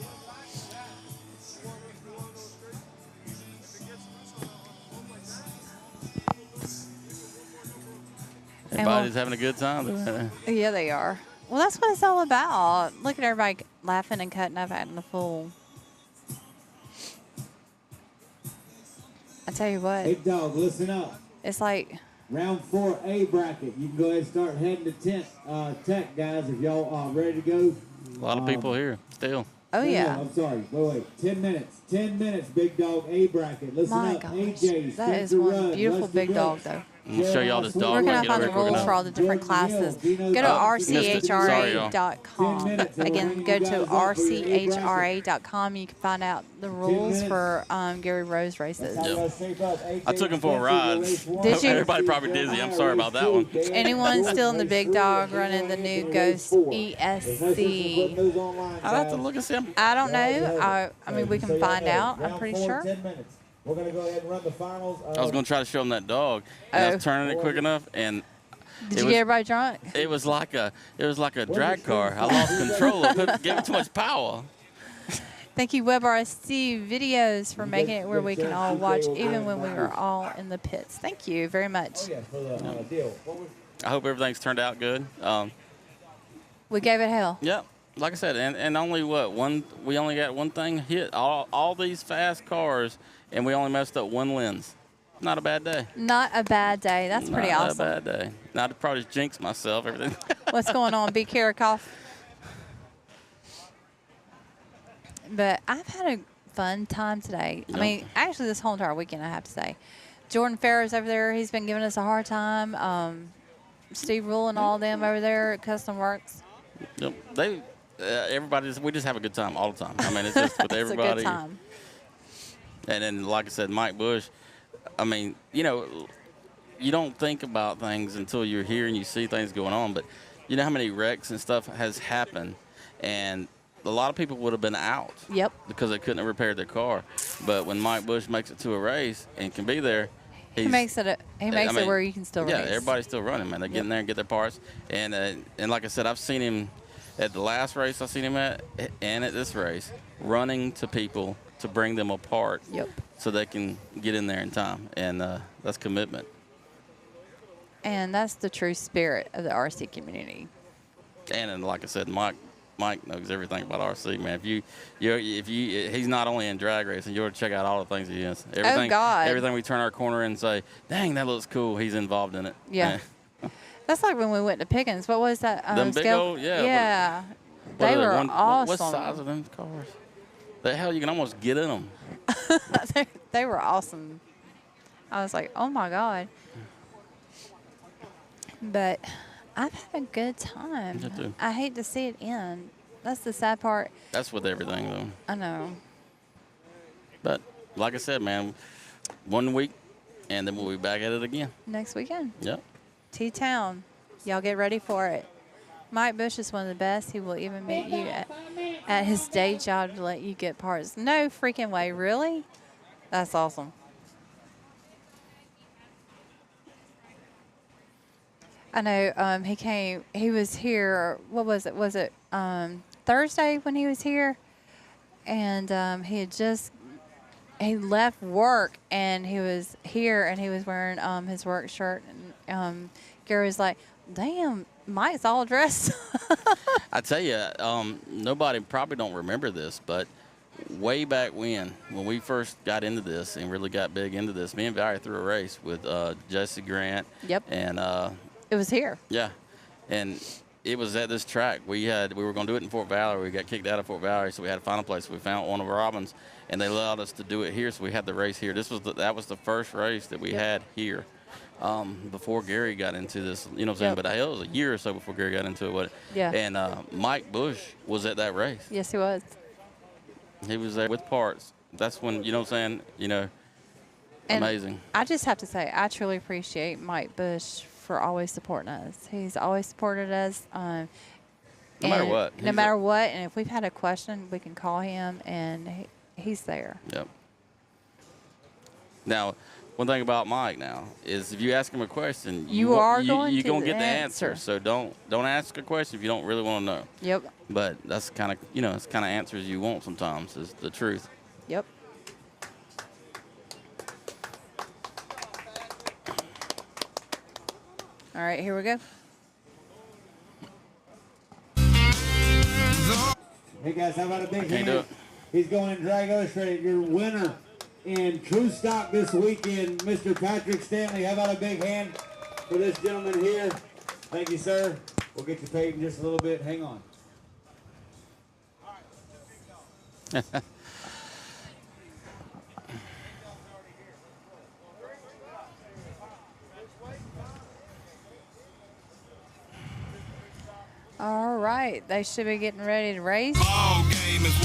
Everybody's having a good time. Yeah, they are. Well, that's what it's all about. Look at everybody laughing and cutting up acting the fool. I tell you what. Big dog, listen up. It's like round 4A bracket. You can go ahead and start heading to tech, guys, if y'all are ready to go. A lot of people here still. Oh, yeah. I'm sorry. Wait. 10 minutes. 10 minutes, big dog A bracket. Listen my up. gosh. AJ, That is Spencer one Rudd, beautiful Rusty big dog, Brooks, though. I'm going to show y'all this dog. We're going Get to find over the here quick rules enough. for all the different classes. Go to rchra.com. Again, go to rchra.com. You can find out the rules for Gary Rose races. Yep. I took him for a ride. Did you? Everybody probably dizzy. I'm sorry about that one. Anyone still in the big dog running the new Ghost ESC? I'll have to look and see him. I don't know. I mean, we can find out. I'm pretty sure. We're going to go ahead and run the finals. I was going to try to show him that dog, and I was turning it quick enough, and Did you get everybody drunk? it was like a drag car. I lost control. I gave it too much power. Thank you, WebRSC Videos, for making it where we can all watch, even when we were all in the pits. Thank you very much. I hope everything's turned out good. We gave it hell. Yep. Like I said, and only we only got one thing hit. All these fast cars, and we only messed up one lens. Not a bad day. Not a bad day. That's pretty awesome. Not a bad day. Not to probably jinx myself, everything. What's going on, B. Karakoff? But I've had a fun time today. Yep. I mean, actually, this whole entire weekend, I have to say. Jordan Farrer's over there. He's been giving us a hard time. Steve Rule and all them over there at Custom Works. Yep. We just have a good time all the time. I mean, it's just with everybody. It's a good time. And then, like I said, Mike Bush, I mean, you don't think about things until you're here and you see things going on. But you know how many wrecks and stuff has happened, and a lot of people would have been out. Yep. Because they couldn't have repaired their car. But when Mike Bush makes it to a race and can be there, He makes it where you can still race. Yeah, everybody's still running, man. They get in there and get their parts. And like I said, I've seen him at the last race I seen him at, and at this race, running to people to bring them a part. Yep. So they can get in there in time, and that's commitment. And that's the true spirit of the RC community. And like I said, Mike knows everything about RC, man. If he's not only in drag racing, you ought to check out all the things he is. Everything, God. Everything we turn our corner and say, dang, that looks cool. He's involved in it. Yeah. That's like when we went to Pickens. What was that? Them big old, yeah. Yeah. What They were awesome. What size are them cars? The hell, you can almost get in them. They were awesome. I was like, oh my God. But I've had a good time. Me too. I hate to see it end. That's the sad part. That's with everything, though. I know. But like I said, man, 1 week, and then we'll be back at it again. Next weekend. Yep. T-Town. Y'all get ready for it. Mike Bush is one of the best. He will even meet you at his day job to let you get parts. No freaking way. Really? That's awesome. I know he came. He was here. What was it? Was it Thursday when he was here? And he left work and he was here and he was wearing his work shirt. And Gary was like, "Damn, Mike's all dressed." I tell you, nobody probably don't remember this, but way back when we first got into this and really got big into this, me and Valerie threw a race with Jesse Grant. Yep. And it was here. yeah, and it was at this track. We were going to do it in Fort Valerie. We got kicked out of Fort Valerie, so we had to find a place. We found one of Robin's, and they allowed us to do it here. So we had the race here. That was the first race that we had here. Before Gary got into this, you know what I'm saying? Yep. But it was a year or so before Gary got into it. Yeah. And Mike Bush was at that race. Yes, he was. He was there with parts. That's when, you know what I'm saying, And amazing. I just have to say, I truly appreciate Mike Bush for always supporting us. He's always supported us. No matter what. No matter what. And if we've had a question, we can call him, and he's there. Yep. Now, one thing about Mike now is if you ask him a question, you're going to get the answer. answer. So don't ask a question if you don't really want to know. Yep. But that's kind of, it's kind of answers you want sometimes is the truth. Yep. All right, here we go. Hey guys, how about a big Can't do hand? it. He's going in Drag Illustrated. Your winner in True Stock this weekend, Mr. Patrick Stanley. How about a big hand for this gentleman here? Thank you, sir. We'll get you paid in just a little bit. Hang on. All right, they should be getting ready to race,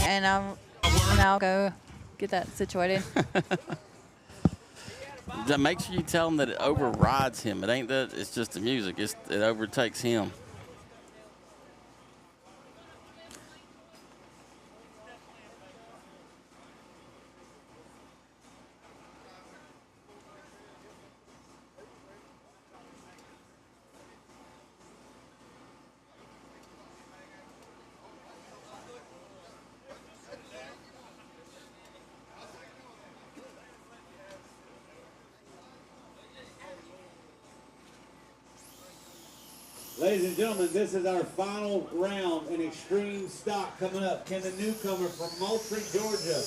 and I'll go get that situated. Make sure you tell him that it overrides him. It ain't that it's just the music. It overtakes him. Ladies and gentlemen, this is our final round in Extreme Stock coming up. Can the newcomer from Moultrie, Georgia,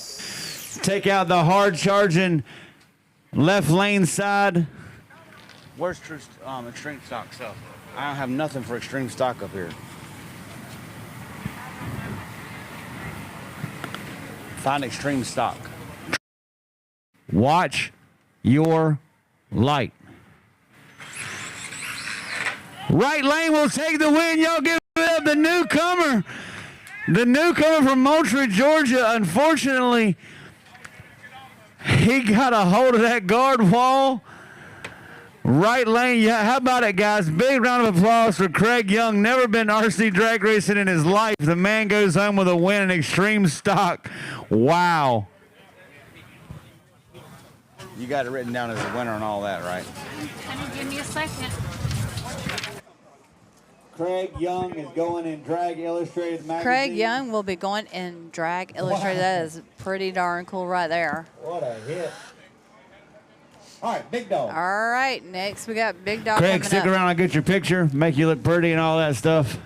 Take out the hard charging left lane side. Where's true extreme stock stuff? I don't have nothing for extreme stock up here. Find extreme stock. Watch your light. Right lane will take the win. Y'all give it up. The newcomer from Moultrie, Georgia. Unfortunately, he got a hold of that guard wall. Right lane. Yeah, how about it, guys? Big round of applause for Craig Young. Never been RC drag racing in his life. The man goes home with a win in extreme stock. Wow. You got it written down as a winner and all that, right? Can you give me a second? Craig Young is going in Drag Illustrated magazine. Craig Young will be going in Drag Illustrated. Wow. That is pretty darn cool right there. What a hit. All right, Big Dog. All right, next we got Big Dog Craig, coming stick up. around. I'll get your picture, make you look pretty and all that stuff.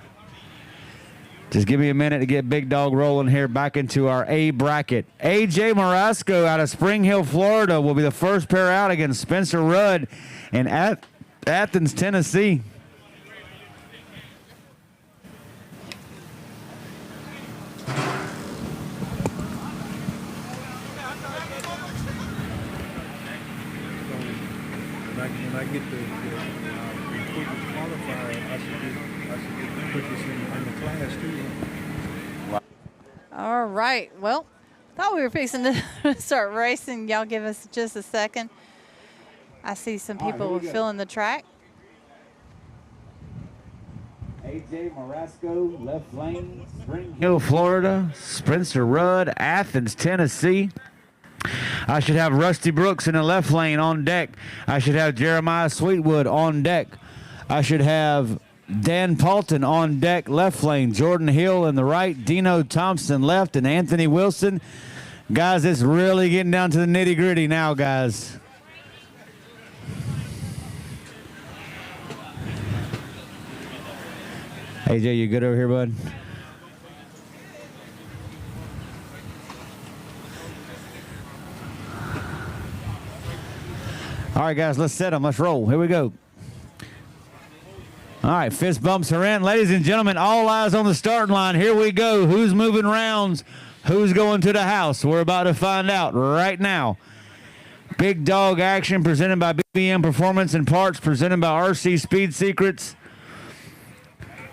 Just give me a minute to get Big Dog rolling here back into our A bracket. AJ Marasco out of Spring Hill, Florida will be the first pair out against Spencer Rudd in Athens, Tennessee. When I get the quickest qualifier, I should get the quickest in the class too. All right. Well, thought we were fixing to start racing. Y'all give us just a second. I see some All right, people here we go. filling the track. AJ Marasco, left lane, Spring Hill, Florida, Spencer Rudd, Athens, Tennessee. I should have Rusty Brooks in the left lane on deck. I should have Jeremiah Sweetwood on deck. I should have Dan Paulton on deck, left lane. Jordan Hill in the right. Dino Thompson left, and Anthony Wilson. Guys, it's really getting down to the nitty-gritty now, guys. AJ, you good over here, bud? All right, guys, let's set them. Let's roll. Here we go. All right, fist bumps are in. Ladies and gentlemen, all eyes on the starting line. Here we go. Who's moving rounds? Who's going to the house? We're about to find out right now. Big dog action presented by BBM Performance and Parts, presented by RC Speed Secrets.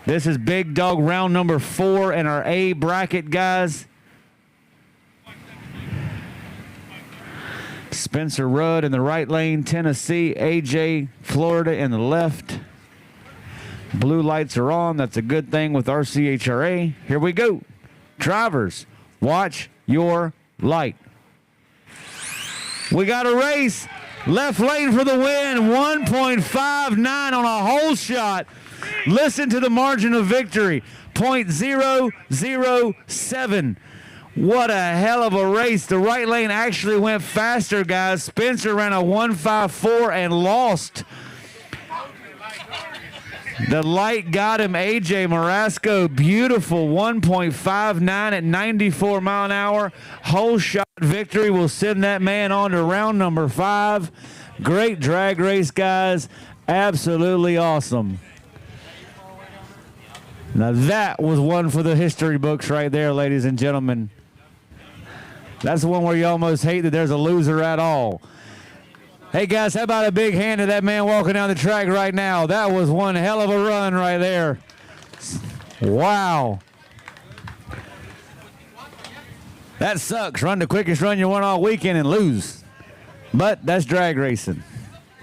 This is big dog round number 4 in our A bracket, guys. Spencer Rudd in the right lane, Tennessee. AJ, Florida in the left. Blue lights are on. That's a good thing with RCHRA. Here we go. Drivers, watch your light. We got a race. Left lane for the win. 1.59 on a hole shot. Listen to the margin of victory. 0.007. What a hell of a race. The right lane actually went faster, guys. Spencer ran a 1.54 and lost. The light got him. AJ Marasco, beautiful 1.59 at 94 mile an hour. Hole shot victory will send that man on to round number 5. Great drag race, guys. Absolutely awesome. Now that was one for the history books right there, ladies and gentlemen. That's the one where you almost hate that there's a loser at all. Hey, guys, how about a big hand to that man walking down the track right now? That was one hell of a run right there. Wow. That sucks. Run the quickest run you won all weekend and lose. But that's drag racing.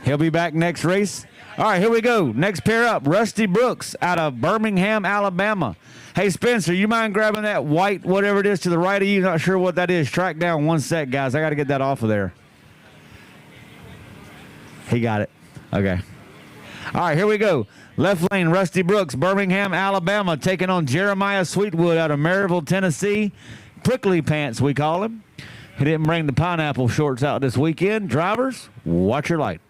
He'll be back next race. All right, here we go. Next pair up, Rusty Brooks out of Birmingham, Alabama. Hey, Spencer, you mind grabbing that white whatever it is to the right of you? Not sure what that is. Track down 1 sec, guys. I got to get that off of there. He got it. Okay. All right, here we go. Left lane, Rusty Brooks, Birmingham, Alabama, taking on Jeremiah Sweetwood out of Maryville, Tennessee. Prickly pants, we call him. He didn't bring the pineapple shorts out this weekend. Drivers, watch your light.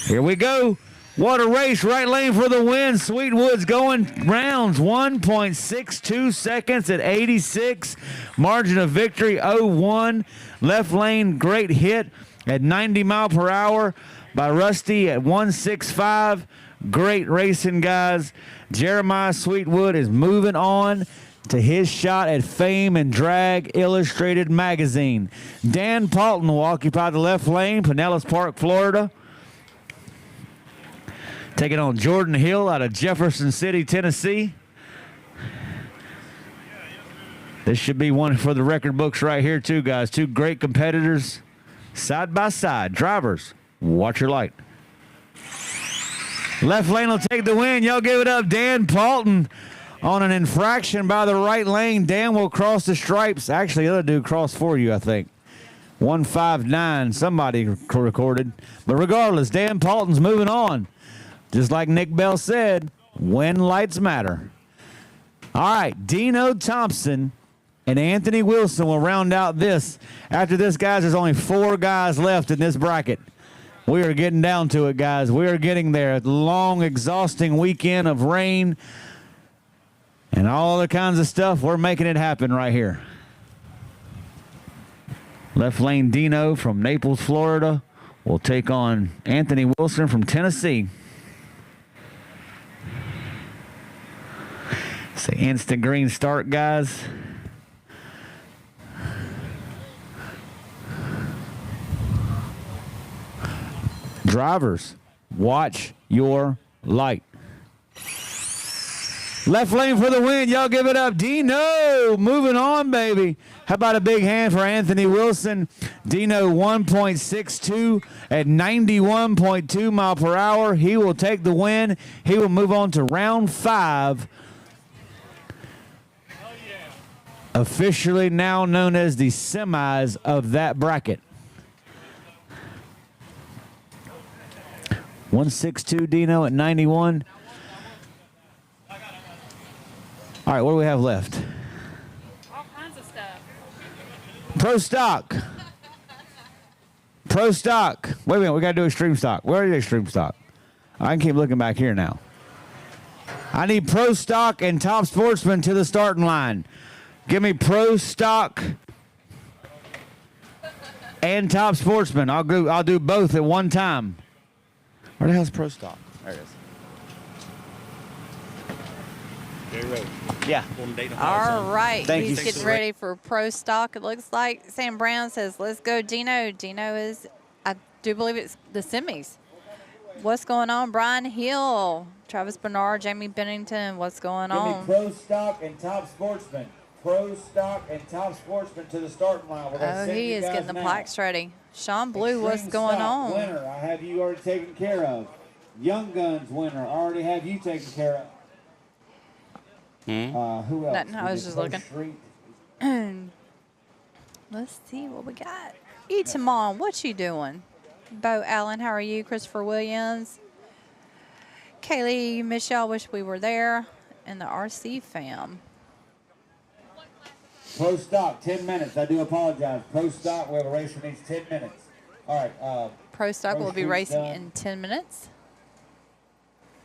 Here we go. What a race. Right lane for the win. Sweetwood's going rounds. 1.62 seconds at 86. Margin of victory 0-1. Left lane, great hit at 90 mile per hour by Rusty at 165. Great racing, guys. Jeremiah Sweetwood is moving on to his shot at fame and Drag Illustrated magazine. Dan Paulton will occupy the left lane, Pinellas Park, Florida. Taking on Jordan Hill out of Jefferson City, Tennessee. This should be one for the record books right here, too, guys. Two great competitors side by side. Drivers, watch your light. Left lane will take the win. Y'all give it up. Dan Paulton on an infraction by the right lane. Dan will cross the stripes. Actually, the other dude crossed for you, I think. 159, somebody recorded. But regardless, Dan Paulton's moving on. Just like Nick Bell said, when lights matter. All right, Dino Thompson and Anthony Wilson will round out this. After this, guys, there's only 4 guys left in this bracket. We are getting down to it, guys. We are getting there. A long, exhausting weekend of rain and all other kinds of stuff. We're making it happen right here. Left lane Dino from Naples, Florida will take on Anthony Wilson from Tennessee. It's an instant green start, guys. Drivers, watch your light. Left lane for the win. Y'all give it up. Dino moving on, baby. How about a big hand for Anthony Wilson? Dino 1.62 at 91.2 mile per hour. He will take the win. He will move on to round 5. Officially now known as the semis of that bracket. 162 Dino at 91. All right, what do we have left? All kinds of stuff. Pro stock. Pro stock. Wait a minute, we got to do extreme stock. Where is extreme stock? I can keep looking back here now. I need pro stock and top sportsman to the starting line. Give me pro stock and top sportsman. I'll do both at one time. Where the hell's pro stock? There it is. Yeah. All right. Thank He's you. getting ready for pro stock. It looks like Sam Brown says, let's go, Dino. Dino is, I do believe it's the semis. What's going on? Brian Hill, Travis Bernard, Jamie Bennington. What's going Give me on? pro stock and top sportsman. Pro stock and top sportsman to the starting line. We're gonna Oh, send he you is guys getting the now. plaques ready. Sean Blue, what's Extreme going stock on? Winner, I have you already taken care of. Young Guns winner, I already have you taken care of. Who else? Nothing, I We was did just Pro looking. Street. Let's see what we got. Etamon, what you doing? Bo Allen, how are you? Christopher Williams. Kaylee, Michelle, wish we were there. And the RC fam. Pro stock, 10 minutes. I do apologize. Pro stock, we have a race that needs 10 minutes. All right. Pro stock Pro will be Street's racing done. in 10 minutes.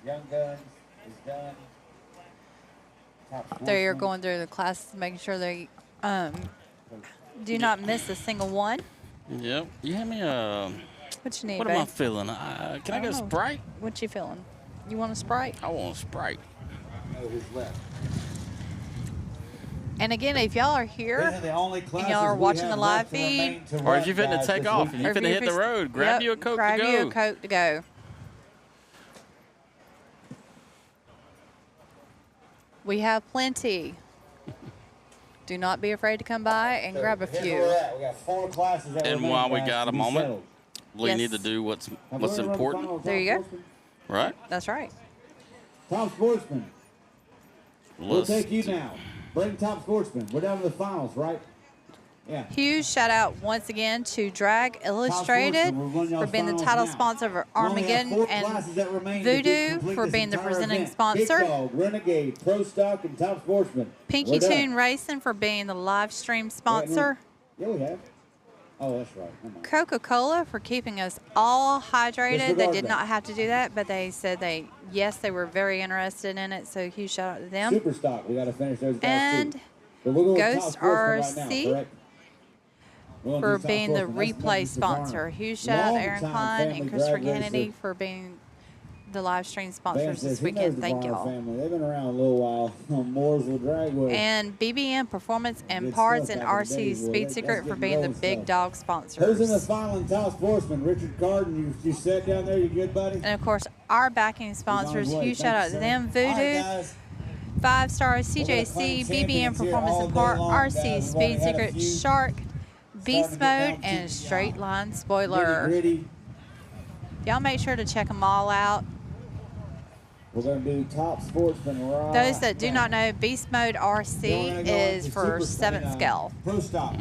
Young Guns is done. Top They're sportsman. going through the classes, making sure they do not miss a single one. Yep. You have me a. What you need, What babe? am I feeling? Can I get a don't know. Sprite? What you feeling? You want a Sprite? I want a Sprite. Oh, who's left? And again, if y'all are These here, are the only classes y'all are we watching have the live left to remain feed, to Or if run, you're fitting to guys, take this off, if weekend. you're or if finna hit the you're- road, grab yep, you a Coke grab to you go. a Coke to go. We have plenty. Do not be afraid to come by and So grab a here's few. where we're at. We got 4 classes that And remain, while we guys, got to a be moment, settled. we Yes. need to do what's Now, we're what's gonna run important, final There you top go. sportsman. right? That's right. Top sportsman. We'll Let's take you do- now. Bring top sportsman. We're down to the finals, right? Yeah. Huge shout out once again to Drag Illustrated We're running y'all's for being the finals title now. sponsor of We only have Armageddon 4 and classes that remain to Voodoo complete for this being the entire presenting event. sponsor. Big Dog, Renegade, Pro Stock, and Top Sportsman. Pinky We're done. Tune Racing for being the live stream sponsor. Yeah, we have. Oh, that's right. Come on. Coca-Cola for keeping us all hydrated. They Disregard did that. not have to do that, but they said they were very interested in it. So huge shout out to them. Super Stock. We got to finish those guys And too. But we're going Ghost Top Sportsman right now, RC correct? We're gonna for do Top being the Sportsman. That's replay Mrs. sponsor. Varner. Huge shout out to Aaron Longtime Klein family and Christopher drag racer. Kennedy for being the live stream Van sponsors says this he knows weekend. the Thank Varner y'all. family. They've been around a little while on Mooresville Dragway. And BBM Performance and Good Parts stuff and back in the RC day, boy. Speed That's Secret for getting being the going big stuff. dog Who's in sponsors. the final and top sportsman? Richard Carden, you sat down there, you good, buddy? And of course, our backing sponsors, way. huge Thank shout you, out to sir. them. All right, Voodoo, guys. 5 Stars, We're gonna CJC, claim BBM champions here Performance all and day Part, long, RC guys. We've Speed already had a Secret, few. Shark, Beast Starting to get Mode, down and to Straight Line Nitty Spoiler. gritty. Y'all make sure to check them all out. We're going to do top sportsman right Those that do now. not know, Beast Mode Then we're RC gonna go is into for super 7th scale. Pro Stock.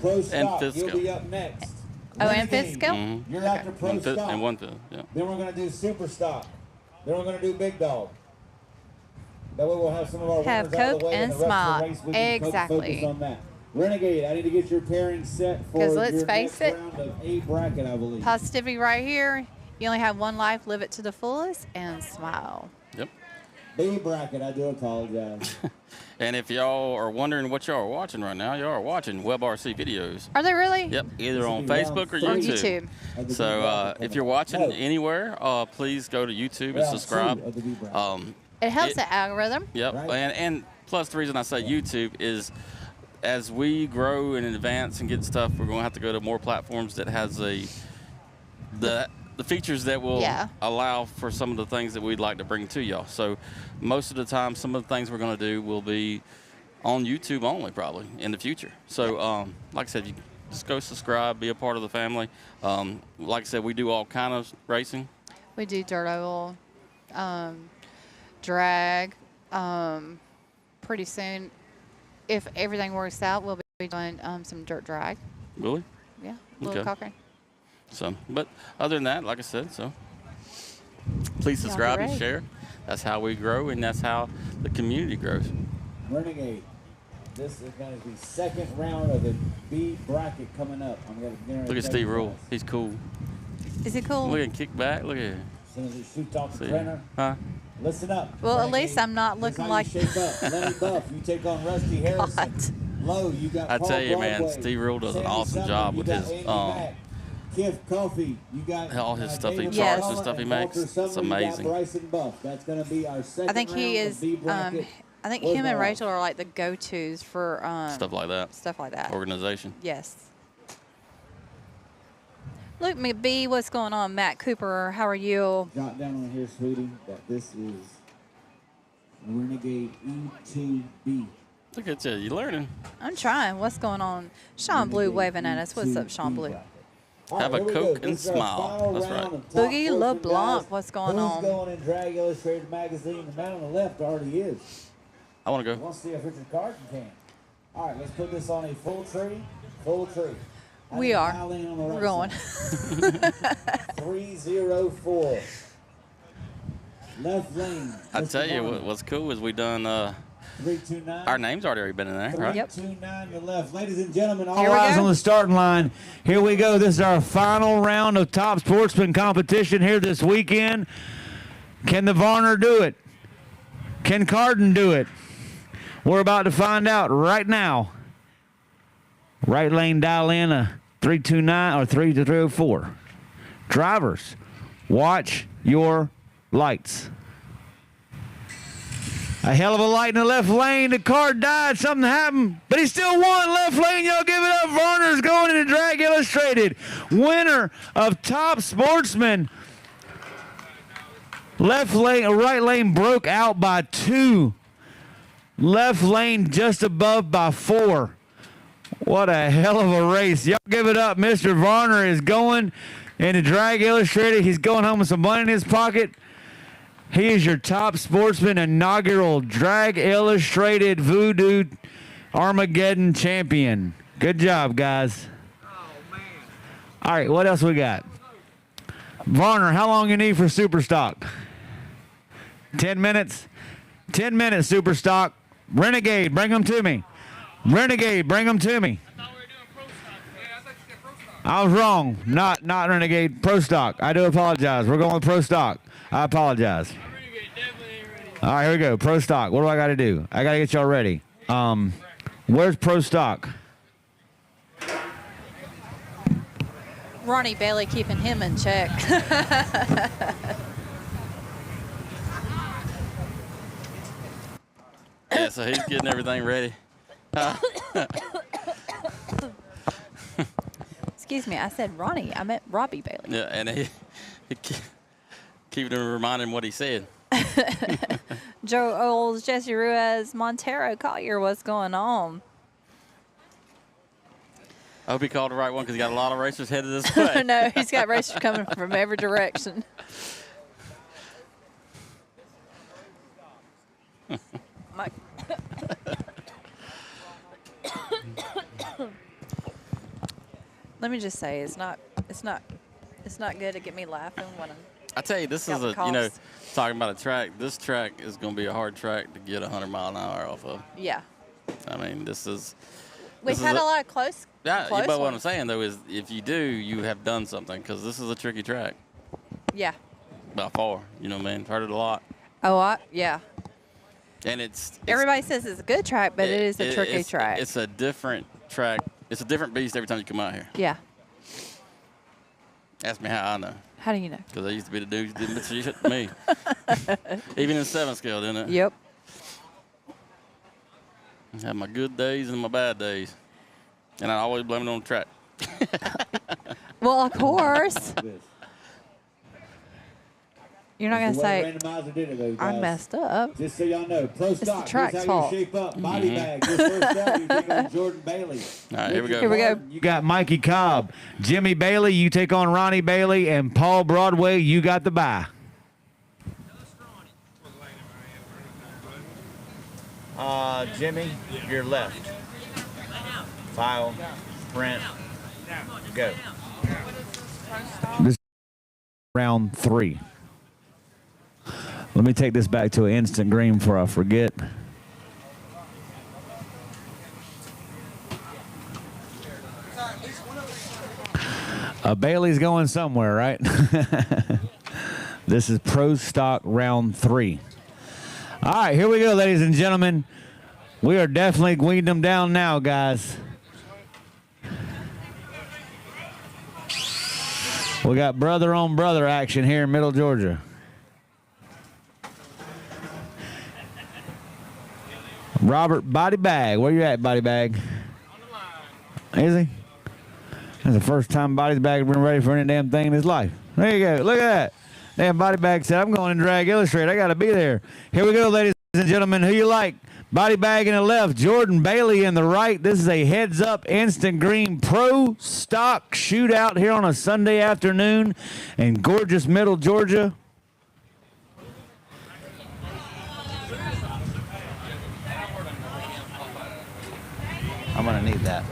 Pro Stock, fifth you'll scale. be up next. Oh, and 5th Renegade, scale? Mhm. You're after Pro One fifth Stock. and 1/5. Yeah. Then we're going to do Super Stock. Then we're going to do Big Dog. That way we'll have some of our Have winners out of Coke the way and and the rest Smile. of the race we can Exactly. focus on that. Renegade, I need to get your pairing set for 'Cause let's your face next it, round of A bracket, I believe. Positivity right here. You only have one life, live it to the fullest, and smile. Yep. B bracket, I do apologize. And if y'all are wondering what y'all are watching right now, y'all are watching WebRC videos. Are they really? Yep, either This will on be round Facebook or three. On YouTube. YouTube. Of the So B bracket if you're coming. watching No, anywhere, please go to YouTube and round subscribe. 2 of the B bracket. It helps It- the algorithm. Yep, Right. and plus the reason I say YouTube is as we grow and advance and get stuff, we're going to have to go to more platforms that has the features that will Yeah. allow for some of the things that we'd like to bring to y'all. So most of the time, some of the things we're going to do will be on YouTube only probably in the future. So like I said, you just go subscribe, be a part of the family. Like I said, we do all kind of racing. We do dirt oval, drag. Pretty soon, if everything works out, we'll be doing some dirt drag. Really? Yeah, Little Okay. Cochrane. So, but other than that, like I said, so please Y'all subscribe and ready? share. That's how we grow, and that's how the community grows. Renegade. This is going to be second round of the B bracket coming up. I'm going to Look at Steve Rule. He's cool. Is it cool? Look at him kick back. Look at him. As soon as it shoots off the See? trainer, Huh? listen up. Well, at Renegade. least I'm not This is looking how like. you shape up. Lenny Buff, you take on Rusty Harrison. God. Low, you got I Paul tell you, man, Broadway, Steve Rule does an Sandy awesome Sumner, job you with got his Andy Mack. Kiff Coffey, you got all his stuff he David charts and McCullough stuff he and makes. Walter Sumner, It's you got amazing. Bryson Buff. That's going to be our second I think he round is. of B bracket. I think Where's him and Laura? Rachel are like the go-tos for Stuff like that. stuff like that. Organization. Yes. Luke McBee, what's going on? Matt Cooper, how are you? Jot down on here, sweetie, that this is Renegade E2B. Look at you. You learning. I'm trying. What's going on? Sean Blue waving at us. What's up, Sean Blue? Have a Coke and smile. That's right. Boogie LeBlanc, what's going Who's on? going in Drag Illustrated magazine? The man on the left already is. I want to go. Let's see if Richard Carton can. All right, let's put this on a full tree. Full tree. We are. We're We're going. 304. Left lane. I tell you what's cool is we done 329. our name's already been in there, right? Yep. 329 to left. Ladies and gentlemen, all Here we Eyes go. on the starting line. Here we go. This is our final round of top sportsman competition here this weekend. Can the Varner do it? Can Carden do it? We're about to find out right now. Right lane, dial in a 329 or 304. Drivers, watch your lights. A hell of a light in the left lane. The car died. Something happened. But he still won. Left lane, y'all give it up. Varner's going into Drag Illustrated. Winner of Top Sportsman. Left lane, right lane broke out by 2. Left lane just above by 4. What a hell of a race. Y'all give it up. Mr. Varner is going into Drag Illustrated. He's going home with some money in his pocket. He is your Top Sportsman inaugural Drag Illustrated Voodoo Armageddon champion. Good job, guys. All right, what else we got? Varner, how long you need for super stock? 10 minutes? 10 minutes, super stock. Renegade, bring them to me. Renegade, bring them to me. I was wrong. Not Renegade. Pro stock. I do apologize. We're going with pro stock. I apologize. All right, here we go. Pro stock. What do I got to do? I got to get y'all ready. Where's pro stock? Ronnie Bailey keeping him in check. Yeah, so he's getting everything ready. Excuse me, I said Ronnie. I meant Robbie Bailey. Yeah, and he keeping him reminding what he said. Joe Oles, Jesse Ruiz, Montero Collier, what's going on? I hope he called the right one because he got a lot of racers headed this way. No, he's got racers coming from every direction. My- Let me just say, it's not good to get me laughing when I'm. I tell you, this Got is the a, you know, cost. talking about a track, this track is going to be a hard track to get 100 mile an hour off of. Yeah, I mean, this is. we've this had is a lot of close. Yeah, close but what I'm ones. saying, though, is if you do, you have done something because this is a tricky track Yeah. by far. You know what I mean? Heard it a lot. Oh, yeah. And it's Everybody says it's a good track, but it is a tricky track. It's a different track. It's a different beast every time you come out here. Yeah. Ask me how I know. How do you know? Because I used to be the dude who did shit to me. Even in 7 scale, didn't it? Yep. I had my good days and my bad days. And I always blame it on the track. Well, of course. You're not going to say, Randomizer did it, though, I guys. messed up. Just so y'all know, pro the stock. track's Here's how fault. you shape up. Body bag. This first up, you take on Jordan Bailey. All right, here we go. Here we go. You You got Mikey Cobb, Jimmy Bailey, you take on Ronnie Bailey, and Paul Broadway, you got the bye. Jimmy, your left. File, print, go. This is round 3. Let me take this back to an instant green before I forget. Bailey's going somewhere, right? This is Pro Stock round 3. All right, here we go, ladies and gentlemen. We are definitely weeding them down now, guys. We got brother on brother action here in Middle Georgia. Robert Body Bag. Where you at, Body Bag? Is he? That's the first time Body Bag's been ready for any damn thing in his life. There you go. Look at that. Damn Body Bag said, I'm going in Drag Illustrated. I got to be there. Here we go, ladies and gentlemen. Who you like? Body Bag in the left, Jordan Bailey in the right. This is a heads-up instant green pro stock shootout here on a Sunday afternoon in gorgeous Middle Georgia. I'm going to need that.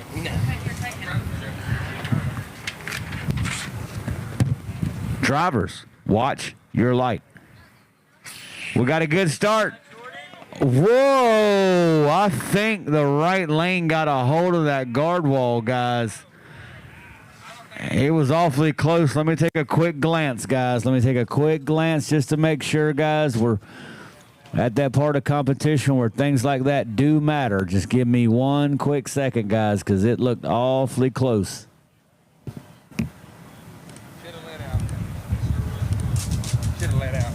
Drivers, watch your light. We got a good start. Whoa, I think the right lane got a hold of that guard wall, guys. It was awfully close. Let me take a quick glance, guys. Let me take a quick glance just to make sure, guys, we're at that part of competition where things like that do matter. Just give me one quick second, guys, because it looked awfully close. Should have let out.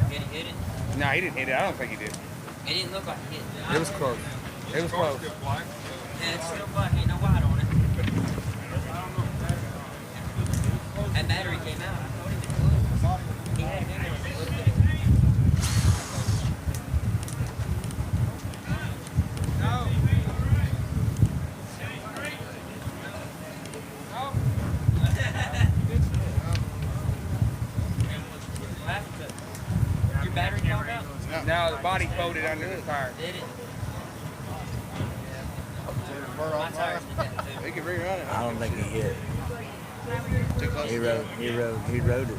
Did he hit it? No, he didn't hit it. I don't think he did. It didn't look like it. It was close. It was close. Yeah, it's still black. Ain't no white on it. That battery came out. I thought he was close. He had it in there a little bit. Your battery came out? No, the body folded under the tire. Did it? My tires did that too. They can rerun it. I don't think he hit. He rode it.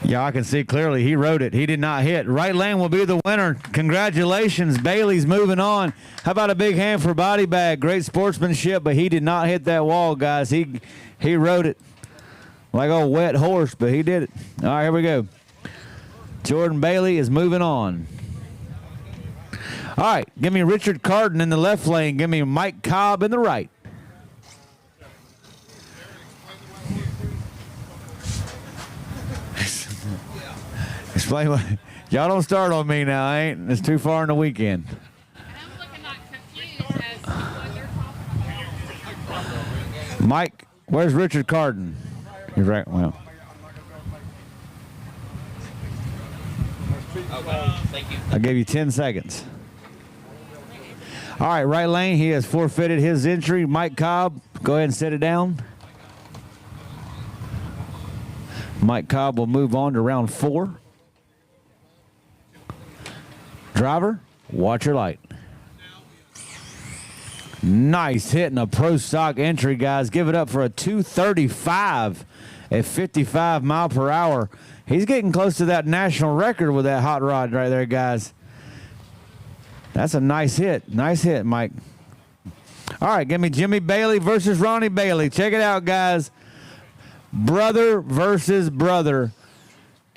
Yeah, I can see clearly he rode it. He did not hit. Right lane will be the winner. Congratulations. Bailey's moving on. How about a big hand for Body Bag? Great sportsmanship, but he did not hit that wall, guys. He rode it like a wet horse, but he did it. All right, here we go. Jordan Bailey is moving on. All right, give me Richard Carden in the left lane. Give me Mike Cobb in the right. Explain what. Y'all don't start on me now, I ain't. It's too far in the weekend. And I'm looking like confused as to what they're talking about. Mike, where's Richard Carden? You're right. Well. Okay, thank you. I gave you 10 seconds. All right, right lane. He has forfeited his entry. Mike Cobb, go ahead and set it down. Mike Cobb will move on to round 4. Driver, watch your light. Nice hit in a pro stock entry, guys. Give it up for a 235 at 55 mile per hour. He's getting close to that national record with that hot rod right there, guys. That's a nice hit. Nice hit, Mike. All right, give me Jimmy Bailey versus Ronnie Bailey. Check it out, guys. Brother versus brother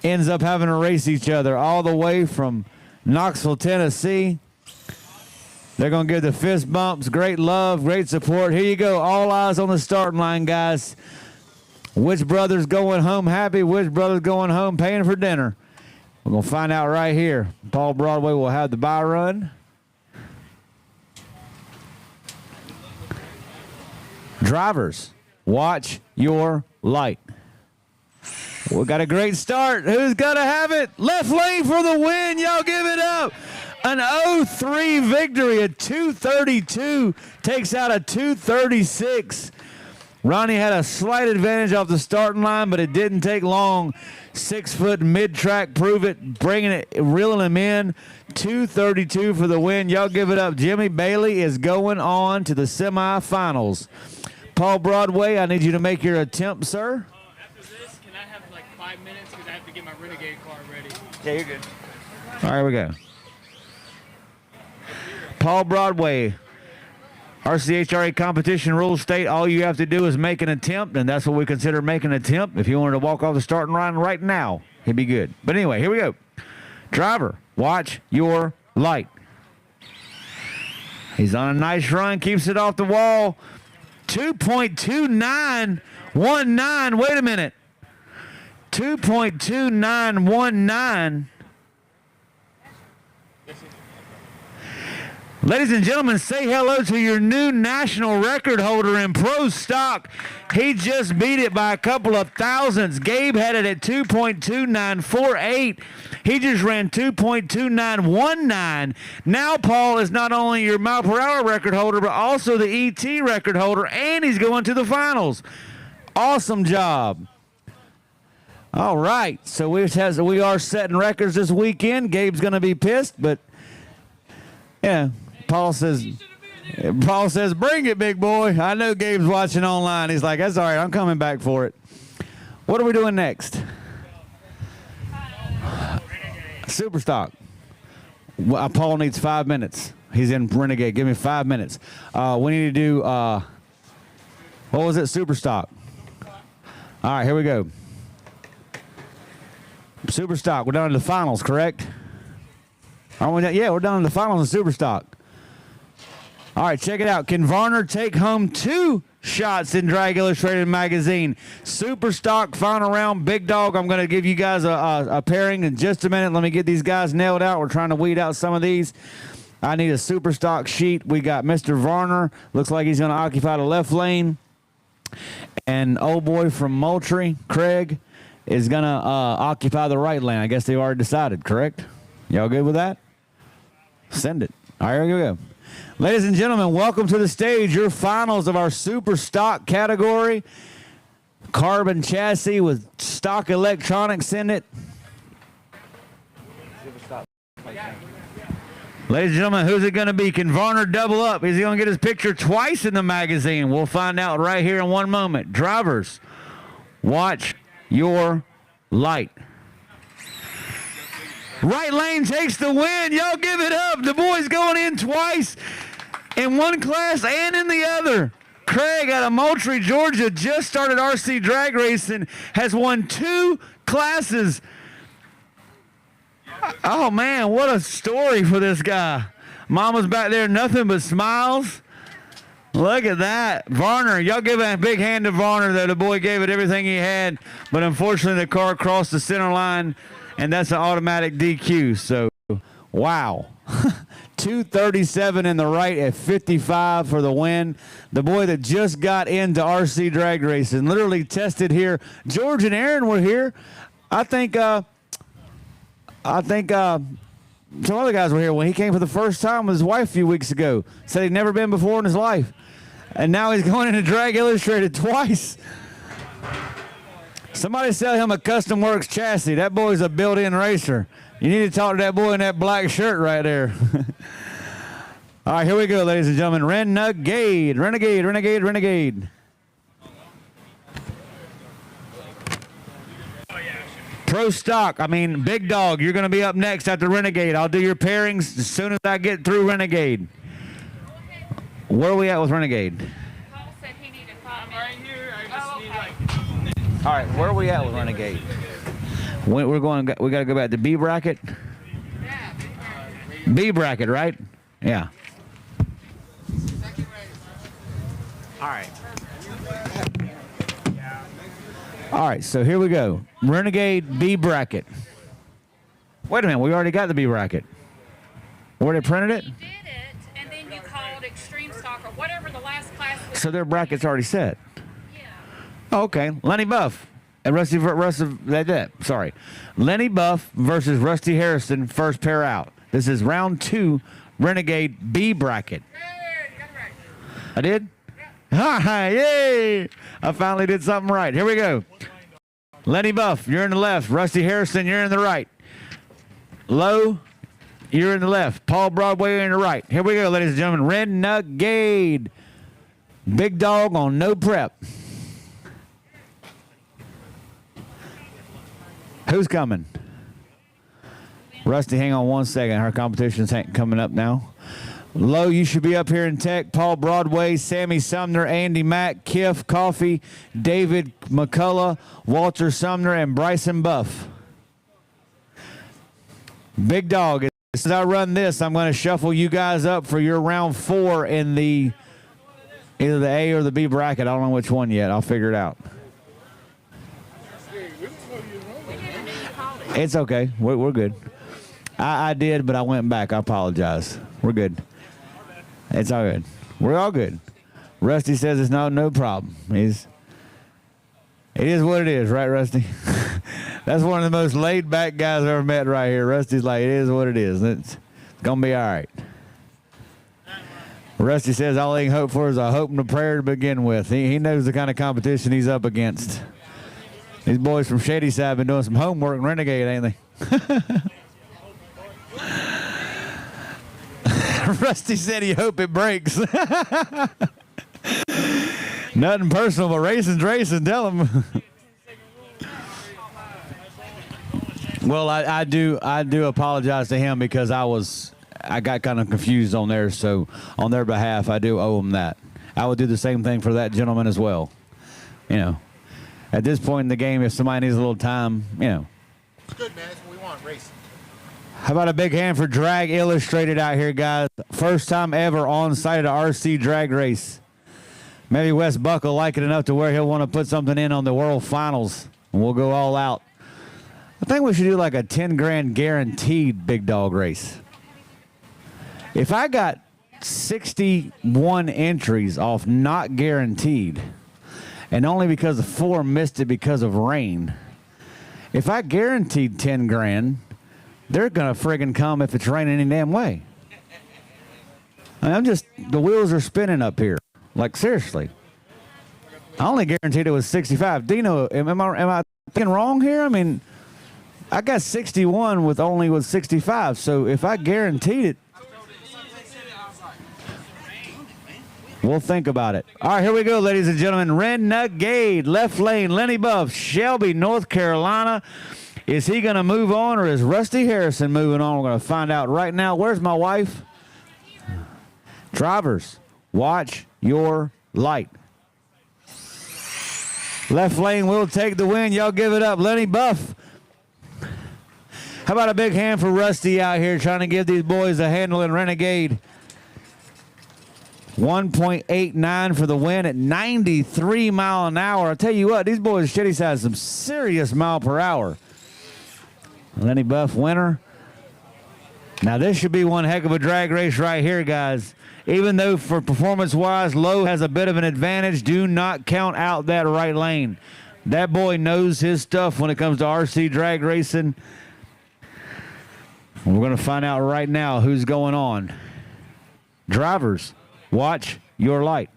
ends up having to race each other all the way from Knoxville, Tennessee. They're going to give the fist bumps. Great love, great support. Here you go. All eyes on the starting line, guys. Which brother's going home happy? Which brother's going home paying for dinner? We're going to find out right here. Paul Broadway will have the bye run. Drivers, watch your light. We got a great start. Who's going to have it? Left lane for the win. Y'all give it up. An 0-3 victory. A 232 takes out a 236. Ronnie had a slight advantage off the starting line, but it didn't take long. 6 foot mid-track, prove it, bringing it, reeling him in. 232 for the win. Y'all give it up. Jimmy Bailey is going on to the semifinals. Paul Broadway, I need you to make your attempt, sir. After this, can I have like 5 minutes because I have to get my Renegade car ready? Yeah, you're good. All right, here we go. Paul Broadway, RCHRA competition rules state all you have to do is make an attempt, and that's what we consider making an attempt. If you wanted to walk off the starting line right now, he'd be good. But anyway, here we go. Driver, watch your light. He's on a nice run, keeps it off the wall. 2.2919. Wait a minute. 2.2919. Ladies and gentlemen, say hello to your new national record holder in pro stock. He just beat it by a couple of thousandths. Gabe had it at 2.2948. He just ran 2.2919. Now Paul is not only your mile per hour record holder, but also the ET record holder, and he's going to the finals. Awesome job. All right, so we are setting records this weekend. Gabe's going to be pissed, but yeah. Paul says, bring it, big boy. I know Gabe's watching online. He's like, that's all right. I'm coming back for it. What are we doing next? Super stock. Well, Paul needs 5 minutes. He's in Renegade. Give me 5 minutes. We need to do, what was it? Super stock. All right, here we go. Super stock. We're down to the finals, correct? Aren't we? Yeah, we're down to the finals of super stock. All right, check it out. Can Varner take home 2 shots in Drag Illustrated magazine? Super stock, final round, big dog. I'm going to give you guys a pairing in just a minute. Let me get these guys nailed out. We're trying to weed out some of these. I need a super stock sheet. We got Mr. Varner. Looks like he's going to occupy the left lane. And old boy from Moultrie, Craig, is going to occupy the right lane. I guess they've already decided, correct? Y'all good with that? Send it. All right, here we go. Ladies and gentlemen, welcome to the stage. Your finals of our super stock category. Carbon chassis with stock electronics in it. Ladies and gentlemen, who's it going to be? Can Varner double up? Is he going to get his picture twice in the magazine? We'll find out right here in one moment. Drivers, watch your light. Right lane takes the win. Y'all give it up. The boy's going in twice in one class and in the other. Craig out of Moultrie, Georgia, just started RC drag racing, has won 2 classes. Oh, man, what a story for this guy. Mama's back there, nothing but smiles. Look at that. Varner, y'all give a big hand to Varner, though. The boy gave it everything he had, but unfortunately the car crossed the center line, and that's an automatic DQ. So, wow. 237 in the right at 55 for the win. The boy that just got into RC drag racing, literally tested here. George and Aaron were here. I think some other guys were here when he came for the first time with his wife a few weeks ago. Said he'd never been before in his life. And now he's going into Drag Illustrated twice. Somebody sell him a Custom Works chassis. That boy's a built-in racer. You need to talk to that boy in that black shirt right there. All right, here we go, ladies and gentlemen. Renegade, Renegade, Renegade, Renegade. Pro stock, big dog, you're going to be up next after Renegade. I'll do your pairings as soon as I get through Renegade. Where are we at with Renegade? Paul said he needed 5 minutes. Right here. I just need like. All right, where are we at with Renegade? We got to go back to B bracket. B bracket, right? Yeah. All right. All right, so here we go. Renegade B bracket. Wait a minute, we already got the B bracket. Where they printed it? You did it, and then you called Extreme Stock or whatever the last class was. So their bracket's already set. Yeah. Oh, okay. Lenny Buff and Sorry. Lenny Buff versus Rusty Harrison, first pair out. This is round 2, Renegade B bracket. Hey, you got it right. I did? Yeah. Yay! I finally did something right. Here we go. Lenny Buff, you're in the left. Rusty Harrison, you're in the right. Low, you're in the left. Paul Broadway, you're in the right. Here we go, ladies and gentlemen. Renegade. Big Dog on no prep. Who's coming? Rusty, hang on one second. Her competition's coming up now. Low, you should be up here in tech. Paul Broadway, Sammy Sumner, Andy Mack, Kiff Coffee, David McCullough, Walter Sumner, and Bryson Buff. Big Dog, as I run this, I'm going to shuffle you guys up for your round 4 in the either the A or the B bracket. I don't know which one yet. I'll figure it out. It's okay. We're good. I did, but I went back. I apologize. We're good. It's all good. We're all good. Rusty says it's no problem. It is what it is, right, Rusty? That's one of the most laid-back guys I've ever met right here. Rusty's like, it is what it is. It's going to be all right. Rusty says all he can hope for is a hope and a prayer to begin with. He knows the kind of competition he's up against. These boys from Shady Side have been doing some homework in Renegade, ain't they? Rusty said he hope it breaks. Nothing personal, but racing's racing. Tell him. Well, I do apologize to him because I got kind of confused on there. So on their behalf, I do owe them that. I would do the same thing for that gentleman as well. You know, at this point in the game, if somebody needs a little time, you know. It's good, man. That's what we want, racing. How about a big hand for Drag Illustrated out here, guys? First time ever on site at a RC drag race. Maybe Wes Buck will like it enough to where he'll want to put something in on the World Finals, and we'll go all out. I think we should do like a 10 grand guaranteed Big Dog race. If I got 61 entries off not guaranteed, and only because of 4 missed it because of rain, if I guaranteed 10 grand, they're going to friggin' come if it's raining any damn way. The wheels are spinning up here. Like, seriously. I only guaranteed it was 65. Dino, am I thinking wrong here? I mean, I got 61 with 65. So if I guaranteed it, we'll think about it. All right, here we go, ladies and gentlemen. Renegade, left lane, Lenny Buff, Shelby, North Carolina. Is he going to move on, or is Rusty Harrison moving on? We're going to find out right now. Where's my wife? Drivers, watch your light. Left lane will take the win. Y'all give it up. Lenny Buff. How about a big hand for Rusty out here trying to give these boys a handle in Renegade. 1.89 for the win at 93 mile an hour. I'll tell you what, these boys at Shady Side have some serious mile per hour. Lenny Buff, winner. Now, this should be one heck of a drag race right here, guys. Even though for performance-wise, Lowe has a bit of an advantage, do not count out that right lane. That boy knows his stuff when it comes to RC drag racing. We're going to find out right now who's going on. Drivers, watch your light.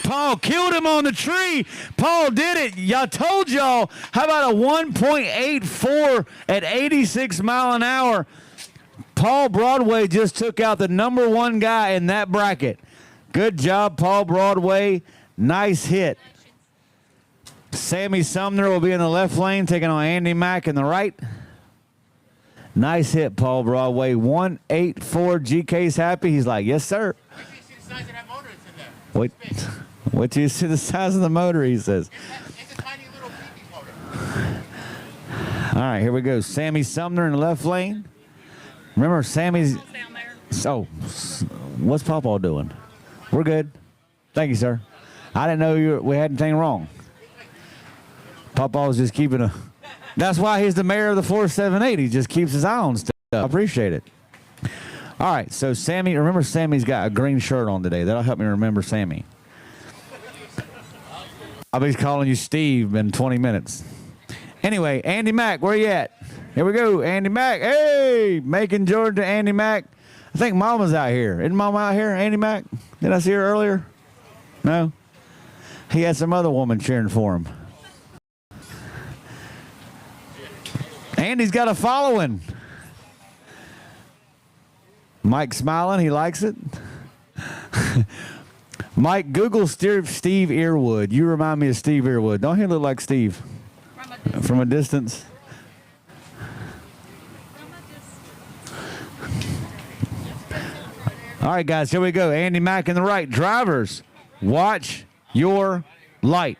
Paul killed him on the tree. Paul did it. Y'all told y'all. How about a 1.84 at 86 mile an hour? Paul Broadway just took out the #1 guy in that bracket. Good job, Paul Broadway. Nice hit. Sammy Sumner will be in the left lane, taking on Andy Mack in the right. Nice hit, Paul Broadway. 1.84. GK's happy. He's like, yes, sir. Wait. Wait till you see the size of the motor, he says. It's a tiny little PP motor. All right, here we go. Sammy Sumner in the left lane. Remember, Sammy's... So, what's Pawpaw doing? We're good. Thank you, sir. I didn't know we had anything wrong. Pawpaw was just keeping a... That's why he's the mayor of the 478. He just keeps his eye on stuff. I appreciate it. All right, so Sammy... Remember, Sammy's got a green shirt on today. That'll help me remember Sammy. I'll be calling you Steve in 20 minutes. Anyway, Andy Mack, where you at? Here we go, Andy Mack. Hey, Macon, Georgia, Andy Mack. I think Mama's out here. Isn't Mama out here, Andy Mack? Did I see her earlier? No? He had some other woman cheering for him. Andy's got a following. Mike's smiling. He likes it. Mike, Google Steve Earwood. You remind me of Steve Earwood. Don't he look like Steve? From a distance. All right, guys, here we go. Andy Mack in the right. Drivers, watch your light.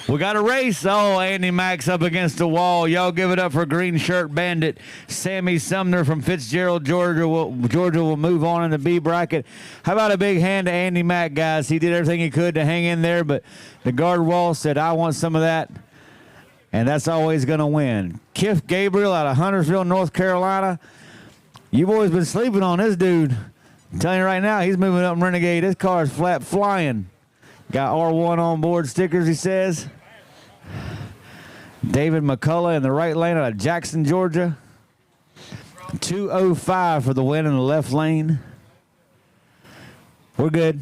We got a race. Oh, Andy Mack's up against the wall. Y'all give it up for Green Shirt Bandit. Sammy Sumner from Fitzgerald, Georgia will move on in the B bracket. How about a big hand to Andy Mack, guys? He did everything he could to hang in there, but the guard wall said, I want some of that, and that's always going to win. Kiff Gabriel out of Huntersville, North Carolina. You boys been sleeping on this dude. I'm telling you right now, he's moving up in Renegade. This car is flat flying. Got R1 on board stickers, he says. David McCullough in the right lane out of Jackson, Georgia. 205 for the win in the left lane. We're good.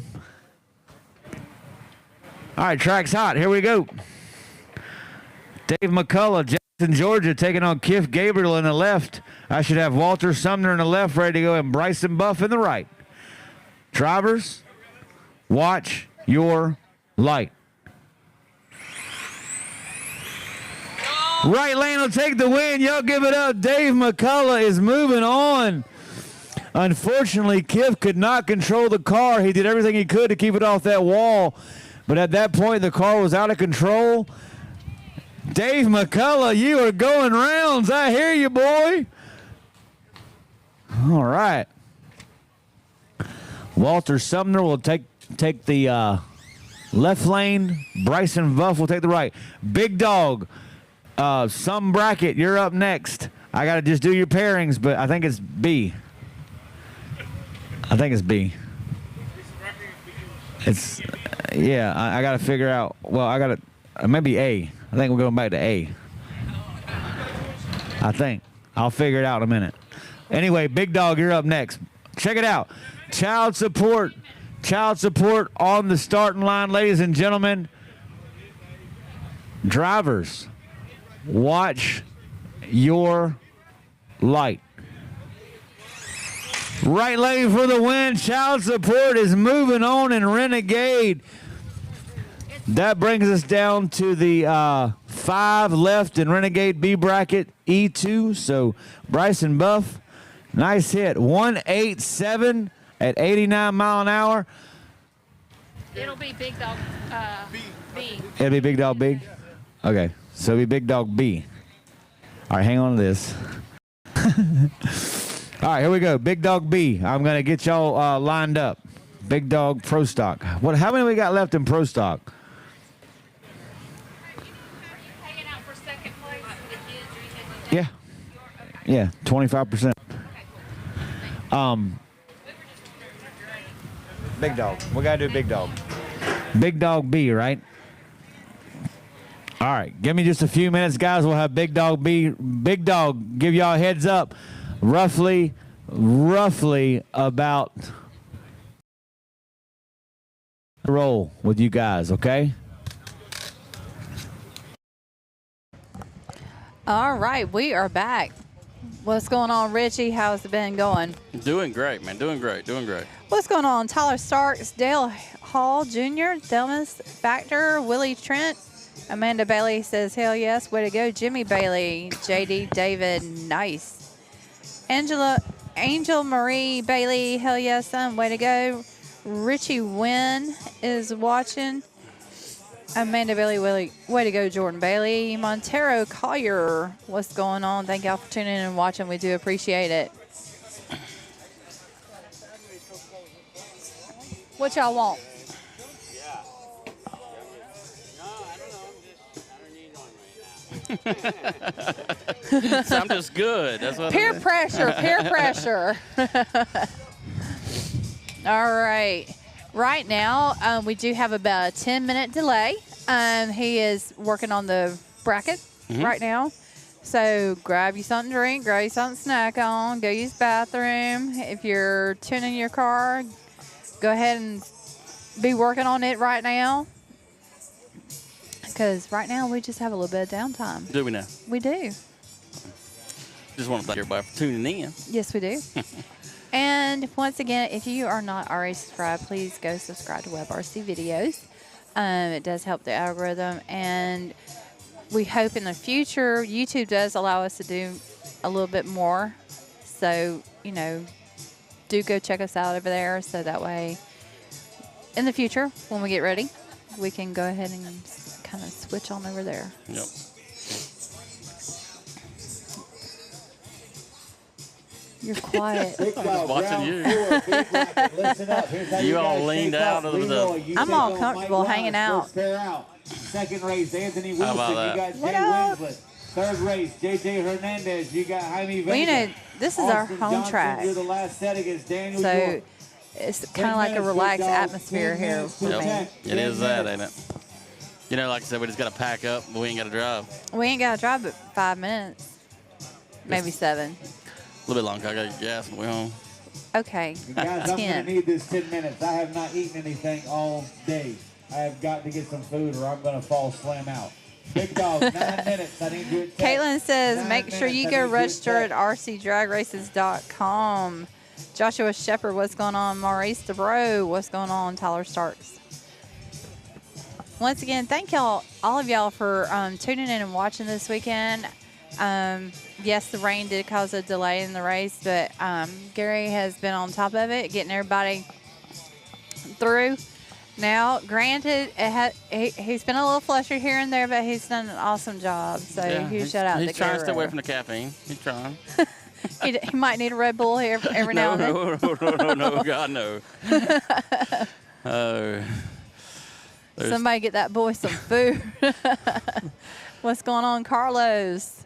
All right, track's hot. Here we go. Dave McCullough, Jackson, Georgia, taking on Kiff Gabriel in the left. I should have Walter Sumner in the left, ready to go, and Bryson Buff in the right. Drivers, watch your light. Right lane will take the win. Y'all give it up. Dave McCullough is moving on. Unfortunately, Kiff could not control the car. He did everything he could to keep it off that wall. But at that point, the car was out of control. Dave McCullough, you are going rounds. I hear you, boy. All right. Walter Sumner will take the left lane. Bryson Buff will take the right. Big Dog, some bracket, you're up next. I got to just do your pairings, but I think it's B. I think it's B. It's, yeah, I got to figure out. Well, I got to, maybe A. I think we're going back to A. I think. I'll figure it out in a minute. Anyway, Big Dog, you're up next. Check it out. Child support on the starting line, ladies and gentlemen. Drivers, watch your light. Right lane for the win. Child support is moving on in Renegade. That brings us down to the 5 left in Renegade B bracket, E2. So Bryson Buff, nice hit. 187 at 89 mile an hour. It'll be Big Dog B. It'll be Big Dog B? Okay, so it'll be Big Dog B. All right, hang on to this. All right, here we go. Big Dog B. I'm going to get y'all lined up. Big Dog Pro Stock. How many we got left in Pro Stock? Yeah. Yeah, 25%. Big Dog. We got to do Big Dog. Big Dog B, right? All right. Give me just a few minutes, guys. We'll have Big Dog B. Big Dog, give y'all a heads up. Roughly about roll with you guys, okay? All right, we are back. What's going on, Richie? How's it been going? Doing great, man. Doing great. What's going on? Tyler Starks, Dale Hall Jr., Thelmas Factor, Willie Trent, Amanda Bailey says, hell yes, way to go. Jimmy Bailey, JD David, nice. Angel Marie Bailey, hell yes, son, way to go. Richie Wynn is watching. Amanda Bailey, way to go, Jordan Bailey. Montero Collier, what's going on? Thank y'all for tuning in and watching. We do appreciate it. What y'all want? So I'm just good. That's what Peer pressure. All right. Right now, we do have about a 10-minute delay. He is working on the bracket right now. So grab you something to drink, grab you something to snack on, go use the bathroom. If you're tuning your car, go ahead and be working on it right now. Because right now we just have a little bit of downtime. Do we now? We do. Just want to thank everybody for tuning in. Yes, we do. And once again, if you are not already subscribed, please go subscribe to WebRC Videos. It does help the algorithm, and we hope in the future YouTube does allow us to do a little bit more. So, you know, do go check us out over there, so that way in the future when we get ready, we can go ahead and kind of switch on over there. Yep. You're quiet. Big dog, watching round you. 4, big bracket. Listen up. Here's how You all guys leaned shape out up. of the- Leroy, you I'm take all on comfortable Mike hanging Wallace, out. first pair out. Second race, Anthony How Wilson. about You that? got Jay What up? Winslet. Third race, JJ Hernandez. You got Jaime Vega. Well, you know, this is our Austin home Johnson, track. You're the last set against Daniel So York. it's 10 kind of like a minutes, relaxed big dog, atmosphere 10 here. minutes to for me. attack. It 10 is that, ain't minutes. it? You know, like I said, we just got to pack up, but we ain't got to drive. We ain't got to drive but 5 minutes. Maybe 7. A little bit longer. I got to get gas on the way home. Okay. You guys, I'm going to 10. need this 10 minutes. I have not eaten anything all day. I have got to get some food or I'm going to fall slam out. Big dog, 9 minutes. I need you at 10. Caitlin says, 9 make sure minutes, you I go need register at at rcdragraces.com. Joshua Shepard, what's going on? Maurice DeBro, what's going on? Tyler Starks. Once again, thank y'all, all of y'all for tuning in and watching this weekend. Yes, the rain did cause a delay in the race, but Gary has been on top of it, getting everybody through. Now, granted, he's been a little flustered here and there, but he's done an awesome job. So, huge shout out to Gary. He's trying to stay away from the caffeine. He's trying. He might need a Red Bull here every now and then. No, God, no. Somebody get that boy some food. What's going on, Carlos?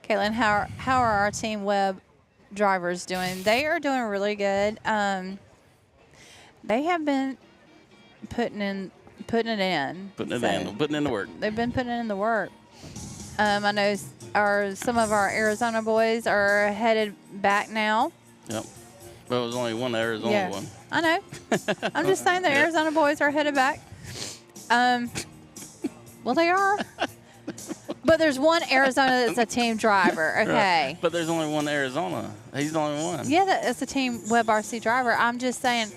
Caitlin, how are our Team Web drivers doing? They are doing really good. They have been putting it in. Putting in the work. They've been putting in the work. I know some of our Arizona boys are headed back now. Yep. Well, it was only one Arizona one. I know. I'm just saying the Arizona boys are headed back. Well, they are. But there's one Arizona that's a team driver. Okay. Right. But there's only one Arizona. He's the only one. Yeah, that's a Team Web RC driver. I'm just saying.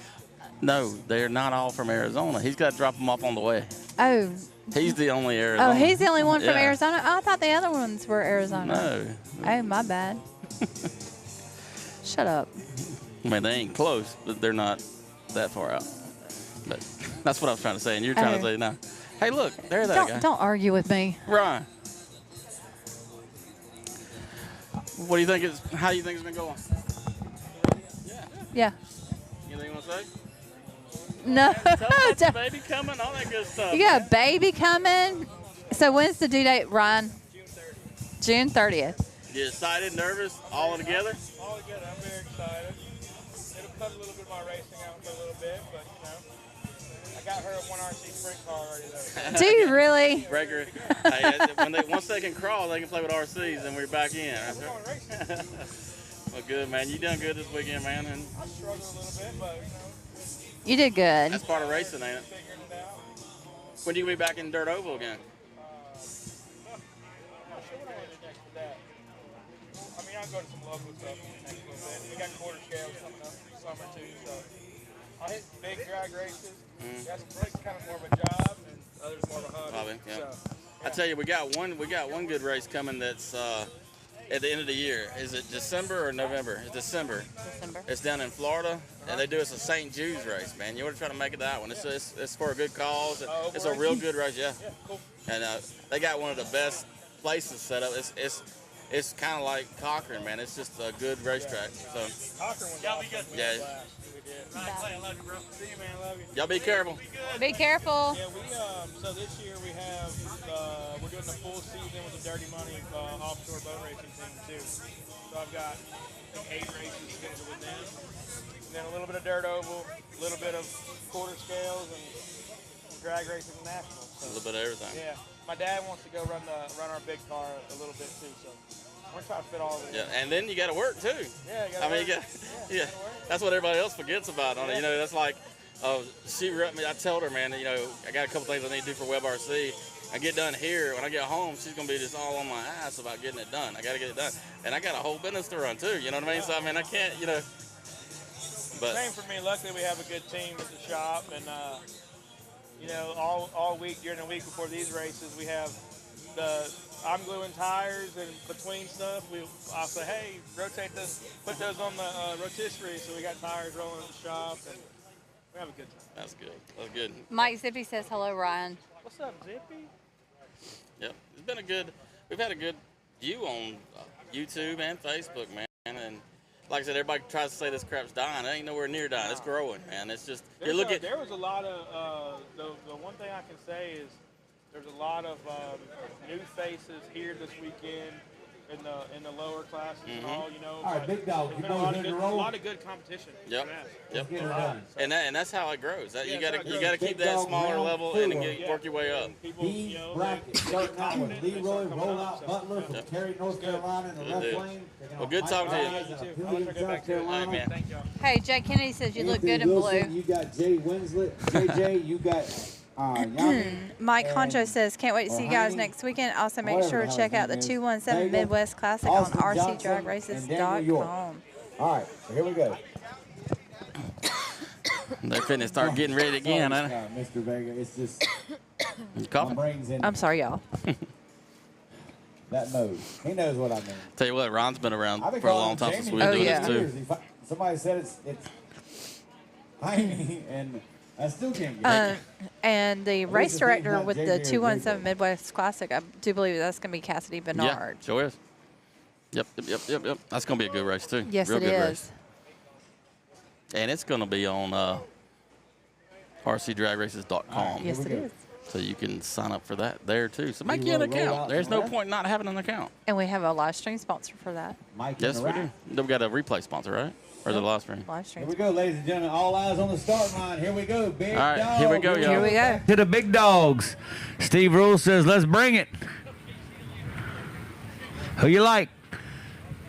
No, they're not all from Arizona. He's got to drop them off on the way. Oh. He's the only Arizona. Oh, he's the only one from Yeah. Arizona? Oh, I thought the other ones were Arizona. No. Oh, my bad. Shut up. I mean, they ain't close, but they're not that far out. But that's what I was trying to say, and you're trying to say now. Hey, look, there's that guy. Don't argue with me. Ryan. What do you think how do you think it's been going? Yeah. Anything you want to say? No. Tell us about the baby coming, all that good stuff. You got a baby coming? So when's the due date, Ryan? June 30th. You excited, nervous, all together? All together, I'm very excited. It'll cut a little bit of my racing out for a little bit, but you know, I got her a 1RC sprint car already though. Do you really? Regular. Once they can crawl, they can play with RCs, and we're back in. That's right. Well, good, man. You done good this weekend, man. And I struggled a little bit, but you know. You did good. That's part of racing, ain't it? When do you be back in Dirt Oval again? I'm not sure what I want to do next for that. I mean, I'll go to some local stuff next little bit. We got quarter scales coming up through summer too, so I'll hit big drag races. That's kind of more of a job, and others more of a hobby. Yeah. So, I tell you, we got one good race coming that's at the end of the year. Is it December or November? It's December. December. It's down in Florida, and they do us a St. Jude's race, man. You want to try to make it that one. It's for a good cause. It's a real good race, yeah. Cool. And they got one of the best places set up. It's kind of like Cochran, man. It's just a good racetrack. So Cochran was awesome. yeah. We did. I love you, bro. See you, man. Love you. Y'all be careful. Be careful. Yeah, so this year we have we're doing the full season with the Dirty Money offshore boat racing team too. So I've got 8 races scheduled with them, and then a little bit of dirt oval, a little bit of quarter scales, and drag racing and nationals. So, A little bit of everything. Yeah, my dad wants to go run our big car a little bit too, so we're trying to fit all of it. Yeah, and then you got to work too. Yeah, you gotta work. Yeah. That's what everybody else forgets about on it. You know, that's like, she wrote me. I told her, man, you know, I got a couple things I need to do for WebRC. I get done here. When I get home, she's gonna be just all on my ass about getting it done. I got to get it done, and I got a whole business to run too. You know what I mean? So I mean, I can't, you know. But same for me. Luckily, we have a good team at the shop, and you know, all week during the week before these races, we have I'm gluing tires and between stuff. I'll say, hey, rotate this, put those on the rotisserie, so we got tires rolling at the shop, and we have a good time. that's good. That's good. Mike Zippy says hello, Ryan. What's up, Zippy? Yep, it's been a good. We've had a good view on YouTube and Facebook, man. And like I said, everybody tries to say this crap's dying. It ain't nowhere near dying. It's growing, man. It's just There was a lot of the one thing I can say is there's a lot of new faces here this weekend in the lower classes and all. You know, All right, big dog. You there's been know who's in the a roll? lot of good competition. Yep. Let's get her done. And that's how it grows. You Yeah, gotta that's how it you gotta grows. keep Big that dog smaller round level four. and then work your way up. People, B you know, bracket starting out with Leroy Rollout Butler from Cary, North Carolina in the left Good. lane. Well, good talking to you. South Carolina. All right, man. Hey, Jay Kennedy says you look good in Wilson, blue. You got Jay Winslet. JJ, you got Yami. Mike and Honcho says, can't wait to see you guys Ohani. next weekend. Also, make Whatever sure the to hell check his out the name is. 217 Vega, Midwest Classic on Austin Johnson, and Daniel York. rcdragraces.com. All right, so here we go. They're finna start getting ready again, Sorry, huh? Mr. Vega, it's just You my coughing? brain's in I'm sorry, y'all. that mode. He knows what I mean. Tell you what, Ron's been around I've been for a calling long him time Jamie since we've been Oh, doing yeah. this too. years. Somebody said it's tiny, and I still can't get it. And the least race it's director not with JJ the or 217 JJ. Midwest Classic, I do believe that's going to be Cassidy Bernard. Yeah, sure is. Yep. That's gonna be a good race too. Yes, Real it good is. race. And it's gonna be on rcdragraces.com. Yes, Here it we go. is. So you can sign up for that there too. So make You you an wanna roll account. out There's no there? point not having an account. And we have a live stream sponsor for that. Mike Yes, in we the do. rack. We've got a replay sponsor, right? Or the live stream? Live Here stream. we go, ladies and gentlemen. All eyes on the start line. Here we go. Big All right, dog. here we go, y'all. Here we go. To the big dogs. Steve Rule says, let's bring it. Who you like?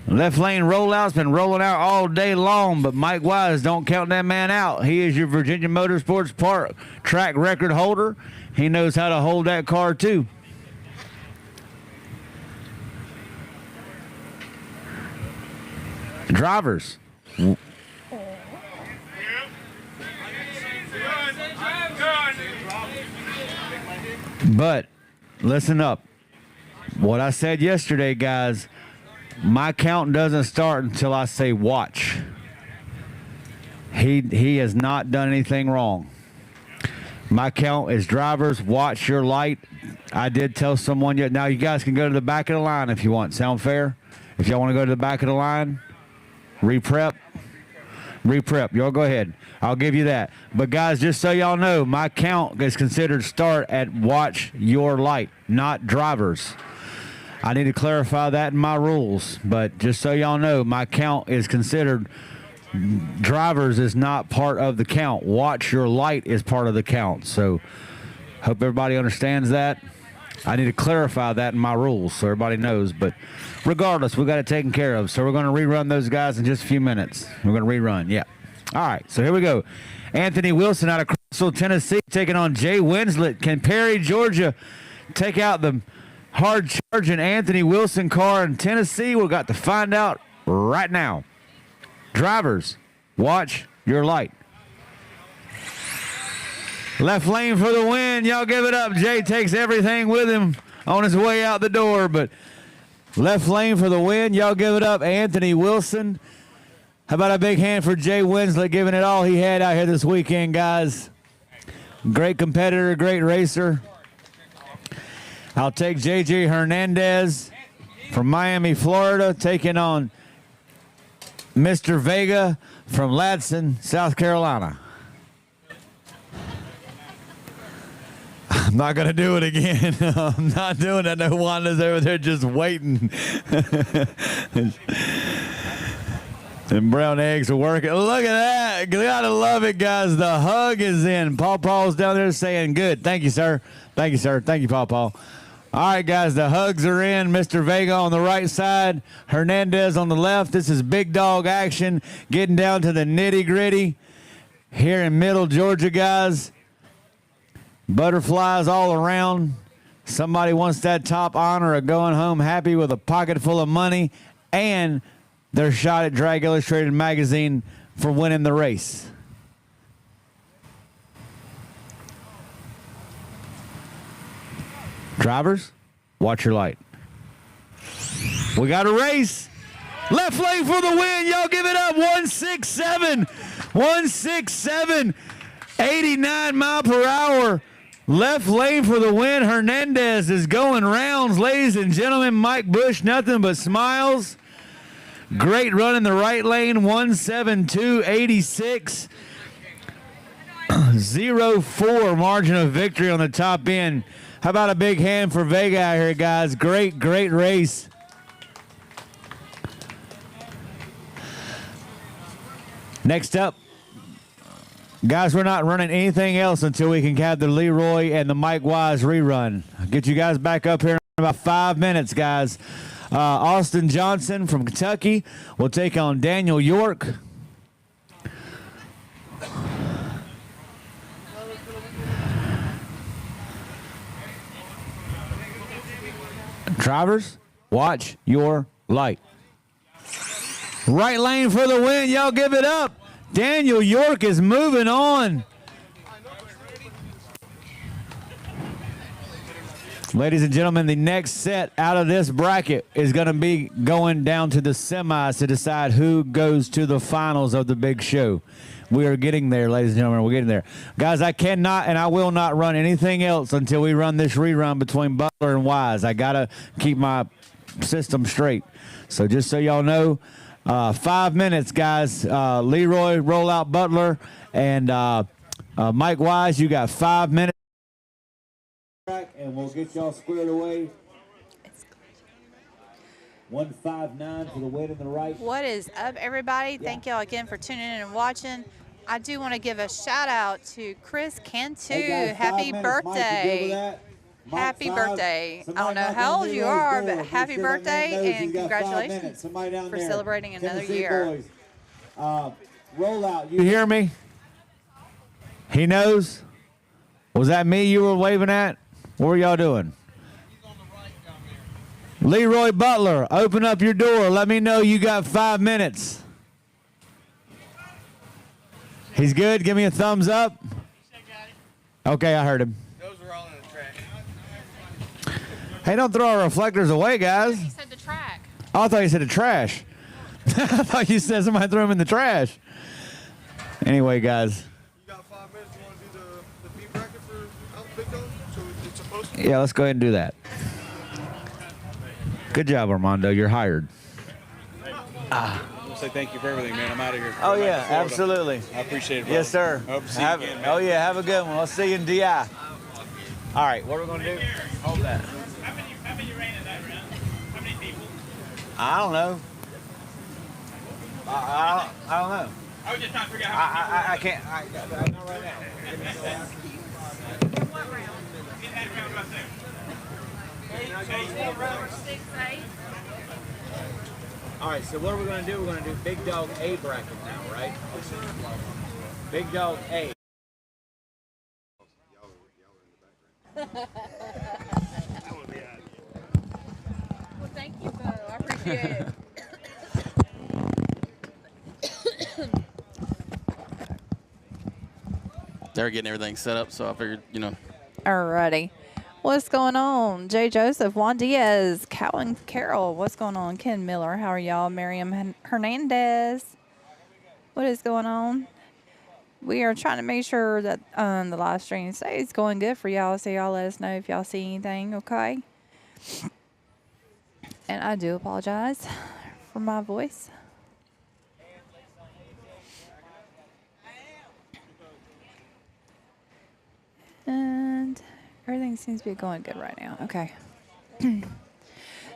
Left lane rollout's been rolling out all day long, but Mike Wise, don't count that man out. He is your Virginia Motorsports Park track record holder. He knows how to hold that car too. Drivers. But listen up. What I said yesterday, guys, my count doesn't start until I say watch. He has not done anything wrong. My count is drivers, watch your light. I did tell someone yet. Now you guys can go to the back of the line if you want. Sound fair? If y'all want to go to the back of the line, reprep. Y'all go ahead. I'll give you that. But guys, just so y'all know, my count is considered start at watch your light, not drivers. I need to clarify that in my rules. But just so y'all know, my count is considered drivers is not part of the count. Watch your light is part of the count. So hope everybody understands that. I need to clarify that in my rules so everybody knows. But regardless, we got it taken care of. So we're going to rerun those guys in just a few minutes. We're going to rerun, yeah. All right, so here we go. Anthony Wilson out of Crystal, Tennessee, taking on Jay Winslet. Can Perry, Georgia, take out the hard-charging Anthony Wilson car in Tennessee? We've got to find out right now. Drivers, watch your light. Left lane for the win. Y'all give it up. Jay takes everything with him on his way out the door, but left lane for the win. Y'all give it up. Anthony Wilson. How about a big hand for Jay Winslet giving it all he had out here this weekend, guys. Great competitor, great racer. I'll take J.J. Hernandez from Miami, Florida, taking on Mr. Vega from Ladson, South Carolina. I'm not going to do it again. I'm not doing it. No, Wanda's over there just waiting. And brown eggs are working. Look at that. You gotta love it, guys. The hug is in. Paul Paul's down there saying good. Thank you, sir. Thank you, sir. Thank you, Paul Paul. All right, guys, the hugs are in. Mr. Vega on the right side, Hernandez on the left. This is big dog action, getting down to the nitty-gritty here in Middle Georgia, guys. Butterflies all around. Somebody wants that top honor of going home happy with a pocket full of money and their shot at Drag Illustrated magazine for winning the race. Drivers, watch your light. We got a race. Left lane for the win. Y'all give it up. 167. 167. 89 mile per hour. Left lane for the win. Hernandez is going rounds, ladies and gentlemen. Mike Bush, nothing but smiles. Great run in the right lane. 172.86. 0-4 margin of victory on the top end. How about a big hand for Vega out here, guys? Great race. Next up, guys, we're not running anything else until we can have the Leroy and the Mike Wise rerun. I'll get you guys back up here in about 5 minutes, guys. Austin Johnson from Kentucky will take on Daniel York. Drivers, watch your light. Right lane for the win. Y'all give it up. Daniel York is moving on. Ladies and gentlemen, the next set out of this bracket is going to be going down to the semis to decide who goes to the finals of the big show. We are getting there, ladies and gentlemen. We're getting there. Guys, I cannot and I will not run anything else until we run this rerun between Butler and Wise. I got to keep my system straight. So just so y'all know, 5 minutes, guys. Leroy, roll out Butler, and Mike Wise, you got 5 minutes. And we'll get y'all squared away. 159 for the win in the right. What is up, everybody? Thank y'all again for tuning in and watching. I do want to give a shout out to Chris Cantu. Hey guys, Happy 5 minutes. Mike, you good with birthday. that? Mike, Happy 5. birthday. I Somebody don't know knock how on old you Leroy's are, door. but Make happy sure that man birthday knows and he's got 5 minutes. congratulations Somebody down for there. celebrating another Tennessee year. Boys. Roll out. You hear me? He knows? Was that me you were waving at? What were y'all doing? Leroy Butler, open up your door. Let me know you got 5 minutes. He's good. Give me a thumbs up. Okay, I heard him. Those were all in the trash. Hey, don't throw our reflectors away, guys. He said the track. Oh, I thought you said the trash. I thought you said somebody threw them in the trash. Anyway, guys. You got 5 minutes. You want to do the B bracket for Big Dog? So it's supposed to. Yeah, let's go ahead and do that. Good job, Armando. You're hired. I want to say thank you for everything, man. I'm out of here. Oh, Going back yeah, to Florida. absolutely. I appreciate it, brother. Yes, sir. I hope to see you again, man. Oh, yeah, have a good one. I'll see you in DI. All right, what are we going to do? Hold that. How many ran in that round? How many people? I don't know. I don't know. I was just trying to figure out how I can't. I know right now. Get that round right there. All right, so what are we going to do? We're going to do Big Dog A bracket now, right? Big Dog A. Well, thank you, Bo. I appreciate it. They're getting everything set up, so I figured, Alrighty. What's going on? Jay Joseph, Juan Diaz, Cowan Carroll. What's going on? Ken Miller. How are y'all? Miriam Hernandez. What is going on? We are trying to make sure that the live stream stays going good for y'all. So y'all let us know if y'all see anything, okay? And I do apologize for my voice. And everything seems to be going good right now. Okay.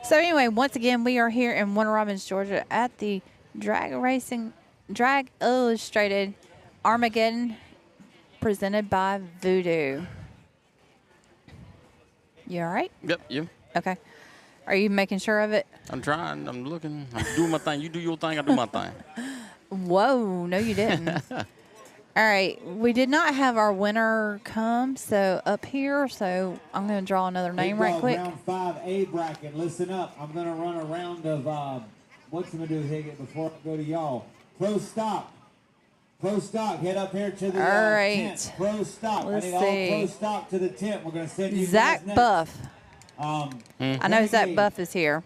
So anyway, once again, we are here in Warner Robins, Georgia at the Drag Illustrated Armageddon presented by Voodoo. You all right? Yep, you. Okay. Are you making sure of it? I'm trying. I'm looking. I'm doing my thing. You do your thing. I do my thing. Whoa. No, you didn't. All right, we did not have our winner come, so up here, so I'm going to draw another name right quick. Round 5A bracket. Listen up. I'm going to run a round of, what's going to do, Higgett, before I go to y'all. Close stop. Pro stock, head up here to the All right. tent. Pro stock. Let's I need see. all pro stock to the tent. We're going to send you Zach guys next. Buff. I know Zach Renegade, Buff is here.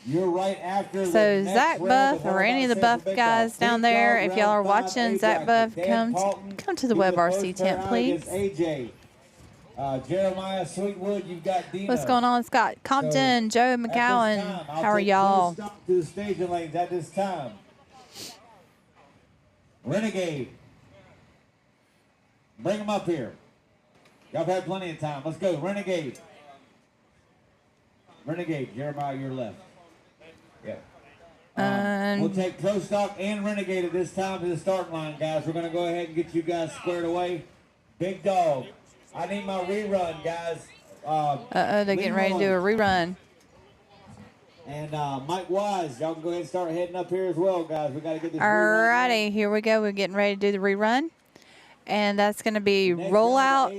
You're right after the So next Zach round Buff with or any of the Buff Big guys Dog. down Big there, Dog, if y'all are round 5, watching A Zach bracket. Buff, Dan Colton, come to the he's Web first RC pair tent, out please. against AJ. Jeremiah Sweetwood, you've got Dino. What's going on, Scott Compton, Joe At this McCowan? time, I'll How are take y'all? pro stock to the staging lanes at this time. Renegade. Bring them up here. Y'all have had plenty of time. Let's go. Renegade. Renegade. Jeremiah, your left. Yeah. We'll take Pro Stock and Renegade at this time to the starting line, guys. We're going to go ahead and get you guys squared away. Big Dog. I need my rerun, guys. They're getting ready to do a rerun. And Mike Wise, y'all can go ahead and start heading up here as well, guys. We got to get this. Alrighty, here we go. We're getting ready to do the rerun. And that's going to be rollout.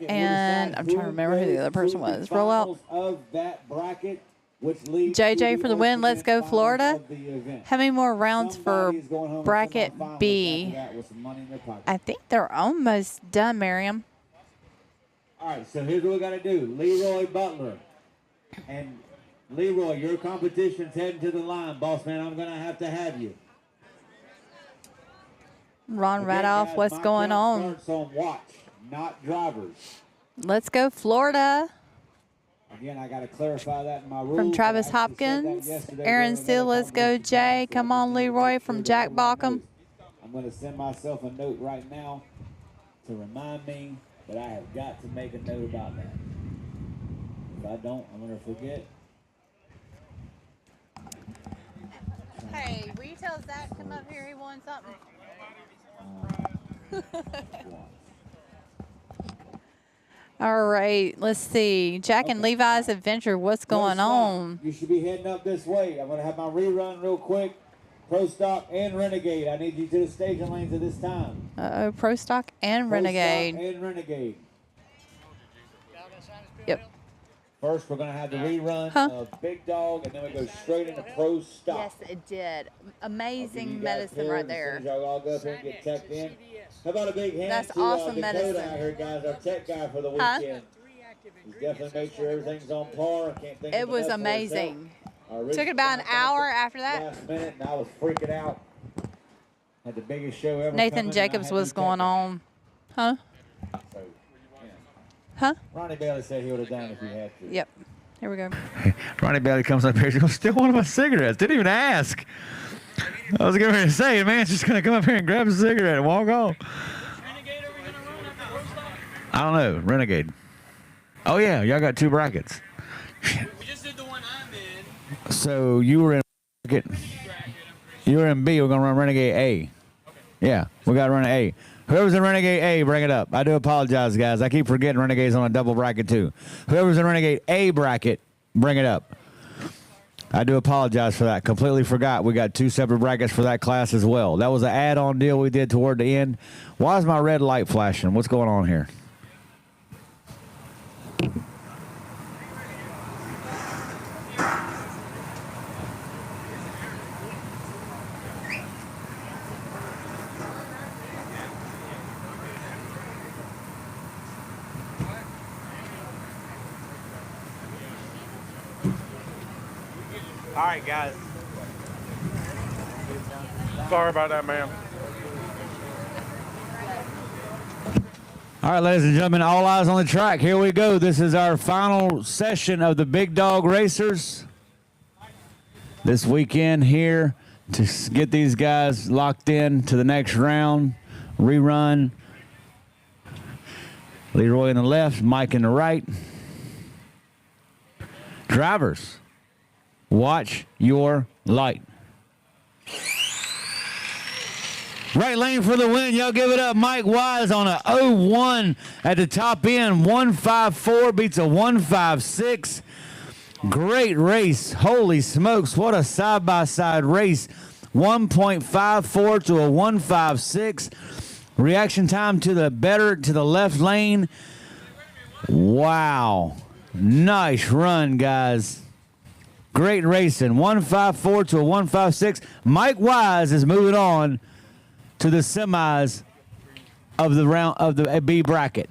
And I'm trying to remember who the other person was. Rollout. Of that bracket, which leads JJ to for the win. Let's go, Florida. How many more rounds for bracket B? I think they're almost done, Miriam. All right, so here's what we got to do. Leroy Butler. And Leroy, your competition's heading to the line, boss man. I'm going to have you. Ron Again, Radoff, guys, what's my going count on? starts on watch, not drivers. Let's go, Florida. Again, I got to clarify that in my rules. From Travis I actually said that Hopkins. yesterday Aaron during Steele, another let's go, competition. Jay. Come on, Leroy from Jack Bockham. I'm going to send myself a note right now to remind me that I have got to make a note about that. If I don't, I'm going to forget. Hey, will you tell Zach to come up here? He won something. All right, let's see. Jack and Levi's Adventure, what's going on? You should be heading up this way. I'm going to have my rerun real quick. Pro Stock and Renegade. I need you to the staging lanes at this time. Uh-oh, Pro Stock and Pro Renegade. Stock and Renegade. Yep. First, we're going to have the rerun of Big Dog, and then we go straight into Pro Stock. Yes, it did. Amazing You guys medicine here, right as there. soon as y'all all go up here and get checked in. How about a big hand That's to awesome Dakota medicine. out here, guys, our tech guy for the Huh? weekend. He's definitely made sure everything's on par. I can't think It of was enough for amazing. himself. Took it about an hour after that. Last minute, and I was freaking out. Had the biggest show ever. Nathan coming, Jacobs and I had was no going tech. on. Huh? So, yeah. Huh? Ronnie Bailey said he would have done it if he had to. Yep. Here we go. Ronnie Bailey comes up here. He's going to steal one of my cigarettes. Didn't even ask. I was getting ready to say, man's just going to come up here and grab a cigarette and walk off. I don't know. Renegade. Oh, yeah. Y'all got 2 brackets. We just did the one I'm in. So you were in bracket. You were in B. We're going to run Renegade A. Yeah. We got to run A. Whoever's in Renegade A, bring it up. I do apologize, guys. I keep forgetting Renegade's on a double bracket, too. Whoever's in Renegade A bracket, bring it up. I do apologize for that. Completely forgot. We got 2 separate brackets for that class as well. That was an add-on deal we did toward the end. Why is my red light flashing? What's going on here? All right, guys. Sorry about that, ma'am. All right, ladies and gentlemen, all eyes on the track. Here we go. This is our final session of the Big Dog Racers. This weekend here to get these guys locked in to the next round. Rerun. Leroy in the left, Mike in the right. Drivers, watch your light. Right lane for the win. Y'all give it up. Mike Wise on a 0-1 at the top end. 154 beats a 156. Great race. Holy smokes. What a side-by-side race. 1.54 to a 156. Reaction time to the left lane. Wow. Nice run, guys. Great racing. 154 to a 156. Mike Wise is moving on to the semis of the round of the B bracket.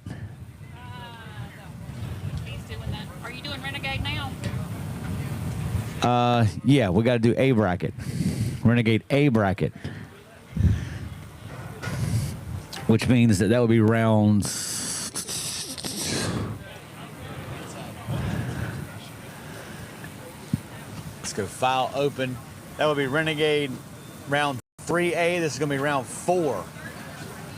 He's doing that. Are you doing Renegade now? Yeah, we got to do A bracket. Renegade A bracket. Which means that would be rounds. Let's go file open. That would be Renegade round 3A. This is going to be round 4.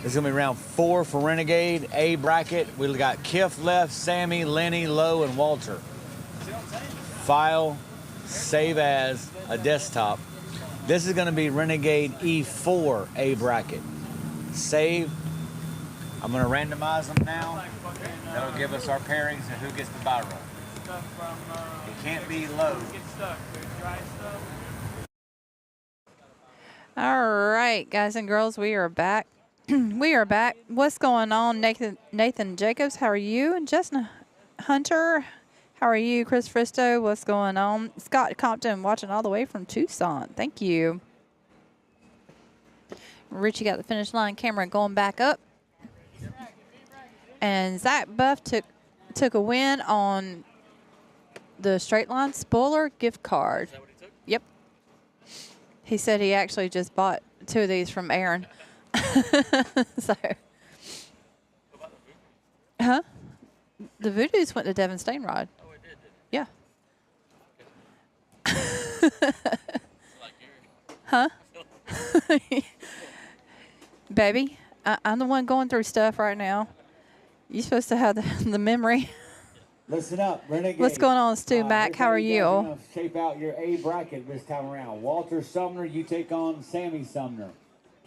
This is going to be round 4 for Renegade A bracket. We got Kiff left, Sammy, Lenny, Lowe, and Walter. File, save as a desktop. This is going to be Renegade E4 A bracket. Save. I'm going to randomize them now. That'll give us our pairings and who gets the buy roll. It can't be Lowe. All right, guys and girls, we are back. We are back. What's going on, Nathan Jacobs? How are you? And Justin Hunter, how are you? Chris Fristo, what's going on? Scott Compton, watching all the way from Tucson. Thank you. Richie got the finish line camera going back up. And Zach Buff took a win on the straight line spoiler gift card. Is that what he took? Yep. He said he actually just bought 2 of these from Aaron. So. Huh? The Voodoos went to Devin Stainrod. Oh, it did. Yeah. Okay. Huh? Baby, I'm the one going through stuff right now. You're supposed to have the memory. Listen up, Renegade. What's going on, Stu Mac? How are We're you? gonna shape out your A bracket this time around. Walter Sumner, you take on Sammy Sumner.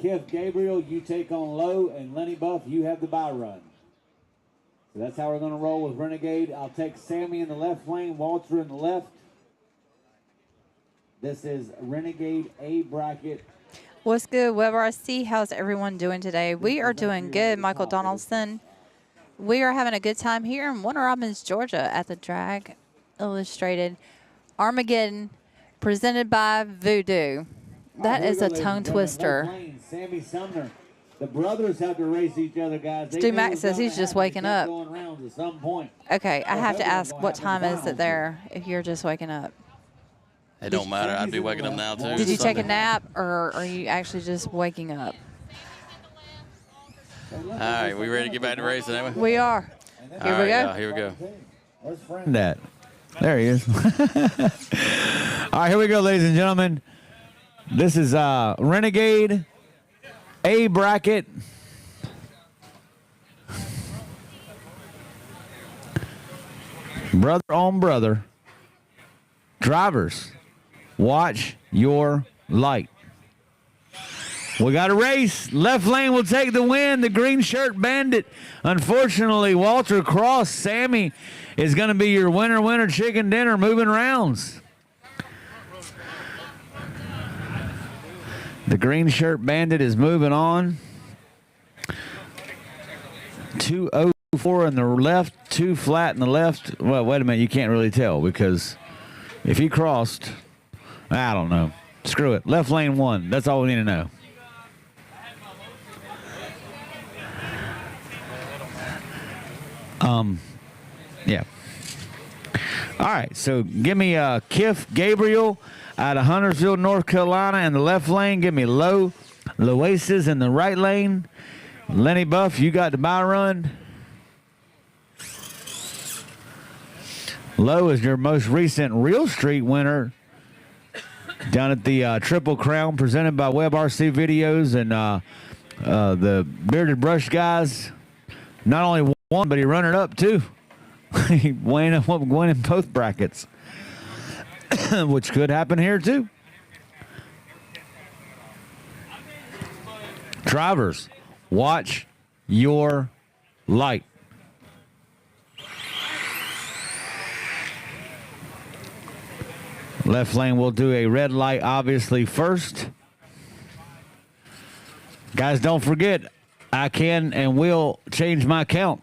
Kiff Gabriel, you take on Lowe, and Lenny Buff, you have the bye run. So that's how we're going to roll with Renegade. I'll take Sammy in the left lane, Walter in the left. This is Renegade A bracket. What's good, WebRC? How's everyone doing today? We are doing good, Michael Donaldson. We are having a good time here in Warner Robins, Georgia at the Drag Illustrated Armageddon presented by Voodoo. That is a tongue twister. Sammy Sumner. The brothers have to race each other, guys. Stu Mac says he's just waking up. Going rounds at some point. Okay, I have to ask what time is it there if you're just waking up? It don't matter. I'd be waking up now, too. Did you take a Sunday. nap or are you actually just waking up? All right, we ready to get back to racing, ain't we? We are. Here we go. Here we go. Where's Frank? That. There he is. All right, here we go, ladies and gentlemen. This is Renegade A bracket. Brother on brother. Drivers, watch your light. We got a race. Left lane will take the win. The green shirt bandit. Unfortunately, Walter Cross, Sammy, is going to be your winner chicken dinner moving rounds. The green shirt bandit is moving on. 204 in the left, 2 flat in the left. Well, wait a minute. You can't really tell because if he crossed, I don't know. Screw it. Left lane 1. That's all we need to know. Yeah. All right, so give me Kiff Gabriel out of Huntersville, North Carolina in the left lane. Give me Lowe Loasis in the right lane. Lenny Buff, you got the bye run. Lowe is your most recent Real Street winner down at the Triple Crown presented by WebRC Videos and the Bearded Brush guys. Not only won, but he run it up too. He won in both brackets, which could happen here too. Drivers, watch your light. Left lane will do a red light, obviously, first. Guys, don't forget, I can and will change my count.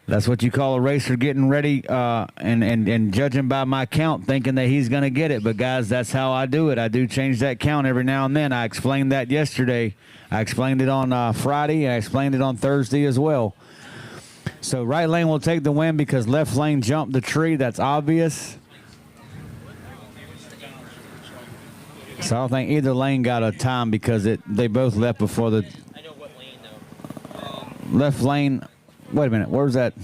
That's what you call a racer getting ready and judging by my count, thinking that he's going to get it. But, guys, that's how I do it. I do change that count every now and then. I explained that yesterday. I explained it on Friday. I explained it on Thursday as well. So right lane will take the win because left lane jumped the tree. That's obvious. So I don't think either lane got a time because they both left before the left lane. Wait a minute. Where's that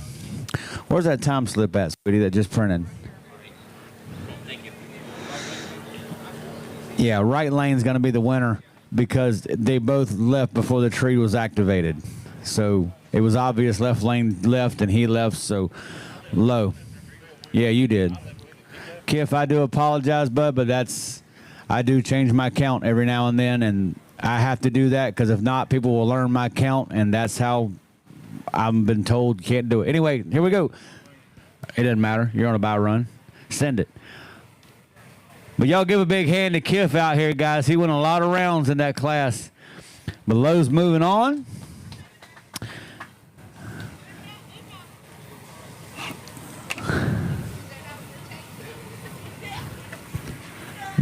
time slip at, sweetie, that just printed? Yeah, right lane's going to be the winner because they both left before the tree was activated. So it was obvious left lane left and he left, so low. Yeah, you did. Kiff, I do apologize, bud, but I do change my count every now and then, and I have to do that because if not, people will learn my count, and that's how I've been told you can't do it. Anyway, here we go. It doesn't matter. You're on a buy run. Send it. But y'all give a big hand to Kiff out here, guys. He won a lot of rounds in that class. But Lowe's moving on.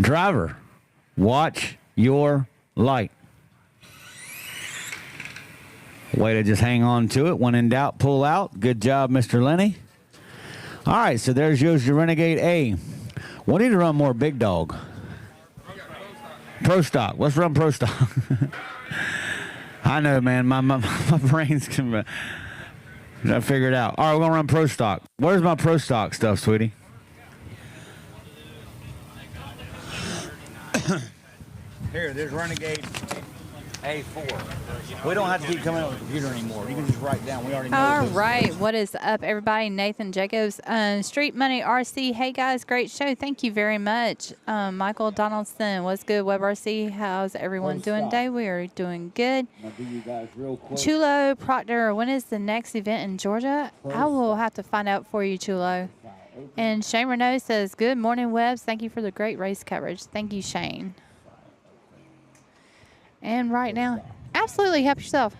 Driver, watch your light. Way to just hang on to it. When in doubt, pull out. Good job, Mr. Lenny. All right, so there's your Renegade A. We need to run more big dog. Pro stock. Let's run pro stock. I know, man. My brain's can figure it out. All right, we're going to run pro stock. Where's my pro stock stuff, sweetie? Here, there's Renegade A4. We don't have to keep coming up with the computer anymore. You can just write down. We already know. All right. What is up, everybody? Nathan Jacobs, Street Money RC. Hey, guys. Great show. Thank you very much. Michael Donaldson. What's good, Web RC? How's everyone doing today? We are doing good. Chulo Proctor. When is the next event in Georgia? I will have to find out for you, Chulo. And Shane Renault says, good morning, Webbs. Thank you for the great race coverage. Thank you, Shane. And right now, absolutely, help yourself.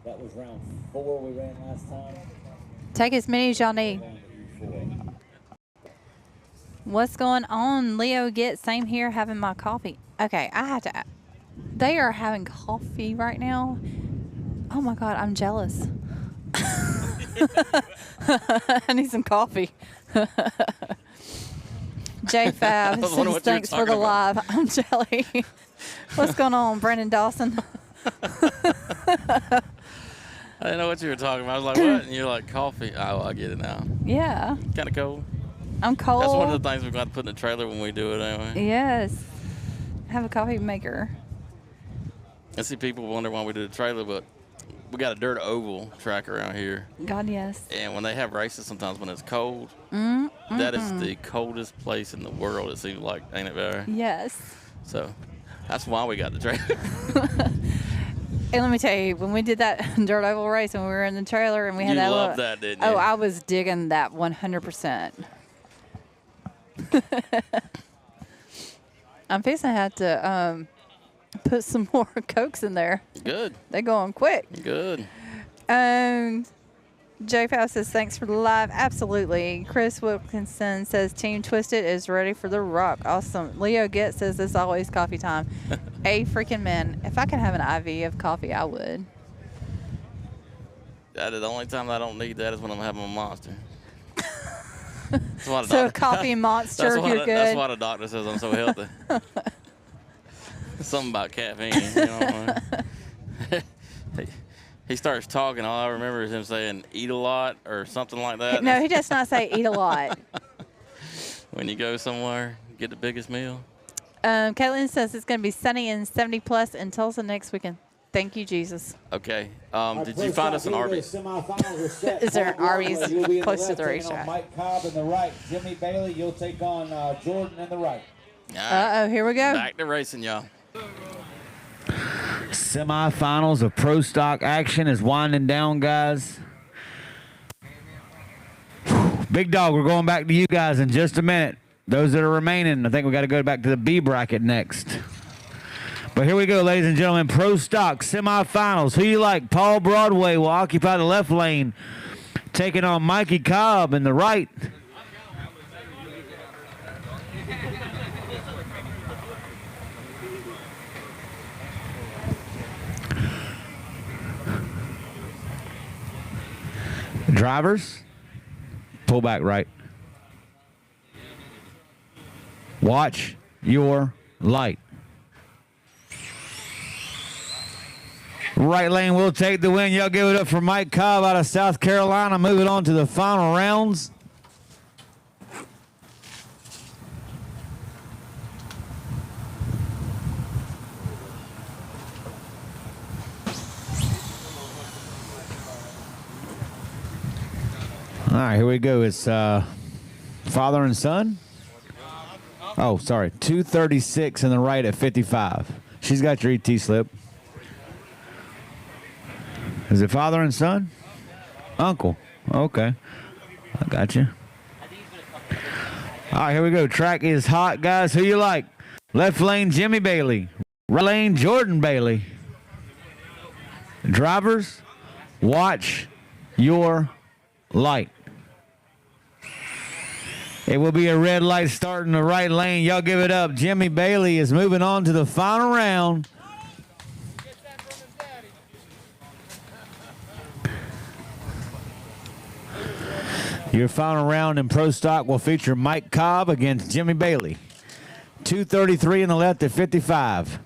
That was round 4 we ran last time. Take as many as y'all need. What's going on? Leo, same here, having my coffee. Okay, I have to. They are having coffee right now. Oh my God, I'm jealous. I need some coffee. J5 says thanks for the live. I'm jelly. What's going on, Brandon Dawson? I didn't know what you were talking about. I was like, what? And you're like, coffee. Oh, I get it now. Yeah. Kind of cold. I'm cold. That's one of the things we've got to put in the trailer when we do it anyway. Yes. Have a coffee maker. I see people wonder why we do the trailer, but we got a dirt oval track around here. God, yes. And when they have races, sometimes when it's cold, that is the coldest place in the world, it seems like, ain't it, Barry? Yes. So that's why we got the trailer. And let me tell you, when we did that dirt oval race and we were in the trailer and we had you that loved that, didn't you? Oh, I was digging that 100%. I'm fixing to have to put some more Cokes in there. Good. They're going quick. Good. Jay Faust says, thanks for the live. Absolutely. Chris Wilkinson says, Team Twisted is ready for the rock. Awesome. Leo Get says, it's always coffee time. A freaking man. If I could have an IV of coffee, I would. That is the only time I don't need that is when I'm having a monster. So coffee monster, you're good. That's why the doctor says I'm so healthy. Something about caffeine. You know what I mean? He starts talking. All I remember is him saying, eat a lot or something like that. No, he does not say eat a lot. When you go somewhere, get the biggest meal. Caitlin says it's going to be sunny and 70 plus in Tulsa next weekend. Thank you, Jesus. Okay. Did you find us an Arby's? Is there an Arby's close to the racetrack? Mike Cobb in the right. Jimmy Bailey, you'll take on Jordan in the right. Uh-oh, here we go. Back to racing, y'all. Semifinals of pro stock action is winding down, guys. Big dog, we're going back to you guys in just a minute. Those that are remaining, I think we got to go back to the B bracket next. But here we go, ladies and gentlemen. Pro Stock semifinals. Who you like? Paul Broadway will occupy the left lane, taking on Mikey Cobb in the right. Drivers, pull back right. Watch your light. Right lane will take the win. Y'all give it up for Mike Cobb out of South Carolina. Moving on to the final rounds. All right, here we go. It's father and son. Oh, sorry. 236 in the right at 55. She's got your ET slip. Is it father and son? Uncle. Okay. I got you. All right, here we go. Track is hot, guys. Who you like? Left lane, Jimmy Bailey. Right lane, Jordan Bailey. Drivers, watch your light. It will be a red light starting the right lane. Y'all give it up. Jimmy Bailey is moving on to the final round. Your final round in Pro Stock will feature Mike Cobb against Jimmy Bailey. 233 in the left at 55.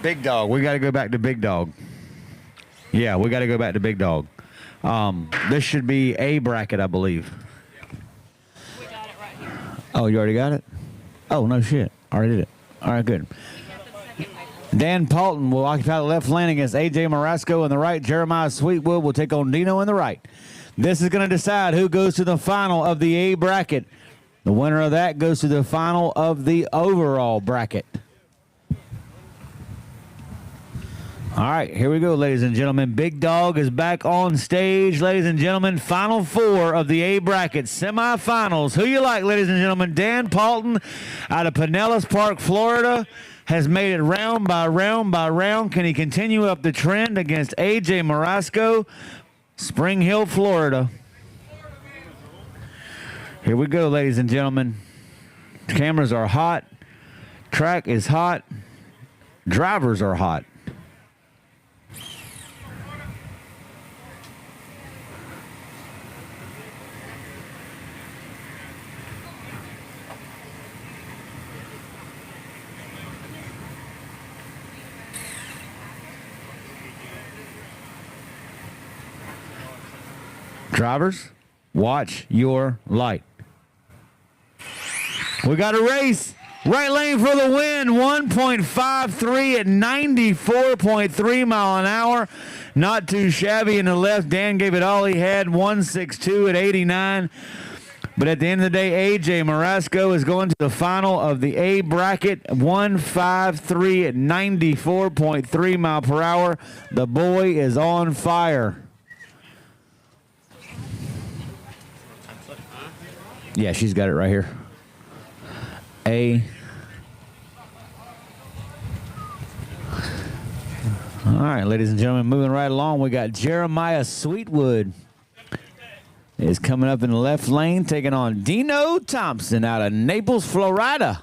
Big Dog. We got to go back to Big Dog. Yeah, we got to go back to Big Dog. This should be A bracket, I believe. We got it right here. Oh, you already got it? Oh, no shit. Already did it. All right, good. Dan Paulton will occupy the left lane against A.J. Marasco in the right. Jeremiah Sweetwood will take on Dino in the right. This is going to decide who goes to the final of the A bracket. The winner of that goes to the final of the overall bracket. All right, here we go, ladies and gentlemen. Big Dog is back on stage, ladies and gentlemen. Final four of the A bracket semifinals. Who you like, ladies and gentlemen? Dan Paulton out of Pinellas Park, Florida, has made it round by round by round. Can he continue up the trend against A.J. Marasco, Spring Hill, Florida? Here we go, ladies and gentlemen. Cameras are hot. Track is hot. Drivers are hot. Drivers, watch your light. We got a race. Right lane for the win. 1.53 at 94.3 mile an hour. Not too shabby in the left. Dan gave it all he had. 162 at 89. But at the end of the day, A.J. Marasco is going to the final of the A bracket. 153 at 94.3 mile per hour. The boy is on fire. Yeah, she's got it right here. A. All right, ladies and gentlemen, moving right along, we got Jeremiah Sweetwood is coming up in the left lane, taking on Dino Thompson out of Naples, Florida.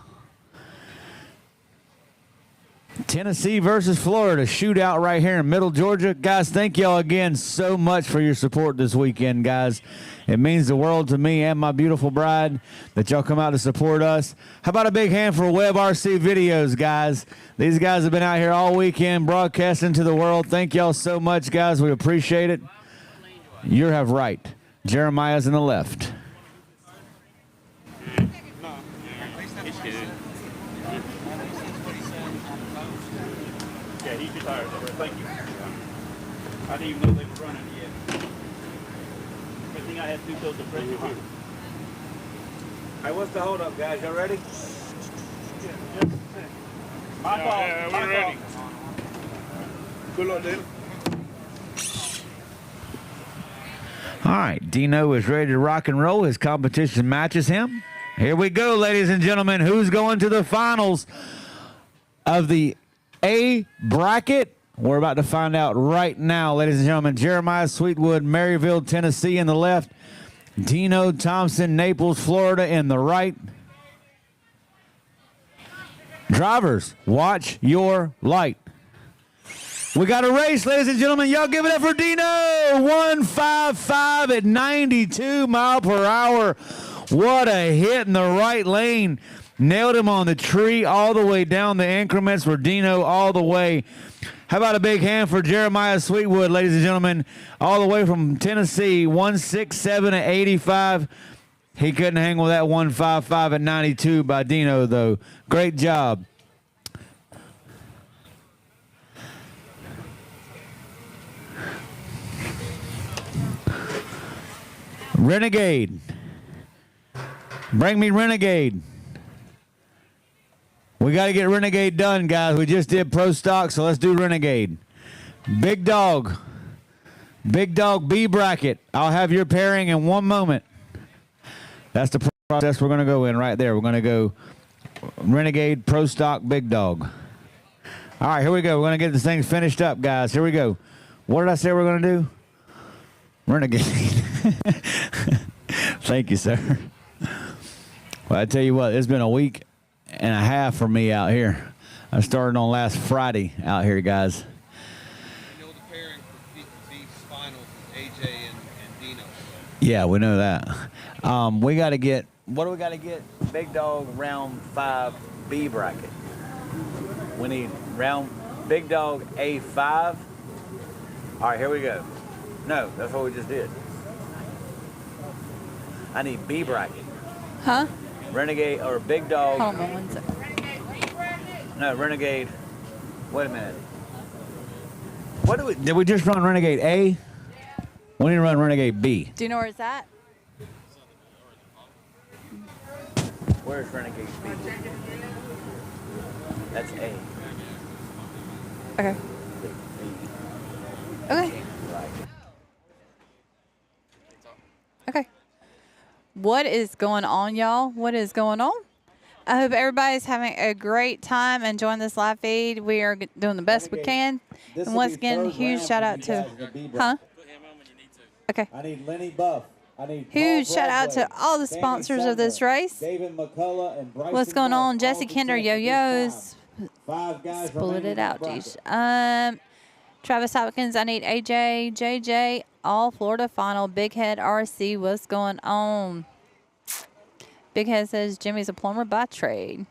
Tennessee versus Florida shootout right here in Middle Georgia. Guys, thank y'all again so much for your support this weekend, guys. It means the world to me and my beautiful bride that y'all come out to support us. How about a big hand for Web RC Videos, guys? These guys have been out here all weekend broadcasting to the world. Thank y'all so much, guys. We appreciate it. You have right. Jeremiah's in the left. Yeah, he's retired. Thank you. I didn't even know they were running yet. Good thing I had 2 pills of pressure. Hey, what's the hold up, guys? Y'all ready? My fault. Yeah, we're ready. Good luck, Dale. All right, Dino is ready to rock and roll. His competition matches him. Here we go, ladies and gentlemen. Who's going to the finals of the A bracket? We're about to find out right now, ladies and gentlemen. Jeremiah Sweetwood, Maryville, Tennessee in the left. Dino Thompson, Naples, Florida in the right. Drivers, watch your light. We got a race, ladies and gentlemen. Y'all give it up for Dino. 155 at 92 mile per hour. What a hit in the right lane. Nailed him on the tree all the way down the increments for Dino all the way. How about a big hand for Jeremiah Sweetwood, ladies and gentlemen, all the way from Tennessee, 167 at 85. He couldn't hang with that 155 at 92 by Dino, though. Great job. Renegade. Bring me Renegade. We got to get Renegade done, guys. We just did Pro Stock, so let's do Renegade. Big Dog. Big Dog B bracket. I'll have your pairing in 1 moment. That's the process we're going to go in right there. We're going to go Renegade, Pro Stock, Big Dog. All right, here we go. We're going to get this thing finished up, guys. Here we go. What did I say we're going to do? Renegade. Thank you, sir. Well, I tell you what, it's been a week and a half for me out here. I started on last Friday out here, guys. You know the pairing for Beef's finals is AJ and Dino. Yeah, we know that. We got to get, what do we got to get? Big Dog round 5 B bracket. We need round Big Dog A5. All right, here we go. No, that's what we just did. I need B bracket. Huh? Renegade or Big Dog. Hold on 1 second. No, Renegade. Wait a minute. What do we? Did we just run Renegade A? We need to run Renegade B. Do you know where it's at? Where's Renegade B? That's A. Okay. Okay. Okay. What is going on, y'all? What is going on? I hope everybody's having a great time enjoying this live feed. We are doing the best we can. And once again, huge shout out to, huh? Okay. I need Lenny Buff. I need huge shout out to all the sponsors of this race. David McCullough and Bryson What's going on? Buff, Jesse Kinder, Yo-Yos. 5 guys Split it remaining out, in the geez. bracket. Travis Hopkins, I need AJ, JJ, all Florida final. Big Head RC, what's going on? Big Head says Jimmy's a plumber by trade.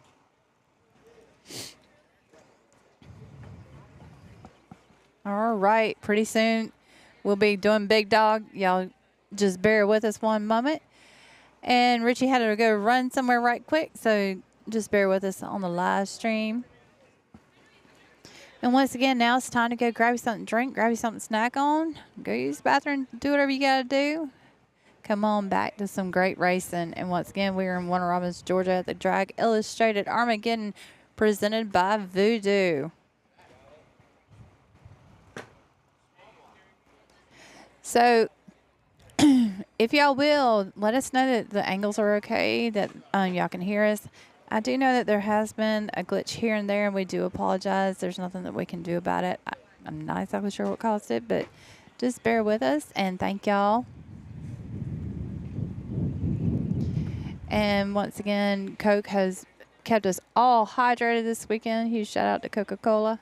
All right, pretty soon we'll be doing Big Dog. Y'all just bear with us 1 moment. And Richie had to go run somewhere right quick, so just bear with us on the live stream. And once again, now it's time to go grab you something to drink, grab you something to snack on, go use the bathroom, do whatever you got to do. Come on back to some great racing. And once again, we are in Warner Robins, Georgia at the Drag Illustrated Armageddon presented by Voodoo. So if y'all will, let us know that the angles are okay, that y'all can hear us. I do know that there has been a glitch here and there, and we do apologize. There's nothing that we can do about it. I'm not exactly sure what caused it, but just bear with us, and thank y'all. And once again, Coke has kept us all hydrated this weekend. Huge shout out to Coca-Cola.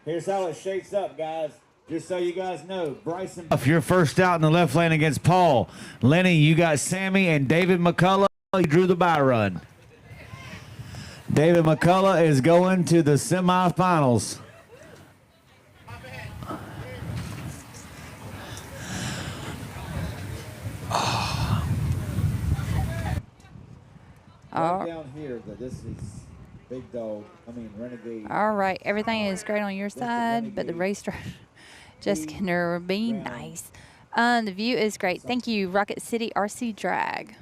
Here's how it shapes up, guys. Just so you guys know, Bryson. If you're first out in the left lane against Paul, Lenny, you got Sammy and David McCullough. He drew the bye run. David McCullough is going to the semifinals. Right down here that this is Big Dog. Renegade. All right, everything is great on your side, but the race driver, Jessica will be nice. The view is great. Thank you, Rocket City RC Drag.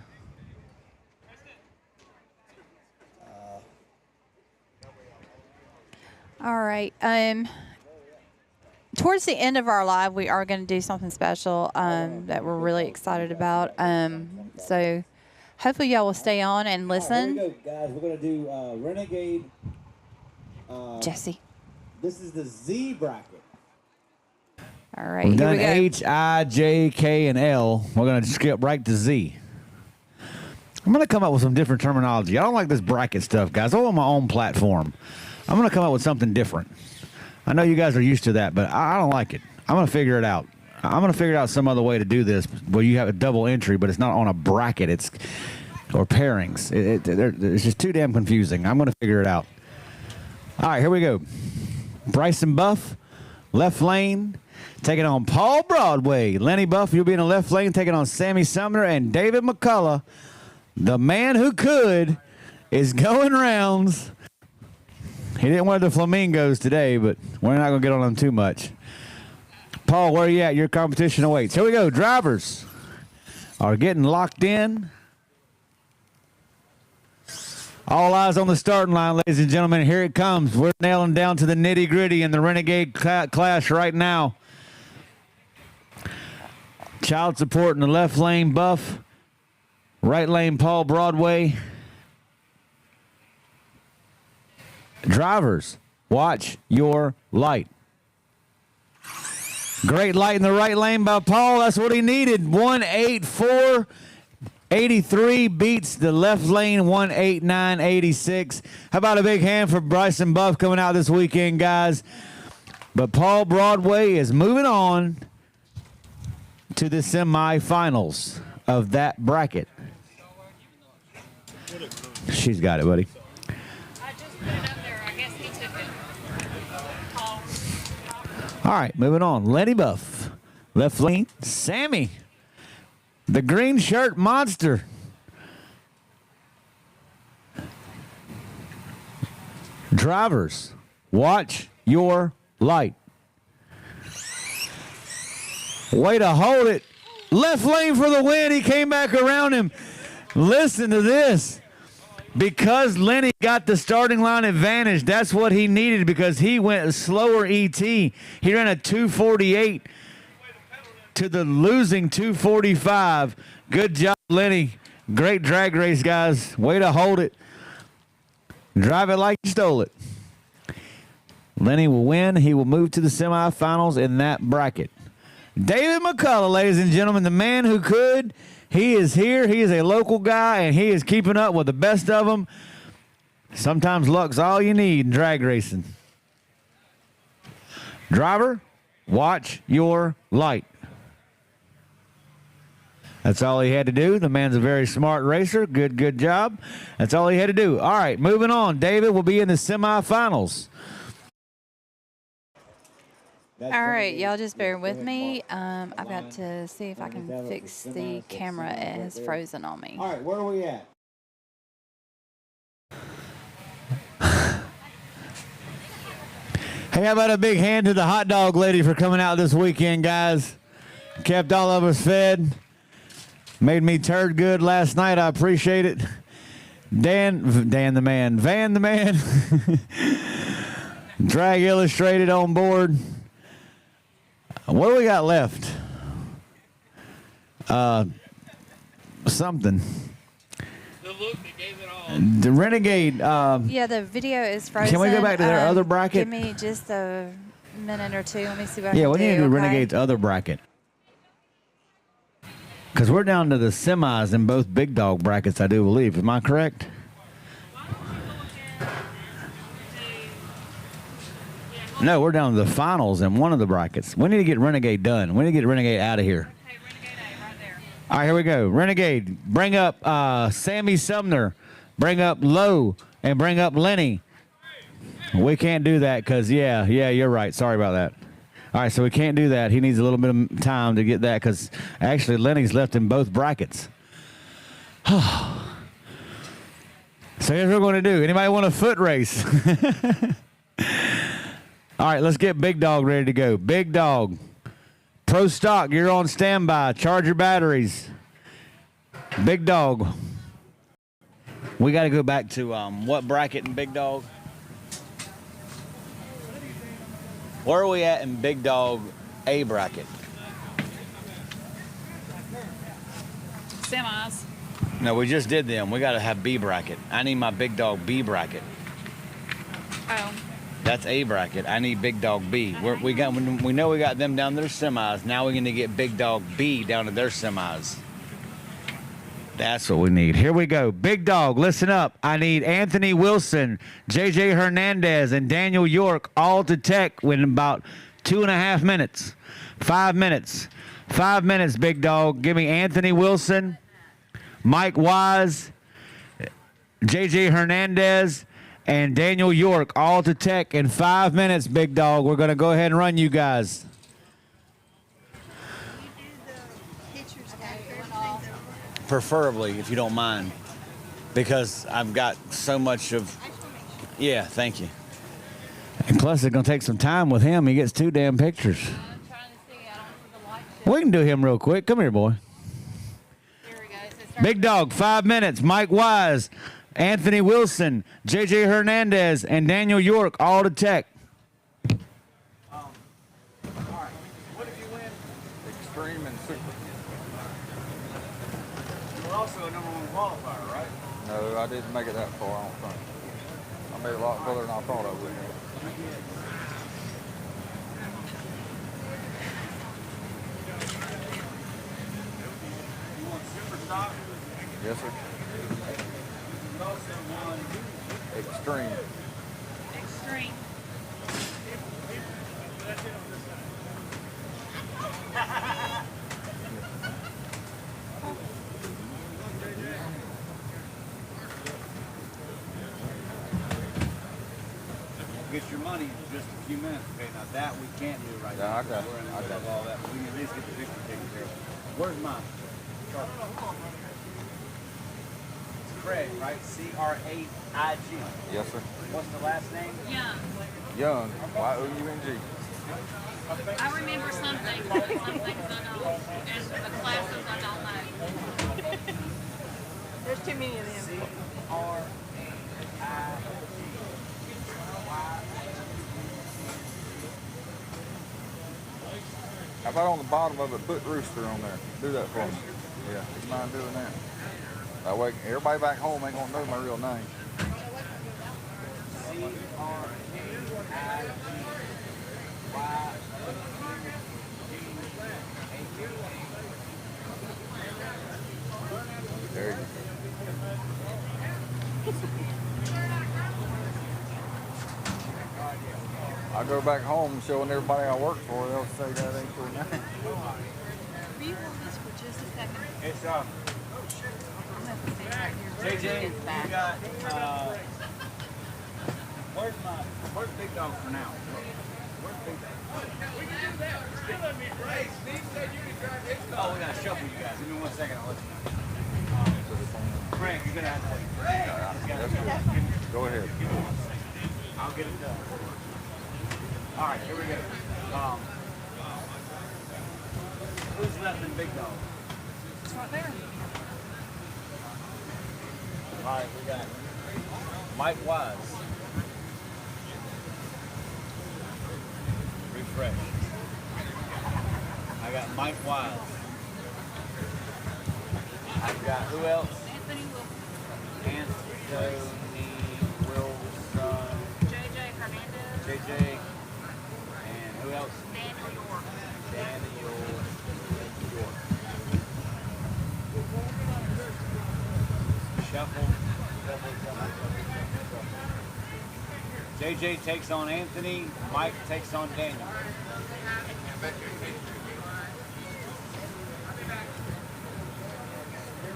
All right. Towards the end of our live, we are going to do something special that we're really excited about. So hopefully y'all will stay on and listen. All right, here we go, guys. We're going to do Renegade. Jesse. This is the Z bracket. All right. We've Here done we go. H, I, J, K, and L. We're going to skip right to Z. I'm going to come up with some different terminology. I don't like this bracket stuff, guys. I want my own platform. I'm going to come up with something different. I know you guys are used to that, but I don't like it. I'm going to figure it out. I'm going to figure out some other way to do this where you have a double entry, but it's not on a bracket. Or pairings. It's just too damn confusing. I'm going to figure it out. All right, here we go. Bryson Buff, left lane, taking on Paul Broadway. Lenny Buff, you'll be in the left lane, taking on Sammy Sumner, and David McCullough, the man who could, is going rounds. He didn't wear the flamingos today, but we're not going to get on them too much. Paul, where are you at? Your competition awaits. Here we go. Drivers are getting locked in. All eyes on the starting line, ladies and gentlemen. Here it comes. We're nailing down to the nitty-gritty in the Renegade clash right now. Child support in the left lane, Buff. Right lane, Paul Broadway. Drivers, watch your light. Great light in the right lane by Paul. That's what he needed. 1:84.83 beats the left lane 1:89.86. How about a big hand for Bryson Buff coming out this weekend, guys? But Paul Broadway is moving on to the semifinals of that bracket. She's got it, buddy. All right, moving on. Lenny Buff, left lane. Sammy, the green shirt monster. Drivers, watch your light. Way to hold it. Left lane for the win. He came back around him. Listen to this. Because Lenny got the starting line advantage, that's what he needed because he went a slower ET. He ran a 2:48 to the losing 2:45. Good job, Lenny. Great drag race, guys. Way to hold it. Drive it like you stole it. Lenny will win. He will move to the semifinals in that bracket. David McCullough, ladies and gentlemen, the man who could. He is here. He is a local guy, and he is keeping up with the best of them. Sometimes luck's all you need in drag racing. Driver, watch your light. That's all he had to do. The man's a very smart racer. Good job. That's all he had to do. All right, moving on. David will be in the semifinals. All right, y'all just bear with me. I've got to see if I can fix the camera. It has frozen on me. All right, where are we at? Hey, how about a big hand to the hot dog lady for coming out this weekend, guys? Kept all of us fed. Made me turd good last night. I appreciate it. Dan the man. Van the man. Drag Illustrated on board. What do we got left? Something. The Renegade. Yeah, the video is frozen. Can we go back to their other bracket? Give me just a minute or two. Let me see what I can do. Yeah, we need to do okay? Renegade's other bracket. Because we're down to the semis in both big dog brackets, I do believe. Am I correct? No, we're down to the finals in one of the brackets. We need to get Renegade done. We need to get Renegade out of here. Okay, Renegade A right there. All right, here we go. Renegade, bring up Sammy Sumner. Bring up Lowe and bring up Lenny. We can't do that because, yeah, you're right. Sorry about that. All right, so we can't do that. He needs a little bit of time to get that because actually Lenny's left in both brackets. So here's what we're going to do. Anybody want a foot race? All right, let's get Big Dog ready to go. Big Dog. Pro Stock, you're on standby. Charge your batteries. Big Dog. We got to go back to what bracket in Big Dog? Where are we at in Big Dog A bracket? Semis. No, we just did them. We got to have B bracket. I need my Big Dog B bracket. Oh. That's A bracket. I need Big Dog B. We know we got them down to their semis. Now we're going to get Big Dog B down to their semis. That's what we need. Here we go. Big Dog, listen up. I need Anthony Wilson, JJ Hernandez, and Daniel York all to tech in about 2.5 minutes. 5 minutes. 5 minutes, Big Dog. Give me Anthony Wilson, Mike Wise, JJ Hernandez, and Daniel York all to tech in 5 minutes, Big Dog. We're going to go ahead and run you guys. Preferably, if you don't mind, because I've got so much of... Yeah, thank you. And plus, it's going to take some time with him. He gets 2 damn pictures. We can do him real quick. Come here, boy. Big Dog, 5 minutes. Mike Wise, Anthony Wilson, JJ Hernandez, and Daniel York all to tech. All right. What if you win? Extreme and super. You're also a #1 qualifier, right? No, I didn't make it that far, I don't think. I made it a lot further than I thought I would. You want super stock? Yes, sir. You also won Extreme. Extreme. get your money in just a few minutes. Okay, now that we can't do right now. I got it. We're in the middle of all that. We can at least get the picture taken care of. Where's mine? It's Craig, right? C-R-A-I-G. Yes, sir. What's the last name? Young. Young. Y-O-U-N-G. I remember some things, but some things I don't. And the classes I don't know. There's too many of them. How about on the bottom of it, put Rooster on there? Do that for me. Yeah, do you mind doing that? That way, everybody back home ain't gonna know my real name. There you go. I go back home showing everybody I work for, they'll say that ain't your name. Will you hold this for just a second? It's JJ, you got where's Big Dog for now? Where's Big Dog? We can do that. Still let me. Hey, Steve said you can drive his dog. Oh, we gotta shuffle you guys. Give me 1 second, I'll let you know. Frank, you're gonna have to wait. Go ahead. I'll get it done. All right, here we go. Who's left in Big Dog? It's right there. All right, we got Mike Wise. Refresh. I got Mike Wise. I've got who else? Anthony Wilson. Anthony Wilson. JJ Hernandez. JJ. And who else? Daniel York. Daniel York. Shuffle. JJ takes on Anthony. Mike takes on Daniel.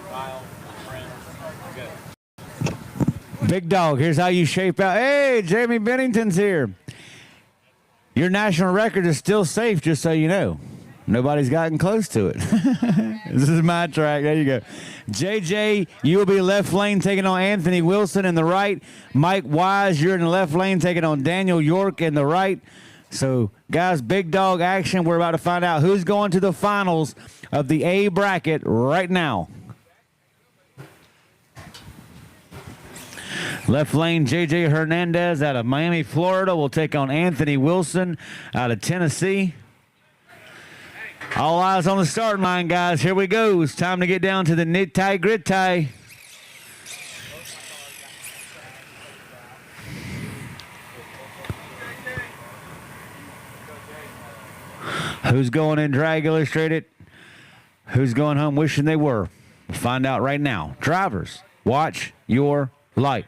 Kyle, friends, good. Big Dog, here's how you shape out. Hey, Jamie Bennington's here. Your national record is still safe, just so you know. Nobody's gotten close to it. This is my track. There you go. JJ, you will be left lane taking on Anthony Wilson in the right. Mike Wise, you're in the left lane taking on Daniel York in the right. So, guys, Big Dog action. We're about to find out who's going to the finals of the A bracket right now. Left lane, J.J. Hernandez out of Miami, Florida will take on Anthony Wilson out of Tennessee. All eyes on the starting line, guys. Here we go. It's time to get down to the nitty-gritty. Who's going in Drag Illustrated? Who's going home wishing they were? We'll find out right now. Drivers, watch your light.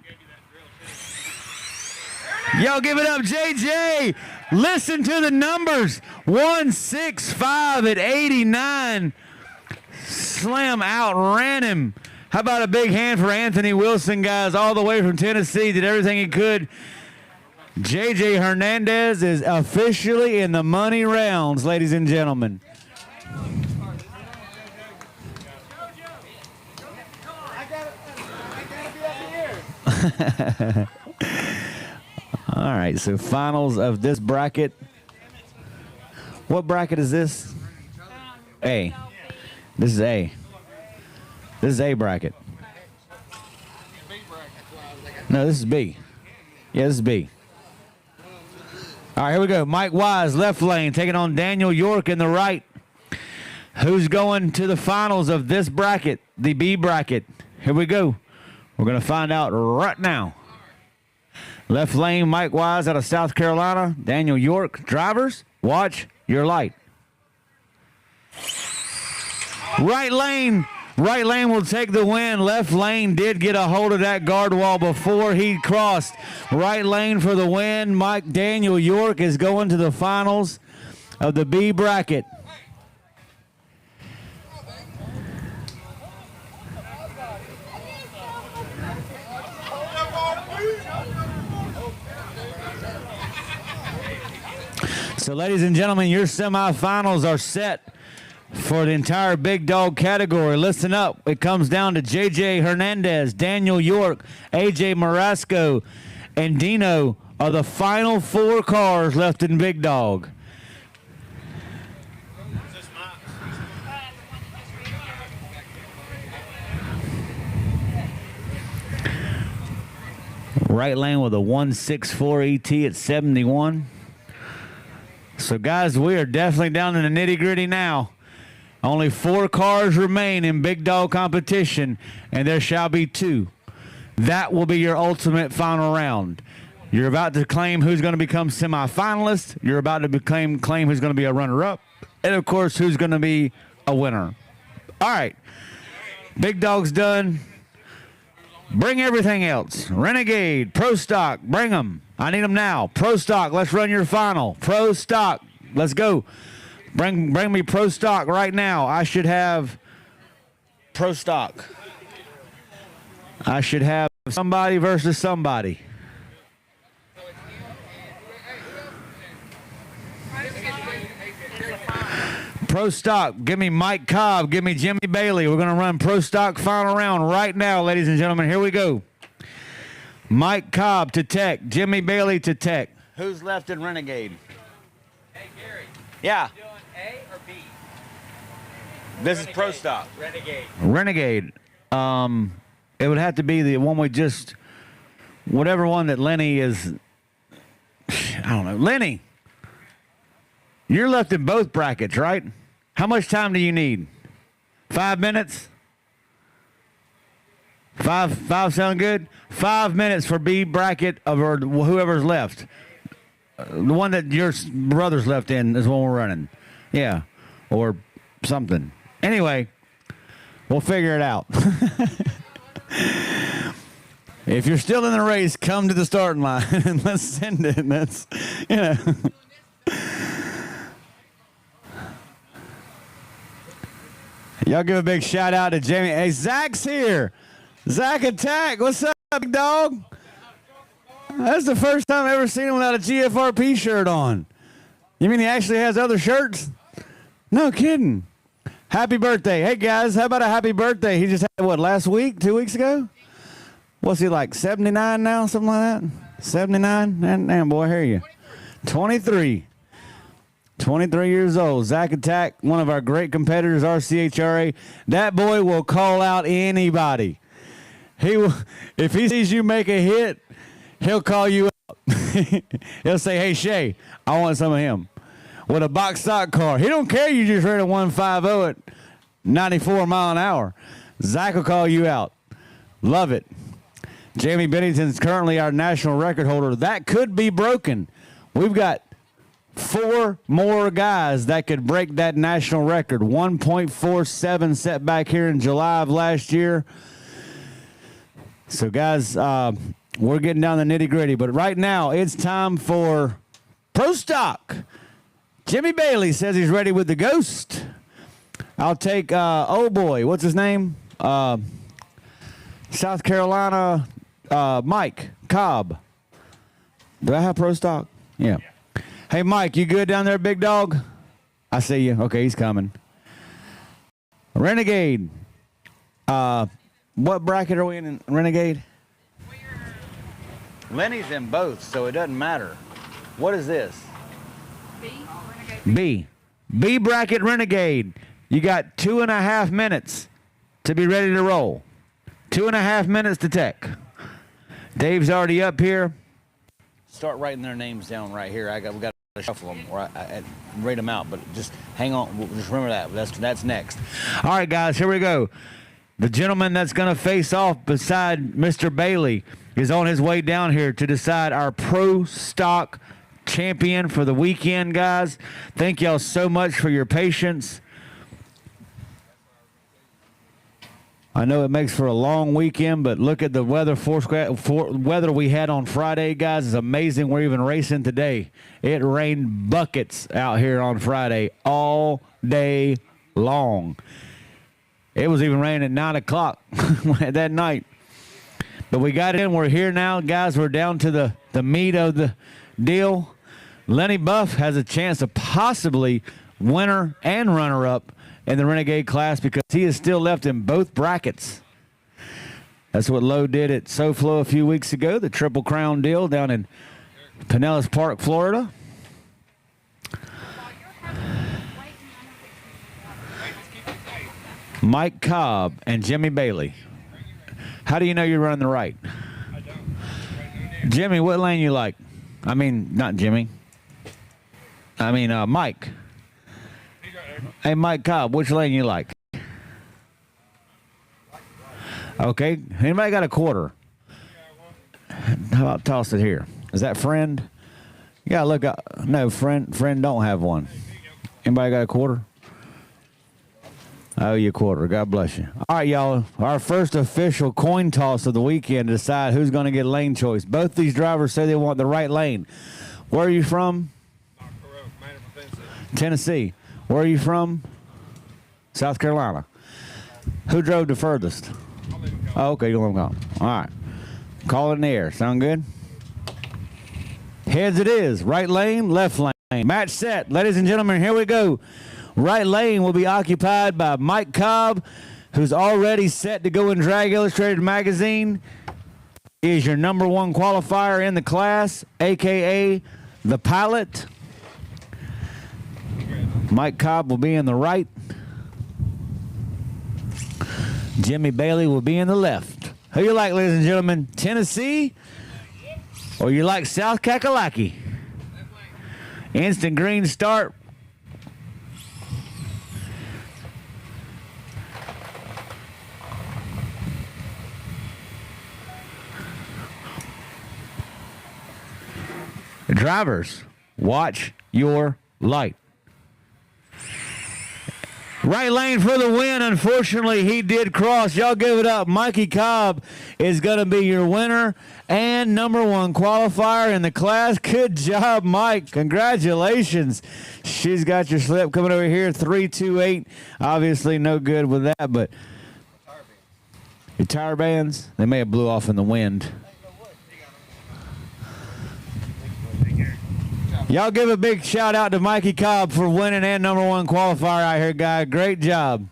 Yo, give it up, JJ. Listen to the numbers. 165 at 89. Slam outran him. How about a big hand for Anthony Wilson, guys, all the way from Tennessee. Did everything he could. J.J. Hernandez is officially in the money rounds, ladies and gentlemen. All right, so finals of this bracket. What bracket is this? A. This is A. This is A bracket. No, this is B. Yeah, this is B. All right, here we go. Mike Wise, left lane, taking on Daniel York in the right. Who's going to the finals of this bracket, the B bracket? Here we go. We're going to find out right now. Left lane, Mike Wise out of South Carolina. Daniel York, drivers, watch your light. Right lane will take the win. Left lane did get a hold of that guard wall before he crossed. Right lane for the win. Daniel York is going to the finals of the B bracket. So, ladies and gentlemen, your semifinals are set for the entire big dog category. Listen up. It comes down to J.J. Hernandez, Daniel York, A.J. Marasco, and Dino are the final 4 cars left in big dog. Right lane with a 164 ET at 71. So, guys, we are definitely down in the nitty-gritty now. Only 4 cars remain in big dog competition, and there shall be 2. That will be your ultimate final round. You're about to claim who's going to become semifinalist. You're about to claim who's going to be a runner-up. And, of course, who's going to be a winner. All right. Big dog's done. Bring everything else. Renegade, Pro Stock, bring them. I need them now. Pro Stock, let's run your final. Pro Stock, let's go. Bring me Pro Stock right now. I should have Pro Stock. I should have somebody versus somebody. Pro Stock, give me Mike Cobb, give me Jimmy Bailey. We're going to run Pro Stock final round right now, ladies and gentlemen. Here we go. Mike Cobb to Tech, Jimmy Bailey to Tech. Who's left in Renegade? Hey, Gary. Yeah. You doing A or B? This is Pro Stock. Renegade. Renegade. It would have to be the one we just, whatever one that Lenny is, I don't know. Lenny, you're left in both brackets, right? How much time do you need? 5 minutes? Five sound good? 5 minutes for B bracket or whoever's left. The one that your brother's left in is one we're running. Yeah, or something. Anyway, we'll figure it out. If you're still in the race, come to the starting line and let's send it. That's, you know. Y'all give a big shout out to Jamie. Hey, Zach's here. Zach Attack, what's up, big dog? That's the first time I've ever seen him without a GFRP shirt on. You mean he actually has other shirts? No kidding. Happy birthday. Hey, guys, how about a happy birthday? He just had, what, last week, 2 weeks ago? What's he like, 79 now, something like that? 79? Damn, boy, I hear you. 23. 23 years old. Zach Attack, one of our great competitors, RCHRA. That boy will call out anybody. If he sees you make a hit, he'll call you up. He'll say, "Hey Shay, I want some of him." With a box stock car, he don't care you just ran a 150 at 94 mile an hour. Zach will call you out. Love it. Jamie Bennington's currently our national record holder. That could be broken. We've got 4 more guys that could break that national record. 1.47 set back here in July of last year. So, guys, we're getting down the nitty-gritty. But right now, it's time for Pro Stock. Jimmy Bailey says he's ready with the Ghost. I'll take, oh boy, what's his name? South Carolina, Mike Cobb. Do I have Pro Stock? Yeah. Hey, Mike, you good down there, big dog? I see you. Okay, he's coming. Renegade. What bracket are we in Renegade? Lenny's in both, so it doesn't matter. What is this? B. B bracket Renegade. You got 2.5 minutes to be ready to roll. 2.5 minutes to tech. Dave's already up here. Start writing their names down right here. We got to shuffle them or I rate them out, but just hang on. Just remember that. That's next. All right, guys, here we go. The gentleman that's going to face off beside Mr. Bailey is on his way down here to decide our Pro Stock champion for the weekend, guys. Thank y'all so much for your patience. I know it makes for a long weekend, but look at the weather weather we had on Friday, guys. It's amazing we're even racing today. It rained buckets out here on Friday all day long. It was even raining at 9 o'clock that night. But we got it in. We're here now, guys. We're down to the meat of the deal. Lenny Buff has a chance of possibly winner and runner-up in the Renegade class because he is still left in both brackets. That's what Lowe did at SoFlo a few weeks ago, the Triple Crown deal down in Pinellas Park, Florida. Mike Cobb and Jimmy Bailey. How do you know you're running the right? Jimmy, what lane you like? I mean, not Jimmy. I mean, Mike. Hey, Mike Cobb, which lane you like? Okay. Anybody got a quarter? How about toss it here? Is that friend? You gotta look up. No, friend don't have one. Anybody got a quarter? Oh, you quarter. God bless you. All right, y'all. Our first official coin toss of the weekend to decide who's going to get lane choice. Both these drivers say they want the right lane. Where are you from? Tennessee. Where are you from? South Carolina. Who drove the furthest? Oh, okay. You don't want to go. All right. Call it in the air. Sound good? Heads it is. Right lane, left lane. Match set. Ladies and gentlemen, here we go. Right lane will be occupied by Mike Cobb, who's already set to go in Drag Illustrated magazine. He is your #1 qualifier in the class, a.k.a. the pilot. Mike Cobb will be in the right. Jimmy Bailey will be in the left. Who you like, ladies and gentlemen? Tennessee or you like South Kakalaki? Instant green start. Drivers, watch your light. Right lane for the win. Unfortunately, he did cross. Y'all give it up. Mikey Cobb is going to be your winner and #1 qualifier in the class. Good job, Mike. Congratulations. She's got your slip coming over here, 328. Obviously, no good with that, but your tire bands, they may have blew off in the wind. Y'all give a big shout out to Mikey Cobb for winning and #1 qualifier out here, guy. Great job.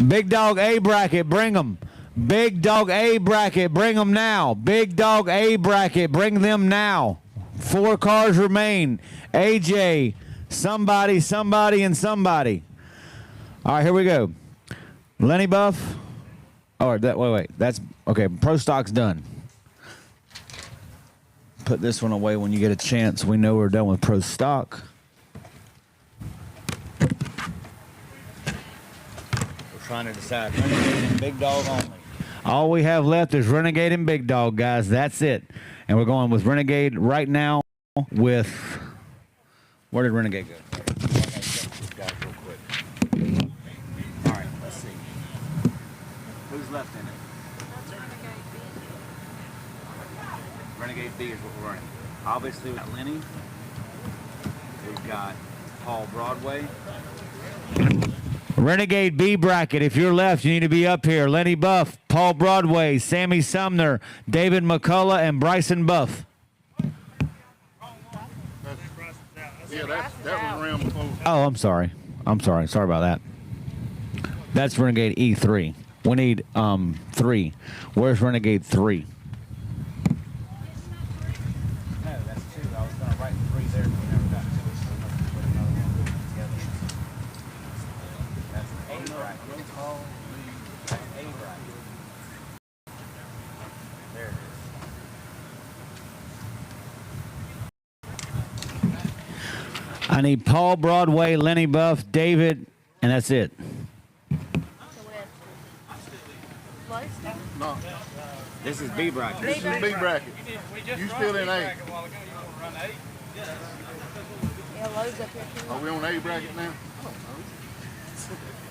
Big Dog A bracket, bring them. Big Dog A bracket, bring them now. Big Dog A bracket, bring them now. 4 cars remain. AJ, somebody, and somebody. All right, here we go. Lenny Buff, All right, wait. That's okay. Pro stock's done. Put this one away when you get a chance. We know we're done with pro stock. We're trying to decide Renegade and Big Dog only. All we have left is Renegade and Big Dog, guys. That's it. And we're going with Renegade right now with... Where did Renegade go? I gotta check this guy real quick. All right, let's see. Who's left in it? Renegade B is what we're running. Obviously, we've got Lenny. We've got Paul Broadway. Renegade B bracket. If you're left, you need to be up here. Lenny Buff, Paul Broadway, Sammy Sumner, David McCullough, and Bryson Buff. Yeah, that was round before. Oh, I'm sorry. Sorry about that. That's Renegade E3. We need 3. Where's Renegade 3? No, that's 2. I was going to write 3 there, but we never got to it. So we must put another one together. That's A bracket. That's A bracket. There it is. I need Paul Broadway, Lenny Buff, David, and that's it. No. This is B bracket. This is B bracket. You still in A. Yeah, Lowe's up here too. Are we on A bracket now?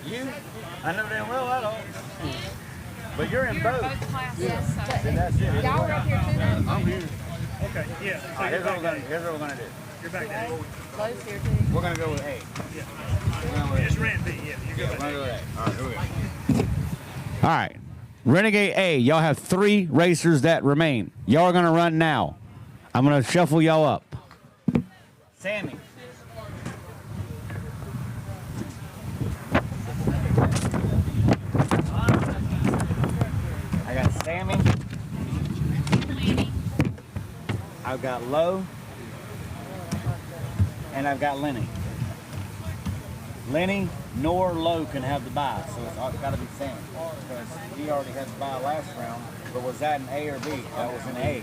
You? I know damn well I don't. But you're in both. Yes. That's it. Y'all were up here too then? I'm here. Okay, yeah. So All right, here's what we're gonna do. you're back to A. Lowe's here too. We're gonna go with A. You just ran B, yeah. You're good. We're gonna go with A. All right, here we go. All right. Renegade A, y'all have 3 racers that remain. Y'all are gonna run now. I'm gonna shuffle y'all up. Sammy. I got Sammy. I've got Lowe. And I've got Lenny. Lenny nor Lowe can have the bye, so it's got to be Sammy. Because he already had the bye last round, but was that an A or B? That was an A.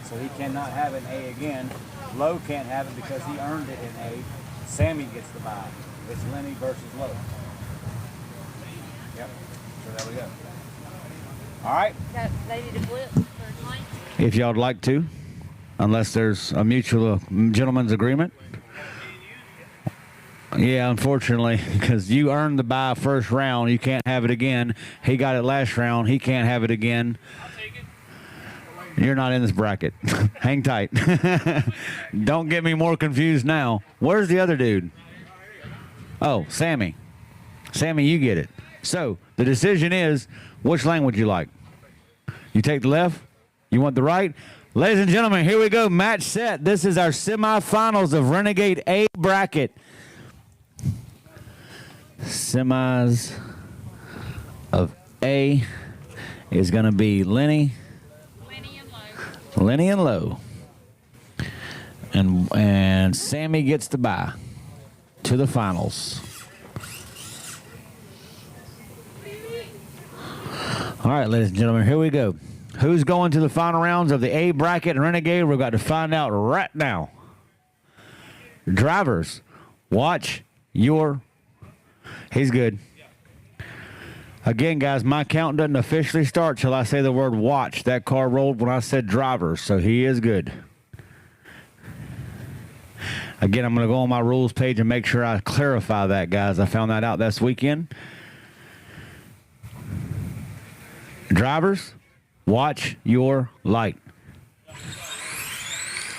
So he cannot have an A again. Lowe can't have it because he earned it in A. Sammy gets the bye. It's Lenny versus Lowe. Yep. So there we go. All right. They need to flip for Lane. If y'all'd like to, unless there's a mutual gentleman's agreement. Yeah, unfortunately, because you earned the bye first round, you can't have it again. He got it last round, he can't have it again. I'll take it. You're not in this bracket. Hang tight. Don't get me more confused now. Where's the other dude? Oh, Sammy. Sammy, you get it. So the decision is, which lane would you like? You take the left? You want the right? Ladies and gentlemen, here we go. Match set. This is our semifinals of Renegade A bracket. Semis of A is going to be Lenny and Lowe. And Sammy gets the bye to the finals. All right, ladies and gentlemen, here we go. Who's going to the final rounds of the A bracket Renegade? We're about to find out right now. Drivers, watch your... He's good. Again, guys, my count doesn't officially start till I say the word watch. That car rolled when I said drivers, so he is good. Again, I'm going to go on my rules page and make sure I clarify that, guys. I found that out this weekend. Drivers, watch your light.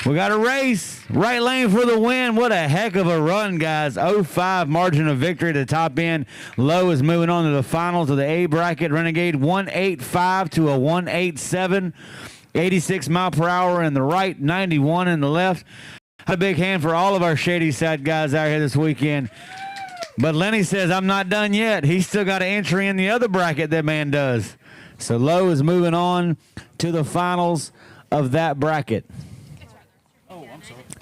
We got a race. Right lane for the win. What a heck of a run, guys. 0.5 margin of victory to the top end. Lowe is moving on to the finals of the A bracket. Renegade 185 to a 187. 86 mile per hour in the right, 91 in the left. A big hand for all of our Shady Side guys out here this weekend. But Lenny says, I'm not done yet. He's still got an entry in the other bracket that man does. So Lowe is moving on to the finals of that bracket.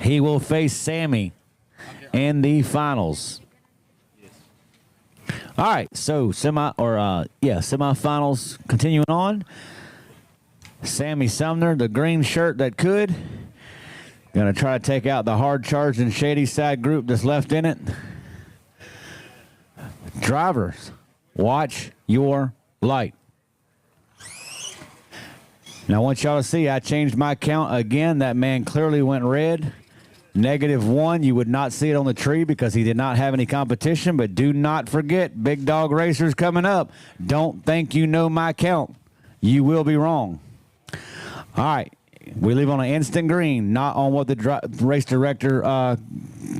He will face Sammy in the finals. All right, so semifinals continuing on. Sammy Sumner, the green shirt that could. Going to try to take out the hard charged and shady side group that's left in it. Drivers, watch your light. Now I want y'all to see I changed my count again. That man clearly went red. -1. You would not see it on the tree because he did not have any competition, but do not forget, big dog racers coming up. Don't think you know my count. You will be wrong. All right. We leave on an instant green, not on what the race director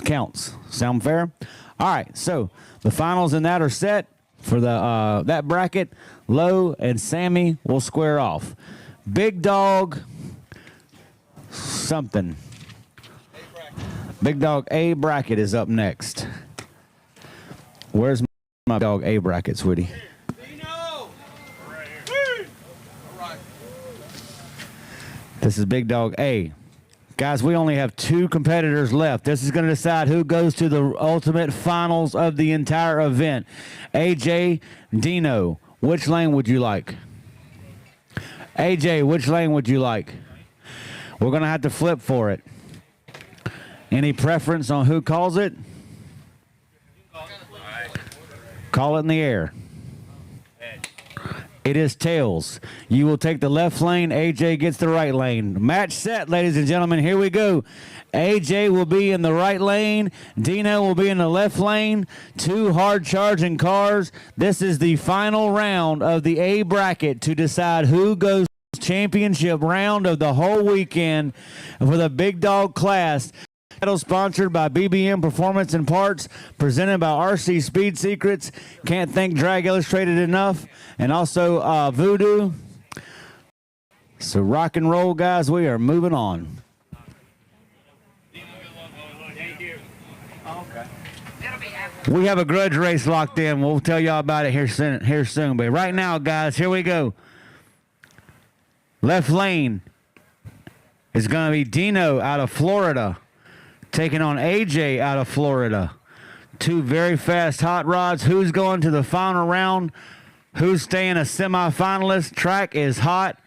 counts. Sound fair? All right, so the finals in that are set for the that bracket. Lowe and Sammy will square off. Big dog something. Big dog A bracket is up next. Where's my dog A bracket, sweetie? This is Big Dog A. Guys, we only have 2 competitors left. This is going to decide who goes to the ultimate finals of the entire event. AJ, Dino, which lane would you like? AJ, which lane would you like? We're going to have to flip for it. Any preference on who calls it? Call it in the air. It is tails. You will take the left lane. AJ gets the right lane. Match set, ladies and gentlemen. Here we go. AJ will be in the right lane. Dino will be in the left lane. 2 hard charging cars. This is the final round of the A bracket to decide who goes championship round of the whole weekend for the big dog class. Title sponsored by BBM Performance and Parts, presented by RC Speed Secrets. Can't thank Drag Illustrated enough, and also Voodoo. So rock and roll, guys. We are moving on. We have a grudge race locked in. We'll tell y'all about it here soon. But right now, guys, here we go. Left lane is going to be Dino out of Florida, taking on AJ out of Florida. 2 very fast hot rods. Who's going to the final round? Who's staying a semifinalist? Track is hot.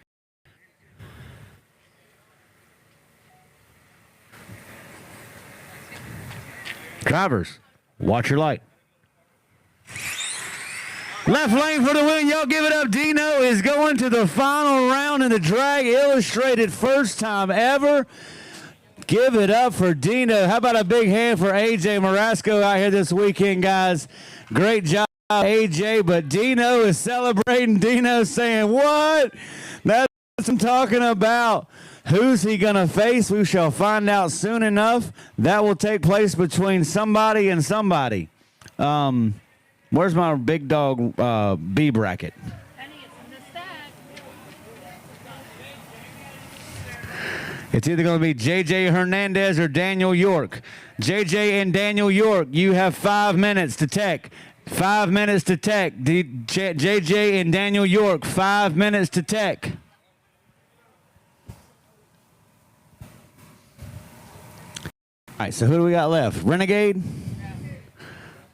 Drivers, watch your light. Left lane for the win. Y'all give it up. Dino is going to the final round in the Drag Illustrated, first time ever. Give it up for Dino. How about a big hand for AJ Marasco out here this weekend, guys? Great job, AJ, but Dino is celebrating. Dino saying, what? That's what I'm talking about. Who's he going to face? We shall find out soon enough. That will take place between somebody and somebody. Where's my big dog B bracket? It's either going to be JJ Hernandez or Daniel York. JJ and Daniel York, you have 5 minutes to tech. 5 minutes to tech. JJ and Daniel York, 5 minutes to tech. All right, so who do we got left? Renegade?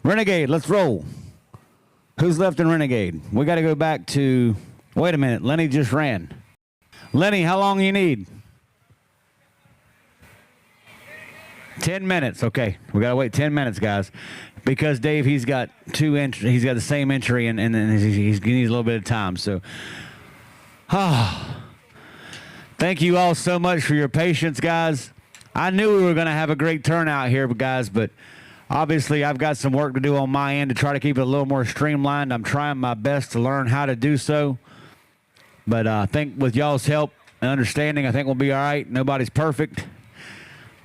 Renegade, let's roll. Who's left in Renegade? We got to go back to, wait a minute, Lenny just ran. Lenny, how long you need? 10 minutes, okay. We got to wait 10 minutes, guys. Because Dave, he's got 2 entries, he's got the same entry, and he needs a little bit of time, so. Thank you all so much for your patience, guys. I knew we were going to have a great turnout here, guys, but obviously I've got some work to do on my end to try to keep it a little more streamlined. I'm trying my best to learn how to do so. But I think with y'all's help and understanding, I think we'll be all right. Nobody's perfect.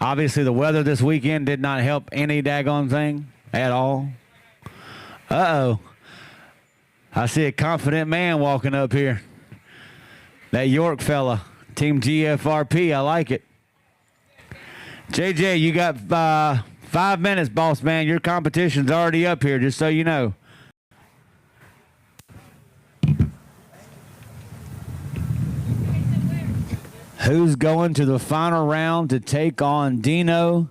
Obviously, the weather this weekend did not help any daggone thing at all. Uh-oh. I see a confident man walking up here. That York fella, Team GFRP, I like it. JJ, you got 5 minutes, boss man. Your competition's already up here, just so you know. Who's going to the final round to take on Dino?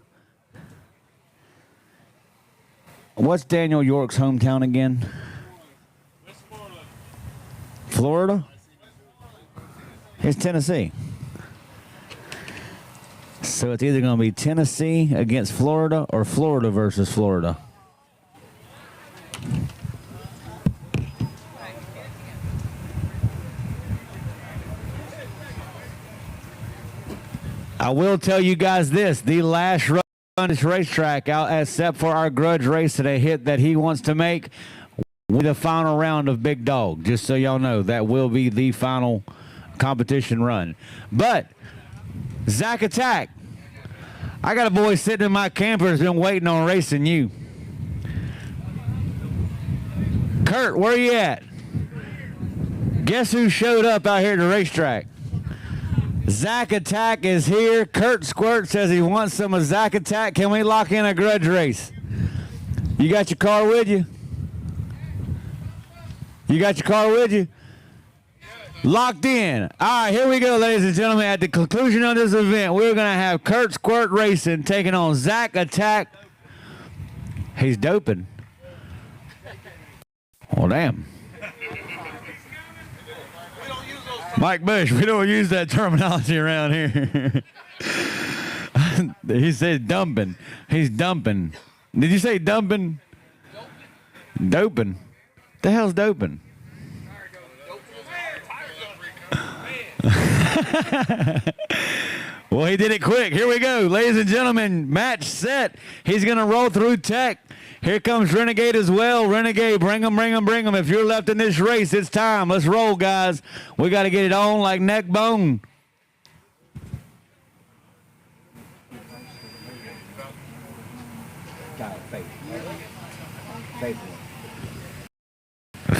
What's Daniel York's hometown again? Florida? It's Tennessee. So it's either going to be Tennessee against Florida or Florida versus Florida. I will tell you guys this. The last run on this racetrack, out except for our Grudge race that I hit that he wants to make, with the final round of Big Dog. Just so y'all know, that will be the final competition run. But, Zach Attack, I got a boy sitting in my camper that's been waiting on racing you. Kurt, where you at? Guess who showed up out here at the racetrack? Zach Attack is here. Kurt Squirt says he wants some of Zach Attack. Can we lock in a Grudge race? You got your car with you? You got your car with you? Locked in. All right, here we go, ladies and gentlemen. At the conclusion of this event, we're going to have Kurt Squirt Racing taking on Zach Attack. He's doping. Well, damn. Mike Bush, we don't use that terminology around here. He said dumping. He's dumping. Did you say dumping? Doping. The hell's doping? Well, he did it quick. Here we go. Ladies and gentlemen, match set. He's going to roll through tech. Here comes Renegade as well. Renegade, bring him, bring him, bring him. If you're left in this race, it's time. Let's roll, guys. We got to get it on like neck bone.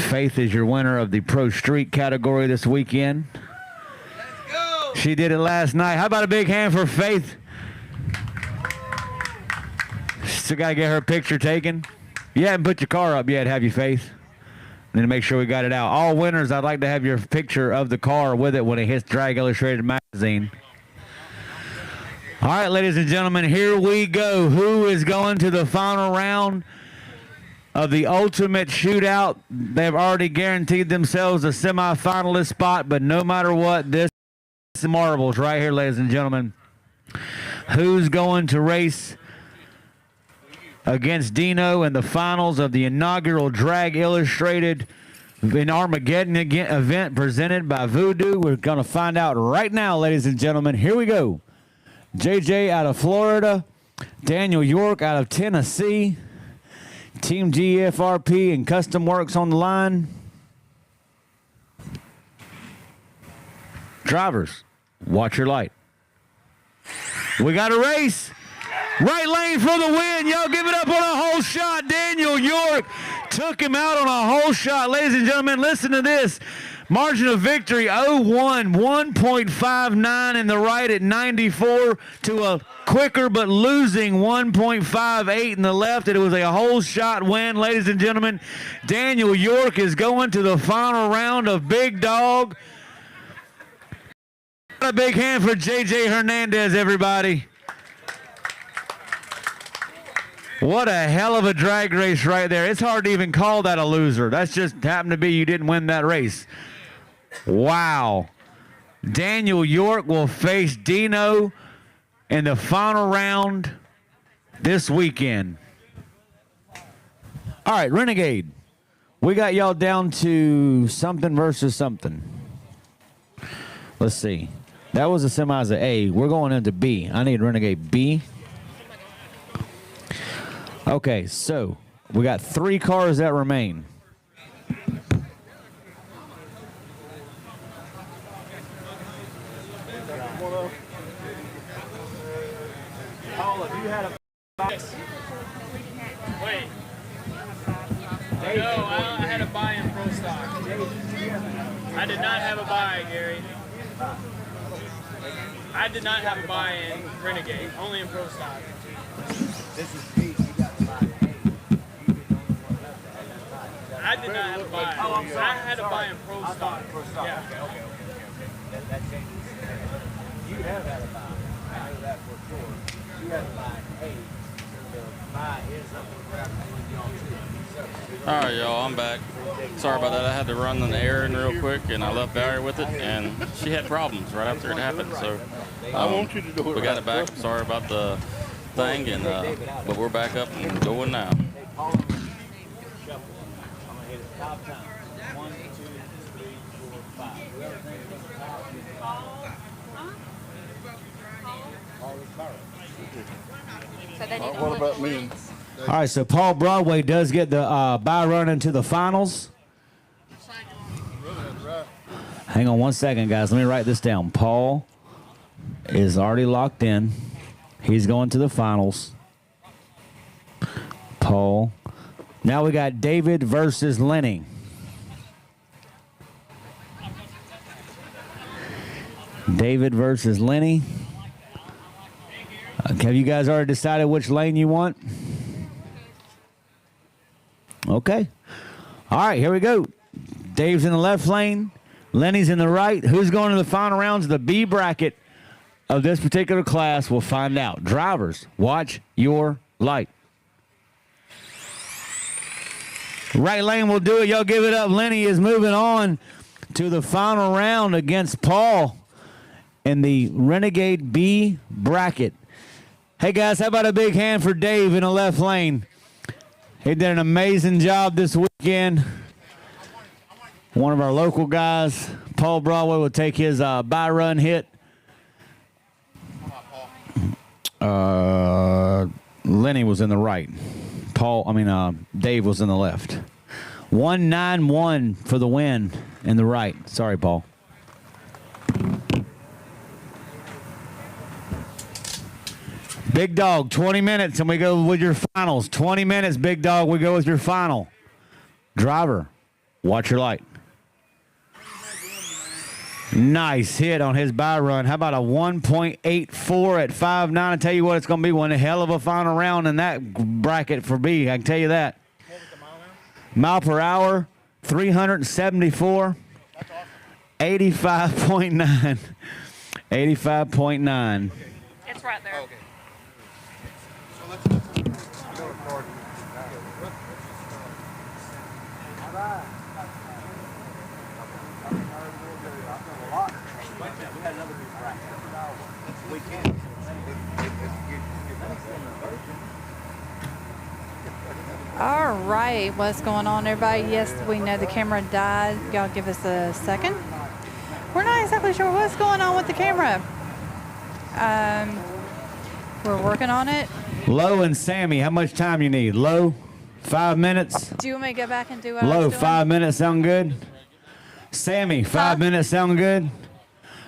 Faith is your winner of the Pro Street category this weekend. Let's go. She did it last night. How about a big hand for Faith? Still got to get her picture taken. You haven't put your car up yet, have you, Faith? Then to make sure we got it out. All winners, I'd like to have your picture of the car with it when it hits Drag Illustrated magazine. All right, ladies and gentlemen, here we go. Who is going to the final round of the ultimate shootout? They've already guaranteed themselves a semifinalist spot, but no matter what, this is marbles right here, ladies and gentlemen. Who's going to race against Dino in the finals of the inaugural Drag Illustrated in Armageddon event presented by Voodoo? We're going to find out right now, ladies and gentlemen. Here we go. JJ out of Florida, Daniel York out of Tennessee, Team GFRP and Custom Works on the line. Drivers, watch your light. We got a race. Right lane for the win. Y'all give it up on a whole shot. Daniel York took him out on a whole shot. Ladies and gentlemen, listen to this. Margin of victory, 0-1, 1.59 in the right at 94 to a quicker but losing 1.58 in the left. It was a whole shot win, ladies and gentlemen. Daniel York is going to the final round of Big Dog. A big hand for JJ Hernandez, everybody. What a hell of a drag race right there. It's hard to even call that a loser. That's just happened to be you didn't win that race. Wow. Daniel York will face Dino in the final round this weekend. All right, Renegade. We got y'all down to something versus something. Let's see. That was the semis of A. We're going into B. I need Renegade B. Okay, so we got 3 cars that remain. Paula, you had a... Wait. No, I had a buy in Pro Stock. I did not have a buy, Gary. I did not have a buy in Renegade, only in Pro Stock. This is B. I did not have a buy. Oh, I'm sorry. I had a buy in Pro Stock. Yeah. Okay. That changes. You have had a buy. I know that for sure. You had a buy in A. All right, y'all, I'm back. Sorry about that. I had to run an errand real quick, and I left Barry with it, and she had problems right after it happened. So I want you to do it we got right. it back. Sorry about the thing, and but we're back up and going now. What about me? All right, so Paul Broadway does get the bye run into the finals. Hang on one second, guys. Let me write this down. Paul is already locked in. He's going to the finals. Paul. Now we got David versus Lenny. David versus Lenny. Have you guys already decided which lane you want? Okay. All right, here we go. Dave's in the left lane. Lenny's in the right. Who's going to the final rounds of the B bracket of this particular class? We'll find out. Drivers, watch your light. Right lane will do it. Y'all give it up. Lenny is moving on to the final round against Paul in the Renegade B bracket. Hey, guys, how about a big hand for Dave in the left lane? He did an amazing job this weekend. One of our local guys, Paul Broadway, will take his bye run hit. Lenny was in the right. Dave was in the left. 191 for the win in the right. Sorry, Paul. Big Dog, 20 minutes, and we go with your finals. 20 minutes, Big Dog, we go with your final. Driver, watch your light. Nice hit on his bye run. How about a 1.84 at 5'9"? I tell you what, it's going to be one hell of a final round in that bracket for B. I can tell you that. Mile per hour, 374. 85.9. 85.9. It's right there. Okay. All right, what's going on, everybody? Yes, we know the camera died. Y'all give us a second. We're not exactly sure what's going on with the camera. We're working on it. Low and Sammy, how much time you need? Low, 5 minutes. Do you want me to go back and do what I Low, was doing? 5 minutes sound good? Sammy, 5 minutes sound good?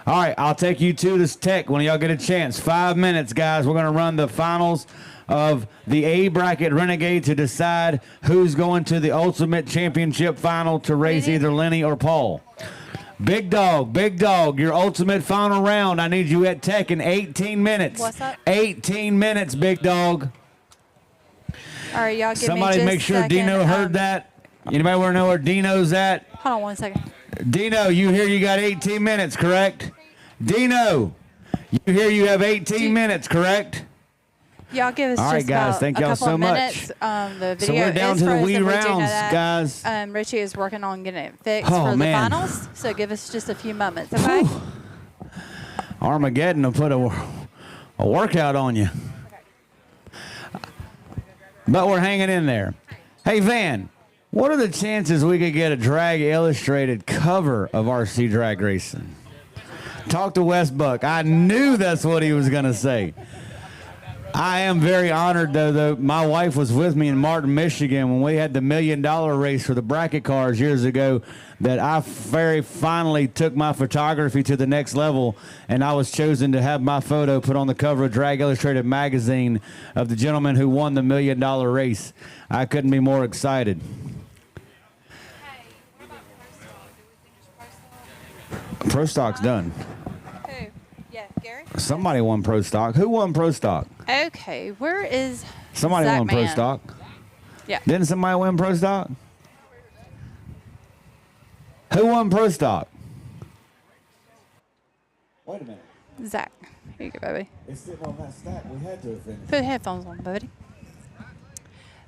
All right, I'll take you to this tech when y'all get a chance. 5 minutes, guys. We're going to run the finals of the A bracket Renegade to decide who's going to the Ultimate Championship final to race either Lenny or Paul. Big Dog, your ultimate final round. I need you at tech in 18 minutes. What's up? 18 minutes, Big Dog. All right, y'all give Somebody me just make sure a second. Dino heard that. Anybody want to know where Dino's at? Hold on one second. Dino, you hear you got 18 minutes, correct? Dino, you hear you have 18 minutes, correct? Y'all give us All right, just guys, about thank a y'all couple so of much. minutes. The video So we're down is to the frozen. wee We do know rounds, that. guys. Richie is working on getting it fixed Oh, for man. the finals, so give us just a few moments, okay? Armageddon will put a workout on you. But we're hanging in there. Hey, Van, what are the chances we could get a Drag Illustrated cover of RC Drag Racing? Talk to Wes Buck. I knew that's what he was going to say. I am very honored, though. My wife was with me in Martin, Michigan when we had the $1 million race for the bracket cars years ago, that I very finally took my photography to the next level, and I was chosen to have my photo put on the cover of Drag Illustrated magazine of the gentleman who won the $1 million race. I couldn't be more excited. Pro Stock's done. Who? Yeah, Gary? Somebody won Pro Stock. Who won Pro Stock? Okay, where is Somebody Zach won Pro Man? Stock. Yeah. Didn't somebody win Pro Stock? Who won Pro Stock? Wait a minute. Zach. Here you go, baby. It's sitting on that stack. We had to have finished. Put headphones on, buddy.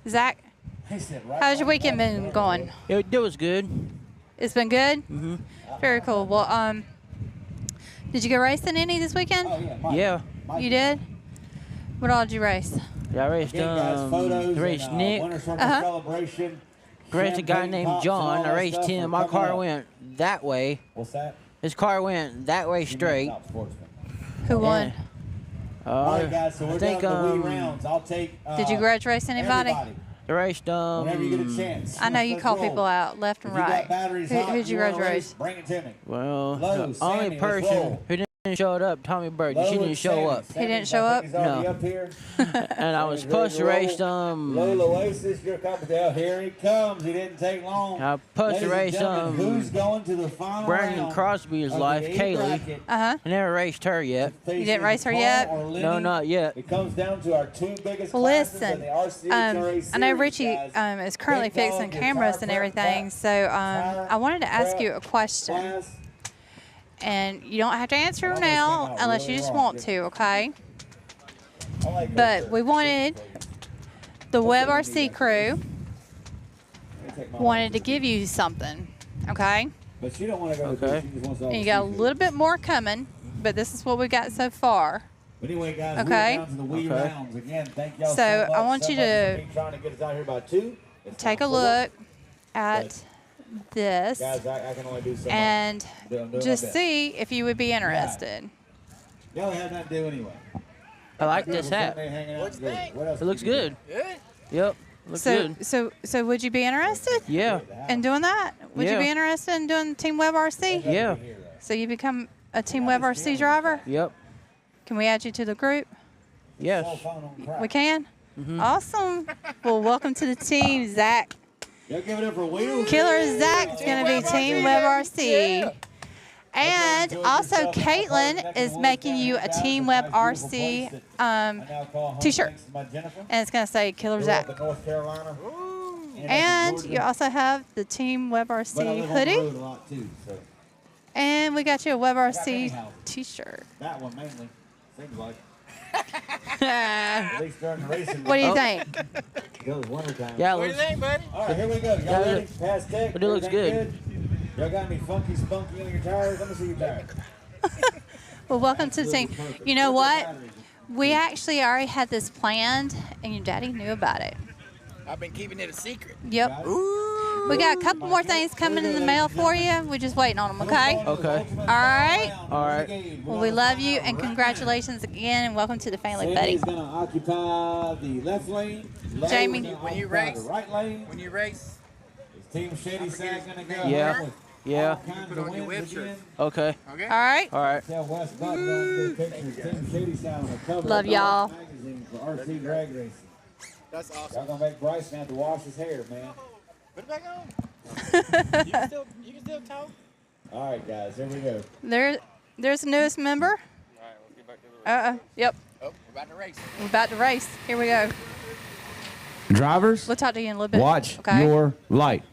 Zach, He said, right how's your weekend been going? It was good. It's been good? Mm-hmm. Very cool. Well, did you go racing any this weekend? Yeah. You did? What all did you race? I raced, raced Nick. Celebration. Raced a guy named John. I raced him. My car went that way. What's that? His car went that way straight. Who won? All right, guys, so we're I think, down to the wee rounds. I'll take. Did you grudge race anybody? Everybody. I raced, Whenever you get a chance. I know you Let's call roll. people out left and If you got right. batteries hot, Who'd you wanna grudge race? Bring it to me. Well, Low, the Sammy, only let's person roll. who didn't show up, Tommy Bird. Low She and didn't show Sammy. up. He didn't show I up? think he's already No. up here. And I was He's supposed to ready race, Low Oasis, your competition. Here he comes. He didn't take long. I was supposed to Ladies and race, gentlemen, who's going to the final Brandon round Crosby's of the life, A Kaylee. bracket? Uh-huh. I never raced her yet. You didn't race her yet? No, not yet. It comes down to our two biggest Well, classes listen, in the RCHRA I know series, Richie guys. is currently Big dog, fixing your cameras tire and prep everything, so I wanted to ask you a question. class. And you don't have to answer Almost now came out unless really you just wrong, want didn't to, okay? I like But that we shirt. wanted, the WebRC crew Take my wanted to give you something, okay? But she don't want to go to the beach. She just wants all And the you got a seafood. little bit more coming, but this is what we got so far. But anyway, guys, Okay. we're down to the wee rounds again. Thank y'all So, so much. I want you to Somebody's trying to get us out here by 2. It's Take a not 4. look at this Guys, I can only do so much. and I'm doing my just best. see if you would be interested. Y'all have nothing to do anyway. I like Good. this We're hat. sitting there hanging out and good. What else It looks can you do? good. Yep. Looks So, good. so would you be interested Yeah. in doing that? Would you Yeah. be interested in doing Team WebRC? Yeah. So you become a Team WebRC driver? Yep. Can we add you to the group? Yes. We can? Mm-hmm. Awesome. Well, welcome to the team, Zach. Y'all give it up for Wheels. Killer Zach's going to be Team WebRC. And also, Caitlin is making you a Team WebRC t-shirt. And it's going to say Killer Zach. North Carolina. And you also have the Team But I WebRC live on the hoodie. road a lot too, so And we got you a many WebRC houses. t-shirt. that one mainly seems like. At least during the racing. What do you think? It goes wintertime. Yeah, What do you think, buddy? All right, here we go. Y'all Yeah, ready? Pass tech. but it looks Everything Y'all got any funky spunky on your tires? Let me see your tires. Well, welcome to the team. You know what? We actually already had this planned, and your daddy knew about it. I've been keeping it a secret. Yep. We got a couple more things coming in the mail for you. We're just waiting on them, okay? Okay. All right. All right. Well, we love you, and congratulations again, and welcome to the family, buddy. Sandy's gonna occupy the left lane. Lowe Jamie. is gonna When you occupy race, the right lane. when you race, Is Team Shady Sack gonna go? Yeah. home with Yeah. all kinds put of on your wins web shirt. again? Okay. okay? All right. All right. Tell Wes Button to get a picture of Team Shady Sack on the cover Love of the y'all. magazine for RC drag racing. That's awesome. Y'all gonna make Bryson have to wash his hair, man. Put it back on. you can still talk. All right, guys, here we go. There's the newest member. All right, let's get back to the race. Yep. Oh, we're about to race. We're about to race. Here we go. Drivers, We'll talk to you in a little bit. watch Okay. your light.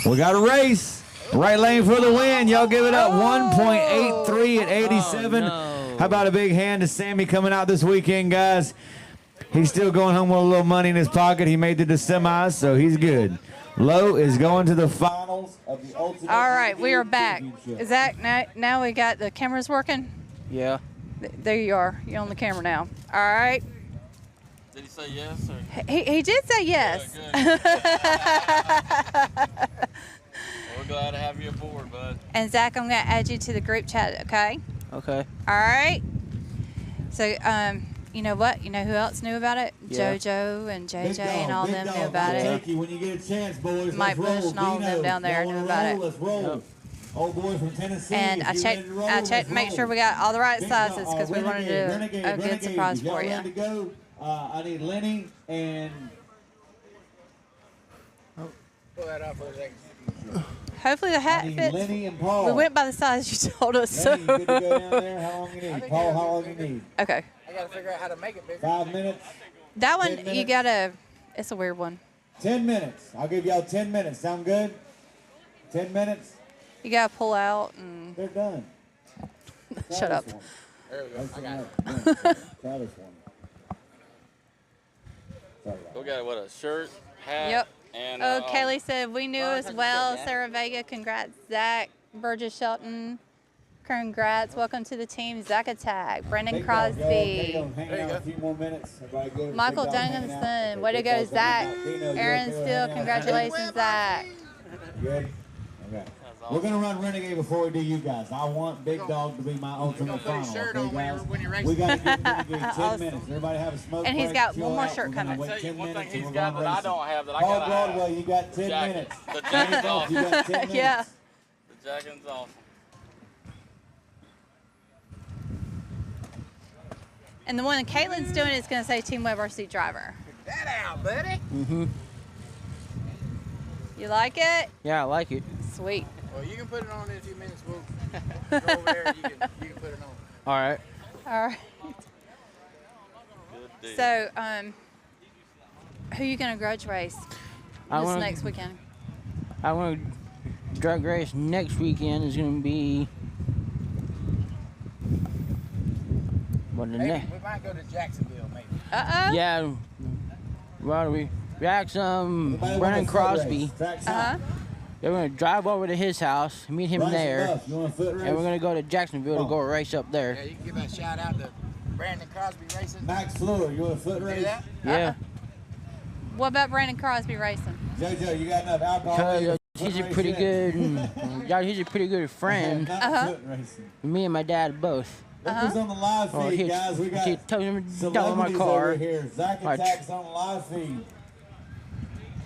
We got a race. Right lane for the win. Y'all give it up. 1.83 at 87. no. How about a big hand to Sammy coming out this weekend, guys? He's still going home with a little money in his pocket. He made it to semis, so he's good. Lowe is going to the Finals of the Ultimate All right, we are Renegade back. Championship. Is that now we got the cameras working? Yeah. There you are. You're on the camera now. All right. Did he say yes? Or? He did say yes. We're glad to have you aboard, bud. And Zach, I'm going to add you to the group chat, okay? Okay. All right. So, you know what? You know who else knew about it? Yeah. JoJo and Big JJ and all big them dog. knew about I'll it. take you when you get a chance, boys. Mike Let's roll. Bush and all of them Dino, down there y'all knew wanna about roll? it. Let's roll. Yep. Old boys from Tennessee. And if I you're checked, ready to roll, I checked let's to make roll. sure we got all the right Big sizes dog, because we wanted to do Renegade, a good surprise Y'all for you. ready to go? I need Lenny and Pull that out for a second. Hopefully the I hat need fits. Lenny and Paul. We went by the size you told us. Lenny, you So. good to go down there? How long you need? Paul, how long you need? Okay. I gotta figure out how to make it bigger. 5 minutes? That 10 one, you minutes? gotta, it's a weird one. 10 minutes. I'll give y'all 10 minutes. Sound good? 10 minutes? You gotta pull out and They're done. shut up. There we go. I got it. Travis one. We got what, a shirt, hat, Yep. and Oh, Kaylee said we knew as well. Sarah Vega, congrats. Zach, Burgess Shelton, congrats. Welcome to the team. Zach Attack, Brendan Big dog, yo. Okay, Crosby, hang out a few more minutes. Everybody go to Michael Big dog hanging out. Dungamson. Way to Big go, dog's Zach. hanging out. Dino, you Aaron okay with Steele, hanging out? congratulations, Zach. Good? Okay. We're going to run Renegade before we do you guys. I want Big Dog to be my ultimate final. Okay, guys? We got to give Renegade 10 minutes. Everybody have a smoke And he's break, got chill one more out. shirt We're gonna coming. wait 10 minutes and he's we're got gonna that I race don't it. have that I Paul gotta Broadway, have. you got 10 Jacket. minutes. The jacket's off. You got 10 minutes. Yeah. The jacket's off. And the one that Caitlin's doing is going to say Team Web RC driver. Check that out, buddy. Mm-hmm. You like it? Yeah, I like it. Sweet. Well, you can put it on in a few minutes. We'll go over there and you can put it on. All right. All right. So, who you going to grudge race this next weekend? I want to drag race next weekend is going to be. What the Maybe next? we might go to Jacksonville, maybe. Uh-oh. Yeah. What are we? Jackson, Anybody Brennan want a foot Crosby. race? Track's Uh-huh. out. They're going to drive over to his house, meet him Bryson there, Buff, you want a foot race? and we're going to go to Jacksonville to go race up Yeah, there. you can give a shout out to Brandon Crosby Racing. Max Fluor, you want a foot Do race? that? Yeah. What about Brandon Crosby racing? JoJo, you got enough alcohol? Because in your he's foot a race pretty yet? good, yeah, he's a pretty good friend. Not foot racing. Me and my dad both. Look who's on the live Oh, feed, he- guys. We he got told him to celebrities down my car. over here. Zach Right. Attack's on the live feed.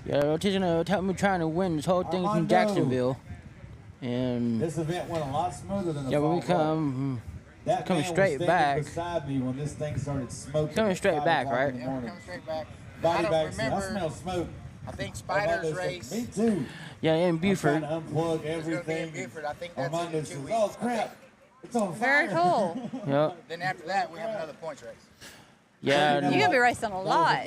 Yeah, he's gonna tell me trying to win this whole thing from Armando. Jacksonville, and This event went a lot smoother than the yeah, when we fall come, That coming man straight was back. beside me when this thing started smoking. Coming at straight 5 back, o'clock right? in the Yeah, we're morning. coming straight back. I Body don't bags. I remember. smell smoke. I think Armando's Spider's like, race. Me too. yeah, in I'm Buford. trying to unplug It's going to be in everything. Buford. I think that's Armando in says, 2 weeks. "Oh crap, it's on fire." Very cool. Yep. Then after that, we have another points race. Yeah. You're going to be racing a lot.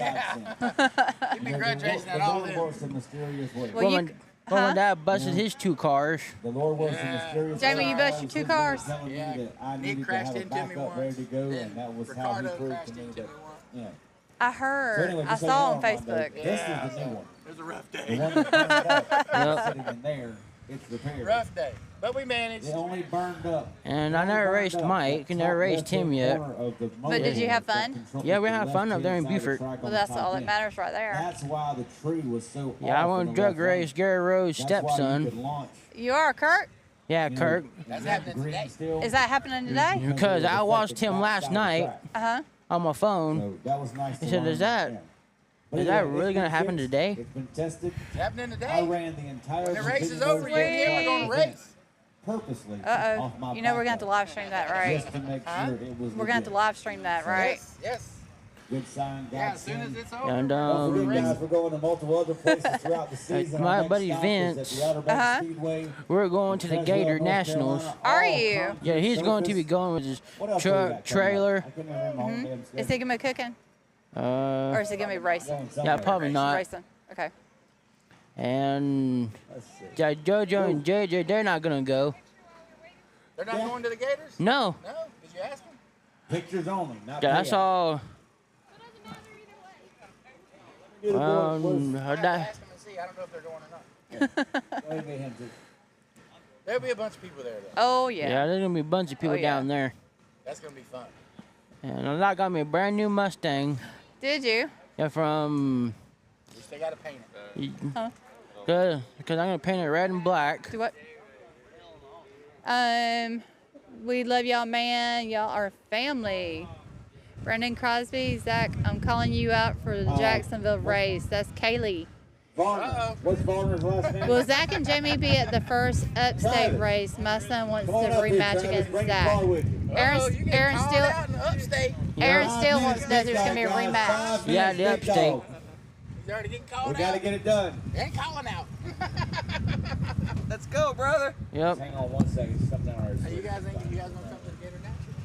You'd be grudge racing at all The Lord them. works in mysterious ways. Well, Well, you- my, well, my dad busted his 2 cars. The Lord works in mysterious Jamie, ways. you busted your 2 cars? Telling me Yeah. that I Nick needed to crashed have a into me backup once. ready to go, Then and that was how he Ricardo proved crashed to me into that. me once. Yeah. I So heard. anyway, I just so you saw know, on Armando, Facebook. This is the new one. It was a rough The day. one that burned up, sitting in there, it's repaired. Rough day. But we managed. It only burned up. And I never raced Mike, and never raced him yet. But did you have fun? Yeah, we had fun up there in Buford. Well, that's all that matters right there. That's why the tree was so. Yeah, I off won in the drug left lane. race Gary Rowe's That's why you could stepson. launch. You are, Kurt? Yeah, You know, Kirk. That's that happening green today. still, Is that happening today? Because I watched him last night Uh-huh. on my phone. So that was nice. He to said, learn. "Is that- Yeah. is that really gonna happen today?" It's been tested. It's happening today. I ran the entire. When the race is Virginia over, you and Kim are going to race. purposely. Uh-oh. Off my You know we're going to have to backup, live stream that, right? Just to make Huh? sure it was. We're going to have to legit. live stream that, right? Yes. Yes. Good sign. Yeah, God as soon as send. it's over. And Don't forget, guys, we're going to multiple other places throughout the season. my Our next buddy stop is Vince, at the Outer Banks Uh-huh. Speedway. We're going to the Creswell, Gator North Nationals. Carolina, Are all you? concrete Yeah, he's going to be surface. going with his What else do we got coming up? trailer. I can't remember my own damn Is schedule. he going to be cooking? Or Uh, is he going to be racing? Going yeah, somewhere. probably not. Racing. Okay. And Let's see. yeah, JoJo and JJ, they're not gonna go. They're not going to the Gators? No. No? Did you ask them? Pictures only, not Yeah, I payout. saw. Get aboard, Um, boys. I have to ask them and see. I don't know if they're going or not. Go ahead, him too. There'll be a bunch of people there, though. Oh, Yeah, yeah. there's gonna be a bunch of people yeah. down there. That's going to be fun. And I got me a brand new Mustang. Did you? Yeah, from. At least they got to paint it. Huh? Because I'm gonna paint it red and black. Do what? We love y'all, man. Y'all are family. Brendan Crosby, Zach, I'm calling you out for the Jacksonville race. That's Kaylee. Varner. What's Varner's last name? Will Zach and Jamie be at the first upstate Travis. race? My son wants to Come on up here, rematch Travis. against Bring the Zach. car with you. Aaron called still. out in the upstate. Aaron still 5 wants to know if minutes, there's gonna be a guys. rematch. 5 Yeah, minutes, the big upstate. dog. He's already getting We called got to out. get it done. They ain't calling out. Let's go, brother. Yep. Hang on 1 second. Something on ours. Hey, you guys want to come to the Gator National?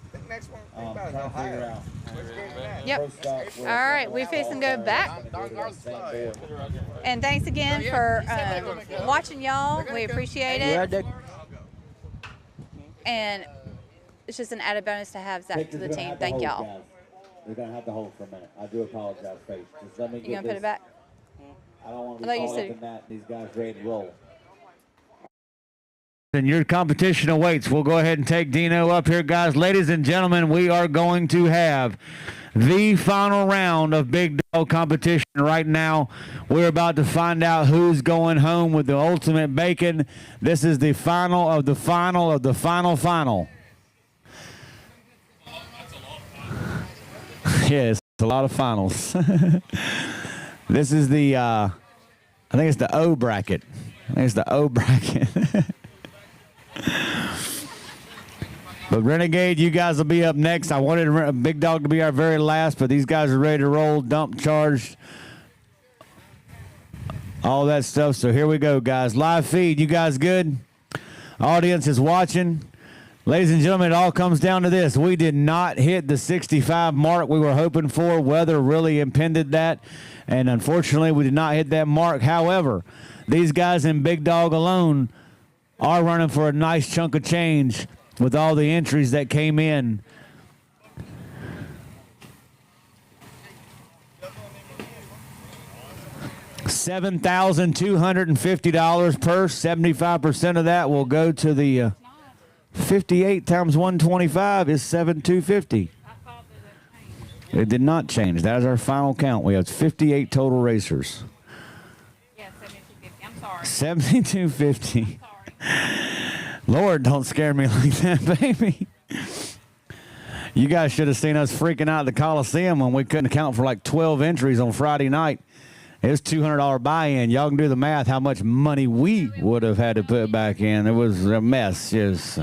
I think next one. Think about it. Trying to figure Ohio. out. Where's Gator National? Yep. First stop was, All right, we fixing to go back. Don Garland's fly. And thanks again for watching, y'all. We appreciate Yeah, it. they- And it's just an added bonus to have Zach to the Pictures team. gonna have Thank hold, y'all. guys. We're gonna have to hold for a minute. I do apologize, Faith. Just let me You get gonna put this. it back? I don't want to I be thought you caught up said- in that. These guys ready to roll. And your competition awaits. We'll go ahead and take Dino up here, guys. Ladies and gentlemen, we are going to have the final round of Big Dog competition right now. We're about to find out who's going home with the ultimate bacon. This is the final of the final of the final. Yes, a lot of finals. This is the, I think it's the O bracket. But Renegade, you guys will be up next. I wanted Big Dog to be our very last, but these guys are ready to roll, dump, charged, all that stuff. So here we go, guys. Live feed, you guys good? Audience is watching. Ladies and gentlemen, it all comes down to this. We did not hit the 65 mark we were hoping for. Weather really impeded that, and unfortunately, we did not hit that mark. However, these guys in Big Dog alone are running for a nice chunk of change with all the entries that came in. $7,250 purse. 75% of that will go to the 58 times 125 is 7,250. It did not change. That is our final count. We have 58 total racers. Yeah, 7250. I'm sorry. 7250. Lord, don't scare me like that, baby. You guys should have seen us freaking out at the Coliseum when we couldn't account for like 12 entries on Friday night. It was $200 buy-in. Y'all can do the math how much money we would have had to put back in. It was a mess. Just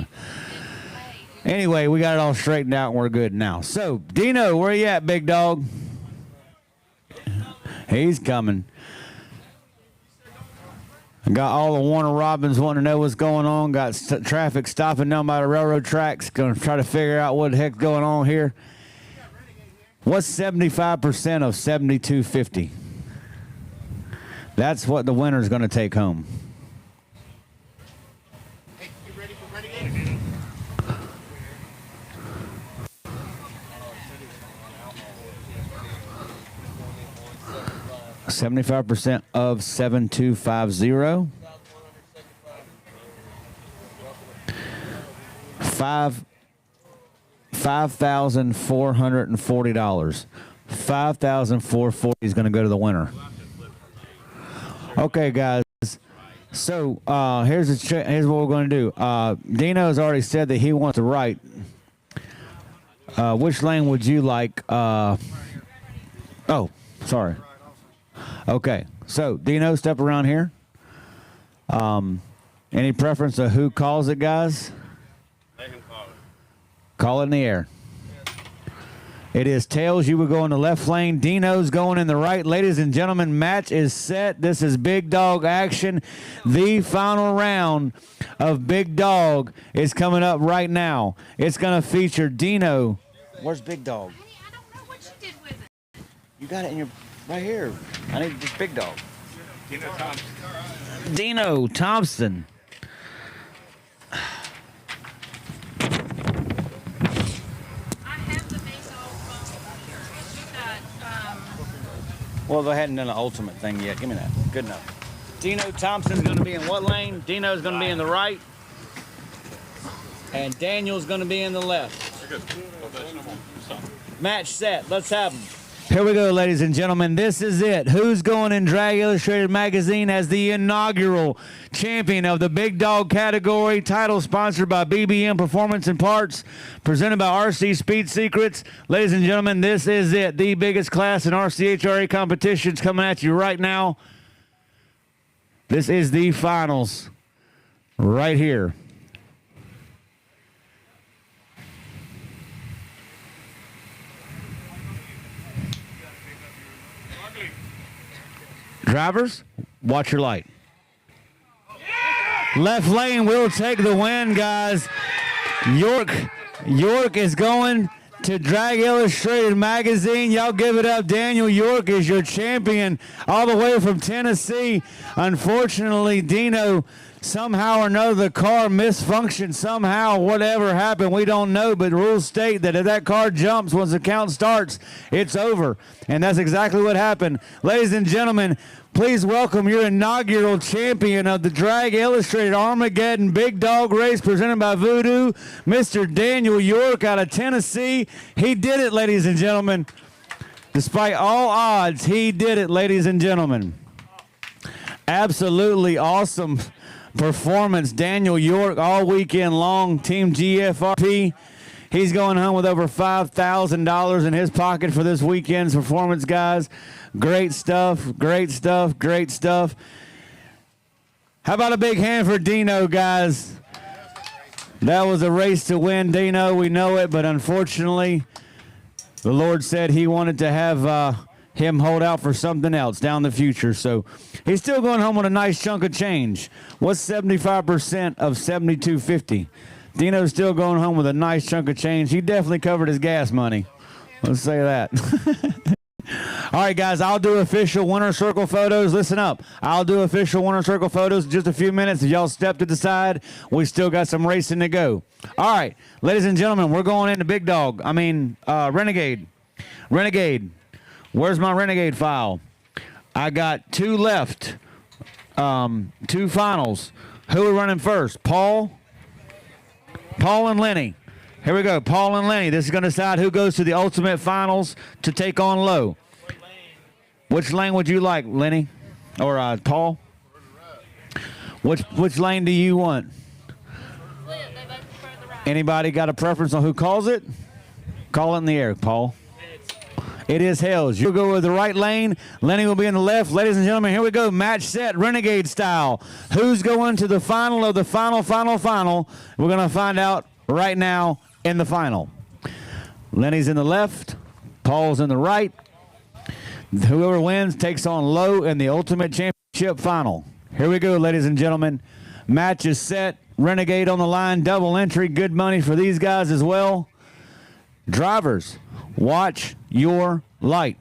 anyway, we got it all straightened out and we're good now. So, Dino, where you at, big dog? He's coming. I got all the Warner Robins wanting to know what's going on. Got traffic stopping down by the railroad tracks. Going to try to figure out what the heck's going on here. What's 75% of 7,250? That's what the winner's going to take home. Hey, you ready for Renegade? 75% of 7,250. $5,440. $5,440 is going to go to the winner. Okay, guys. So here's what we're going to do. Dino's already said that he wants to write. Which lane would you like? Oh, sorry. Okay, so Dino, step around here. Any preference of who calls it, guys? They can call it. Call it in the air. It is tails. You would go in the left lane. Dino's going in the right. Ladies and gentlemen, match is set. This is Big Dog action. The final round of Big Dog is coming up right now. It's going to feature Dino. Where's Big Dog? Honey, I don't know what you did with it. You got it in your right here. I need this Big Dog. Dino Thompson. Dino Thompson. Well, they hadn't done the ultimate thing yet. Give me that. Good enough. Dino Thompson's going to be in what lane? Dino's going to be in the right. And Daniel's going to be in the left. Match set. Let's have them. Here we go, ladies and gentlemen. This is it. Who's going in Drag Illustrated Magazine as the inaugural champion of the Big Dog category? Title sponsored by BBM Performance and Parts, presented by RC Speed Secrets. Ladies and gentlemen, this is it. The biggest class in RCHRA competitions coming at you right now. This is the finals right here. Drivers, watch your light. Left lane will take the win, guys. York is going to Drag Illustrated Magazine. Y'all give it up. Daniel York is your champion all the way from Tennessee. Unfortunately, Dino Somehow or another, the car misfunctioned. Somehow, whatever happened, we don't know. But rules state that if that car jumps, once the count starts, it's over. And that's exactly what happened. Ladies and gentlemen, please welcome your inaugural champion of the Drag Illustrated Armageddon Big Dog Race presented by Voodoo, Mr. Daniel York out of Tennessee. He did it, ladies and gentlemen. Despite all odds, he did it, ladies and gentlemen. Absolutely awesome performance. Daniel York all weekend long, Team GFRP. He's going home with over $5,000 in his pocket for this weekend's performance, guys. Great stuff, great stuff, great stuff. How about a big hand for Dino, guys? That was a race to win, Dino. We know it, but unfortunately, the Lord said he wanted to have him hold out for something else down the future. So he's still going home with a nice chunk of change. What's 75% of $72.50? Dino's still going home with a nice chunk of change. He definitely covered his gas money. Let's say that. All right, guys, I'll do official winner circle photos. Listen up. I'll do official winner circle photos in just a few minutes. If y'all step to the side, we still got some racing to go. All right, ladies and gentlemen, we're going into Big Dog. Renegade. Renegade. Where's my Renegade file? I got 2 left. 2 finals. Who are running first? Paul and Lenny. Here we go. Paul and Lenny. This is going to decide who goes to the ultimate finals to take on Low. Which lane would you like, Lenny? Or Paul? Which lane do you want? Anybody got a preference on who calls it? Call it in the air, Paul. It is Hells. You'll go with the right lane. Lenny will be in the left. Ladies and gentlemen, here we go. Match set, Renegade style. Who's going to the final of the final? We're going to find out right now in the final. Lenny's in the left. Paul's in the right. Whoever wins takes on Low in the Ultimate Championship final. Here we go, ladies and gentlemen. Match is set. Renegade on the line. Double entry. Good money for these guys as well. Drivers, watch your light.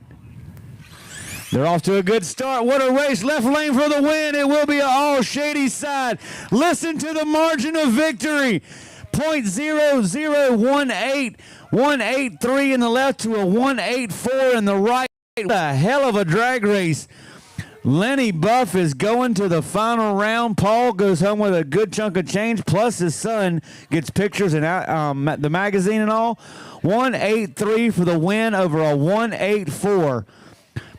They're off to a good start. What a race. Left lane for the win. It will be an all shady side. Listen to the margin of victory. 0.0018. 183 in the left to a 184 in the right. What a hell of a drag race. Lenny Buff is going to the final round. Paul goes home with a good chunk of change, plus his son gets pictures in the magazine and all. 183 for the win over a 184.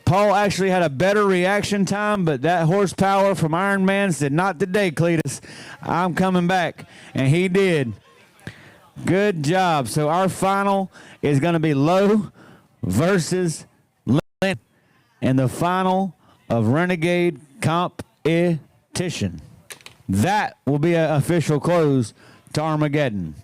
Paul actually had a better reaction time, but that horsepower from Iron Man said, not today, Cletus. I'm coming back. And he did. Good job. So our final is going to be Low versus Lenny in the final of Renegade competition. That will be an official close to Armageddon.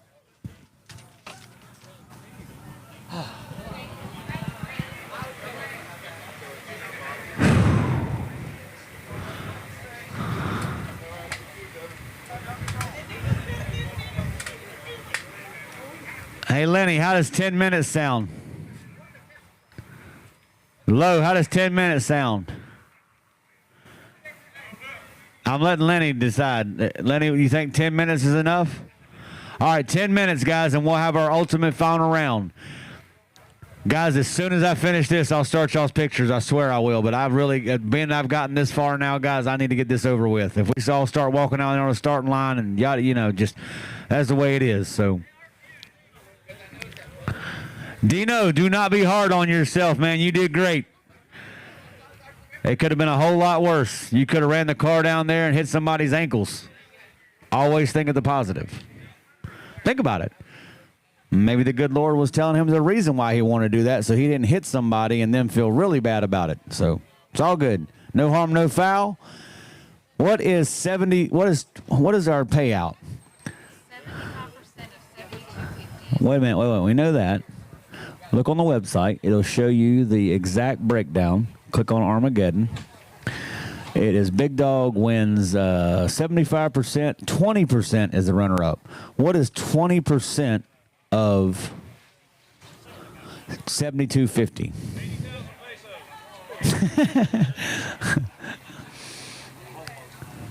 Hey, Lenny, how does 10 minutes sound? Low, how does 10 minutes sound? I'm letting Lenny decide. Lenny, you think 10 minutes is enough? All right, 10 minutes, guys, and we'll have our ultimate final round. Guys, as soon as I finish this, I'll start y'all's pictures. I swear I will. But I've really, being I've gotten this far now, guys, I need to get this over with. If we all start walking out there on the starting line and yada, just that's the way it is. So, Dino, do not be hard on yourself, man. You did great. It could have been a whole lot worse. You could have ran the car down there and hit somebody's ankles. Always think of the positive. Think about it. Maybe the good Lord was telling him the reason why he wanted to do that, so he didn't hit somebody and then feel really bad about it. So it's all good. No harm, no foul. What is 70? What is our payout? 75% of Wait a minute. We know that. Look on the website. It'll show you the exact breakdown. Click on Armageddon. It is Big Dog wins 75%. 20% is the runner-up. What is 20% of 7250?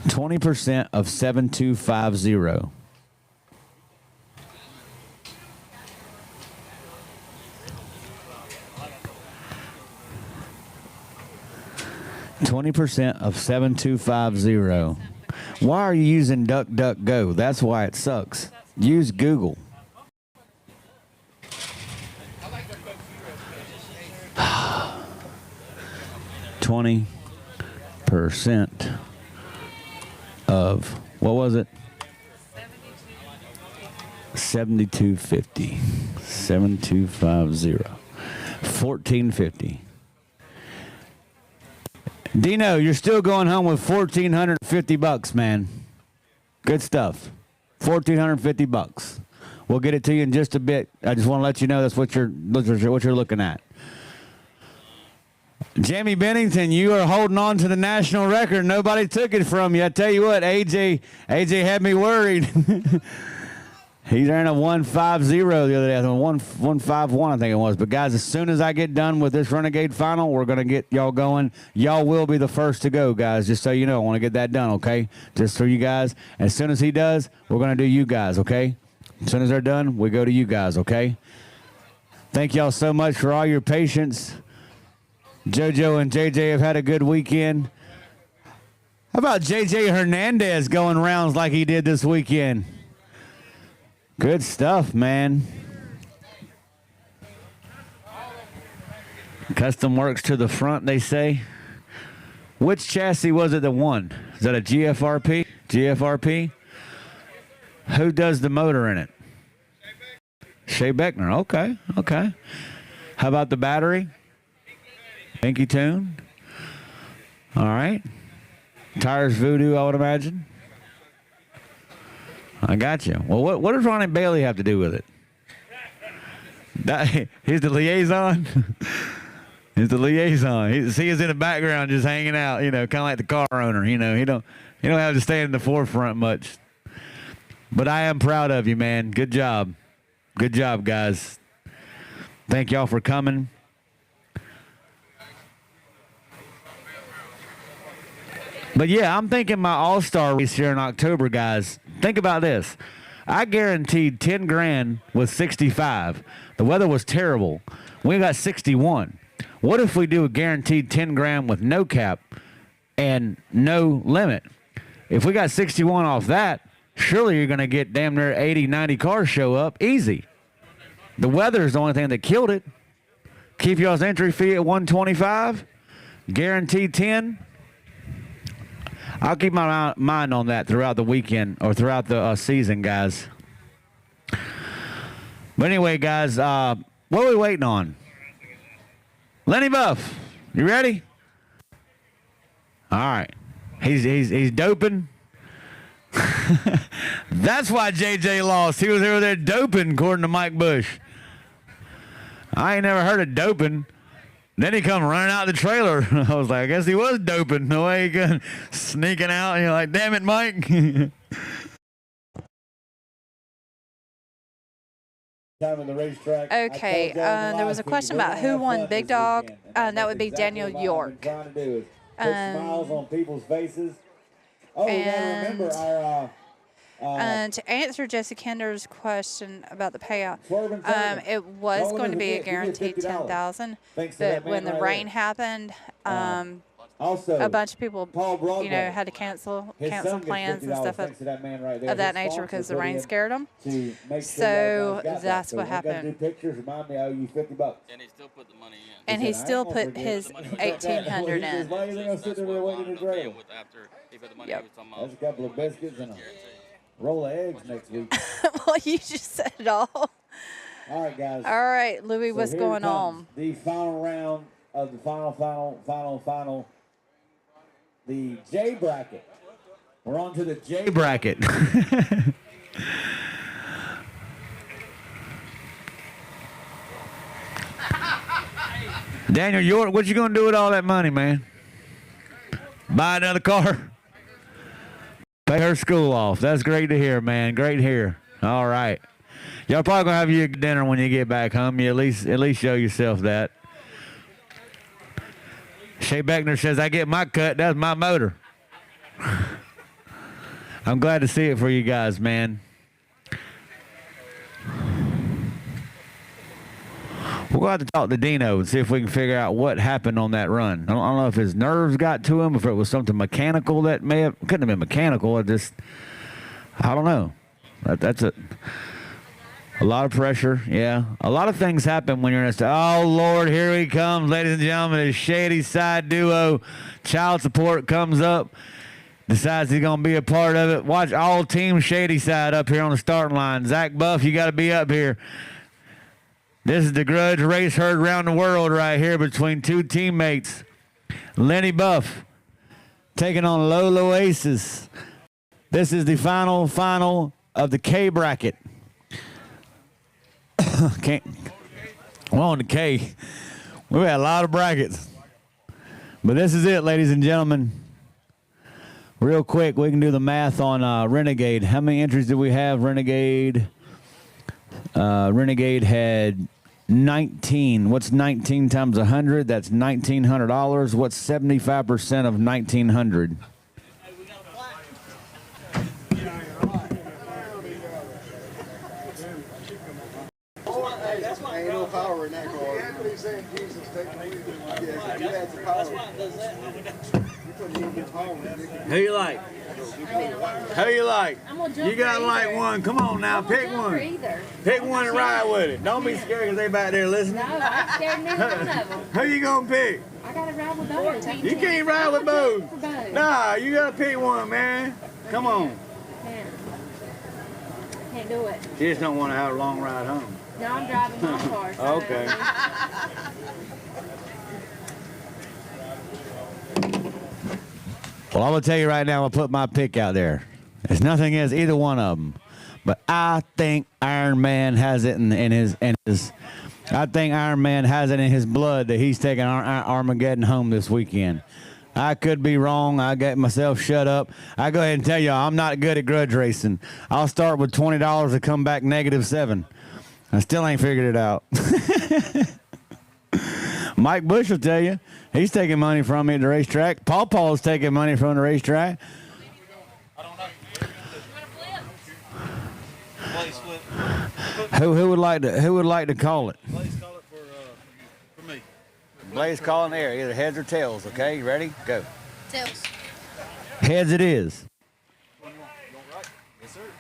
20% of 7250. %20 of 7250. Why are you using DuckDuckGo? That's why it sucks. Use Google. %20 of, what was it? 7250. 7250. 1450. Dino, you're still going home with $1,450, man. Good stuff. $1,450. We'll get it to you in just a bit. I just want to let you know that's what you're looking at. Jamie Bennington, you are holding on to the national record. Nobody took it from you. I tell you what, AJ had me worried. He ran a 150 the other day, 151 I think it was. But guys, as soon as I get done with this Renegade final, we're gonna get y'all going. Y'all will be the first to go, guys. Just so you know, I want to get that done, okay? Just for you guys. As soon as he does, we're gonna do you guys, okay? As soon as they're done, we go to you guys, okay? Thank y'all so much for all your patience. JoJo and JJ have had a good weekend. How about JJ Hernandez going rounds like he did this weekend? Good stuff, man. Custom works to the front, they say. Which chassis was it that won? Is that a GFRP? GFRP? Who does the motor in it? Shea Beckner. Okay, okay. How about the battery? Pinky Tune. All right. Tires Voodoo, I would imagine. I got you. Well, what does Ronnie Bailey have to do with it? He's the liaison. He's the liaison. He is in the background just hanging out, you know, kind of like the car owner. You know, he don't have to stay in the forefront much. But I am proud of you, man. Good job. Good job, guys. Thank y'all for coming. But yeah, I'm thinking my all-star race here in October, guys. Think about this. I guaranteed 10 grand with 65. The weather was terrible. We got 61. What if we do a guaranteed 10 grand with no cap and no limit? If we got 61 off that, surely you're going to get damn near 80, 90 cars show up easy. The weather is the only thing that killed it. Keep y'all's entry fee at 125. Guaranteed 10. I'll keep my mind on that throughout the weekend or throughout the season, guys. But anyway, guys, what are we waiting on? Lenny Buff, you ready? All right. He's doping. That's why JJ lost. He was over there doping, according to Mike Bush. I ain't never heard of doping. Then he come running out the trailer. I was like, I guess he was doping. The way he got sneaking out. And you're like, damn it, Mike. Time on the racetrack. Okay, there was a question about who won Big Dog. That would be Daniel York. Trying to do is put smiles on people's faces. Oh, we gotta remember our. To answer Jesse Kinder's question about the payout, it was going to be a guaranteed $10,000, but when the rain happened, a bunch of people, had to cancel plans and stuff of that nature because the rain scared them. So that's what happened. And he still put the money in. And he still put his $1,800 in. Yep. That's a couple of biscuits and a roll of eggs next week. Well, you just said it all. All right, guys. All right, Louis, So what's here going comes on? The final round of the final. The J bracket. We're on to the J bracket. Daniel York, what you gonna do with all that money, man? Buy another car? Pay her school off. That's great to hear, man. Great to hear. All right. Y'all probably gonna have your dinner when you get back home. You at least show yourself that. Shea Beckner says, I get my cut. That's my motor. I'm glad to see it for you guys, man. We'll have to talk to Dino and see if we can figure out what happened on that run. I don't know if his nerves got to him, if it was something mechanical that couldn't have been mechanical. I don't know. That's a lot of pressure. Yeah, a lot of things happen when you're in a. Oh Lord, here he comes, ladies and gentlemen. His Shady Side duo, Child Support comes up. Decides he's going to be a part of it. Watch all team Shady Side up here on the starting line. Zach Buff, you got to be up here. This is the Grudge race heard around the world right here between two teammates. Lenny Buff taking on Lolo Aces. This is the final of the K bracket. We're on the K. We've had a lot of brackets. But this is it, ladies and gentlemen. Real quick, we can do the math on Renegade. How many entries did we have? Renegade had 19. What's 19 times 100? That's $1,900. What's 75% of 1,900? Ain't no power in that car. Anthony's saying Jesus take the lead. Yeah, you had the power. Who you like? Who you like? You gotta like one. Come on now, pick one. Pick one and ride with it. Don't be scared because they back there listening. No, I'm scared of neither one of them. Who you gonna pick? I gotta ride with both. You can't ride with both. Nah, you gotta pick one, man. Come on. Can't do it. You just don't want to have a long ride home. No, I'm driving my car. So Okay. Well, I'm gonna tell you right now. I'll put my pick out there. It's nothing against either one of them, but I think Iron Man has it in his. I think Iron Man has it in his blood that he's taking Armageddon home this weekend. I could be wrong. I got myself shut up. I go ahead and tell y'all I'm not good at grudge racing. I'll start with $20 and come back -7. I still ain't figured it out. Mike Bush will tell you. He's taking money from me at the racetrack. Paul's taking money from the racetrack. Who would like to call it? Blaze call it for me. Blaze calling there, either heads or tails. Okay, you ready? Go. Tails. Heads it is.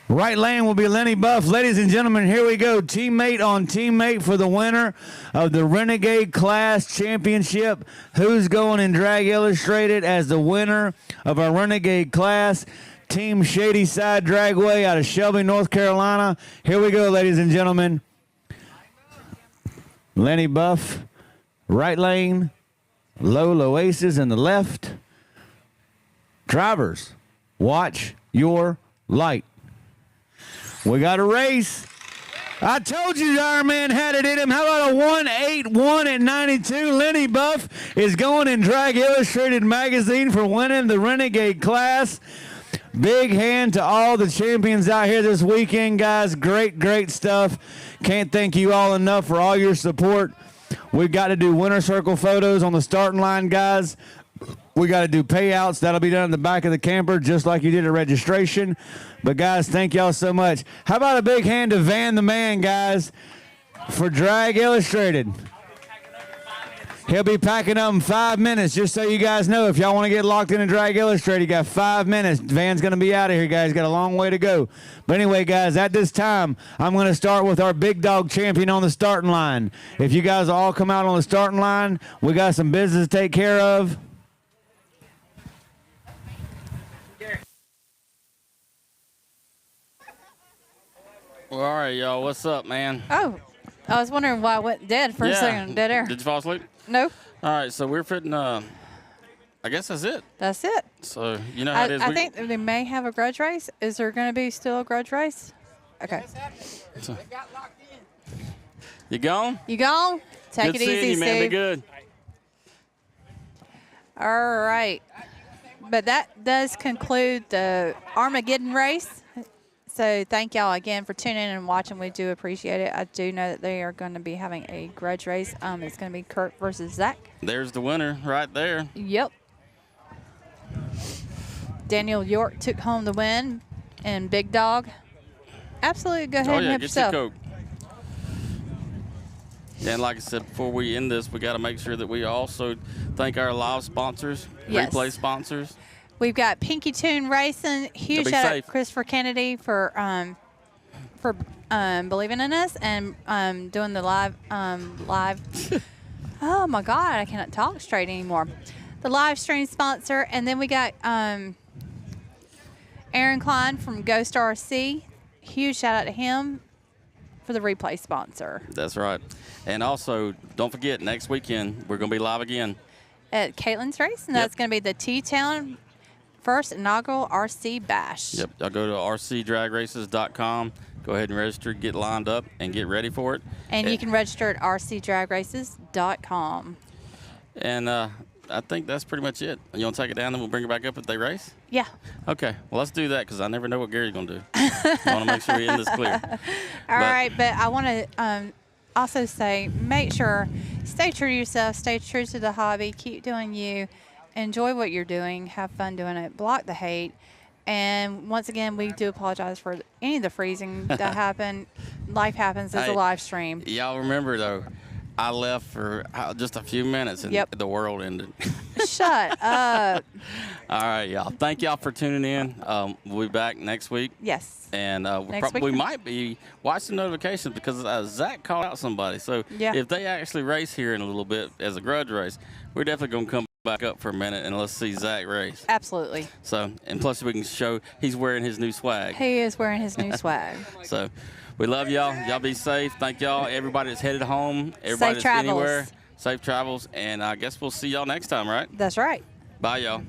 Right lane will be Lenny Buff. Ladies and gentlemen, here we go. Teammate on teammate for the winner of the Renegade Class Championship. Who's going in Drag Illustrated as the winner of our Renegade Class? Team Shady Side Dragway out of Shelby, North Carolina. Here we go, ladies and gentlemen. Lenny Buff, right lane. Lolo Aces in the left. Drivers, watch your light. We got a race. I told you Iron Man had it in him. How about a 181 at 92? Lenny Buff is going in Drag Illustrated magazine for winning the Renegade Class. Big hand to all the champions out here this weekend, guys. Great stuff. Can't thank you all enough for all your support. We've got to do winner circle photos on the starting line, guys. We got to do payouts. That'll be done in the back of the camper, just like you did at registration. But, guys, thank y'all so much. How about a big hand to Van the Man, guys, for Drag Illustrated. He'll be packing up in 5 minutes, just so you guys know. If y'all want to get locked into Drag Illustrated, you got 5 minutes. Van's going to be out of here, guys. Got a long way to go. But anyway, guys, at this time, I'm going to start with our big dog champion on the starting line. If you guys all come out on the starting line, we got some business to take care of. Well, all right, y'all. What's up, man? Oh, I was wondering why I went dead for a second. Dead air. Did you fall asleep? No. All right, so we're fitting. I guess that's it. That's it. So you know how it is. I think they may have a grudge race. Is there going to be still a grudge race? Okay. You gone? You gone? Take Good it seeing easy, you, man. Steve. Be good. All right. But that does conclude the Armageddon race. So thank y'all again for tuning in and watching. We do appreciate it. I do know that they are going to be having a grudge race. It's going to be Kurt versus Zach. There's the winner right there. Yep. Daniel York took home the win. and Big Dog. Absolutely, go ahead Oh and yeah, help get yourself. your Coke. And like I said, before we end this, we got to make sure that we also thank our live sponsors, Yes. replay sponsors. We've got Pinky Tune Racing. Huge Be shout out safe. to Christopher Kennedy for believing in us and doing the live. Oh my God, I cannot talk straight anymore. The live stream sponsor, and then we got Aaron Klein from Ghost RC. Huge shout out to him for the replay sponsor That's right. And also, don't forget, next weekend, we're going to be live again. at Caitlin's Race, and that's going to be the T-Town first inaugural RC Bash. Yep. Y'all go to rcdragraces.com. Go ahead and register, get lined up, and get ready for it. And you can register at rcdragraces.com. And I think that's pretty much it. You want to take it down, then we'll bring it back up if they race? Yeah. Okay. Well, let's do that because I never know what Gary's going to do. I want to make sure we end this clear. All right, but I want to also say, make sure, stay true to yourself, stay true to the hobby, keep doing you, enjoy what you're doing, have fun doing it, block the hate. And once again, we do apologize for any of the freezing that happened. Life happens as a Hey, live stream. Y'all remember, though, I left for just a few minutes and the world ended. Shut up. All right, y'all. Thank y'all for tuning in. We'll be back next week. Yes. And we Next probably week. might be watching notifications because Zach called out somebody. So Yeah. if they actually race here in a little bit as a grudge race, we're definitely going to come back up for a minute and let's see Zach race. Absolutely. So, and plus we can show he's wearing his new swag. He is wearing his new swag. So we love y'all. Y'all be safe. Thank y'all. Everybody that's headed home. Everybody Safe that's anywhere. travels. Safe travels. And I guess we'll see y'all next time, right? That's right. Bye, y'all. Bye.